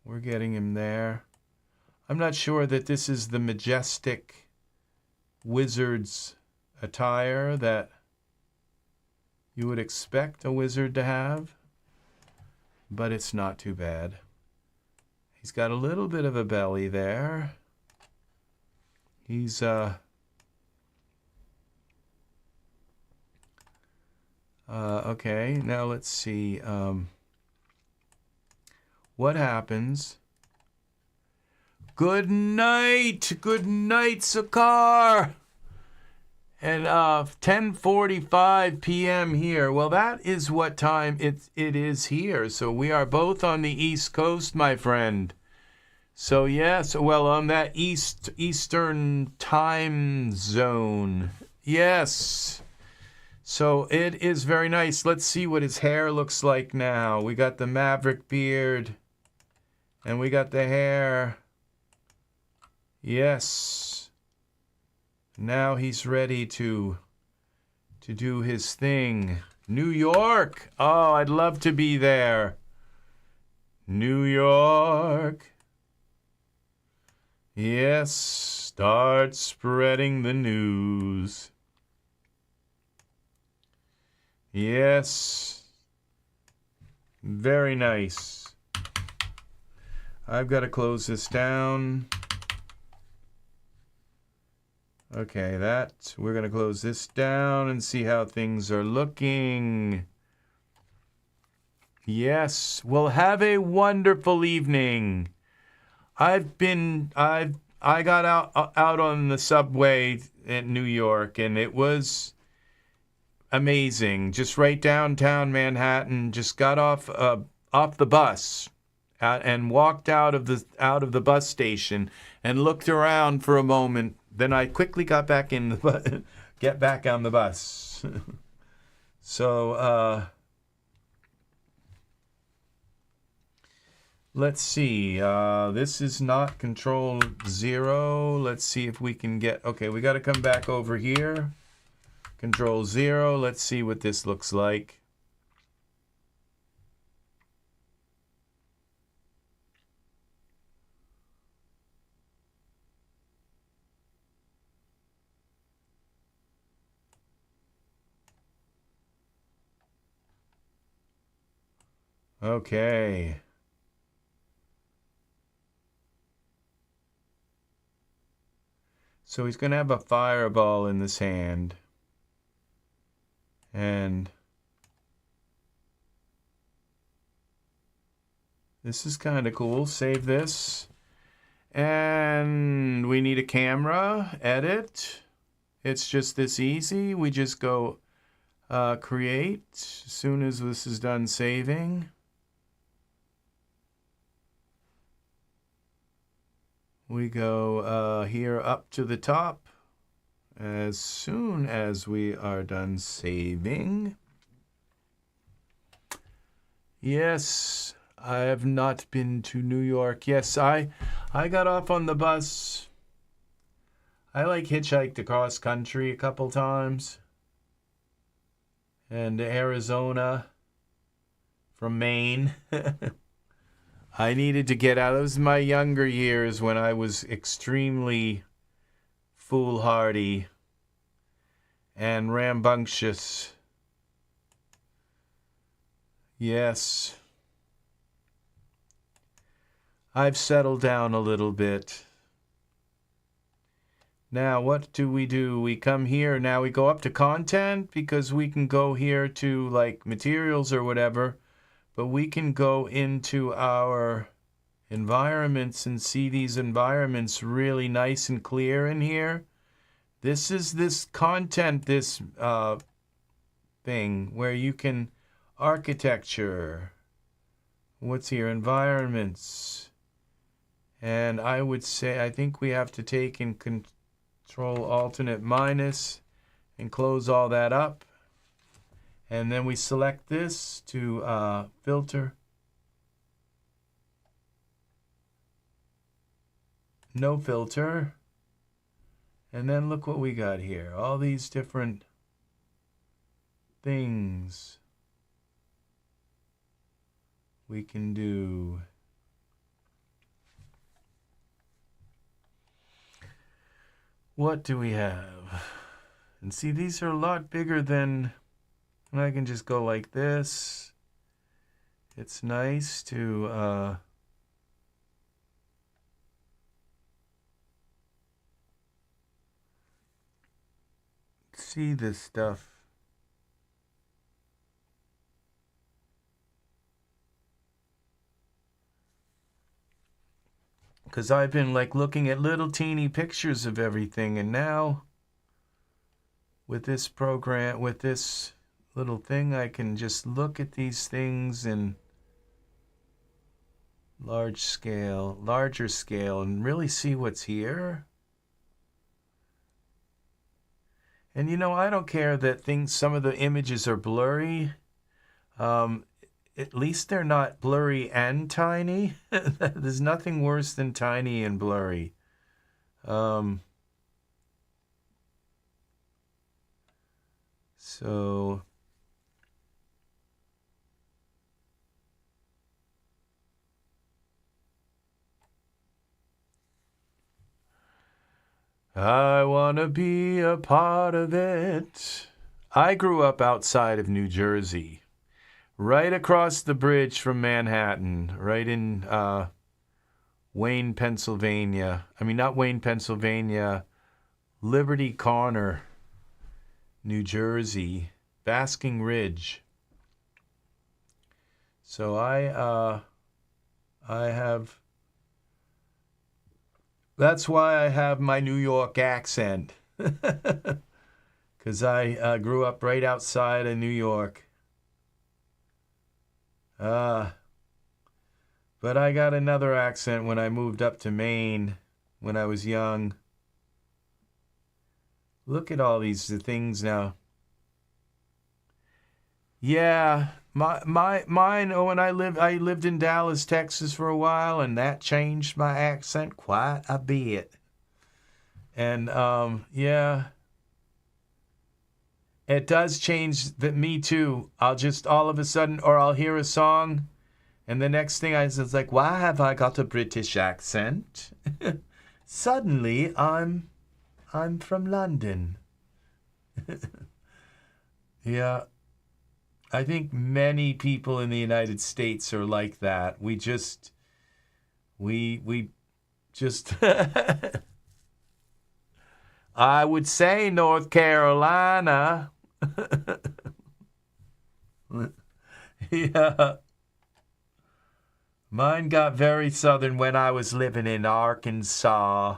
We're getting him there. I'm not sure that this is the majestic wizard's attire that you would expect a wizard to have, but it's not too bad. He's got a little bit of a belly there. He's okay, now let's see what happens. Good night, Sakar. And 10:45 p.m. here. Well, that is what time it is here. So we are both on the East Coast, my friend. So yes, well, on that Eastern time zone. Yes. So it is very nice. Let's see what his hair looks like now. We got the Maverick beard, and we got the hair. Yes. Now he's ready to do his thing. New York! Oh, I'd love to be there. New York. Yes, start spreading the news. Yes. Very nice. I've got to close this down. Okay, we're going to close this down and see how things are looking. Yes, we'll have a wonderful evening. I got out on the subway in New York, and it was amazing. Just right downtown Manhattan, just got off the bus and walked out of the bus station and looked around for a moment. Then I quickly got back in get back on the bus. So let's see. This is not Control 0. Let's see if we can get. Okay, we got to come back over here. Control 0. Let's see what this looks like. Okay. So he's going to have a fireball in this hand. And this is kind of cool. Save this. And we need a camera. Edit. It's just this easy. We just go create as soon as this is done saving. We go here up to the top as soon as we are done saving. Yes, I have not been to New York. Yes, I got off on the bus. I hitchhiked across country a couple times. And Arizona from Maine. I needed to get out. It was my younger years when I was extremely foolhardy and rambunctious. Yes. I've settled down a little bit. Now, what do? We come here. Now we go up to content because we can go here to materials or whatever. But we can go into our environments and see these environments really nice and clear in here. This is this content, this thing where you can architecture. What's here? Environments. And I would say, I think we have to take and Control Alternate minus and close all that up. And then we select this to filter. No filter. And then look what we got here. All these different things we can do. What do we have? And see, these are a lot bigger than... And I can just go like this. It's nice to see this stuff. Because I've been looking at little teeny pictures of everything, and now with this program, with this little thing, I can just look at these things in larger scale, and really see what's here. And I don't care that some of the images are blurry. At least they're not blurry and tiny. There's nothing worse than tiny and blurry. So I want to be a part of it. I grew up outside of New Jersey, right across the bridge from Manhattan, right in Wayne, Pennsylvania. I mean, not Wayne, Pennsylvania, Liberty Corner, New Jersey, Basking Ridge. So I have, that's why I have my New York accent. Because I grew up right outside of New York. But I got another accent when I moved up to Maine when I was young. Look at all these things now. Yeah, mine. Oh, when I lived in Dallas, Texas for a while, and that changed my accent quite a bit. And yeah, it does change me too. I'll just all of a sudden, or I'll hear a song, and the next thing I was like, why have I got a British accent? Suddenly, I'm from London. Yeah. I think many people in the United States are like that. We just I would say North Carolina. Yeah. Mine got very southern when I was living in Arkansas.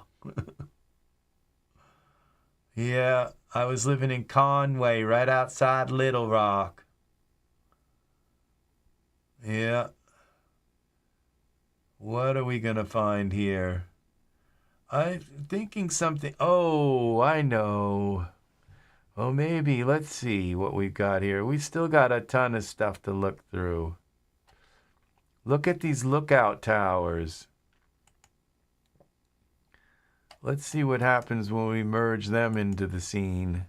Yeah, I was living in Conway, right outside Little Rock. Yeah. What are we going to find here? I'm thinking something. Oh, I know. Oh, maybe. Let's see what we've got here. We still got a ton of stuff to look through. Look at these lookout towers. Let's see what happens when we merge them into the scene.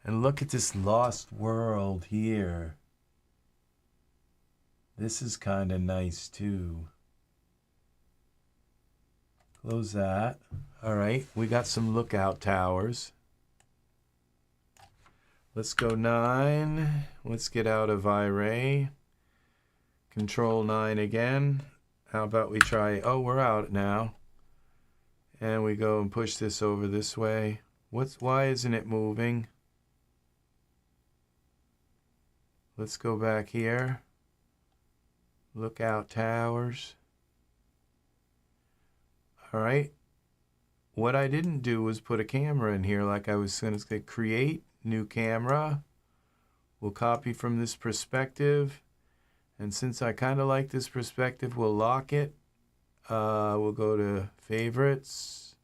And look at this lost world here. This is kind of nice too. Close that. All right, we got some lookout towers. Let's go 9. Let's get out of Iray. Control 9 again. How about we try, oh, we're out now. And we go and push this over this way. Why isn't it moving? Let's go back here. Lookout towers. All right. What I didn't do was put a camera in here like I was going to create new camera. We'll copy from this perspective. And since I kind of like this perspective, we'll lock it. We'll go to favorites.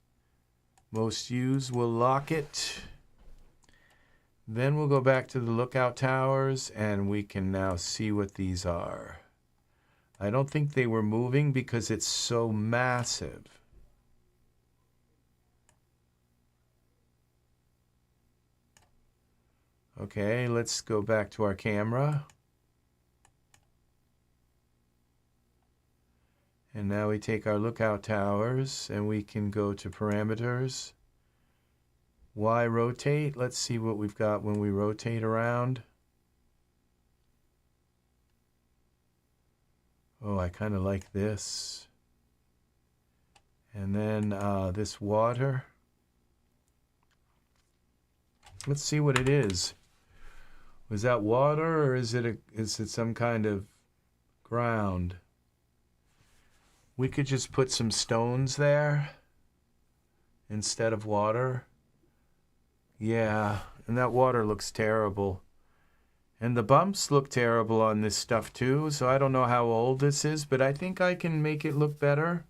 Most used, we'll lock it. Then we'll go back to the lookout towers and we can now see what these are. I don't think they were moving because it's so massive. Okay, let's go back to our camera. And now we take our lookout towers and we can go to parameters. Y rotate. Let's see what we've got when we rotate around. Oh, I kind of like this. And then this water. Let's see what it is. Was that water or is it some kind of ground? We could just put some stones there instead of water. Yeah, and that water looks terrible. And the bumps look terrible on this stuff too, so I don't know how old this is, but I think I can make it look better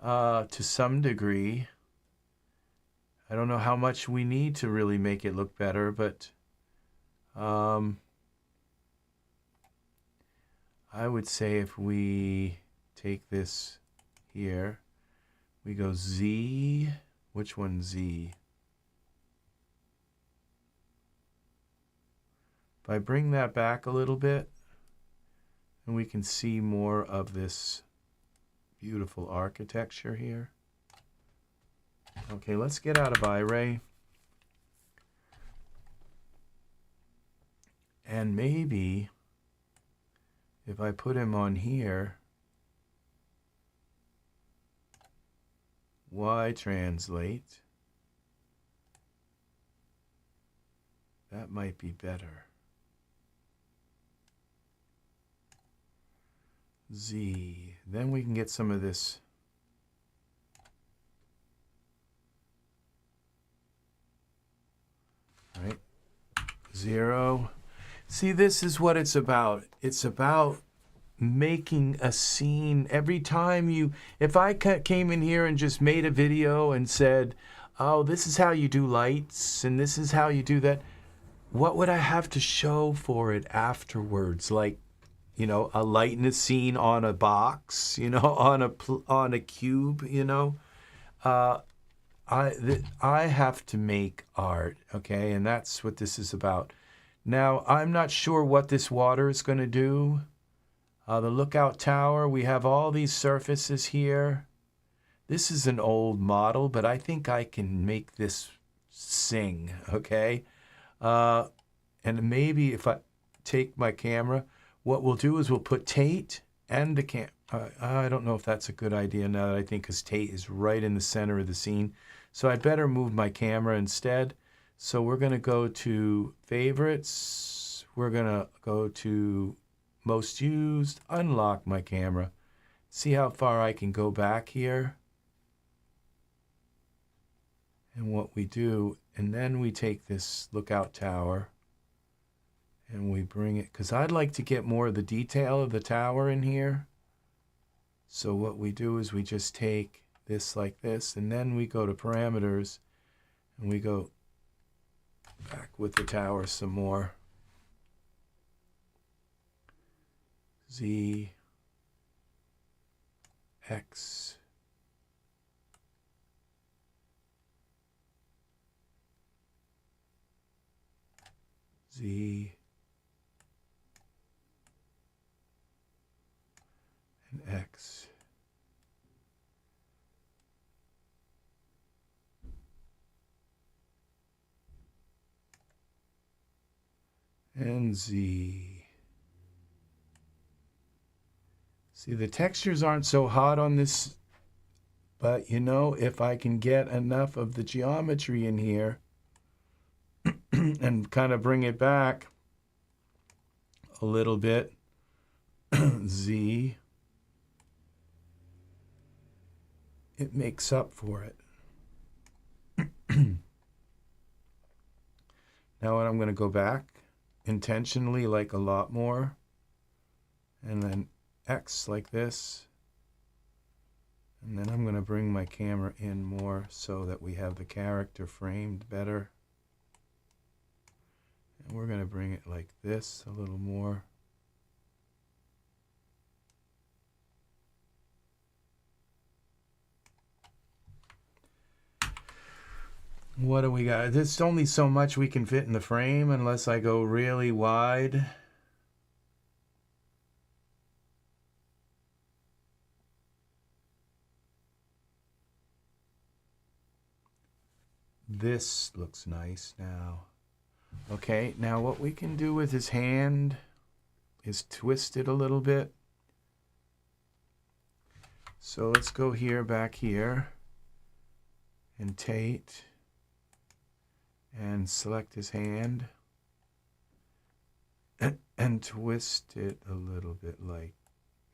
to some degree. I don't know how much we need to really make it look better, but I would say if we take this here, we go Z. Which one Z? If I bring that back a little bit, and we can see more of this beautiful architecture here. Okay, let's get out of Iray. And maybe if I put him on here, Y translate, that might be better. Z, then we can get some of this. All right, 0. See, this is what it's about. It's about making a scene. Every time you, if I came in here and just made a video and said, oh, this is how you do lights and this is how you do that, what would I have to show for it afterwards? Like, you know, a light in a scene on a box, you know, on a cube, you know. I have to make art, okay, and that's what this is about. Now, I'm not sure what this water is going to do. The lookout tower, we have all these surfaces here. This is an old model, but I think I can make this sing, okay? And maybe if I take my camera, what we'll do is we'll put Tate and the I don't know if that's a good idea now that I think, because Tate is right in the center of the scene. So I better move my camera instead. So we're going to go to favorites. We're going to go to most used, unlock my camera. See how far I can go back here. And what we do, and then we take this lookout tower and we bring it, because I'd like to get more of the detail of the tower in here. So what we do is we just take this like this, and then we go to parameters, and we go back with the tower some more. Z, X, Z, and X. And Z. See, the textures aren't so hot on this, but you know, if I can get enough of the geometry in here and kind of bring it back a little bit, Z, it makes up for it. Now I'm going to go back intentionally, like a lot more, and then X like this, and then I'm going to bring my camera in more so that we have the character framed better, and we're going to bring it like this a little more. What do we got? There's only so much we can fit in the frame unless I go really wide. This looks nice now. Okay, now what we can do with his hand is twist it a little bit. So let's go here, back here, and Tate, and select his hand, and twist it a little bit, like,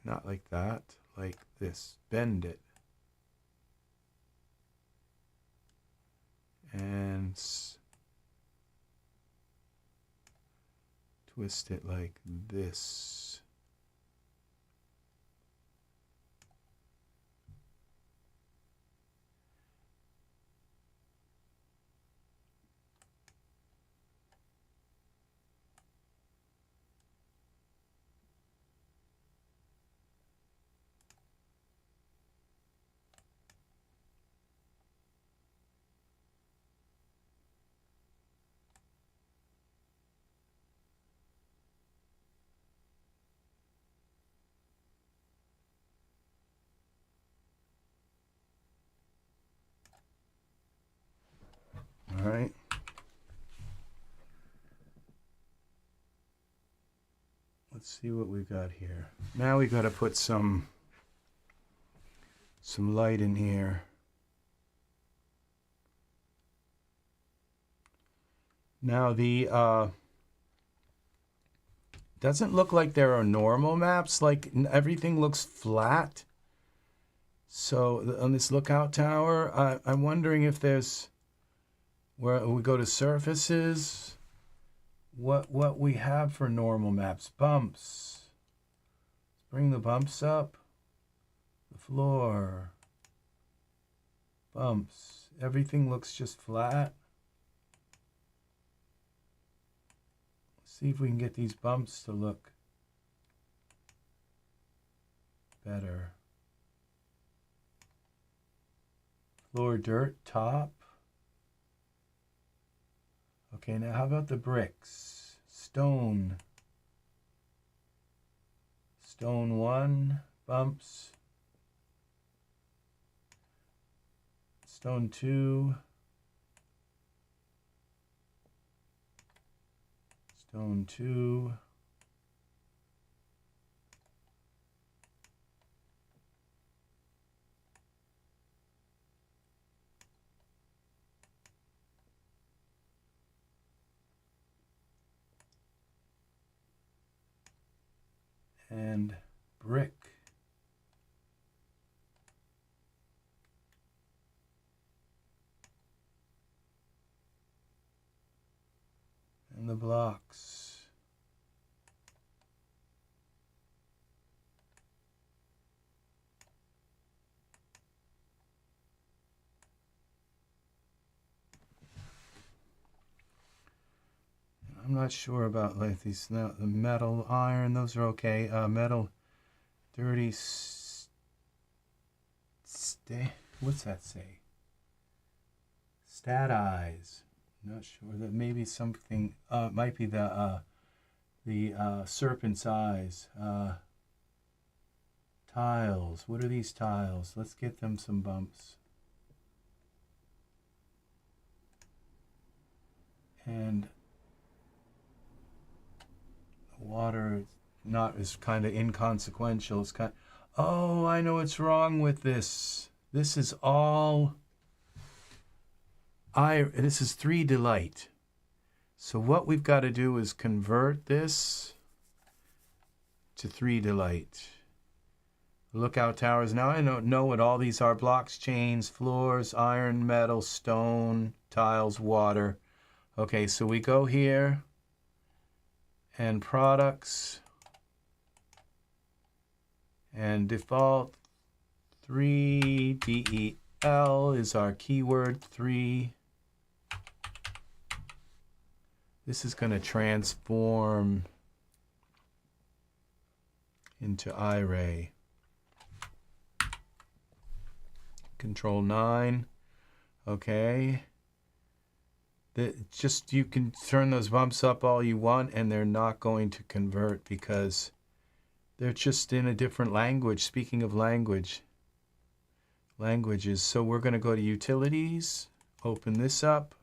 not like that, like this, bend it. And twist it like this. let's see what we got here. Now we got to put some light in here. Now the doesn't look like there are normal maps. Like everything looks flat. So on this lookout tower, I'm wondering if there's, where we go to surfaces, what we have for normal maps. Bumps. Let's bring the bumps up. The floor. Bumps. Everything looks just flat. See if we can get these bumps to look better. Floor dirt, top. Okay, now how about the bricks? Stone. Stone 1, bumps. Stone 2. Stone 2. And brick. And the blocks. I'm not sure about like these now. The metal, iron, those are okay. Metal, dirty. What's that say? Stat eyes. Not sure. That maybe something. It might be the serpent's eyes. Tiles. What are these tiles? Let's get them some bumps. And water is kind of inconsequential. It's kind. Oh, I know what's wrong with this. This is all. This is 3 delight. So what we've got to do is convert this to 3 delight. Lookout towers. Now I don't know what all these are. Blocks, chains, floors, iron, metal, stone, tiles, water. Okay, so we go here. And products. And default 3 DEL is our keyword 3. This is going to transform into Iray. Control 9. Okay. Just you can turn those bumps up all you want and they're not going to convert because they're just in a different language. Speaking of languages. So we're going to go to utilities, open this up,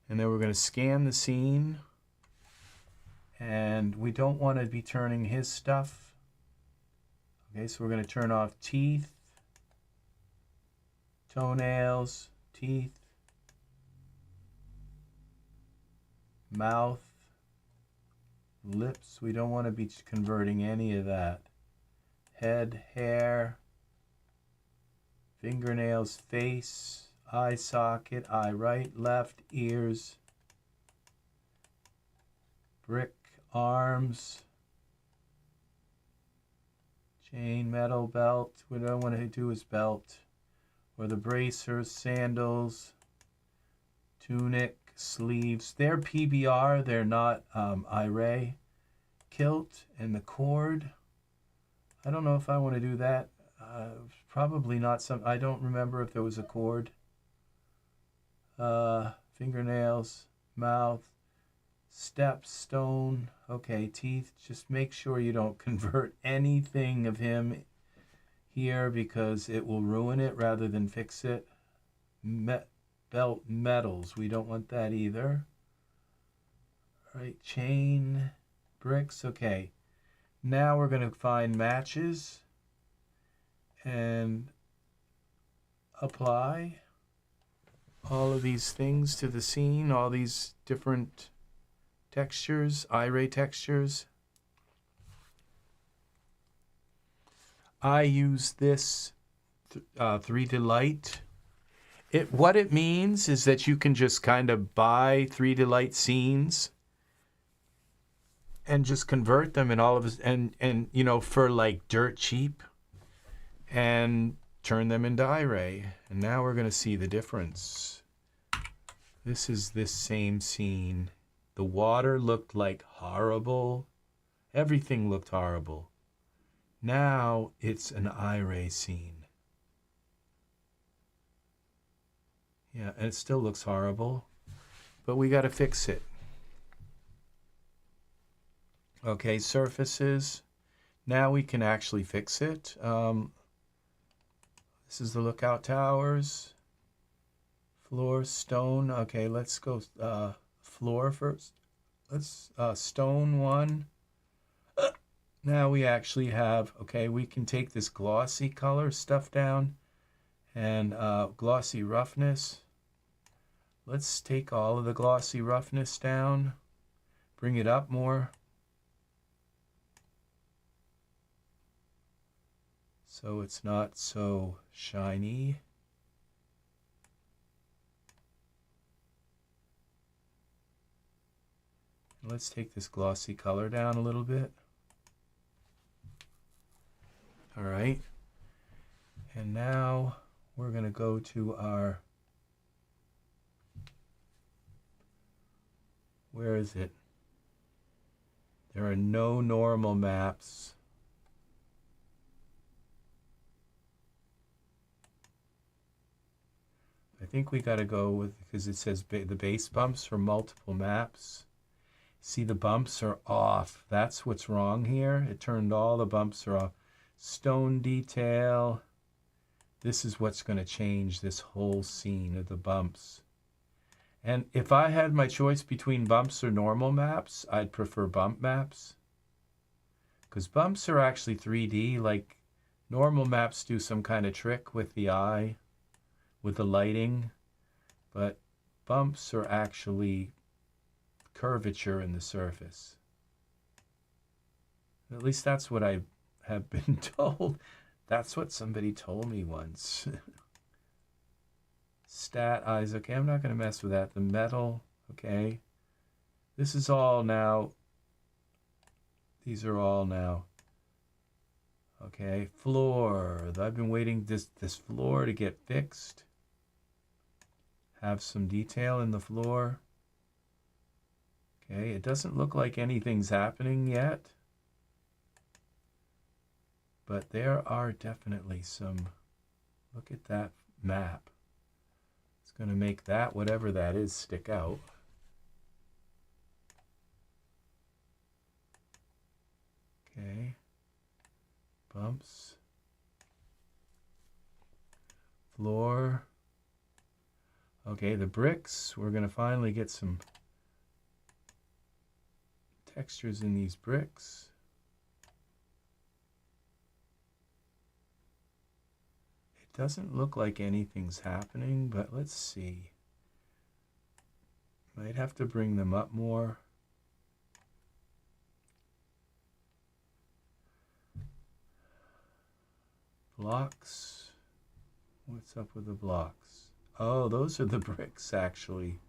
and then we're going to scan the scene. And we don't want to be turning his stuff. Okay, so we're going to turn off teeth, toenails, teeth, mouth, lips. We don't want to be converting any of that. Head, hair, fingernails, face, eye socket, eye right, left, ears, brick, arms, chain, metal, belt. What I don't want to do is belt. Or the bracers, sandals, tunic, sleeves. They're PBR, they're not Iray. Kilt and the cord. I don't know if I want to do that. Probably not some. I don't remember if there was a cord. Fingernails, mouth, steps, stone. Okay, teeth. Just make sure you don't convert anything of him here because it will ruin it rather than fix it. Belt, metals. We don't want that either. All right, chain, bricks. Okay. Now we're going to find matches and apply all of these things to the scene, all these different textures, Iray textures. I use this 3D Light. What it means is that you can just kind of buy 3D Light scenes and just convert them in all of his, and you know, for like dirt cheap, and turn them into Iray. And now we're going to see the difference. This is this same scene. The water looked like horrible. Everything looked horrible. Now it's an Iray scene. Yeah, and it still looks horrible, but we got to fix it. Okay, surfaces. Now we can actually fix it. This is the lookout towers. Floor, stone. Okay, let's go floor first. Let's stone one. Now we actually have, okay, we can take this glossy color stuff down and glossy roughness. Let's take all of the glossy roughness down, bring it up more. So it's not so shiny. Let's take this glossy color down a little bit. All right. And now we're going to go to our, where is it? There are no normal maps. I think we got to go with, because it says the base bumps for multiple maps. See, the bumps are off. That's what's wrong here. It turned all the bumps are off. Stone detail. This is what's going to change this whole scene of the bumps. And if I had my choice between bumps or normal maps, I'd prefer bump maps. Because bumps are actually 3D. Like normal maps do some kind of trick with the eye, with the lighting. But bumps are actually curvature in the surface. At least that's what I have been told. That's what somebody told me once. Stat eyes. Okay, I'm not going to mess with that. The metal. Okay. This is all now. These are all now. Okay. Floor. I've been waiting this floor to get fixed. Have some detail in the floor. Okay. It doesn't look like anything's happening yet. But there are definitely some. Look at that map. It's going to make that, whatever that is, stick out. Okay. Bumps. Floor. Okay, the bricks. We're going to finally get some textures in these bricks. Doesn't look like anything's happening, but let's see. Might have to bring them up more. Blocks. What's up with the blocks? Oh, those are the bricks, actually.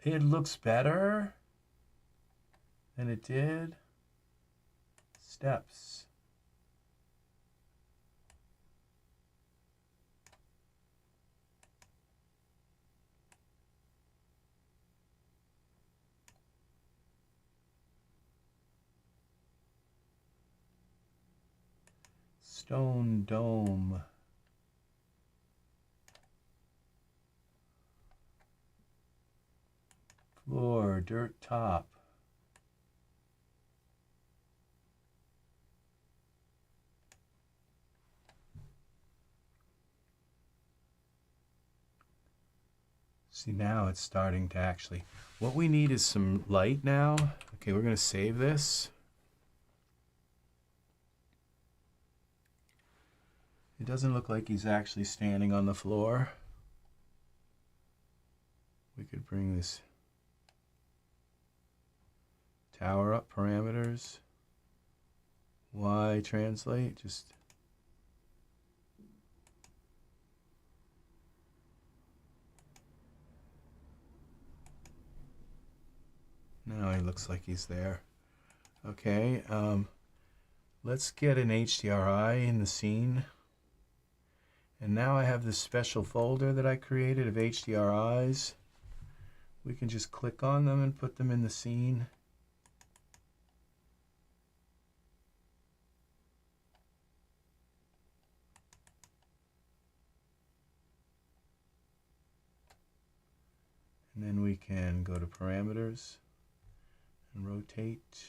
It looks better than it did. Steps. Stone dome. Floor, dirt top. See, now it's starting to actually... What we need is some light now. Okay, we're going to save this. It doesn't look like he's actually standing on the floor. We could bring this tower up, parameters. Y translate, just... Now he looks like he's there. Okay, let's get an HDRI in the scene. And now I have this special folder that I created of HDRIs. We can just click on them and put them in the scene. And then we can go to parameters and rotate.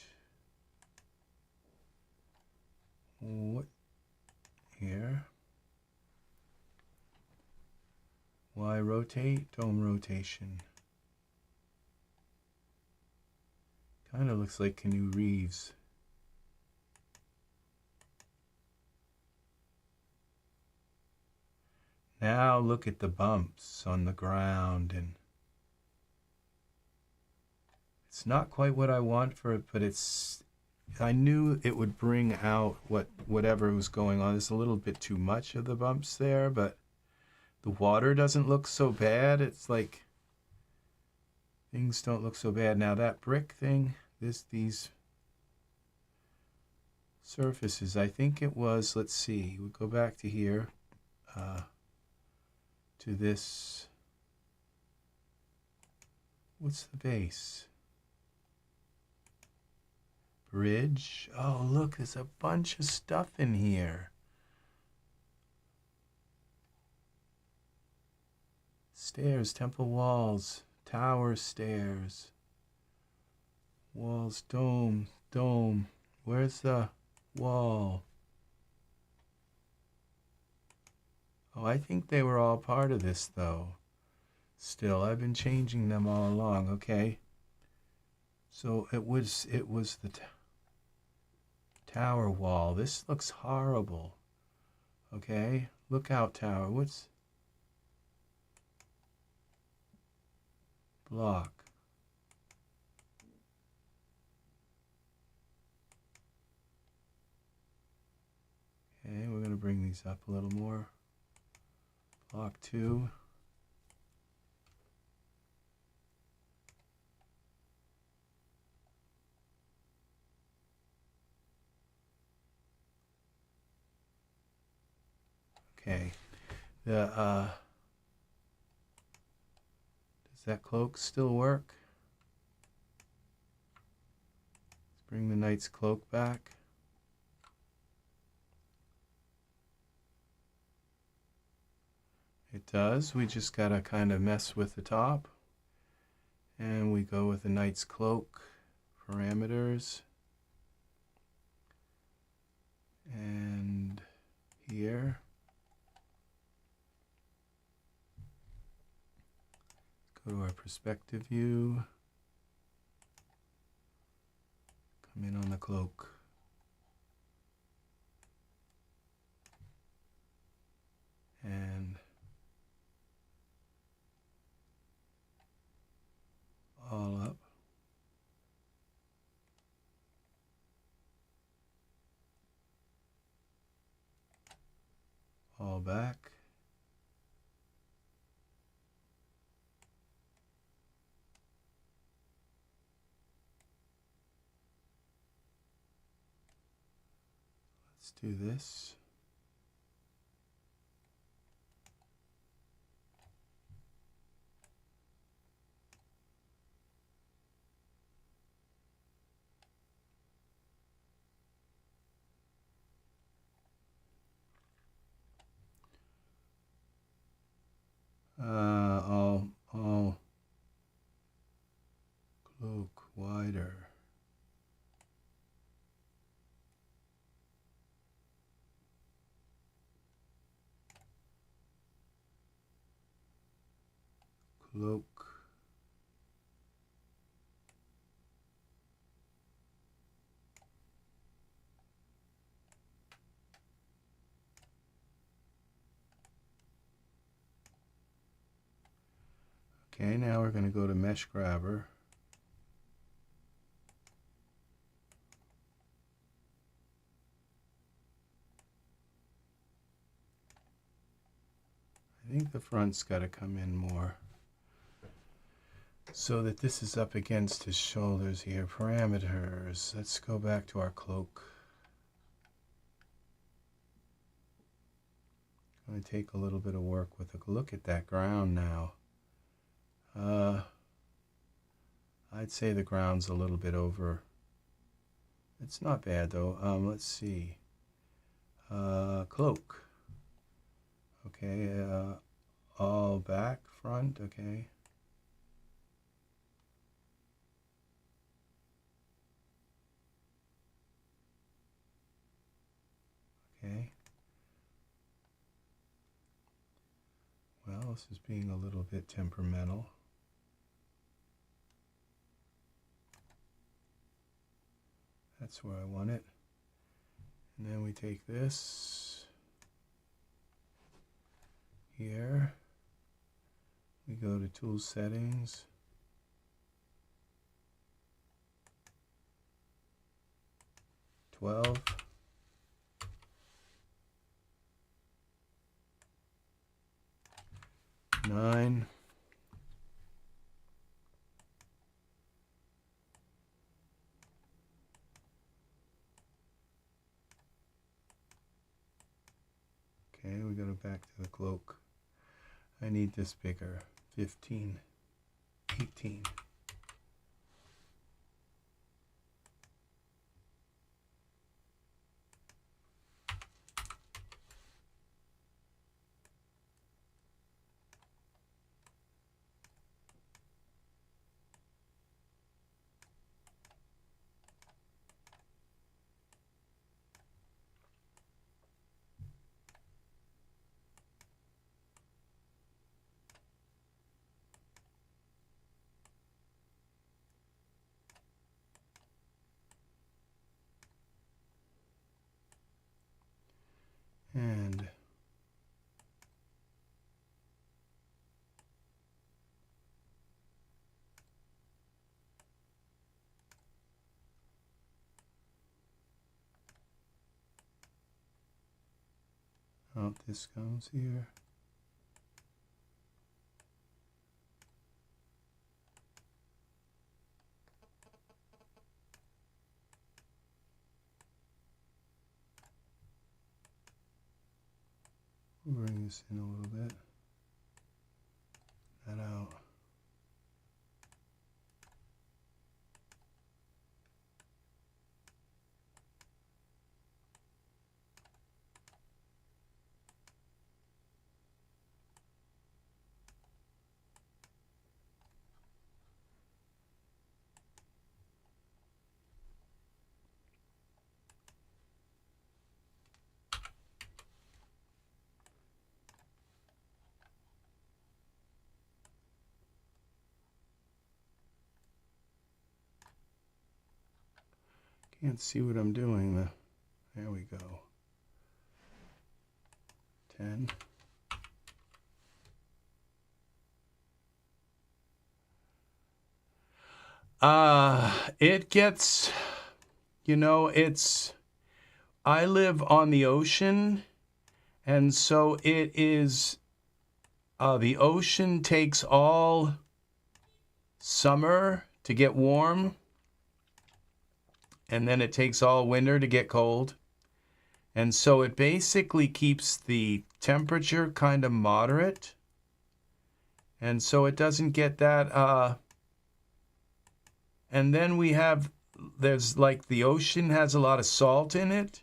What here? Y rotate, dome rotation. Kind of looks like Canoe Reeves. Now look at the bumps on the ground, and it's not quite what I want for it, but it's... I knew it would bring out whatever was going on. There's a little bit too much of the bumps there, but the water doesn't look so bad. It's like things don't look so bad. Now that brick thing, these surfaces, I think it was, let's see, we'll go back to here, to this, what's the base? Bridge. Oh, look, there's a bunch of stuff in here. Stairs, temple walls, tower stairs, walls, dome. Where's the wall? Oh, I think they were all part of this, though. Still, I've been changing them all along. Okay. So it was the tower wall. This looks horrible. Okay, lookout tower. What's block? Okay, we're going to bring these up a little more. Block 2. Okay, does that cloak still work? Let's bring the knight's cloak back. It does. We just gotta kind of mess with the top, and we go with the knight's cloak parameters, and here. Go to our perspective view. Come in on the cloak. And all up. All back. Let's do this. All cloak wider. Cloak. Okay, now we're going to go to Mesh Grabber. I think the front's got to come in more so that this is up against his shoulders here. Parameters. Let's go back to our cloak. Going to take a little bit of work with a look at that ground now. I'd say the ground's a little bit over. It's not bad though. Let's see. Cloak. Okay, all back, front, okay. Okay. Well, this is being a little bit temperamental. That's where I want it. And then we take this here. We go to Tool Settings. $12. $9. Okay, we go back to the cloak. I need this bigger. 15, 18. And out this comes here. Bring this in a little bit. That out. Can't see what I'm doing. There we go. 10. It gets, I live on the ocean, and so it is, the ocean takes all summer to get warm, and then it takes all winter to get cold. And so it basically keeps the temperature kind of moderate. And so it doesn't get that, and then there's like the ocean has a lot of salt in it.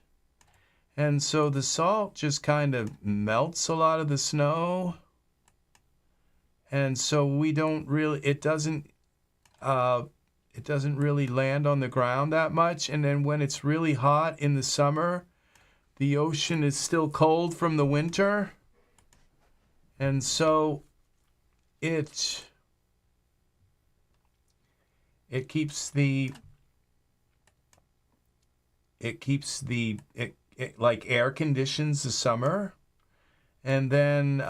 And so the salt just kind of melts a lot of the snow. And so it doesn't really land on the ground that much. And then when it's really hot in the summer, the ocean is still cold from the winter. And so it it like air conditions the summer, and then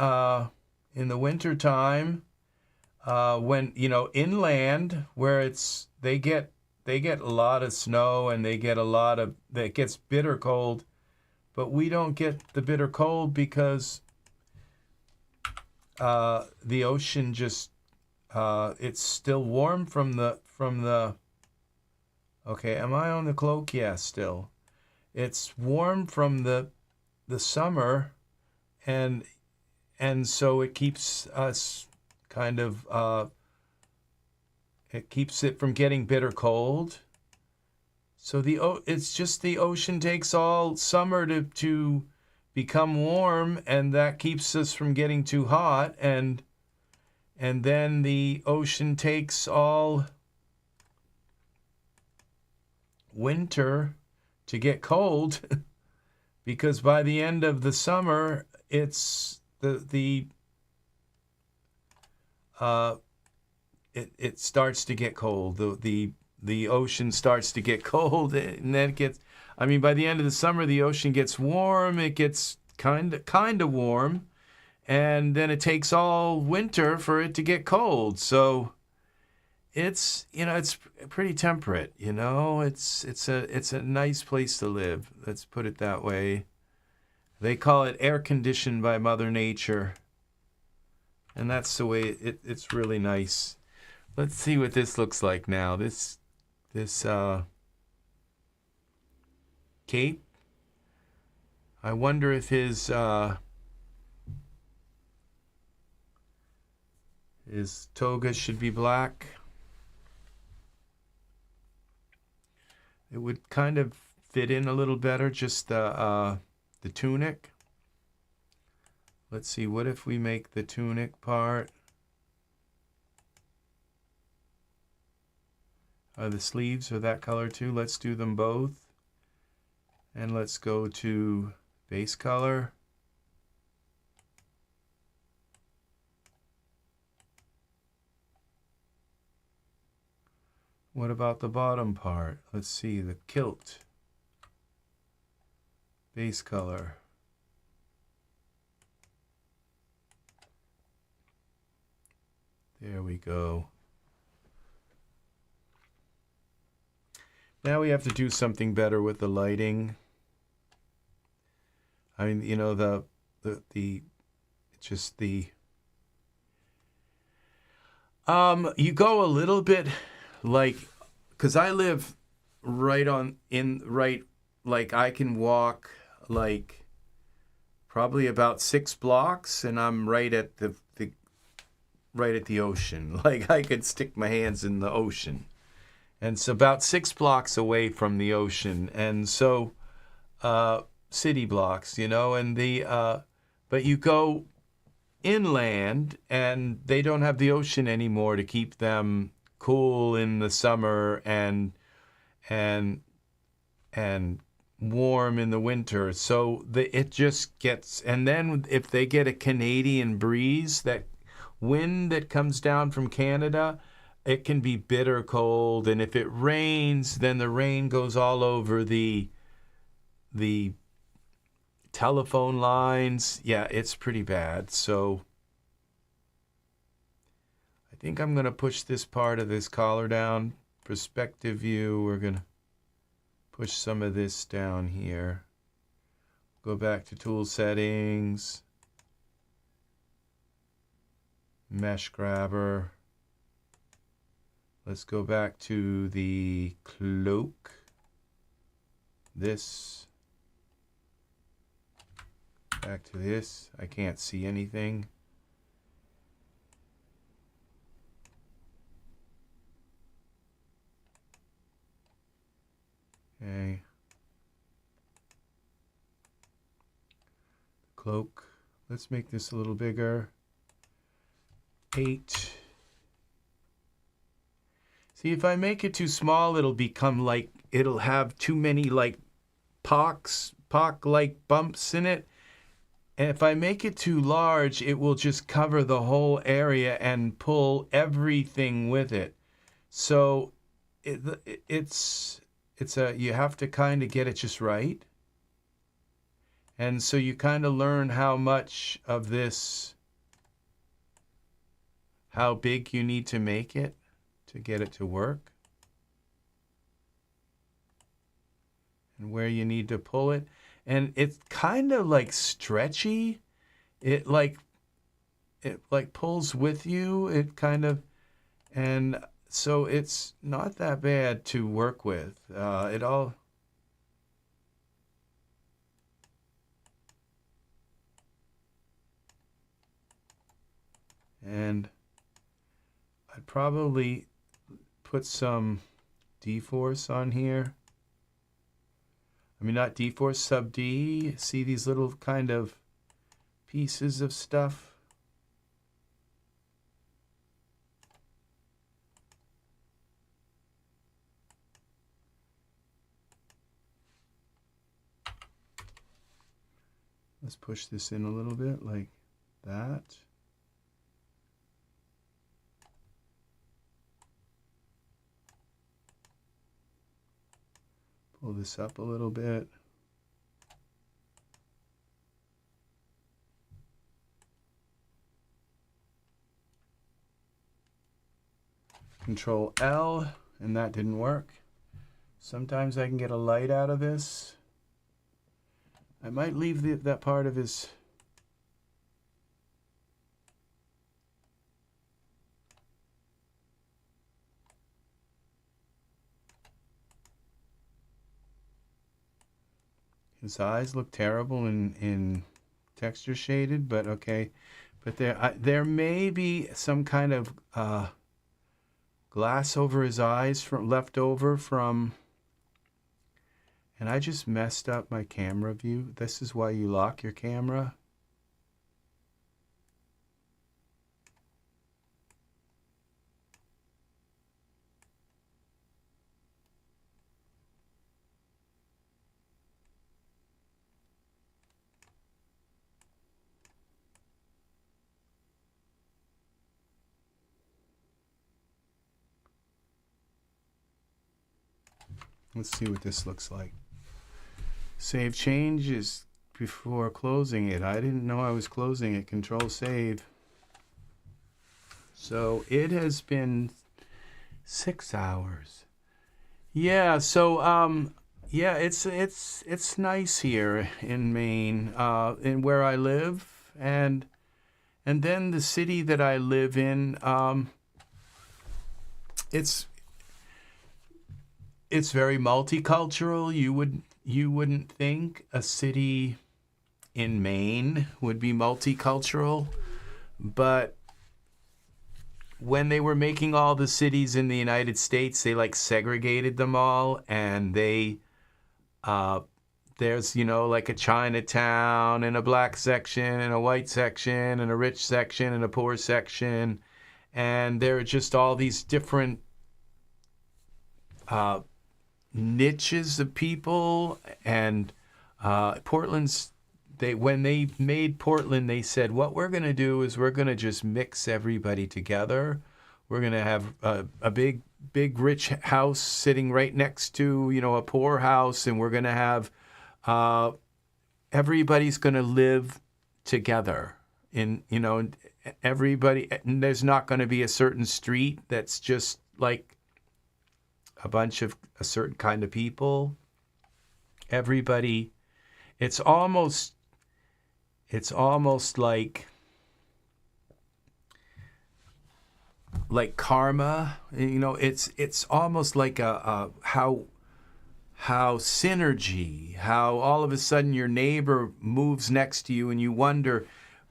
in the winter time, when inland where they get a lot of snow and they get it gets bitter cold, but we don't get the bitter cold because the ocean just it's still warm from the. Okay, am I on the Cloak? Yeah, still. It's warm from the summer, and so it keeps us kind of it keeps it from getting bitter cold. So it's just the ocean takes all summer to become warm, and that keeps us from getting too hot, and then the ocean takes all winter to get cold because by the end of the summer it's it starts to get cold. The ocean starts to get cold, and then it gets, I mean, by the end of the summer the ocean gets warm. It gets kind of warm, and then it takes all winter for it to get cold. So it's it's pretty temperate. It's a nice place to live. Let's put it that way. They call it air conditioned by Mother Nature, and that's the way it's really nice. Let's see what this looks like now. This Tate. I wonder if his toga should be black. It would kind of fit in a little better, just the tunic. Let's see, what if we make the tunic part? The sleeves are that color too. Let's do them both. And let's go to base color. What about the bottom part? Let's see, the kilt. Base color. There we go. Now we have to do something better with the lighting. I mean, you go a little bit like, because I live like I can walk like probably about 6 blocks, and I'm right at the ocean. Like I could stick my hands in the ocean. And it's about 6 blocks away from the ocean. And so city blocks, and but you go inland and they don't have the ocean anymore to keep them cool in the summer and warm in the winter. So it just gets, and then if they get a Canadian breeze, that wind that comes down from Canada, it can be bitter cold. And if it rains, then the rain goes all over the telephone lines. Yeah, it's pretty bad. So I think I'm going to push this part of this collar down. Perspective view, we're going to push some of this down here. Go back to tool settings. Mesh grabber. Let's go back to the cloak. This. Back to this. I can't see anything. Okay. Cloak. Let's make this a little bigger. 8. See, if I make it too small, it'll become like, it'll have too many like pock-like bumps in it. And if I make it too large, it will just cover the whole area and pull everything with it. So it's a, you have to kind of get it just right. And so you kind of learn how much of this, how big you need to make it to get it to work. And where you need to pull it. And it's kind of like stretchy. It like pulls with you. It kind of, and so it's not that bad to work with. It all, and I'd probably put some dForce on here. I mean, not dForce, sub D. See these little kind of pieces of stuff? Let's push this in a little bit like that. Pull this up a little bit. Control L, and that didn't work. Sometimes I can get a light out of this. I might leave that part of his eyes look terrible in texture shaded, but okay. But there may be some kind of glass over his eyes left over from, and I just messed up my camera view. This is why you lock your camera. Let's see what this looks like. Save changes before closing it. I didn't know I was closing it. Control save. So it has been 6 hours. Yeah, so yeah, it's nice here in Maine, in where I live, and then the city that I live in, it's very multicultural. You wouldn't think a city in Maine would be multicultural, but when they were making all the cities in the United States, they like segregated them all, and they there's, you know, like a Chinatown and a black section and a white section and a rich section and a poor section, and there are just all these different niches of people. And Portland's, when they made Portland, they said, what we're going to do is we're going to just mix everybody together. We're going to have a big rich house sitting right next to, you know, a poor house, and we're going to have everybody's going to live together. In, you know, everybody, and there's not going to be a certain street that's just like a bunch of a certain kind of people. Everybody, it's almost like karma, you know. It's almost like a how synergy, how all of a sudden your neighbor moves next to you, and you wonder,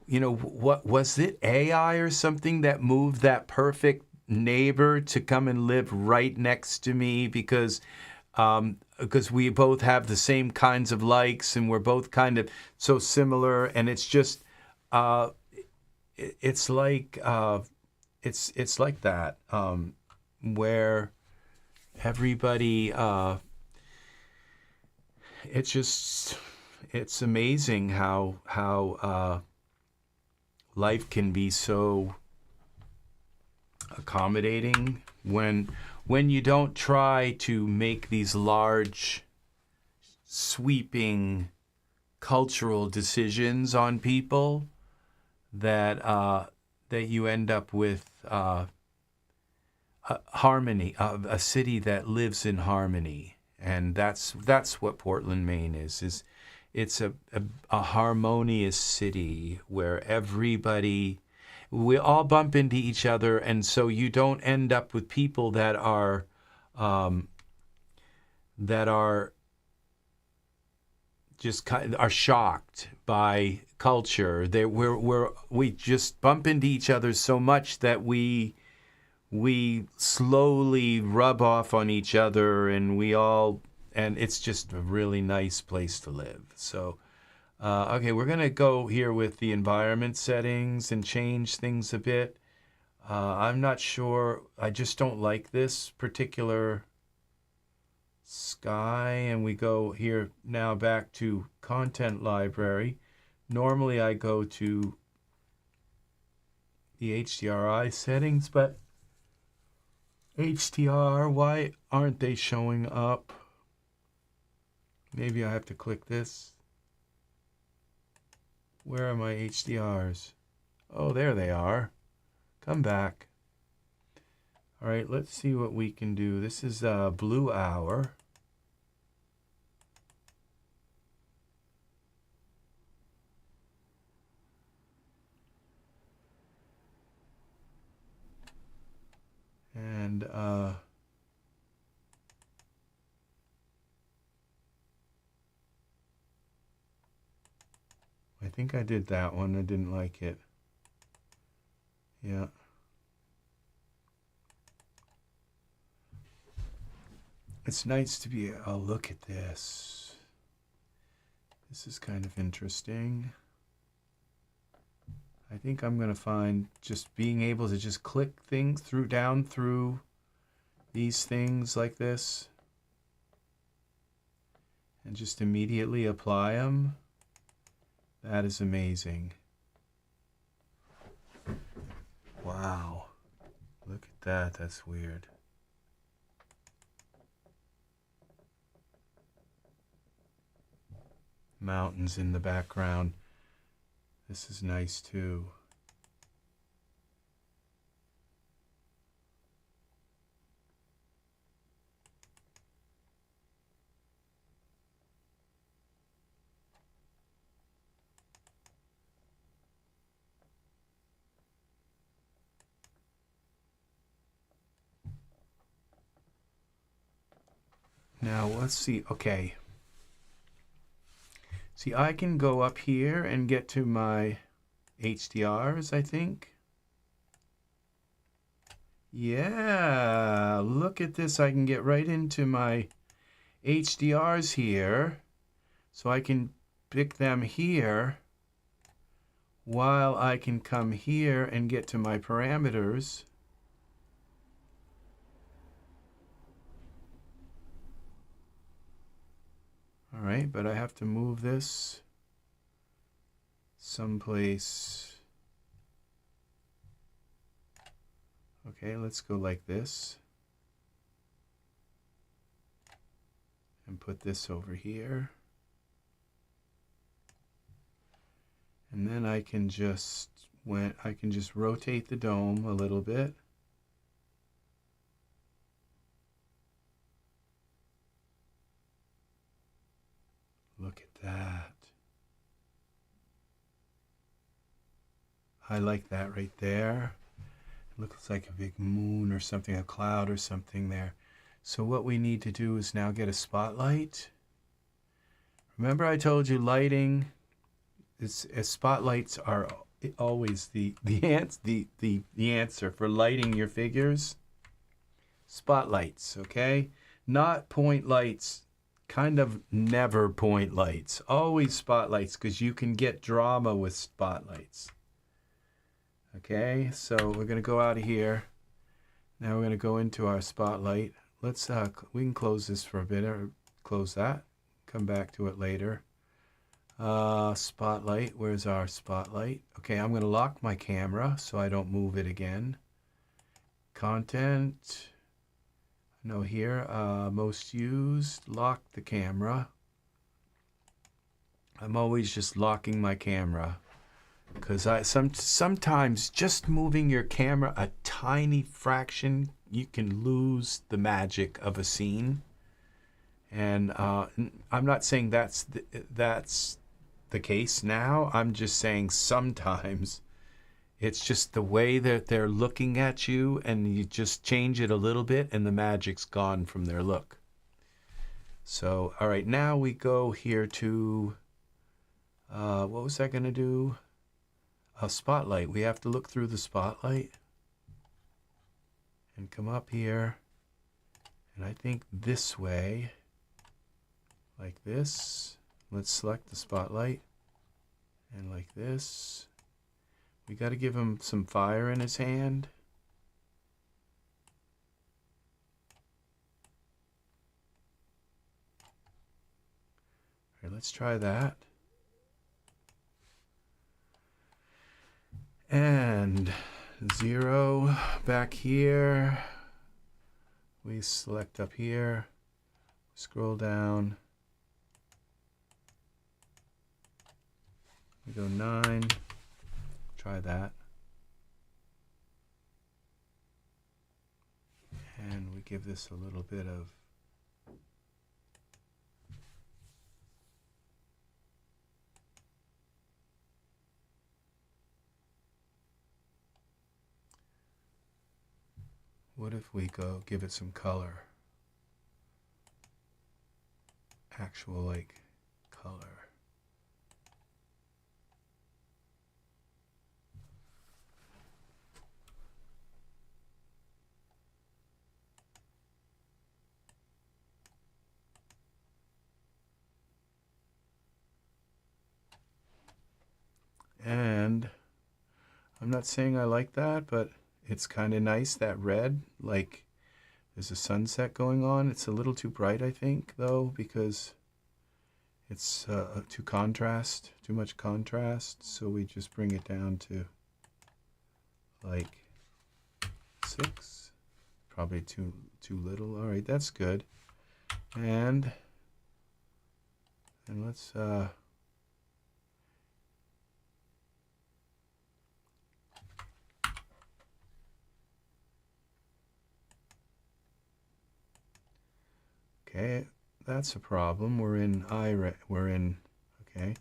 you know, what was it, AI or something that moved that perfect neighbor to come and live right next to me, because we both have the same kinds of likes, and we're both kind of so similar. And it's just it's like that, where everybody, it's amazing how life can be so accommodating when when you don't try to make these large, sweeping cultural decisions on people, that that you end up with harmony, a city that lives in harmony. And that's what Portland, Maine is it's a harmonious city where we all bump into each other, and so you don't end up with people that are just are shocked by culture. We just bump into each other so much that we slowly rub off on each other, and it's just a really nice place to live. So, okay, we're gonna go here with the environment settings and change things a bit. I'm not sure. I just don't like this particular sky, and we go here now back to content library. Normally I go to the HDRI settings, but HDR, why aren't they showing up? Maybe I have to click this. Where are my HDRs? Oh, there they are. Come back. All right, let's see what we can do. This is Blue Hour. And I think I did that one. I didn't like it. Yeah. It's nice to be, oh, look at this. This is kind of interesting. I think I'm going to find just being able to just click things down through these things like this and just immediately apply them. That is amazing. Wow. Look at that. That's weird. Mountains in the background. This is nice too. Now let's see. Okay. See, I can go up here and get to my HDRs, I think. Yeah, look at this. I can get right into my HDRs here. So I can pick them here while I can come here and get to my parameters. All right, but I have to move this someplace. Okay, let's go like this. And put this over here. And then I can just rotate the dome a little bit. Look at that. I like that right there. It looks like a big moon or something, a cloud or something there. So what we need to do is now get a spotlight. Remember I told you lighting, spotlights are always the answer for lighting your figures. Spotlights, okay? Not point lights. Kind of never point lights, always spotlights, because you can get drama with spotlights. Okay, so we're going to go out of here. Now we're going to go into our spotlight. Let's we can close this for a bit, or close that, come back to it later. Spotlight, where's our spotlight? Okay, I'm going to lock my camera so I don't move it again. Content. No, here, most used, lock the camera. I'm always just locking my camera because sometimes just moving your camera a tiny fraction, you can lose the magic of a scene. And I'm not saying that's the case now. I'm just saying sometimes it's just the way that they're looking at you, and you just change it a little bit and the magic's gone from their look. So, all right, now we go here to, what was I going to do? A spotlight. We have to look through the spotlight and come up here. And I think this way, like this. Let's select the spotlight. And like this. We got to give him some fire in his hand. All right, let's try that. And 0 back here. We select up here. Scroll down. We go 9. Try that. And we give this a little bit of what if we go give it some color? Actual like color. And I'm not saying I like that, but it's kind of nice, that red, like there's a sunset going on. It's a little too bright, I think, though, because it's too much contrast. So we just bring it down to like 6, probably too little. All right, that's good. And let's okay, that's a problem. We're in okay.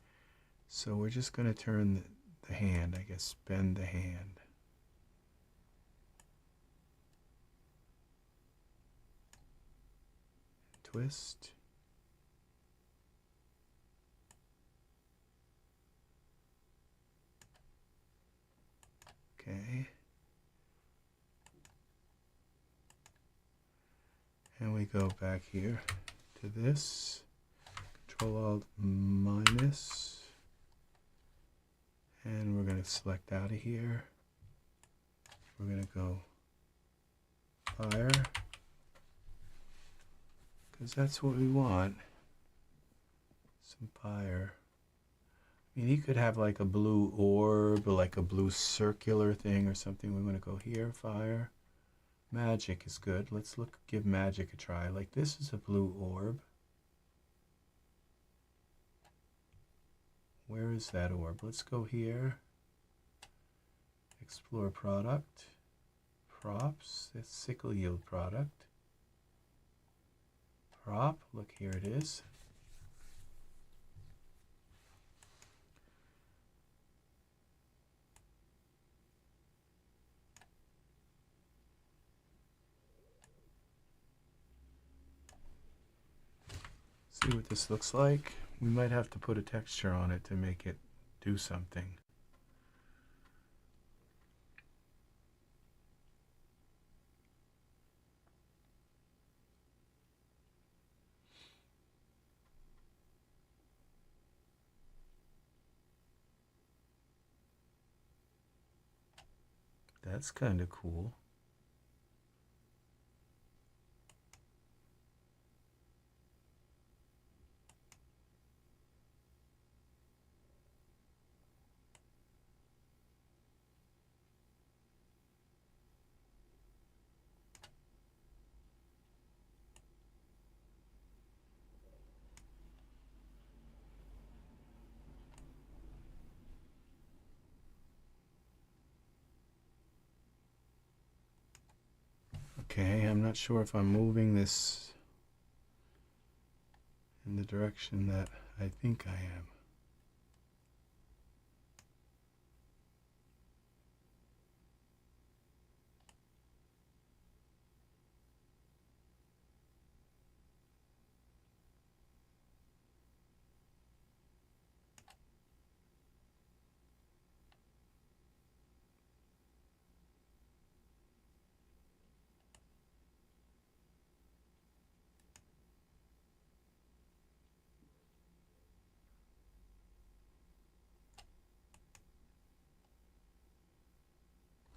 So we're just going to turn the hand, I guess, bend the hand. Twist. Okay. And we go back here to this. Control-Alt-minus. And we're going to select out of here. We're going to go fire. Because that's what we want. Some fire. I mean, you could have like a blue orb or like a blue circular thing or something. We want to go here, fire. Magic is good. Let's give magic a try. Like this is a blue orb. Where is that orb? Let's go here. Explore product. Props. That's SickleYield product. Prop. Look, here it is. See what this looks like. We might have to put a texture on it to make it do something. That's kind of cool. Okay, I'm not sure if I'm moving this in the direction that I think I am.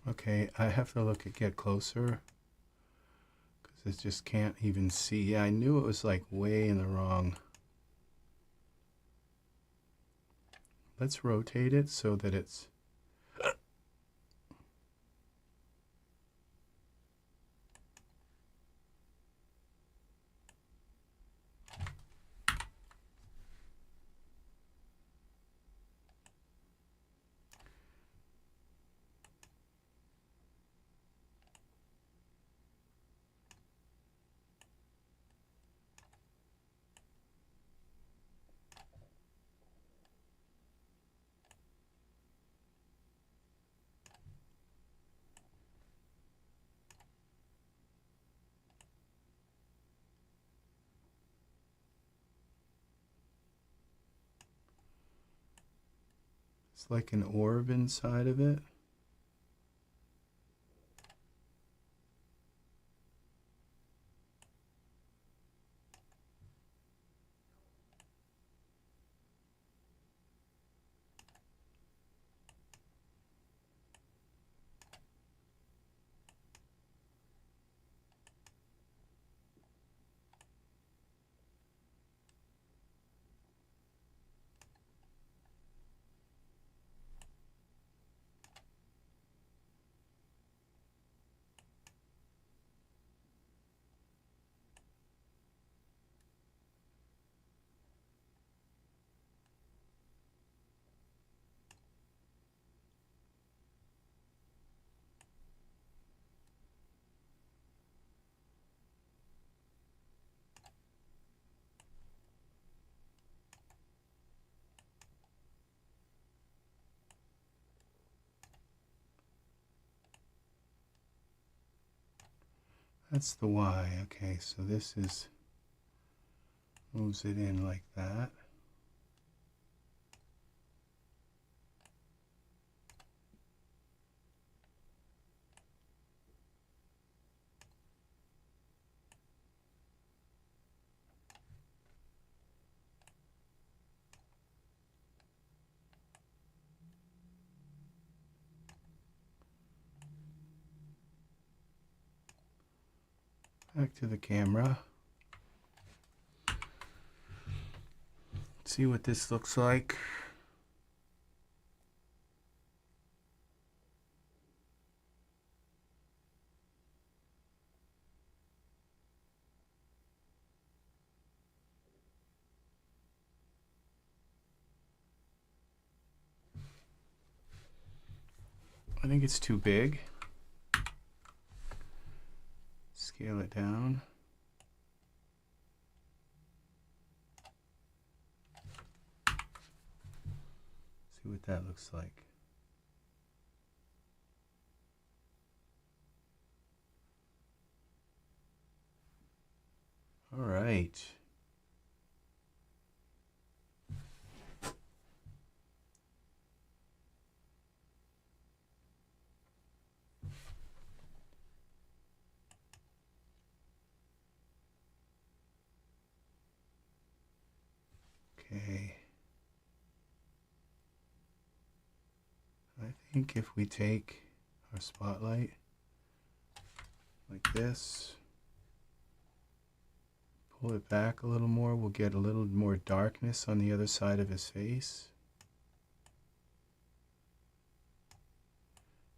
Okay, I have to get closer because I just can't even see. Yeah, I knew it was like way in the wrong. Let's rotate it so that it's like an orb inside of it. That's the Y. Okay, so this is moves it in like that. Back to the camera. See what this looks like. I think it's too big. Scale it down. See what that looks like. All right. Okay. I think if we take our spotlight like this, pull it back a little more, we'll get a little more darkness on the other side of his face.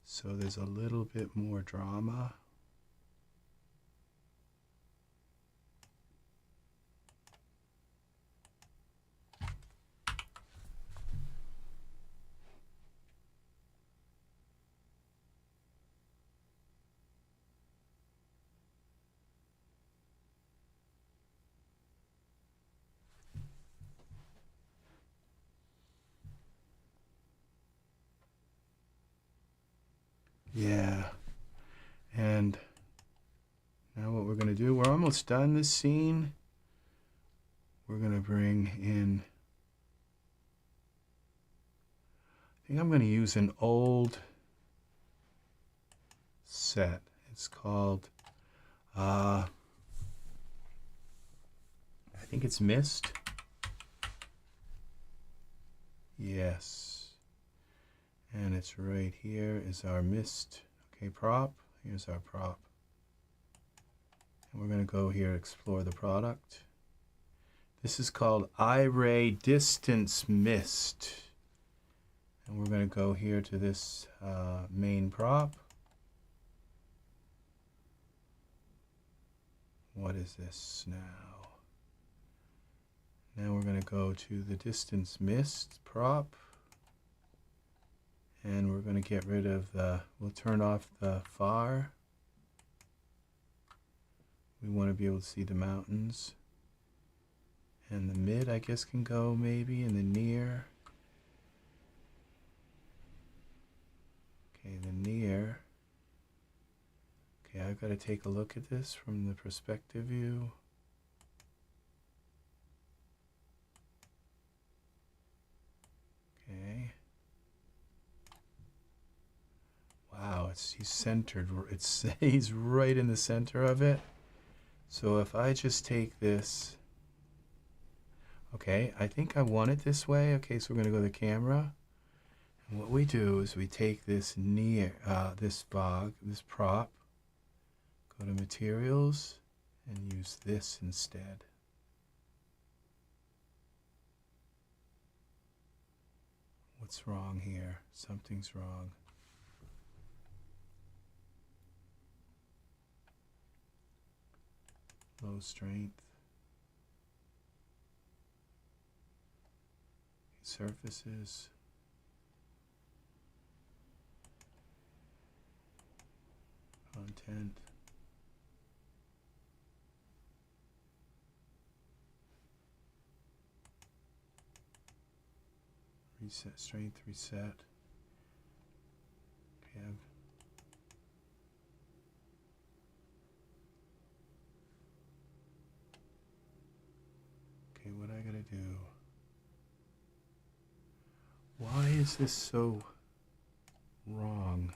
So there's a little bit more drama. Yeah. And now what we're going to do, we're almost done this scene. We're going to bring in, I think I'm going to use an old set. It's called, I think it's Mist. Yes. And it's right here is our Mist. Okay, prop. Here's our prop. And we're going to go here, explore the product. This is called Iray Distance Mist. And we're going to go here to this main prop. What is this now? Now we're going to go to the Distance Mist prop. And we're going to get rid of the, we'll turn off the far. We want to be able to see the mountains. And the mid, I guess, can go maybe, and the near. Okay, the near. Okay, I've got to take a look at this from the perspective view. Okay. Wow, he's centered. He's right in the center of it. So if I just take this, okay, I think I want it this way. Okay, so we're going to go to the camera. And what we do is we take this this prop, go to materials, and use this instead. What's wrong here? Something's wrong. Low strength. Surfaces. Content. Reset, strength, reset. Okay, okay, what I gotta do? Why is this so wrong?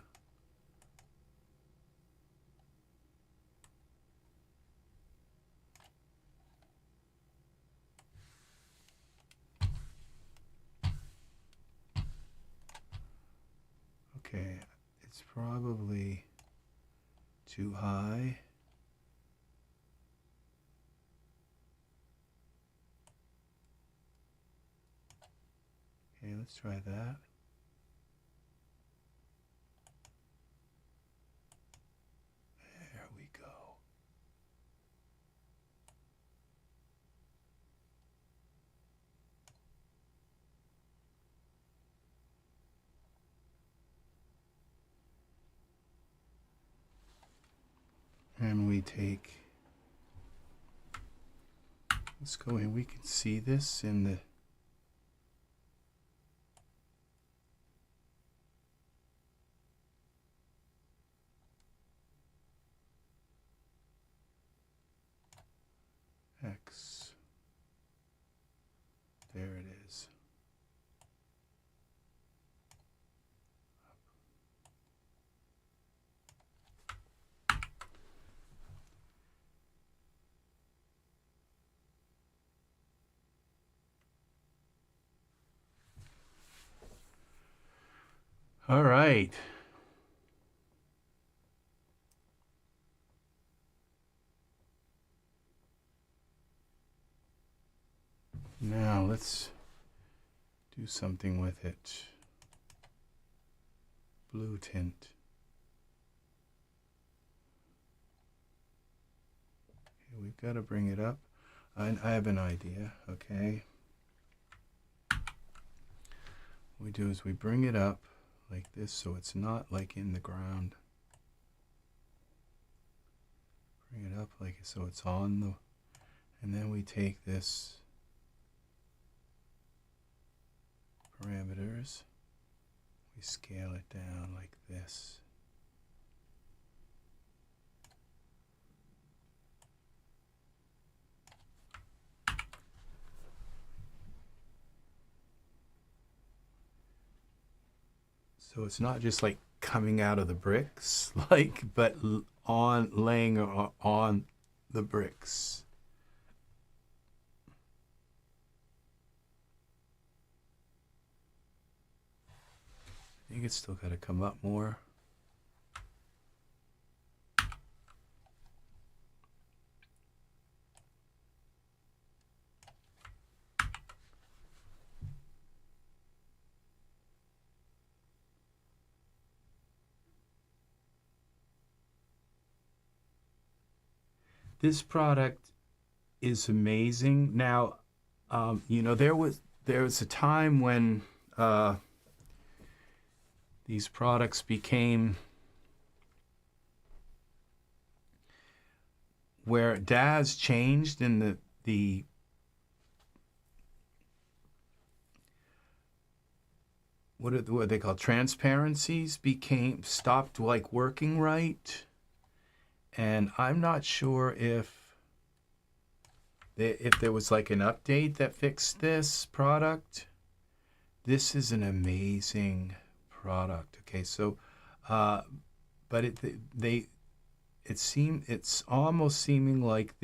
Okay, it's probably too high. Okay, let's try that. There we go. And we take, let's go in, we can see this in the, X. There it is. All right. Now let's do something with it. Blue tint. Okay, we've got to bring it up. I have an idea, okay? What we do is we bring it up like this so it's not like in the ground. Bring it up like so it's on the, and then we take this parameters, we scale it down like this. So it's not just like coming out of the bricks, like, but on laying on the bricks. I think it's still got to come up more. This product is amazing. Now, you know, there was a time when these products became where DAS changed and the what are they called? Transparencies stopped like working right. And I'm not sure if there was like an update that fixed this product. This is an amazing product. Okay, so, but it's almost seeming like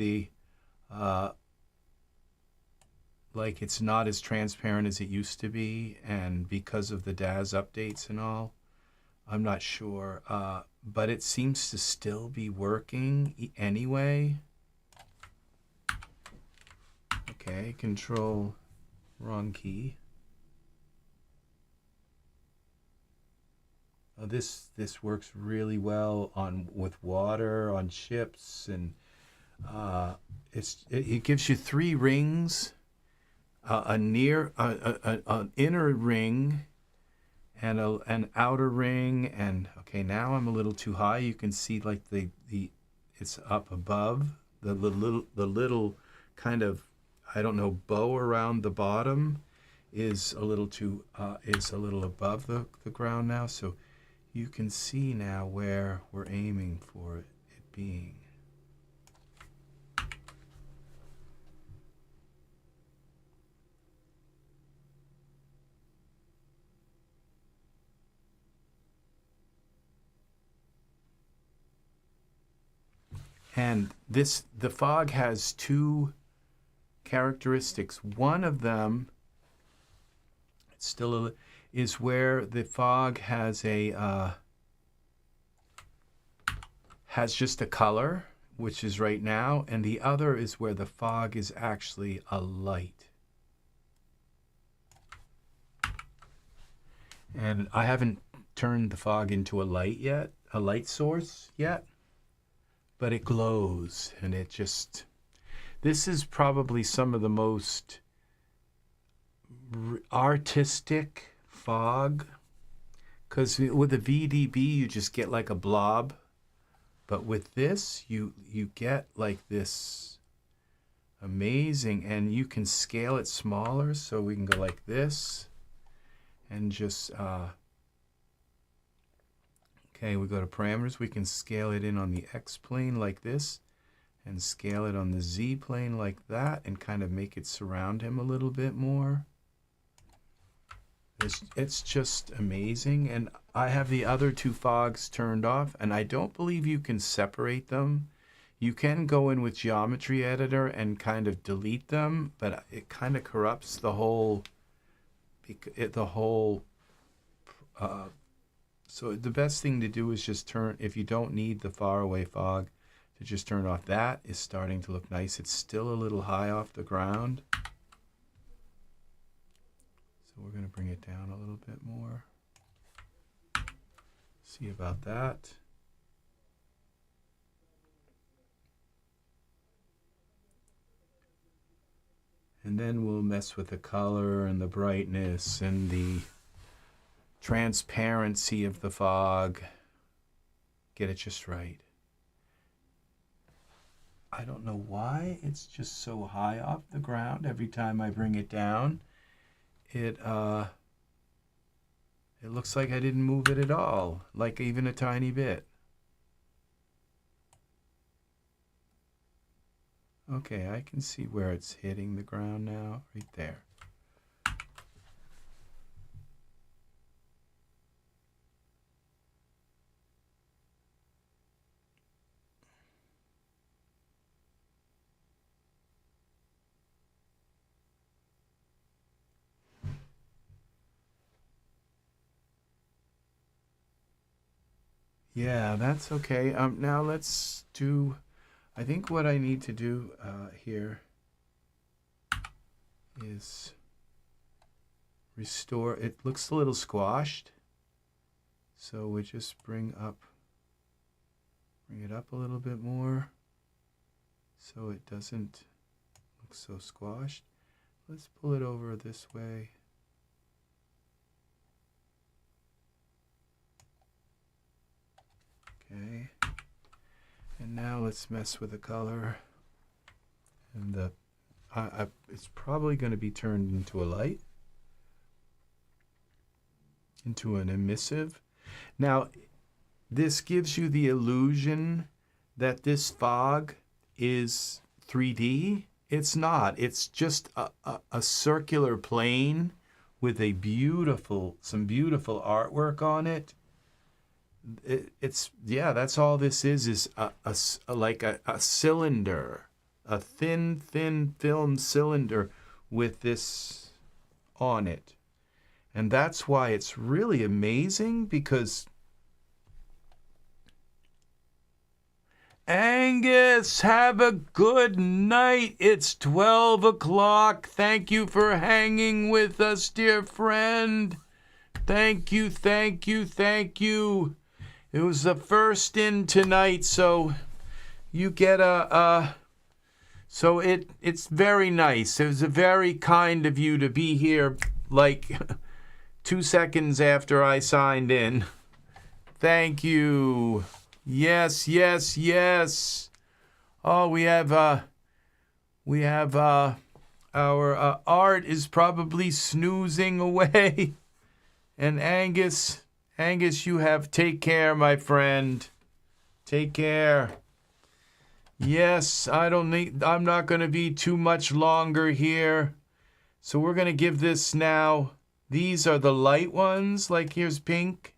like it's not as transparent as it used to be, and because of the DAS updates and all, I'm not sure. But it seems to still be working anyway. Okay, control, wrong key. This works really well with water on ships, and it gives you 3 rings, an inner ring, and an outer ring. And okay, now I'm a little too high. You can see like it's up above the little kind of, I don't know, bow around the bottom is a little above the ground now. So you can see now where we're aiming for it being. And the fog has 2 characteristics. One of them, is where the fog has has just a color, which is right now, and the other is where the fog is actually a light. And I haven't turned the fog into a light source yet. But it glows, and this is probably some of the most artistic fog, because with a VDB you just get like a blob, but with this you get like this amazing, and you can scale it smaller, so we can go like this and just okay, we go to parameters. We can scale it in on the X plane like this, and scale it on the Z plane like that, and kind of make it surround him a little bit more. It's just amazing. And I have the other 2 fogs turned off, and I don't believe you can separate them. You can go in with Geometry Editor and kind of delete them, but it kind of corrupts the whole so the best thing to do is just turn, if you don't need the far away fog, to just turn it off. That is starting to look nice. It's still a little high off the ground. So we're going to bring it down a little bit more. See about that. And then we'll mess with the color and the brightness and the transparency of the fog. Get it just right. I don't know why it's just so high off the ground. Every time I bring it down, it looks like I didn't move it at all, like even a tiny bit. Okay, I can see where it's hitting the ground now, right there. Yeah, that's okay. Now let's do, I think what I need to do here is restore. It looks a little squashed, so we just bring it up a little bit more so it doesn't look so squashed. Let's pull it over this way. Okay, and now let's mess with the color, and it's probably going to be turned into a light, into an emissive. Now, this gives you the illusion that this fog is 3D. It's not. It's just a circular plane with some beautiful artwork on it. Yeah, that's all this is like a cylinder, a thin film cylinder with this on it. And that's why it's really amazing, because Angus, have a good night. It's 12 o'clock. Thank you for hanging with us, dear friend. Thank you, thank you, thank you. It was the first in tonight, so you get so it's very nice. It was very kind of you to be here like 2 seconds after I signed in. Thank you. Yes, yes, yes. Oh, we have our Art is probably snoozing away. And Angus, take care, my friend. Take care. Yes, I'm not going to be too much longer here. So we're going to give this now. These are the light ones, like here's pink.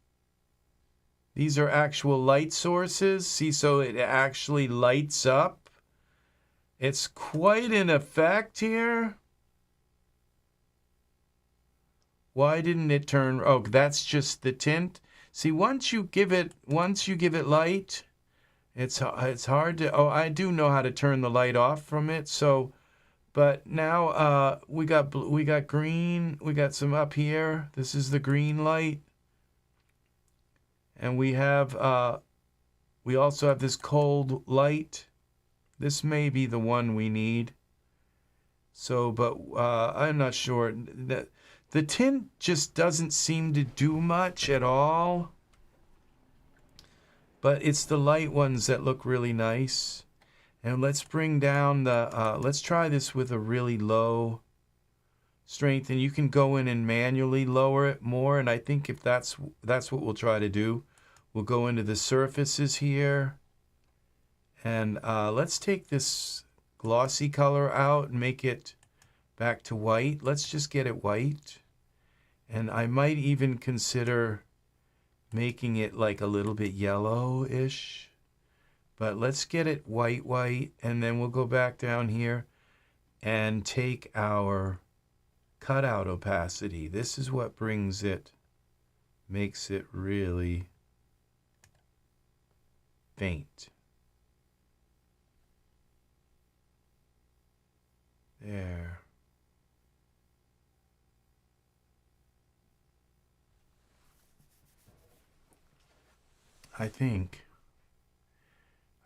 These are actual light sources. See, so it actually lights up. It's quite an effect here. Why didn't it turn? Oh, that's just the tint. See, once you give it light, it's hard to. Oh, I do know how to turn the light off from it. So, but now we got green. We got some up here. This is the green light. And we also have this cold light. This may be the one we need. So, but I'm not sure. The tint just doesn't seem to do much at all. But it's the light ones that look really nice. And let's bring down let's try this with a really low strength. And you can go in and manually lower it more. And I think if that's what we'll try to do. We'll go into the surfaces here. And let's take this glossy color out and make it back to white. Let's just get it white. And I might even consider making it like a little bit yellowish. But let's get it white, and then we'll go back down here and take our cutout opacity. This is what makes it really faint. There. I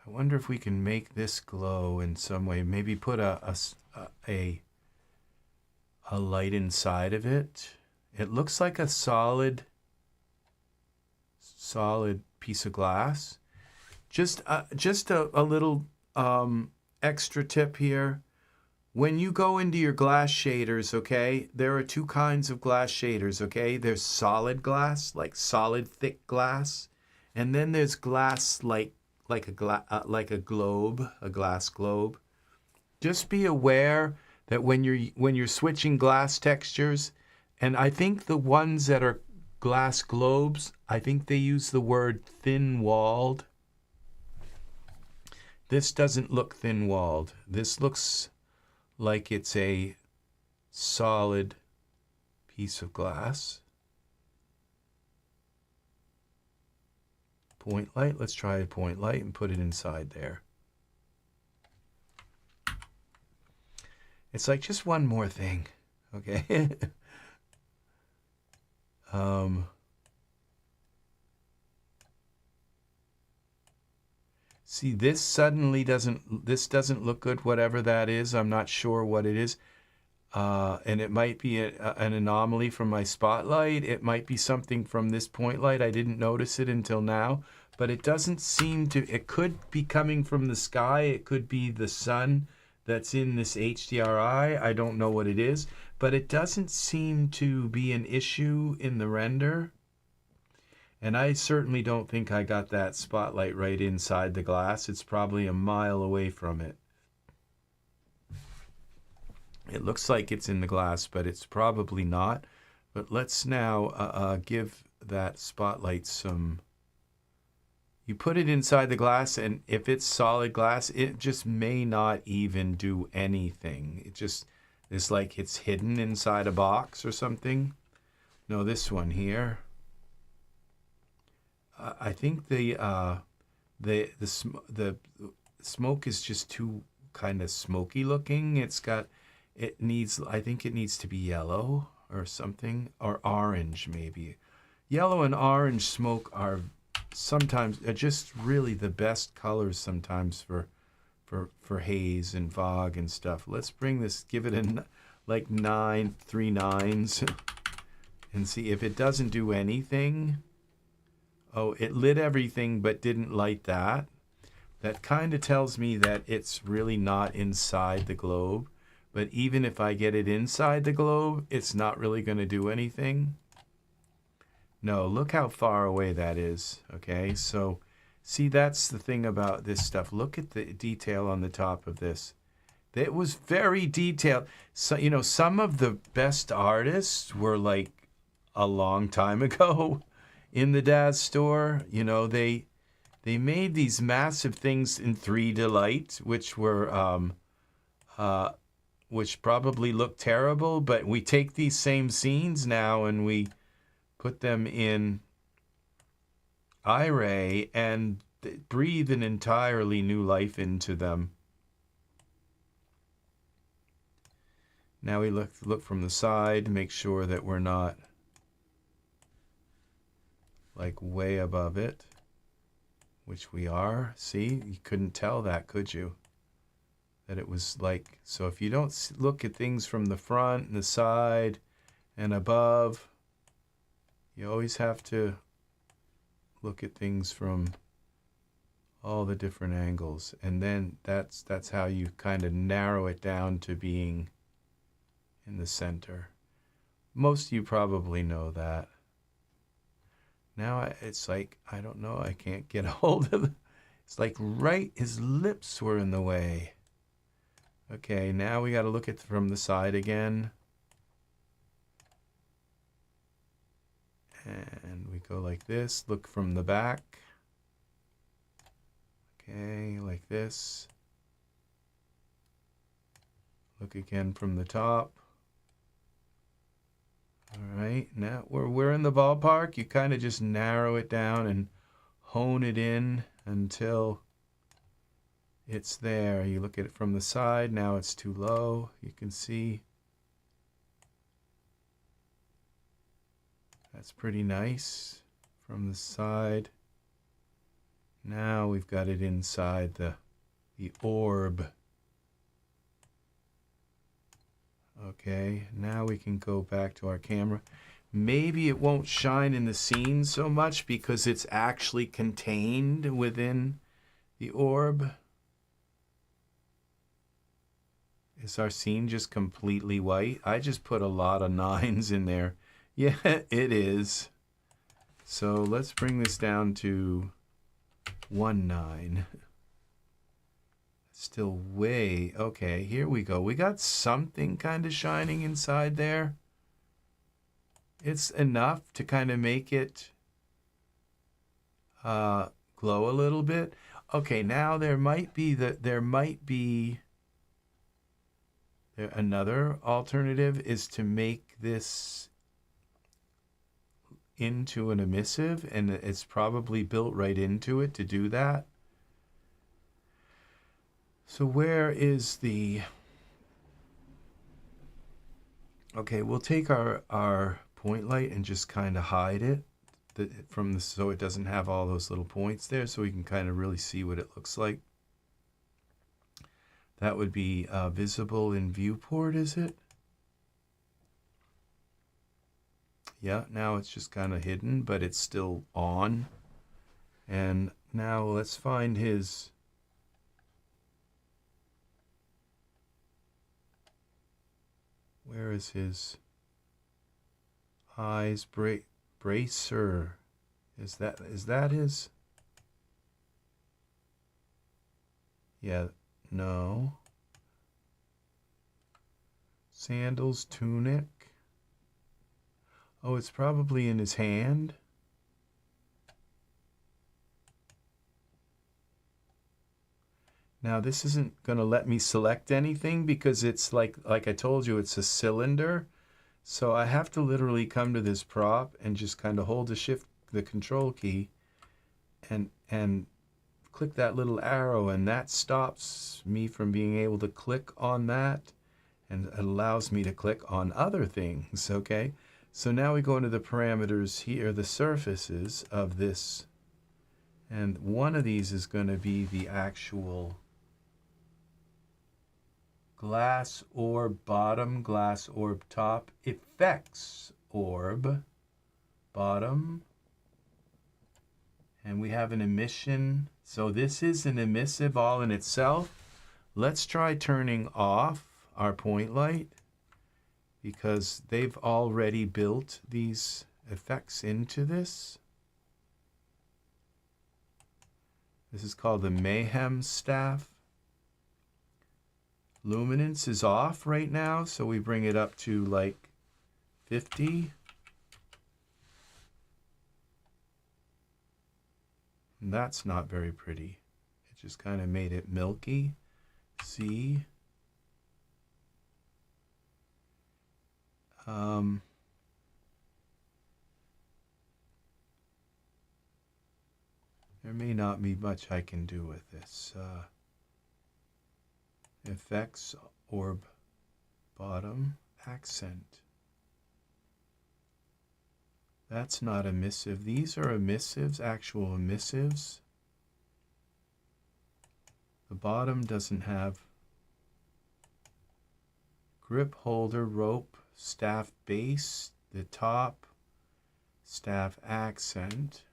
wonder if we can make this glow in some way. Maybe put a light inside of it. It looks like a solid piece of glass. Just a little extra tip here. When you go into your glass shaders, okay, there are two kinds of glass shaders, okay? There's solid glass, like solid thick glass, and then there's glass like a globe, a glass globe. Just be aware that when you're switching glass textures, and I think the ones that are glass globes, I think they use the word thin-walled. This doesn't look thin-walled. This looks like it's a solid piece of glass. point light. Let's try a point light and put it inside there. It's like just one more thing, okay? See, this suddenly doesn't look good, whatever that is. I'm not sure what it is. And it might be an anomaly from my spotlight. It might be something from this point light. I didn't notice it until now, but it doesn't seem to, it could be coming from the sky. It could be the sun that's in this HDRI. I don't know what it is, but it doesn't seem to be an issue in the render. And I certainly don't think I got that spotlight right inside the glass. It's probably a mile away from it. It looks like it's in the glass, but it's probably not. But let's now give that spotlight some... You put it inside the glass, and if it's solid glass, it just may not even do anything. It just is like it's hidden inside a box or something. No, this one here. I think the smoke is just too kind of smoky looking. I think it needs to be yellow or something, or orange maybe. Yellow and orange smoke are just really the best colors sometimes for haze and fog and stuff. Let's bring this, give it like 3 9s, and see if it doesn't do anything. Oh, it lit everything but didn't light that. That kind of tells me that it's really not inside the globe. But even if I get it inside the globe, it's not really going to do anything. No, look how far away that is. Okay, so see, that's the thing about this stuff. Look at the detail on the top of this. It was very detailed. So, you know, some of the best artists were like a long time ago in the Daz store. You know, they made these massive things in 3D, which probably look terrible, but we take these same scenes now and we put them in Iray and breathe an entirely new life into them. Now we look from the side, make sure that we're not like way above it, which we are. See, you couldn't tell that, could you? That it was like, so if you don't look at things from the front and the side and above, you always have to look at things from all the different angles. And then that's how you kind of narrow it down to being in the center. Most of you probably know that. Now it's like, I don't know, I can't get a hold of it. It's like his lips were in the way. Okay, now we got to look at from the side again. And we go like this, look from the back. Okay, like this. Look again from the top. All right, now we're in the ballpark. You kind of just narrow it down and hone it in until it's there. You look at it from the side. Now it's too low. You can see that's pretty nice from the side. Now we've got it inside the orb. Okay, now we can go back to our camera. Maybe it won't shine in the scene so much because it's actually contained within the orb. Is our scene just completely white? I just put a lot of 9s in there. Yeah, it is. So let's bring this down to 1 9. Still way, okay, here we go. We got something kind of shining inside there. It's enough to kind of make it glow a little bit. Okay, now there might be another alternative is to make this into an emissive, and it's probably built right into it to do that. So where is the... Okay, we'll take our point light and just kind of hide it from the, so it doesn't have all those little points there, so we can kind of really see what it looks like. That would be visible in viewport, is it? Yeah, now it's just kind of hidden, but it's still on. And now let's find his... Where is his eyes? Bracer. Is that his? Yeah, no. Sandals, tunic. Oh, it's probably in his hand. Now this isn't going to let me select anything because it's like I told you, it's a cylinder. So I have to literally come to this prop and just kind of hold the control key and click that little arrow, and that stops me from being able to click on that, and it allows me to click on other things, okay? So now we go into the parameters here, the surfaces of this, and one of these is going to be the actual glass orb bottom, glass orb top, effects orb bottom, and we have an emission. So this is an emissive all in itself. Let's try turning off our point light because they've already built these effects into this. This is called the Mayhem staff. Luminance is off right now, so we bring it up to like 50. And that's not very pretty. It just kind of made it milky. See? There may not be much I can do with this. Effects, orb, bottom, accent. That's not emissive. These are emissives, actual emissives. The bottom doesn't have grip holder, rope, staff base. The top, staff accent.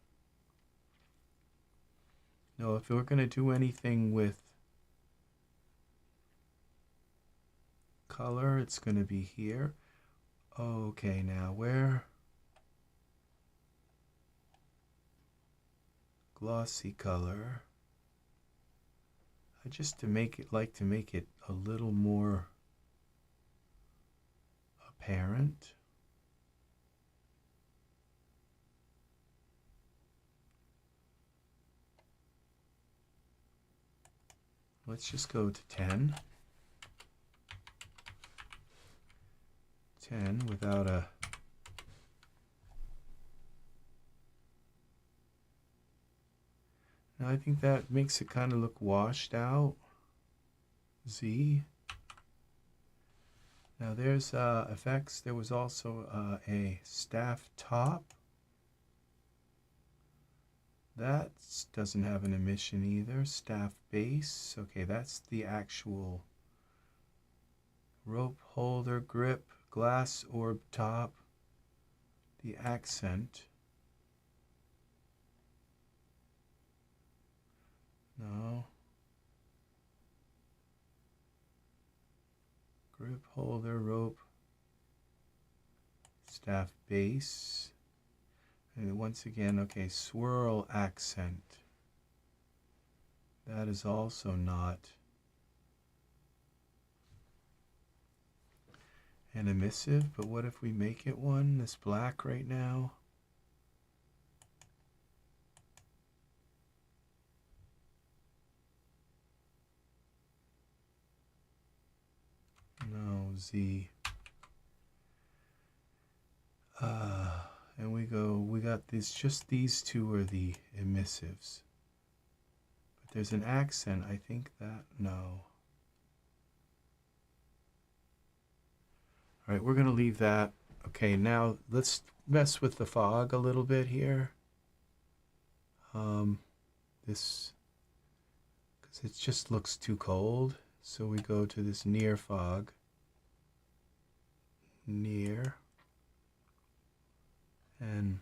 No, if we're going to do anything with color, it's going to be here. Okay, now where? Glossy color. I just like to make it a little more apparent. Let's just go to 10. 10 without a... Now I think that makes it kind of look washed out. Z. Now there's effects. There was also a staff top. That doesn't have an emission either. Staff base. Okay, that's the actual rope holder, grip, glass orb top, the accent. No. Grip holder, rope, staff base. And once again, okay, swirl accent. That is also not an emissive, but what if we make it one? This black right now. No, Z. And we we got these, just these two are the emissives. But there's an accent, I think that, no. All right, we're going to leave that. Okay, now let's mess with the fog a little bit here. This, because it just looks too cold. So we go to this near fog. Near. And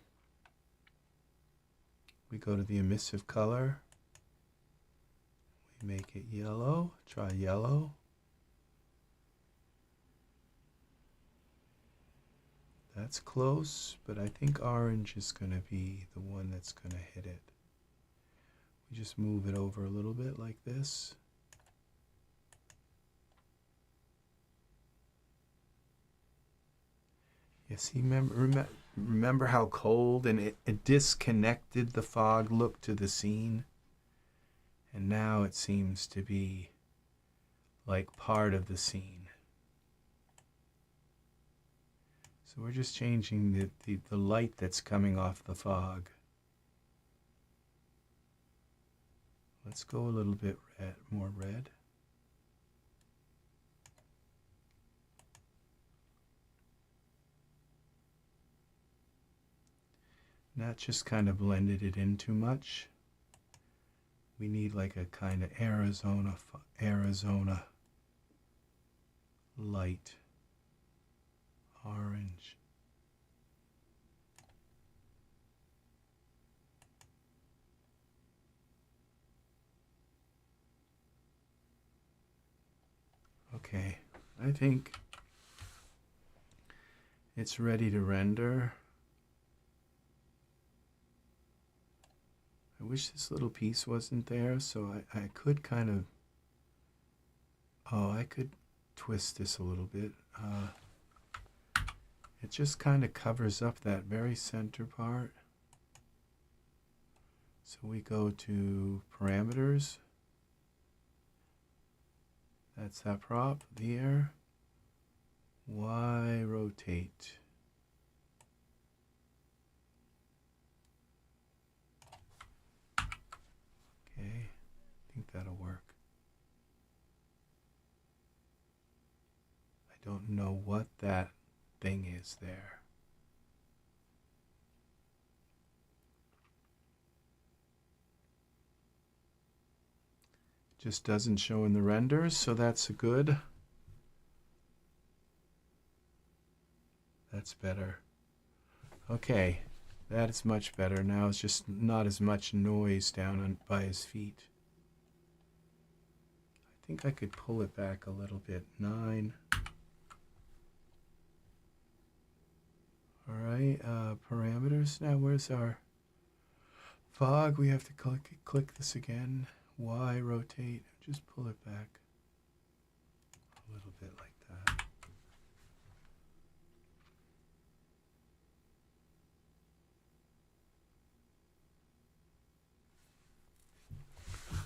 we go to the emissive color. We make it yellow. Try yellow. That's close, but I think orange is going to be the one that's going to hit it. We just move it over a little bit like this. You see, remember how cold and it disconnected the fog look to the scene? And now it seems to be like part of the scene. So we're just changing the light that's coming off the fog. Let's go a little bit red, more red. That just kind of blended it in too much. We need like a kind of Arizona light orange. Okay, I think it's ready to render. I wish this little piece wasn't there, so I could kind of, I could twist this a little bit. It just kind of covers up that very center part. So we go to parameters. That's that prop there. Y rotate. Okay, I think that'll work. I don't know what that thing is there. Just doesn't show in the renders, so that's a good. That's better. Okay, that is much better. Now it's just not as much noise down by his feet. I think I could pull it back a little bit. 9. All right, parameters. Now where's our fog? We have to click this again. Y rotate. Just pull it back a little bit like that.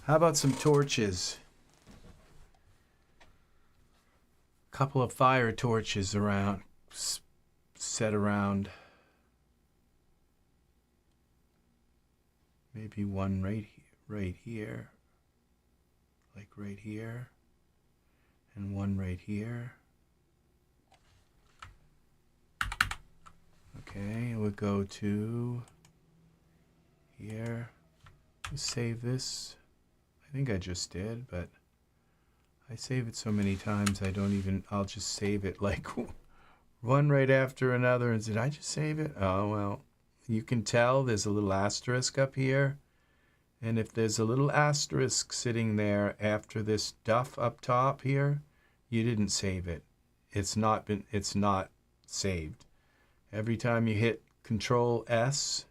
How about some torches? A couple of fire torches around, set around. Maybe one right here, like right here, and one right here. Okay, we'll go to here. Let's save this. I think I just did, but I save it so many times I'll just save it like one right after another. And did I just save it? Oh, well, you can tell there's a little asterisk up here. And if there's a little asterisk sitting there after this duff up top here, you didn't save it. It's not saved. Every time you hit Control S,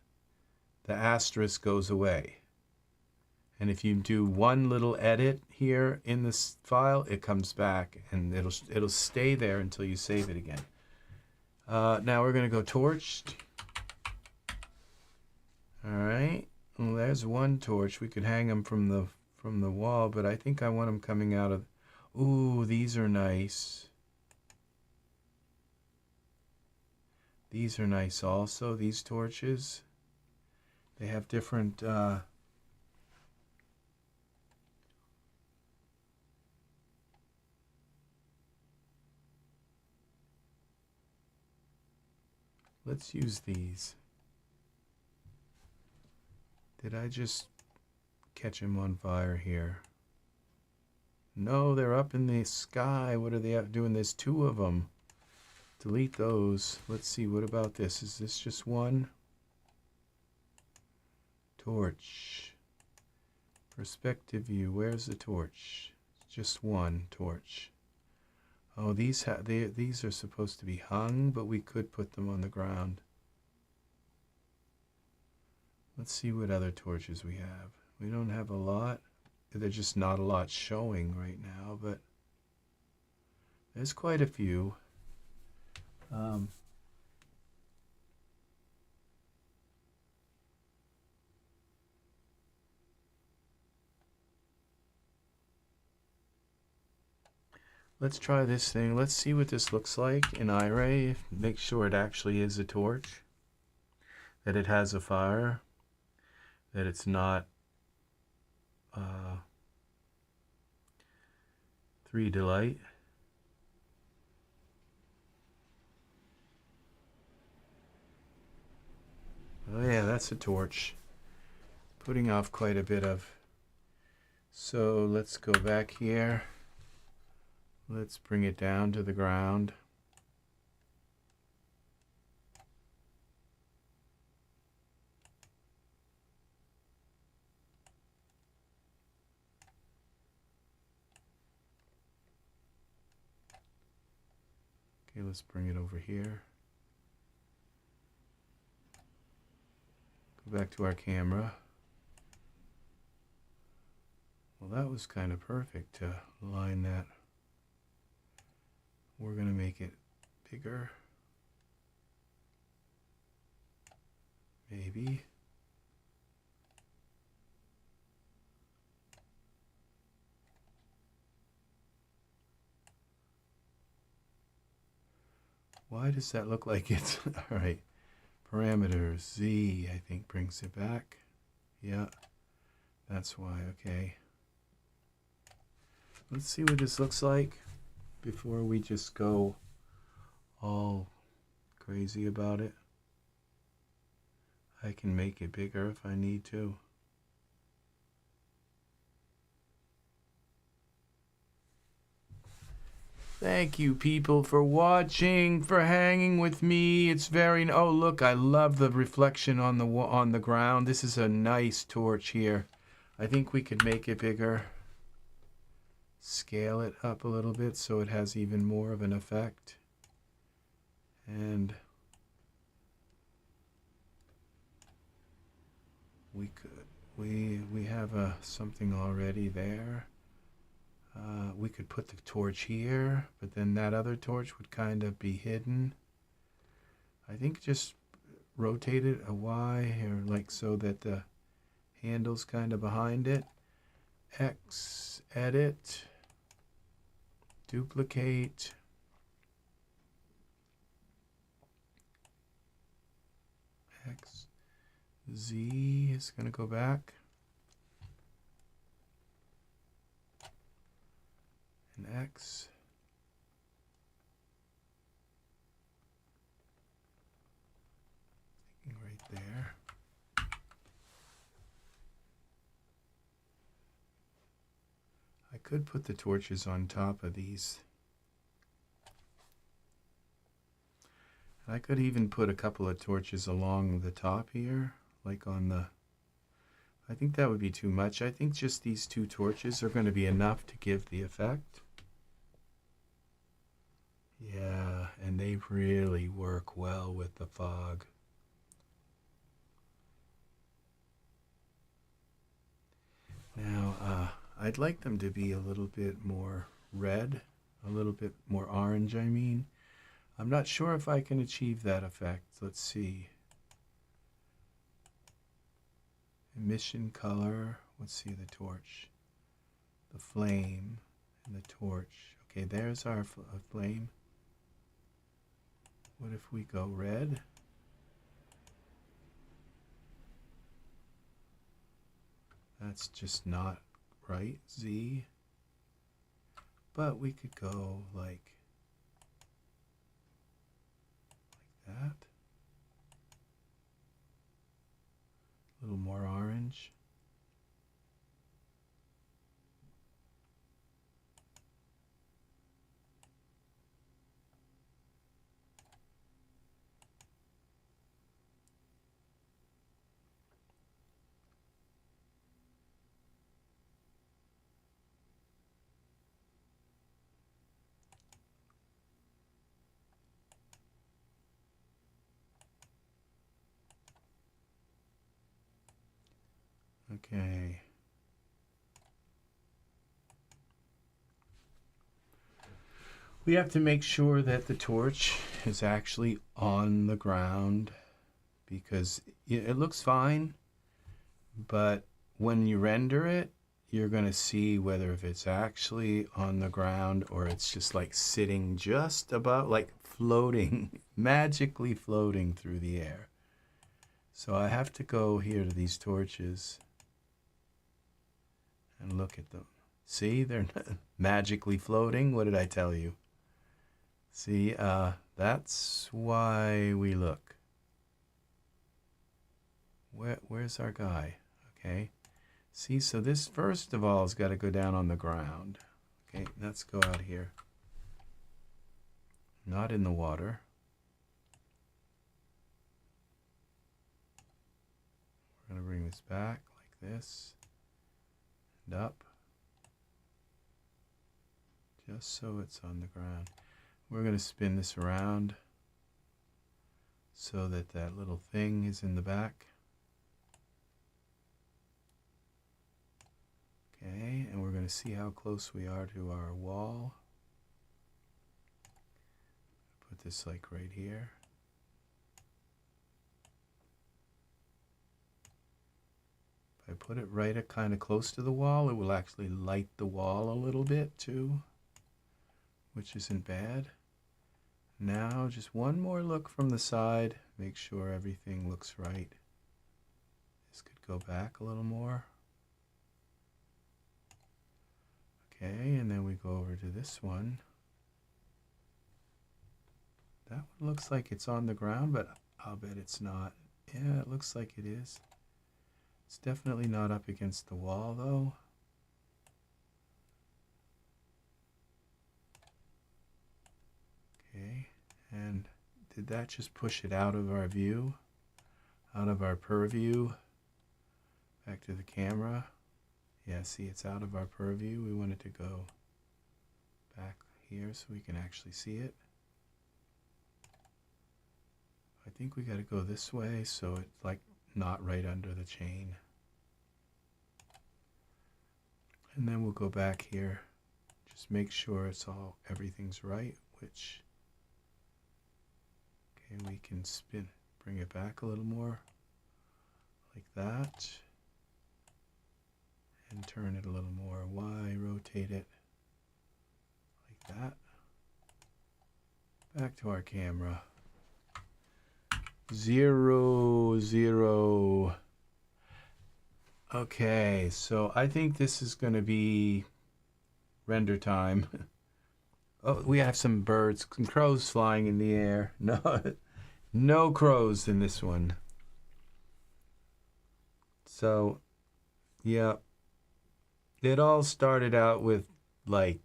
the asterisk goes away. And if you do one little edit here in this file, it comes back and it'll stay there until you save it again. Now we're going to go torched. All right. Well, there's one torch. We could hang them from the wall, but I think I want them coming out of. Ooh, these are nice. These are nice also, these torches. They have different let's use these. Did I just catch him on fire here? No, they're up in the sky. What are they doing? There's two of them. Delete those. Let's see, what about this? Is this just one? Torch. Perspective view. Where's the torch? Just one torch. Oh, these are supposed to be hung, but we could put them on the ground. Let's see what other torches we have. We don't have a lot. There's just not a lot showing right now, but there's quite a few. Let's try this thing. Let's see what this looks like in Iray. Make sure it actually is a torch, that it has a fire, that it's not 3 delight. Oh yeah, that's a torch. Putting off quite a bit of. So let's go back here. Let's bring it down to the ground. Okay, let's bring it over here. Go back to our camera. Well, that was kind of perfect to line that. We're going to make it bigger. Maybe. Why does that look like it's... All right. Parameters. Z, I think, brings it back. Yeah. That's why. Okay. Let's see what this looks like before we just go all crazy about it. I can make it bigger if I need to. Thank you, people, for watching, for hanging with me. It's very... Oh, look, I love the reflection on the ground. This is a nice torch here. I think we could make it bigger. Scale it up a little bit so it has even more of an effect. And we have something already there. We could put the torch here, but then that other torch would kind of be hidden. I think just rotate it a Y here, like so that the handle's kind of behind it. X, edit, duplicate. X, Z is going to go back. And X. Right there. I could put the torches on top of these. I could even put a couple of torches along the top here, like on the... I think that would be too much. I think just these two torches are going to be enough to give the effect. Yeah, and they really work well with the fog. Now, I'd like them to be a little bit more red, a little bit more orange, I mean. I'm not sure if I can achieve that effect. Let's see. Emission color. Let's see the torch. The flame and the torch. Okay, there's our flame. What if we go red? That's just not right, Z. But we could go like that. A little more orange. Okay. We have to make sure that the torch is actually on the ground because it looks fine, but when you render it, you're going to see whether if it's actually on the ground or it's just like sitting just about, like floating, magically floating through the air. So I have to go here to these torches and look at them. See, they're magically floating. What did I tell you? See, that's why we look. Where's our guy? Okay. See, so this first of all has got to go down on the ground. Okay, let's go out here. Not in the water. We're going to bring this back like this. And up. Just so it's on the ground. We're going to spin this around so that that little thing is in the back. Okay, and we're going to see how close we are to our wall. Put this like right here. If I put it right at kind of close to the wall, it will actually light the wall a little bit too, which isn't bad. Now just one more look from the side, make sure everything looks right. This could go back a little more. Okay, and then we go over to this one. That one looks like it's on the ground, but I'll bet it's not. Yeah, it looks like it is. It's definitely not up against the wall though. Okay, and did that just push it out of our view? Out of our purview? Back to the camera. Yeah, see, it's out of our purview. We want it to go back here so we can actually see it. I think we got to go this way so it's like not right under the chain. And then we'll go back here. Just make sure it's all, everything's right, which, okay, we can spin, bring it back a little more like that. And turn it a little more. Y, rotate it like that. Back to our camera. 0, 0. Okay, so I think this is going to be render time. Oh, we have some birds, some crows flying in the air. No, no crows in this one. So, yeah. It all started out with like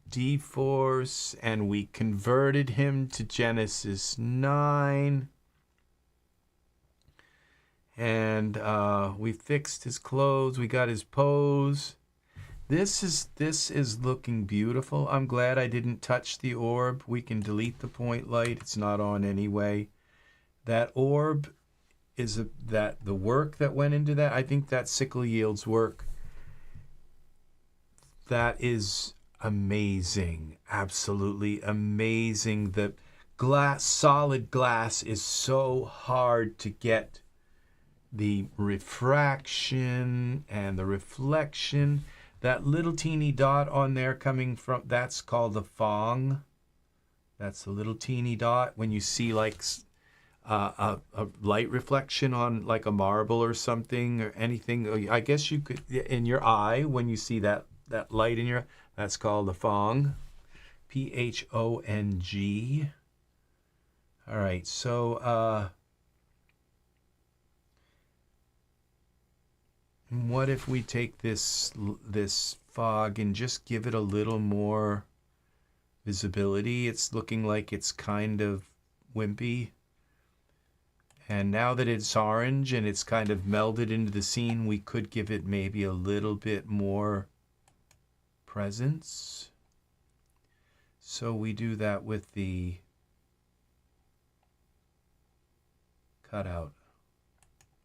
dForce, and we converted him to Genesis 9. And we fixed his clothes, we got his pose. This is looking beautiful. I'm glad I didn't touch the orb. We can delete the point light. It's not on anyway. That orb is the work that went into that. I think that's SickleYield's work. That is amazing, absolutely amazing. The glass, solid glass, is so hard to get the refraction and the reflection. That little teeny dot on there coming from, that's called the Fong. That's a little teeny dot. When you see like a light reflection on like a marble or something or anything, I guess you could, in your eye, when you see that light in your, that's called a phong. P-H-O-N-G. All right, so what if we take this fog and just give it a little more visibility? It's looking like it's kind of wimpy. And now that it's orange and it's kind of melded into the scene, we could give it maybe a little bit more presence. So we do that with the cutout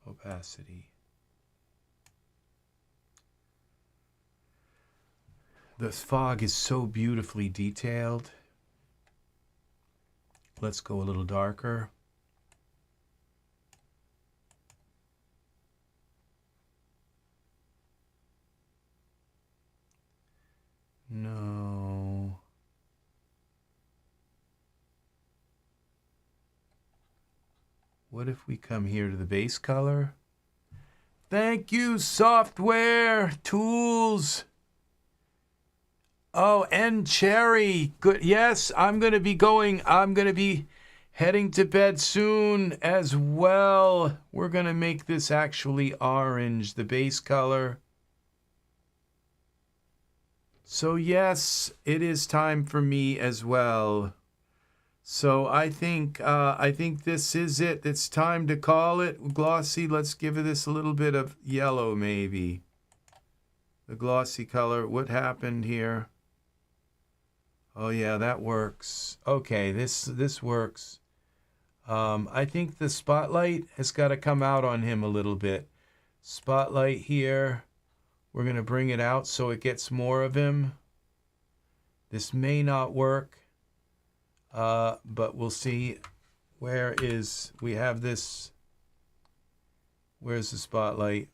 opacity. The fog is so beautifully detailed. Let's go a little darker. No. What if we come here to the base color? Thank you, software, tools. Oh, and Cherry. Good. Yes, I'm going to be heading to bed soon as well. We're going to make this actually orange, the base color. So yes, it is time for me as well. So I think this is it. It's time to call it glossy. Let's give it this a little bit of yellow maybe. The glossy color. What happened here? Oh yeah, that works. Okay, this works. I think the spotlight has got to come out on him a little bit. Spotlight here. We're going to bring it out so it gets more of him. This may not work, but we'll see. We have this. Where's the spotlight?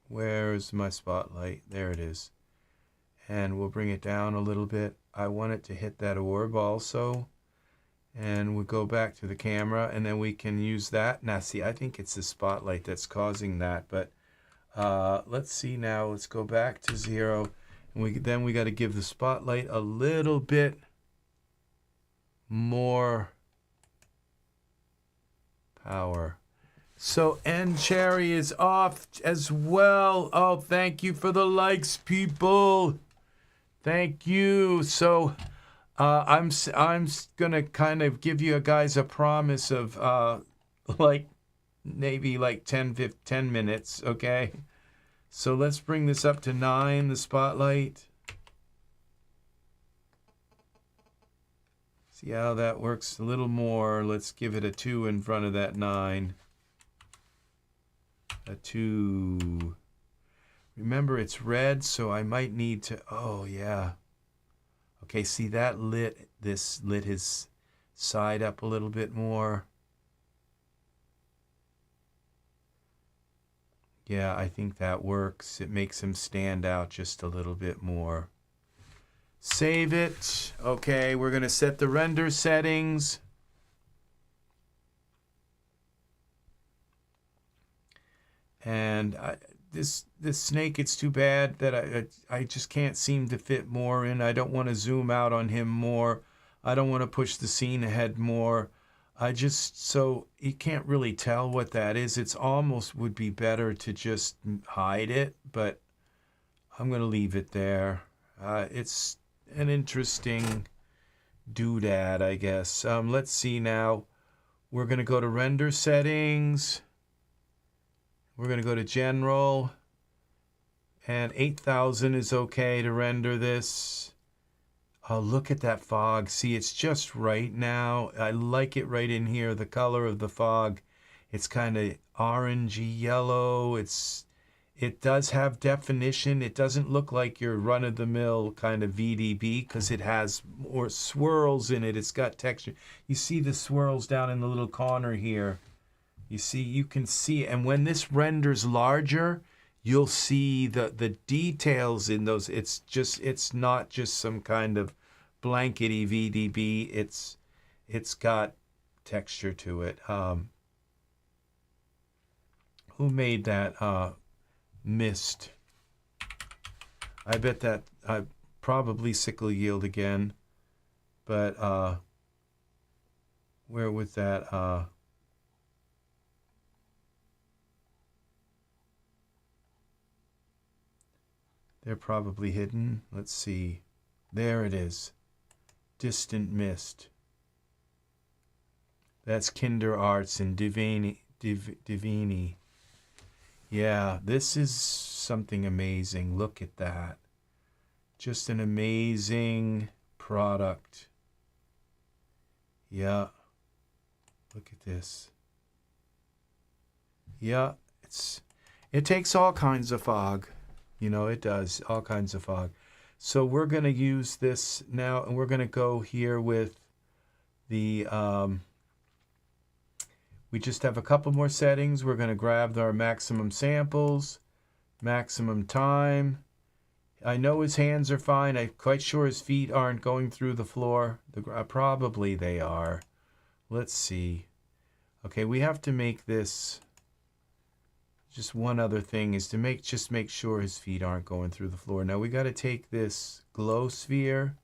Where's my spotlight? There it is. And we'll bring it down a little bit. I want it to hit that orb also. And we'll go back to the camera, and then we can use that. Now, see, I think it's the spotlight that's causing that, but let's see now. Let's go back to 0. And then we got to give the spotlight a little bit more power. So, and Cherry is off as well. Oh, thank you for the likes, people. Thank you. So, I'm gonna kind of give you guys a promise of like maybe like 10 minutes, okay? So let's bring this up to 9, the spotlight. See how that works a little more. Let's give it a 2 in front of that 9. A 2. Remember, it's red, so I might need to, oh yeah. Okay, see that lit his side up a little bit more. Yeah, I think that works. It makes him stand out just a little bit more. Save it. Okay, we're going to set the render settings. And this snake, it's too bad that I just can't seem to fit more in. I don't want to zoom out on him more. I don't want to push the scene ahead more. So you can't really tell what that is. It's almost would be better to just hide it, but I'm going to leave it there. It's an interesting doodad, I guess. Let's see now. We're going to go to render settings. We're going to go to general. And 8,000 is okay to render this. Oh, look at that fog. See, it's just right now. I like it right in here. The color of the fog. It's kind of orangey yellow. It does have definition. It doesn't look like your run-of-the-mill kind of VDB because it has more swirls in it. It's got texture. You see the swirls down in the little corner here. You can see, and when this renders larger, you'll see the details in those. It's not just some kind of blankety VDB. It's got texture to it. Who made that mist? I bet that probably SickleYield again. But where was that? They're probably hidden. Let's see. There it is. Distant Mist. That's Kinder Arts and Divini. Yeah, this is something amazing. Look at that. Just an amazing product. Yeah. Look at this. Yeah, it takes all kinds of fog. You know, it does all kinds of fog. So we're going to use this now, and we're going to go here with the, we just have a couple more settings. We're going to grab our maximum samples, maximum time. I know his hands are fine. I'm quite sure his feet aren't going through the floor. Probably they are. Let's see. Okay, we have to make this. Just one other thing is to make sure his feet aren't going through the floor. Now we got to take this glow sphere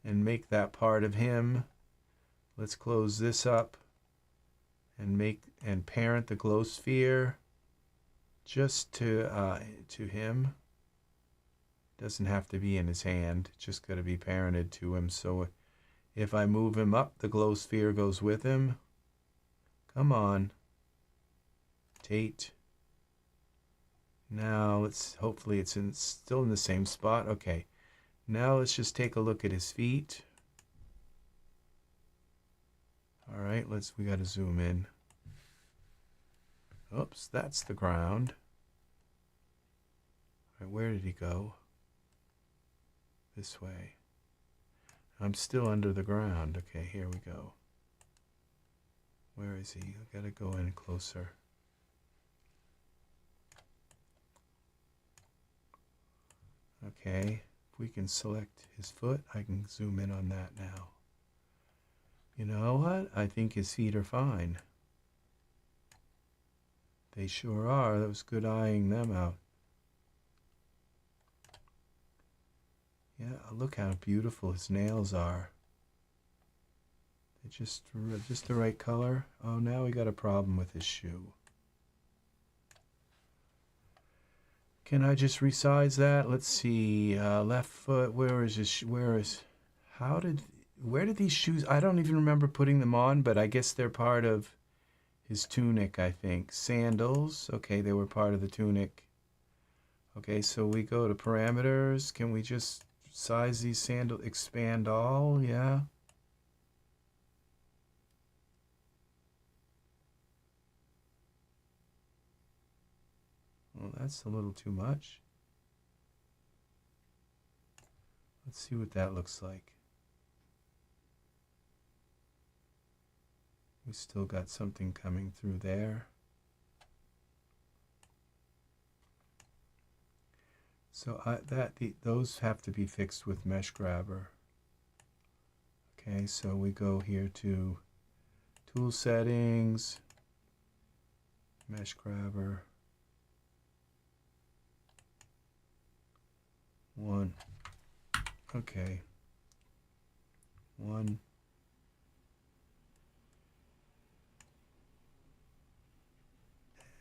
and make that part of him. Let's close this up and parent the glow sphere just to him. Doesn't have to be in his hand. It's just got to be parented to him. So if I move him up, the glow sphere goes with him. Come on, Tate. Now hopefully it's still in the same spot. Okay. Now let's just take a look at his feet. All right, we got to zoom in. Oops, that's the ground. All right, where did he go? This way. I'm still under the ground. Okay, here we go. Where is he? I got to go in closer. Okay, if we can select his foot, I can zoom in on that now. You know what? I think his feet are fine. They sure are. That was good eyeing them out. Yeah, look how beautiful his nails are. They're just the right color. Oh, now we got a problem with his shoe. Can I just resize that? Let's see. Left foot. Where did these shoes? I don't even remember putting them on, but I guess they're part of his tunic, I think. Sandals. Okay, they were part of the tunic. Okay, so we go to parameters. Can we just size these sandals? Expand all? Yeah. Well, that's a little too much. Let's see what that looks like. We still got something coming through there. So those have to be fixed with Mesh Grabber. Okay, so we go here to Tool Settings, Mesh Grabber. 1. Okay. 1.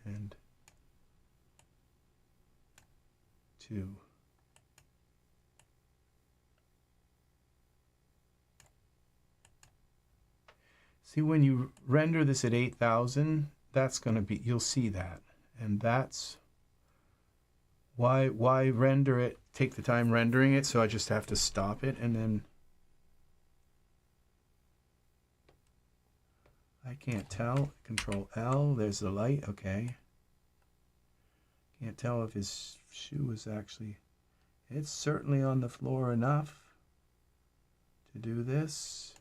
And 2. See, when you render this at 8,000, that's going to be, you'll see that. And that's why render it, take the time rendering it, so I just have to stop it and then I can't tell. Control L, there's the light, okay. Can't tell if his shoe is actually, it's certainly on the floor enough to do this.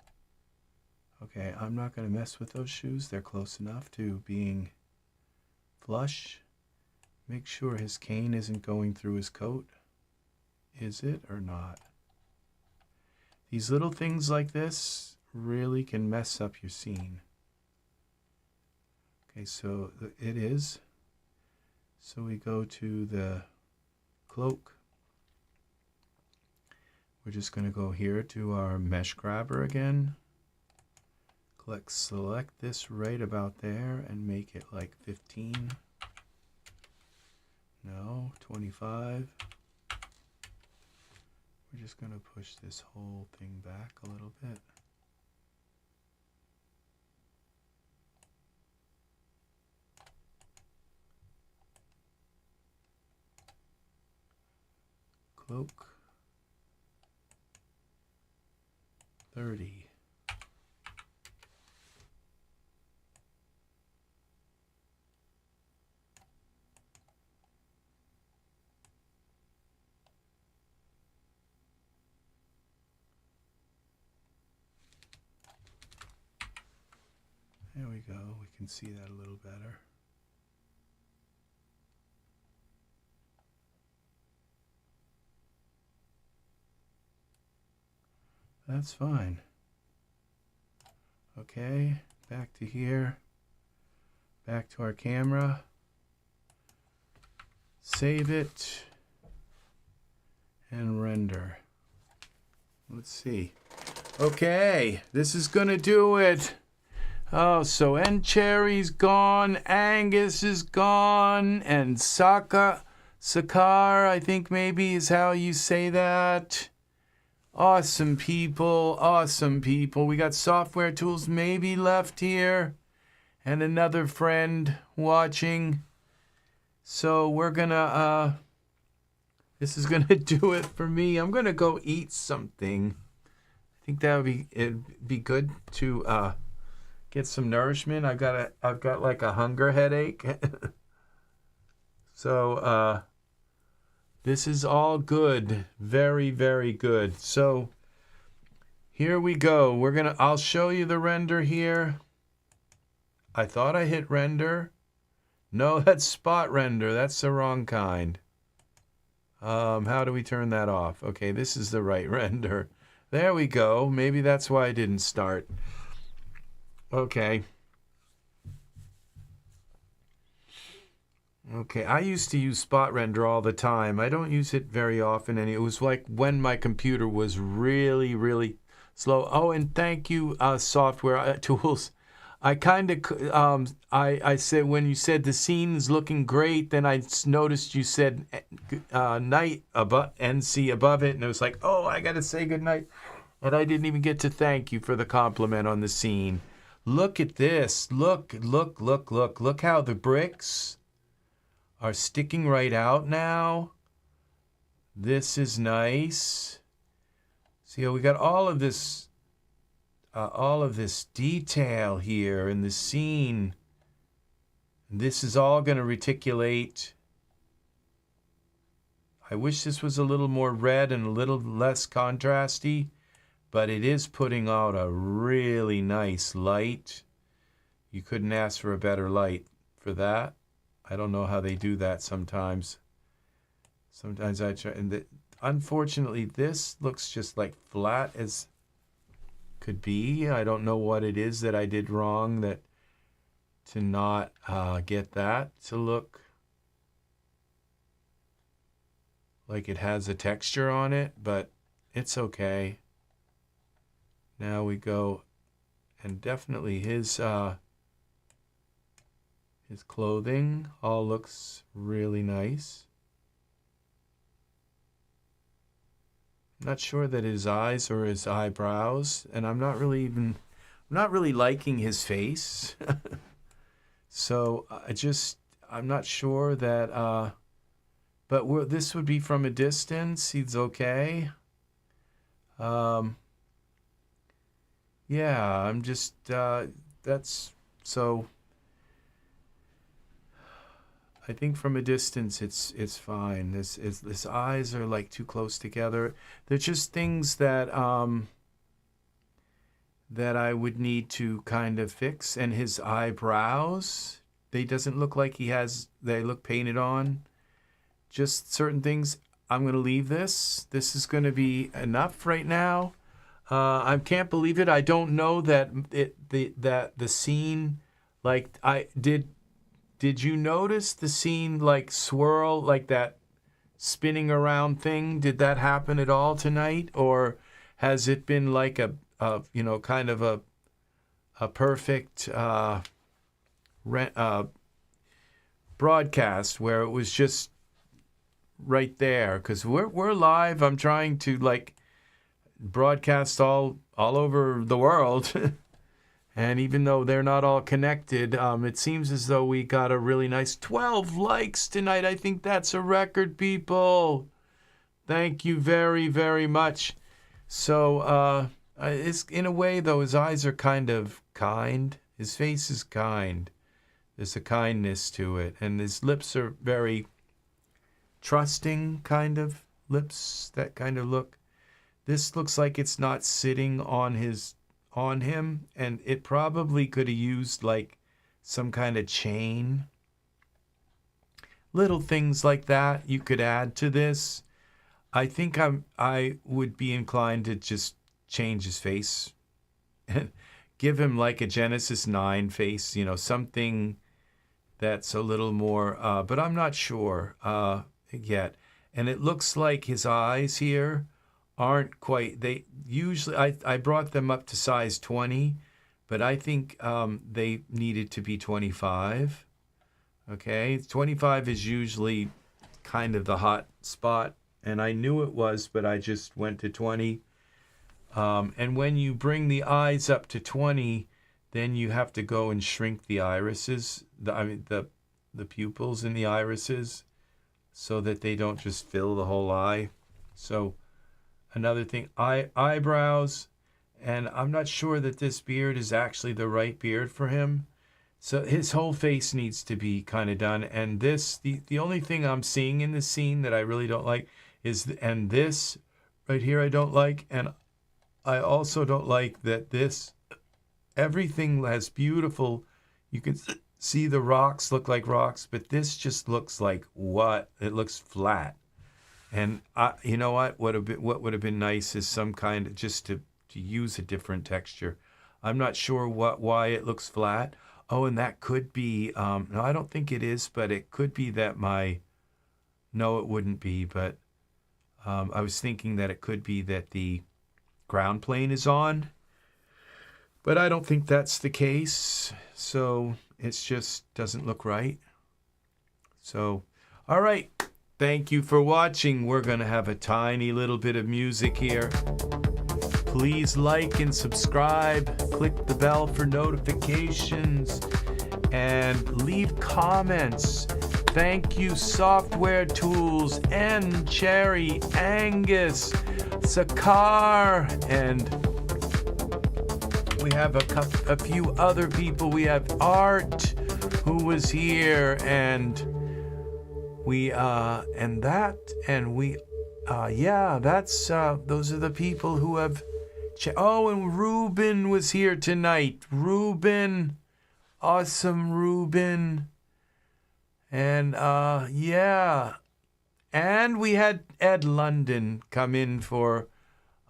Okay, I'm not going to mess with those shoes. They're close enough to being flush. Make sure his cane isn't going through his coat. Is it or not? These little things like this really can mess up your scene. Okay, so it is. So we go to the cloak. We're just going to go here to our mesh grabber again. Select this right about there and make it like 15. No, 25. We're just going to push this whole thing back a little bit. Cloak. 30. There we go. We can see that a little better. That's fine. Okay, back to here. Back to our camera. Save it. And render. Let's see. Okay, this is gonna do it. Oh, so Cherry's gone, Angus is gone, and Sakar, I think maybe is how you say that. Awesome people, awesome people. We got software tools maybe left here, and another friend watching. So we're gonna, this is gonna do it for me. I'm gonna go eat something. I think that would be, it'd be good to, get some nourishment. I've got like a hunger headache. So this is all good. Very, very good. So here we go. I'll show you the render here. I thought I hit render. No, that's spot render. That's the wrong kind. How do we turn that off? Okay, this is the right render. There we go. Maybe that's why I didn't start. Okay. Okay, I used to use spot render all the time. I don't use it very often, and it was like when my computer was really, really slow. Oh, and thank you, software tools. I kind of, I said when you said the scene is looking great, then I noticed you said night above NC above it, and it was like, oh, I got to say goodnight, and I didn't even get to thank you for the compliment on the scene. Look at this. Look how the bricks are sticking right out now. This is nice. See, we got all of this detail here in the scene. This is all going to reticulate. I wish this was a little more red and a little less contrasty. But it is putting out a really nice light. You couldn't ask for a better light for that. I don't know how they do that sometimes. Sometimes I try, and unfortunately, this looks just like flat as could be. I don't know what it is that I did wrong to not get that to look like it has a texture on it, but it's okay. Now we go, and definitely his clothing all looks really nice. I'm not sure that his eyes or his eyebrows, and I'm not really liking his face. So I'm not sure that, but this would be from a distance. He's okay. Yeah, I'm just, that's, so, I think from a distance it's fine. His eyes are like too close together. They're just things that, that I would need to kind of fix. And his eyebrows, they doesn't look like they look painted on. Just certain things. I'm going to leave this. This is going to be enough right now. I can't believe it. I don't know that the scene, like did you notice the scene like swirl, like that spinning around thing? Did that happen at all tonight, or has it been like a kind of a perfect broadcast where it was just right there? Because we're live. I'm trying to like broadcast all over the world. And even though they're not all connected, it seems as though we got a really nice 12 likes tonight. I think that's a record, people. Thank you very, very much. So, it's, in a way, though, his eyes are kind of kind. His face is kind. There's a kindness to it. And his lips are very trusting kind of lips, that kind of look. This looks like it's not sitting on him, and it probably could have used like some kind of chain. Little things like that you could add to this. I think I would be inclined to just change his face and give him like a Genesis 9 face, something that's a little more, but I'm not sure yet. And it looks like his eyes here aren't quite, they usually, I brought them up to size 20, but I think they needed to be 25. Okay, 25 is usually kind of the hot spot, and I knew it was, but I just went to 20. And when you bring the eyes up to 20, then you have to go and shrink the irises, the pupils in the irises, so that they don't just fill the whole eye. So another thing, eyebrows, and I'm not sure that this beard is actually the right beard for him. So his whole face needs to be kind of done. And this, the only thing I'm seeing in this scene that I really don't like is, and this right here I don't like, and I also don't like that this, everything has beautiful, you can see the rocks look like rocks, but this just looks like what? It looks flat. And you know what? What would have been nice is some kind of, just to use a different texture. I'm not sure why it looks flat. Oh, and that could be, no, I don't think it is, but it could be that no, it wouldn't be, but I was thinking that it could be that the ground plane is on, but I don't think that's the case. So it just doesn't look right. So, all right. Thank you for watching. We're going to have a tiny little bit of music here. Please like and subscribe. Click the bell for notifications. And leave comments. Thank you, Software Tools, N, Cherry, Angus, Sakar, and we have a few other people. We have Art, who was here, and those are the people who have. And Ruben was here tonight. Ruben, awesome Ruben, and and we had Ed London come in for.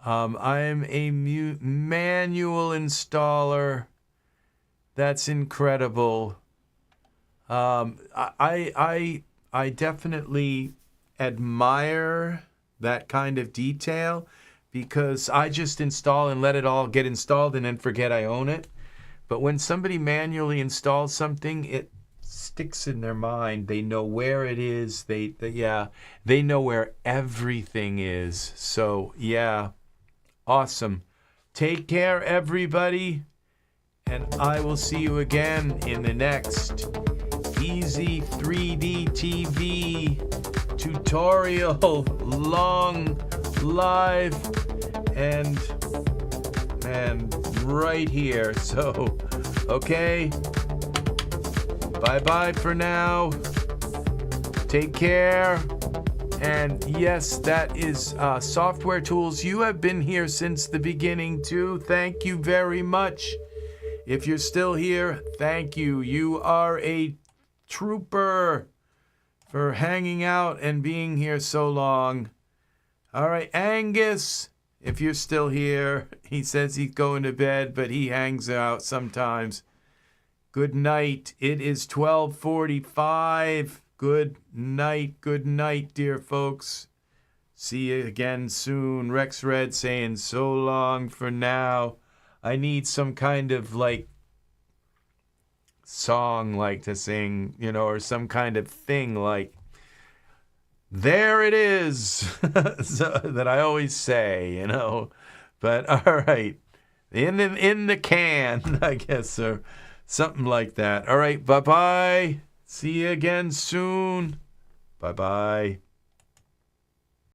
I'm a manual installer. That's incredible. I definitely admire that kind of detail, because I just install and let it all get installed and then forget I own it. But when somebody manually installs something, it sticks in their mind. They know where it is. They know where everything is. So yeah, awesome. Take care, everybody, and I will see you again in the next EZ3DTV tutorial, long live and right here. So okay, bye for now, take care. And yes, that is Software Tools. You have been here since the beginning too. Thank you very much. If you're still here, thank you. You are a trooper for hanging out and being here so long. All right, Angus, if you're still here. He says he's going to bed, but he hangs out sometimes. Good night. It is 12:45. Good night, dear folks. See you again soon. Rex Red saying so long for now. I need some kind of like song like to sing, or some kind of thing like, there it is, so, that I always say, But all right, in the can, I guess, or something like that. All right, bye-bye. See you again soon. Bye-bye.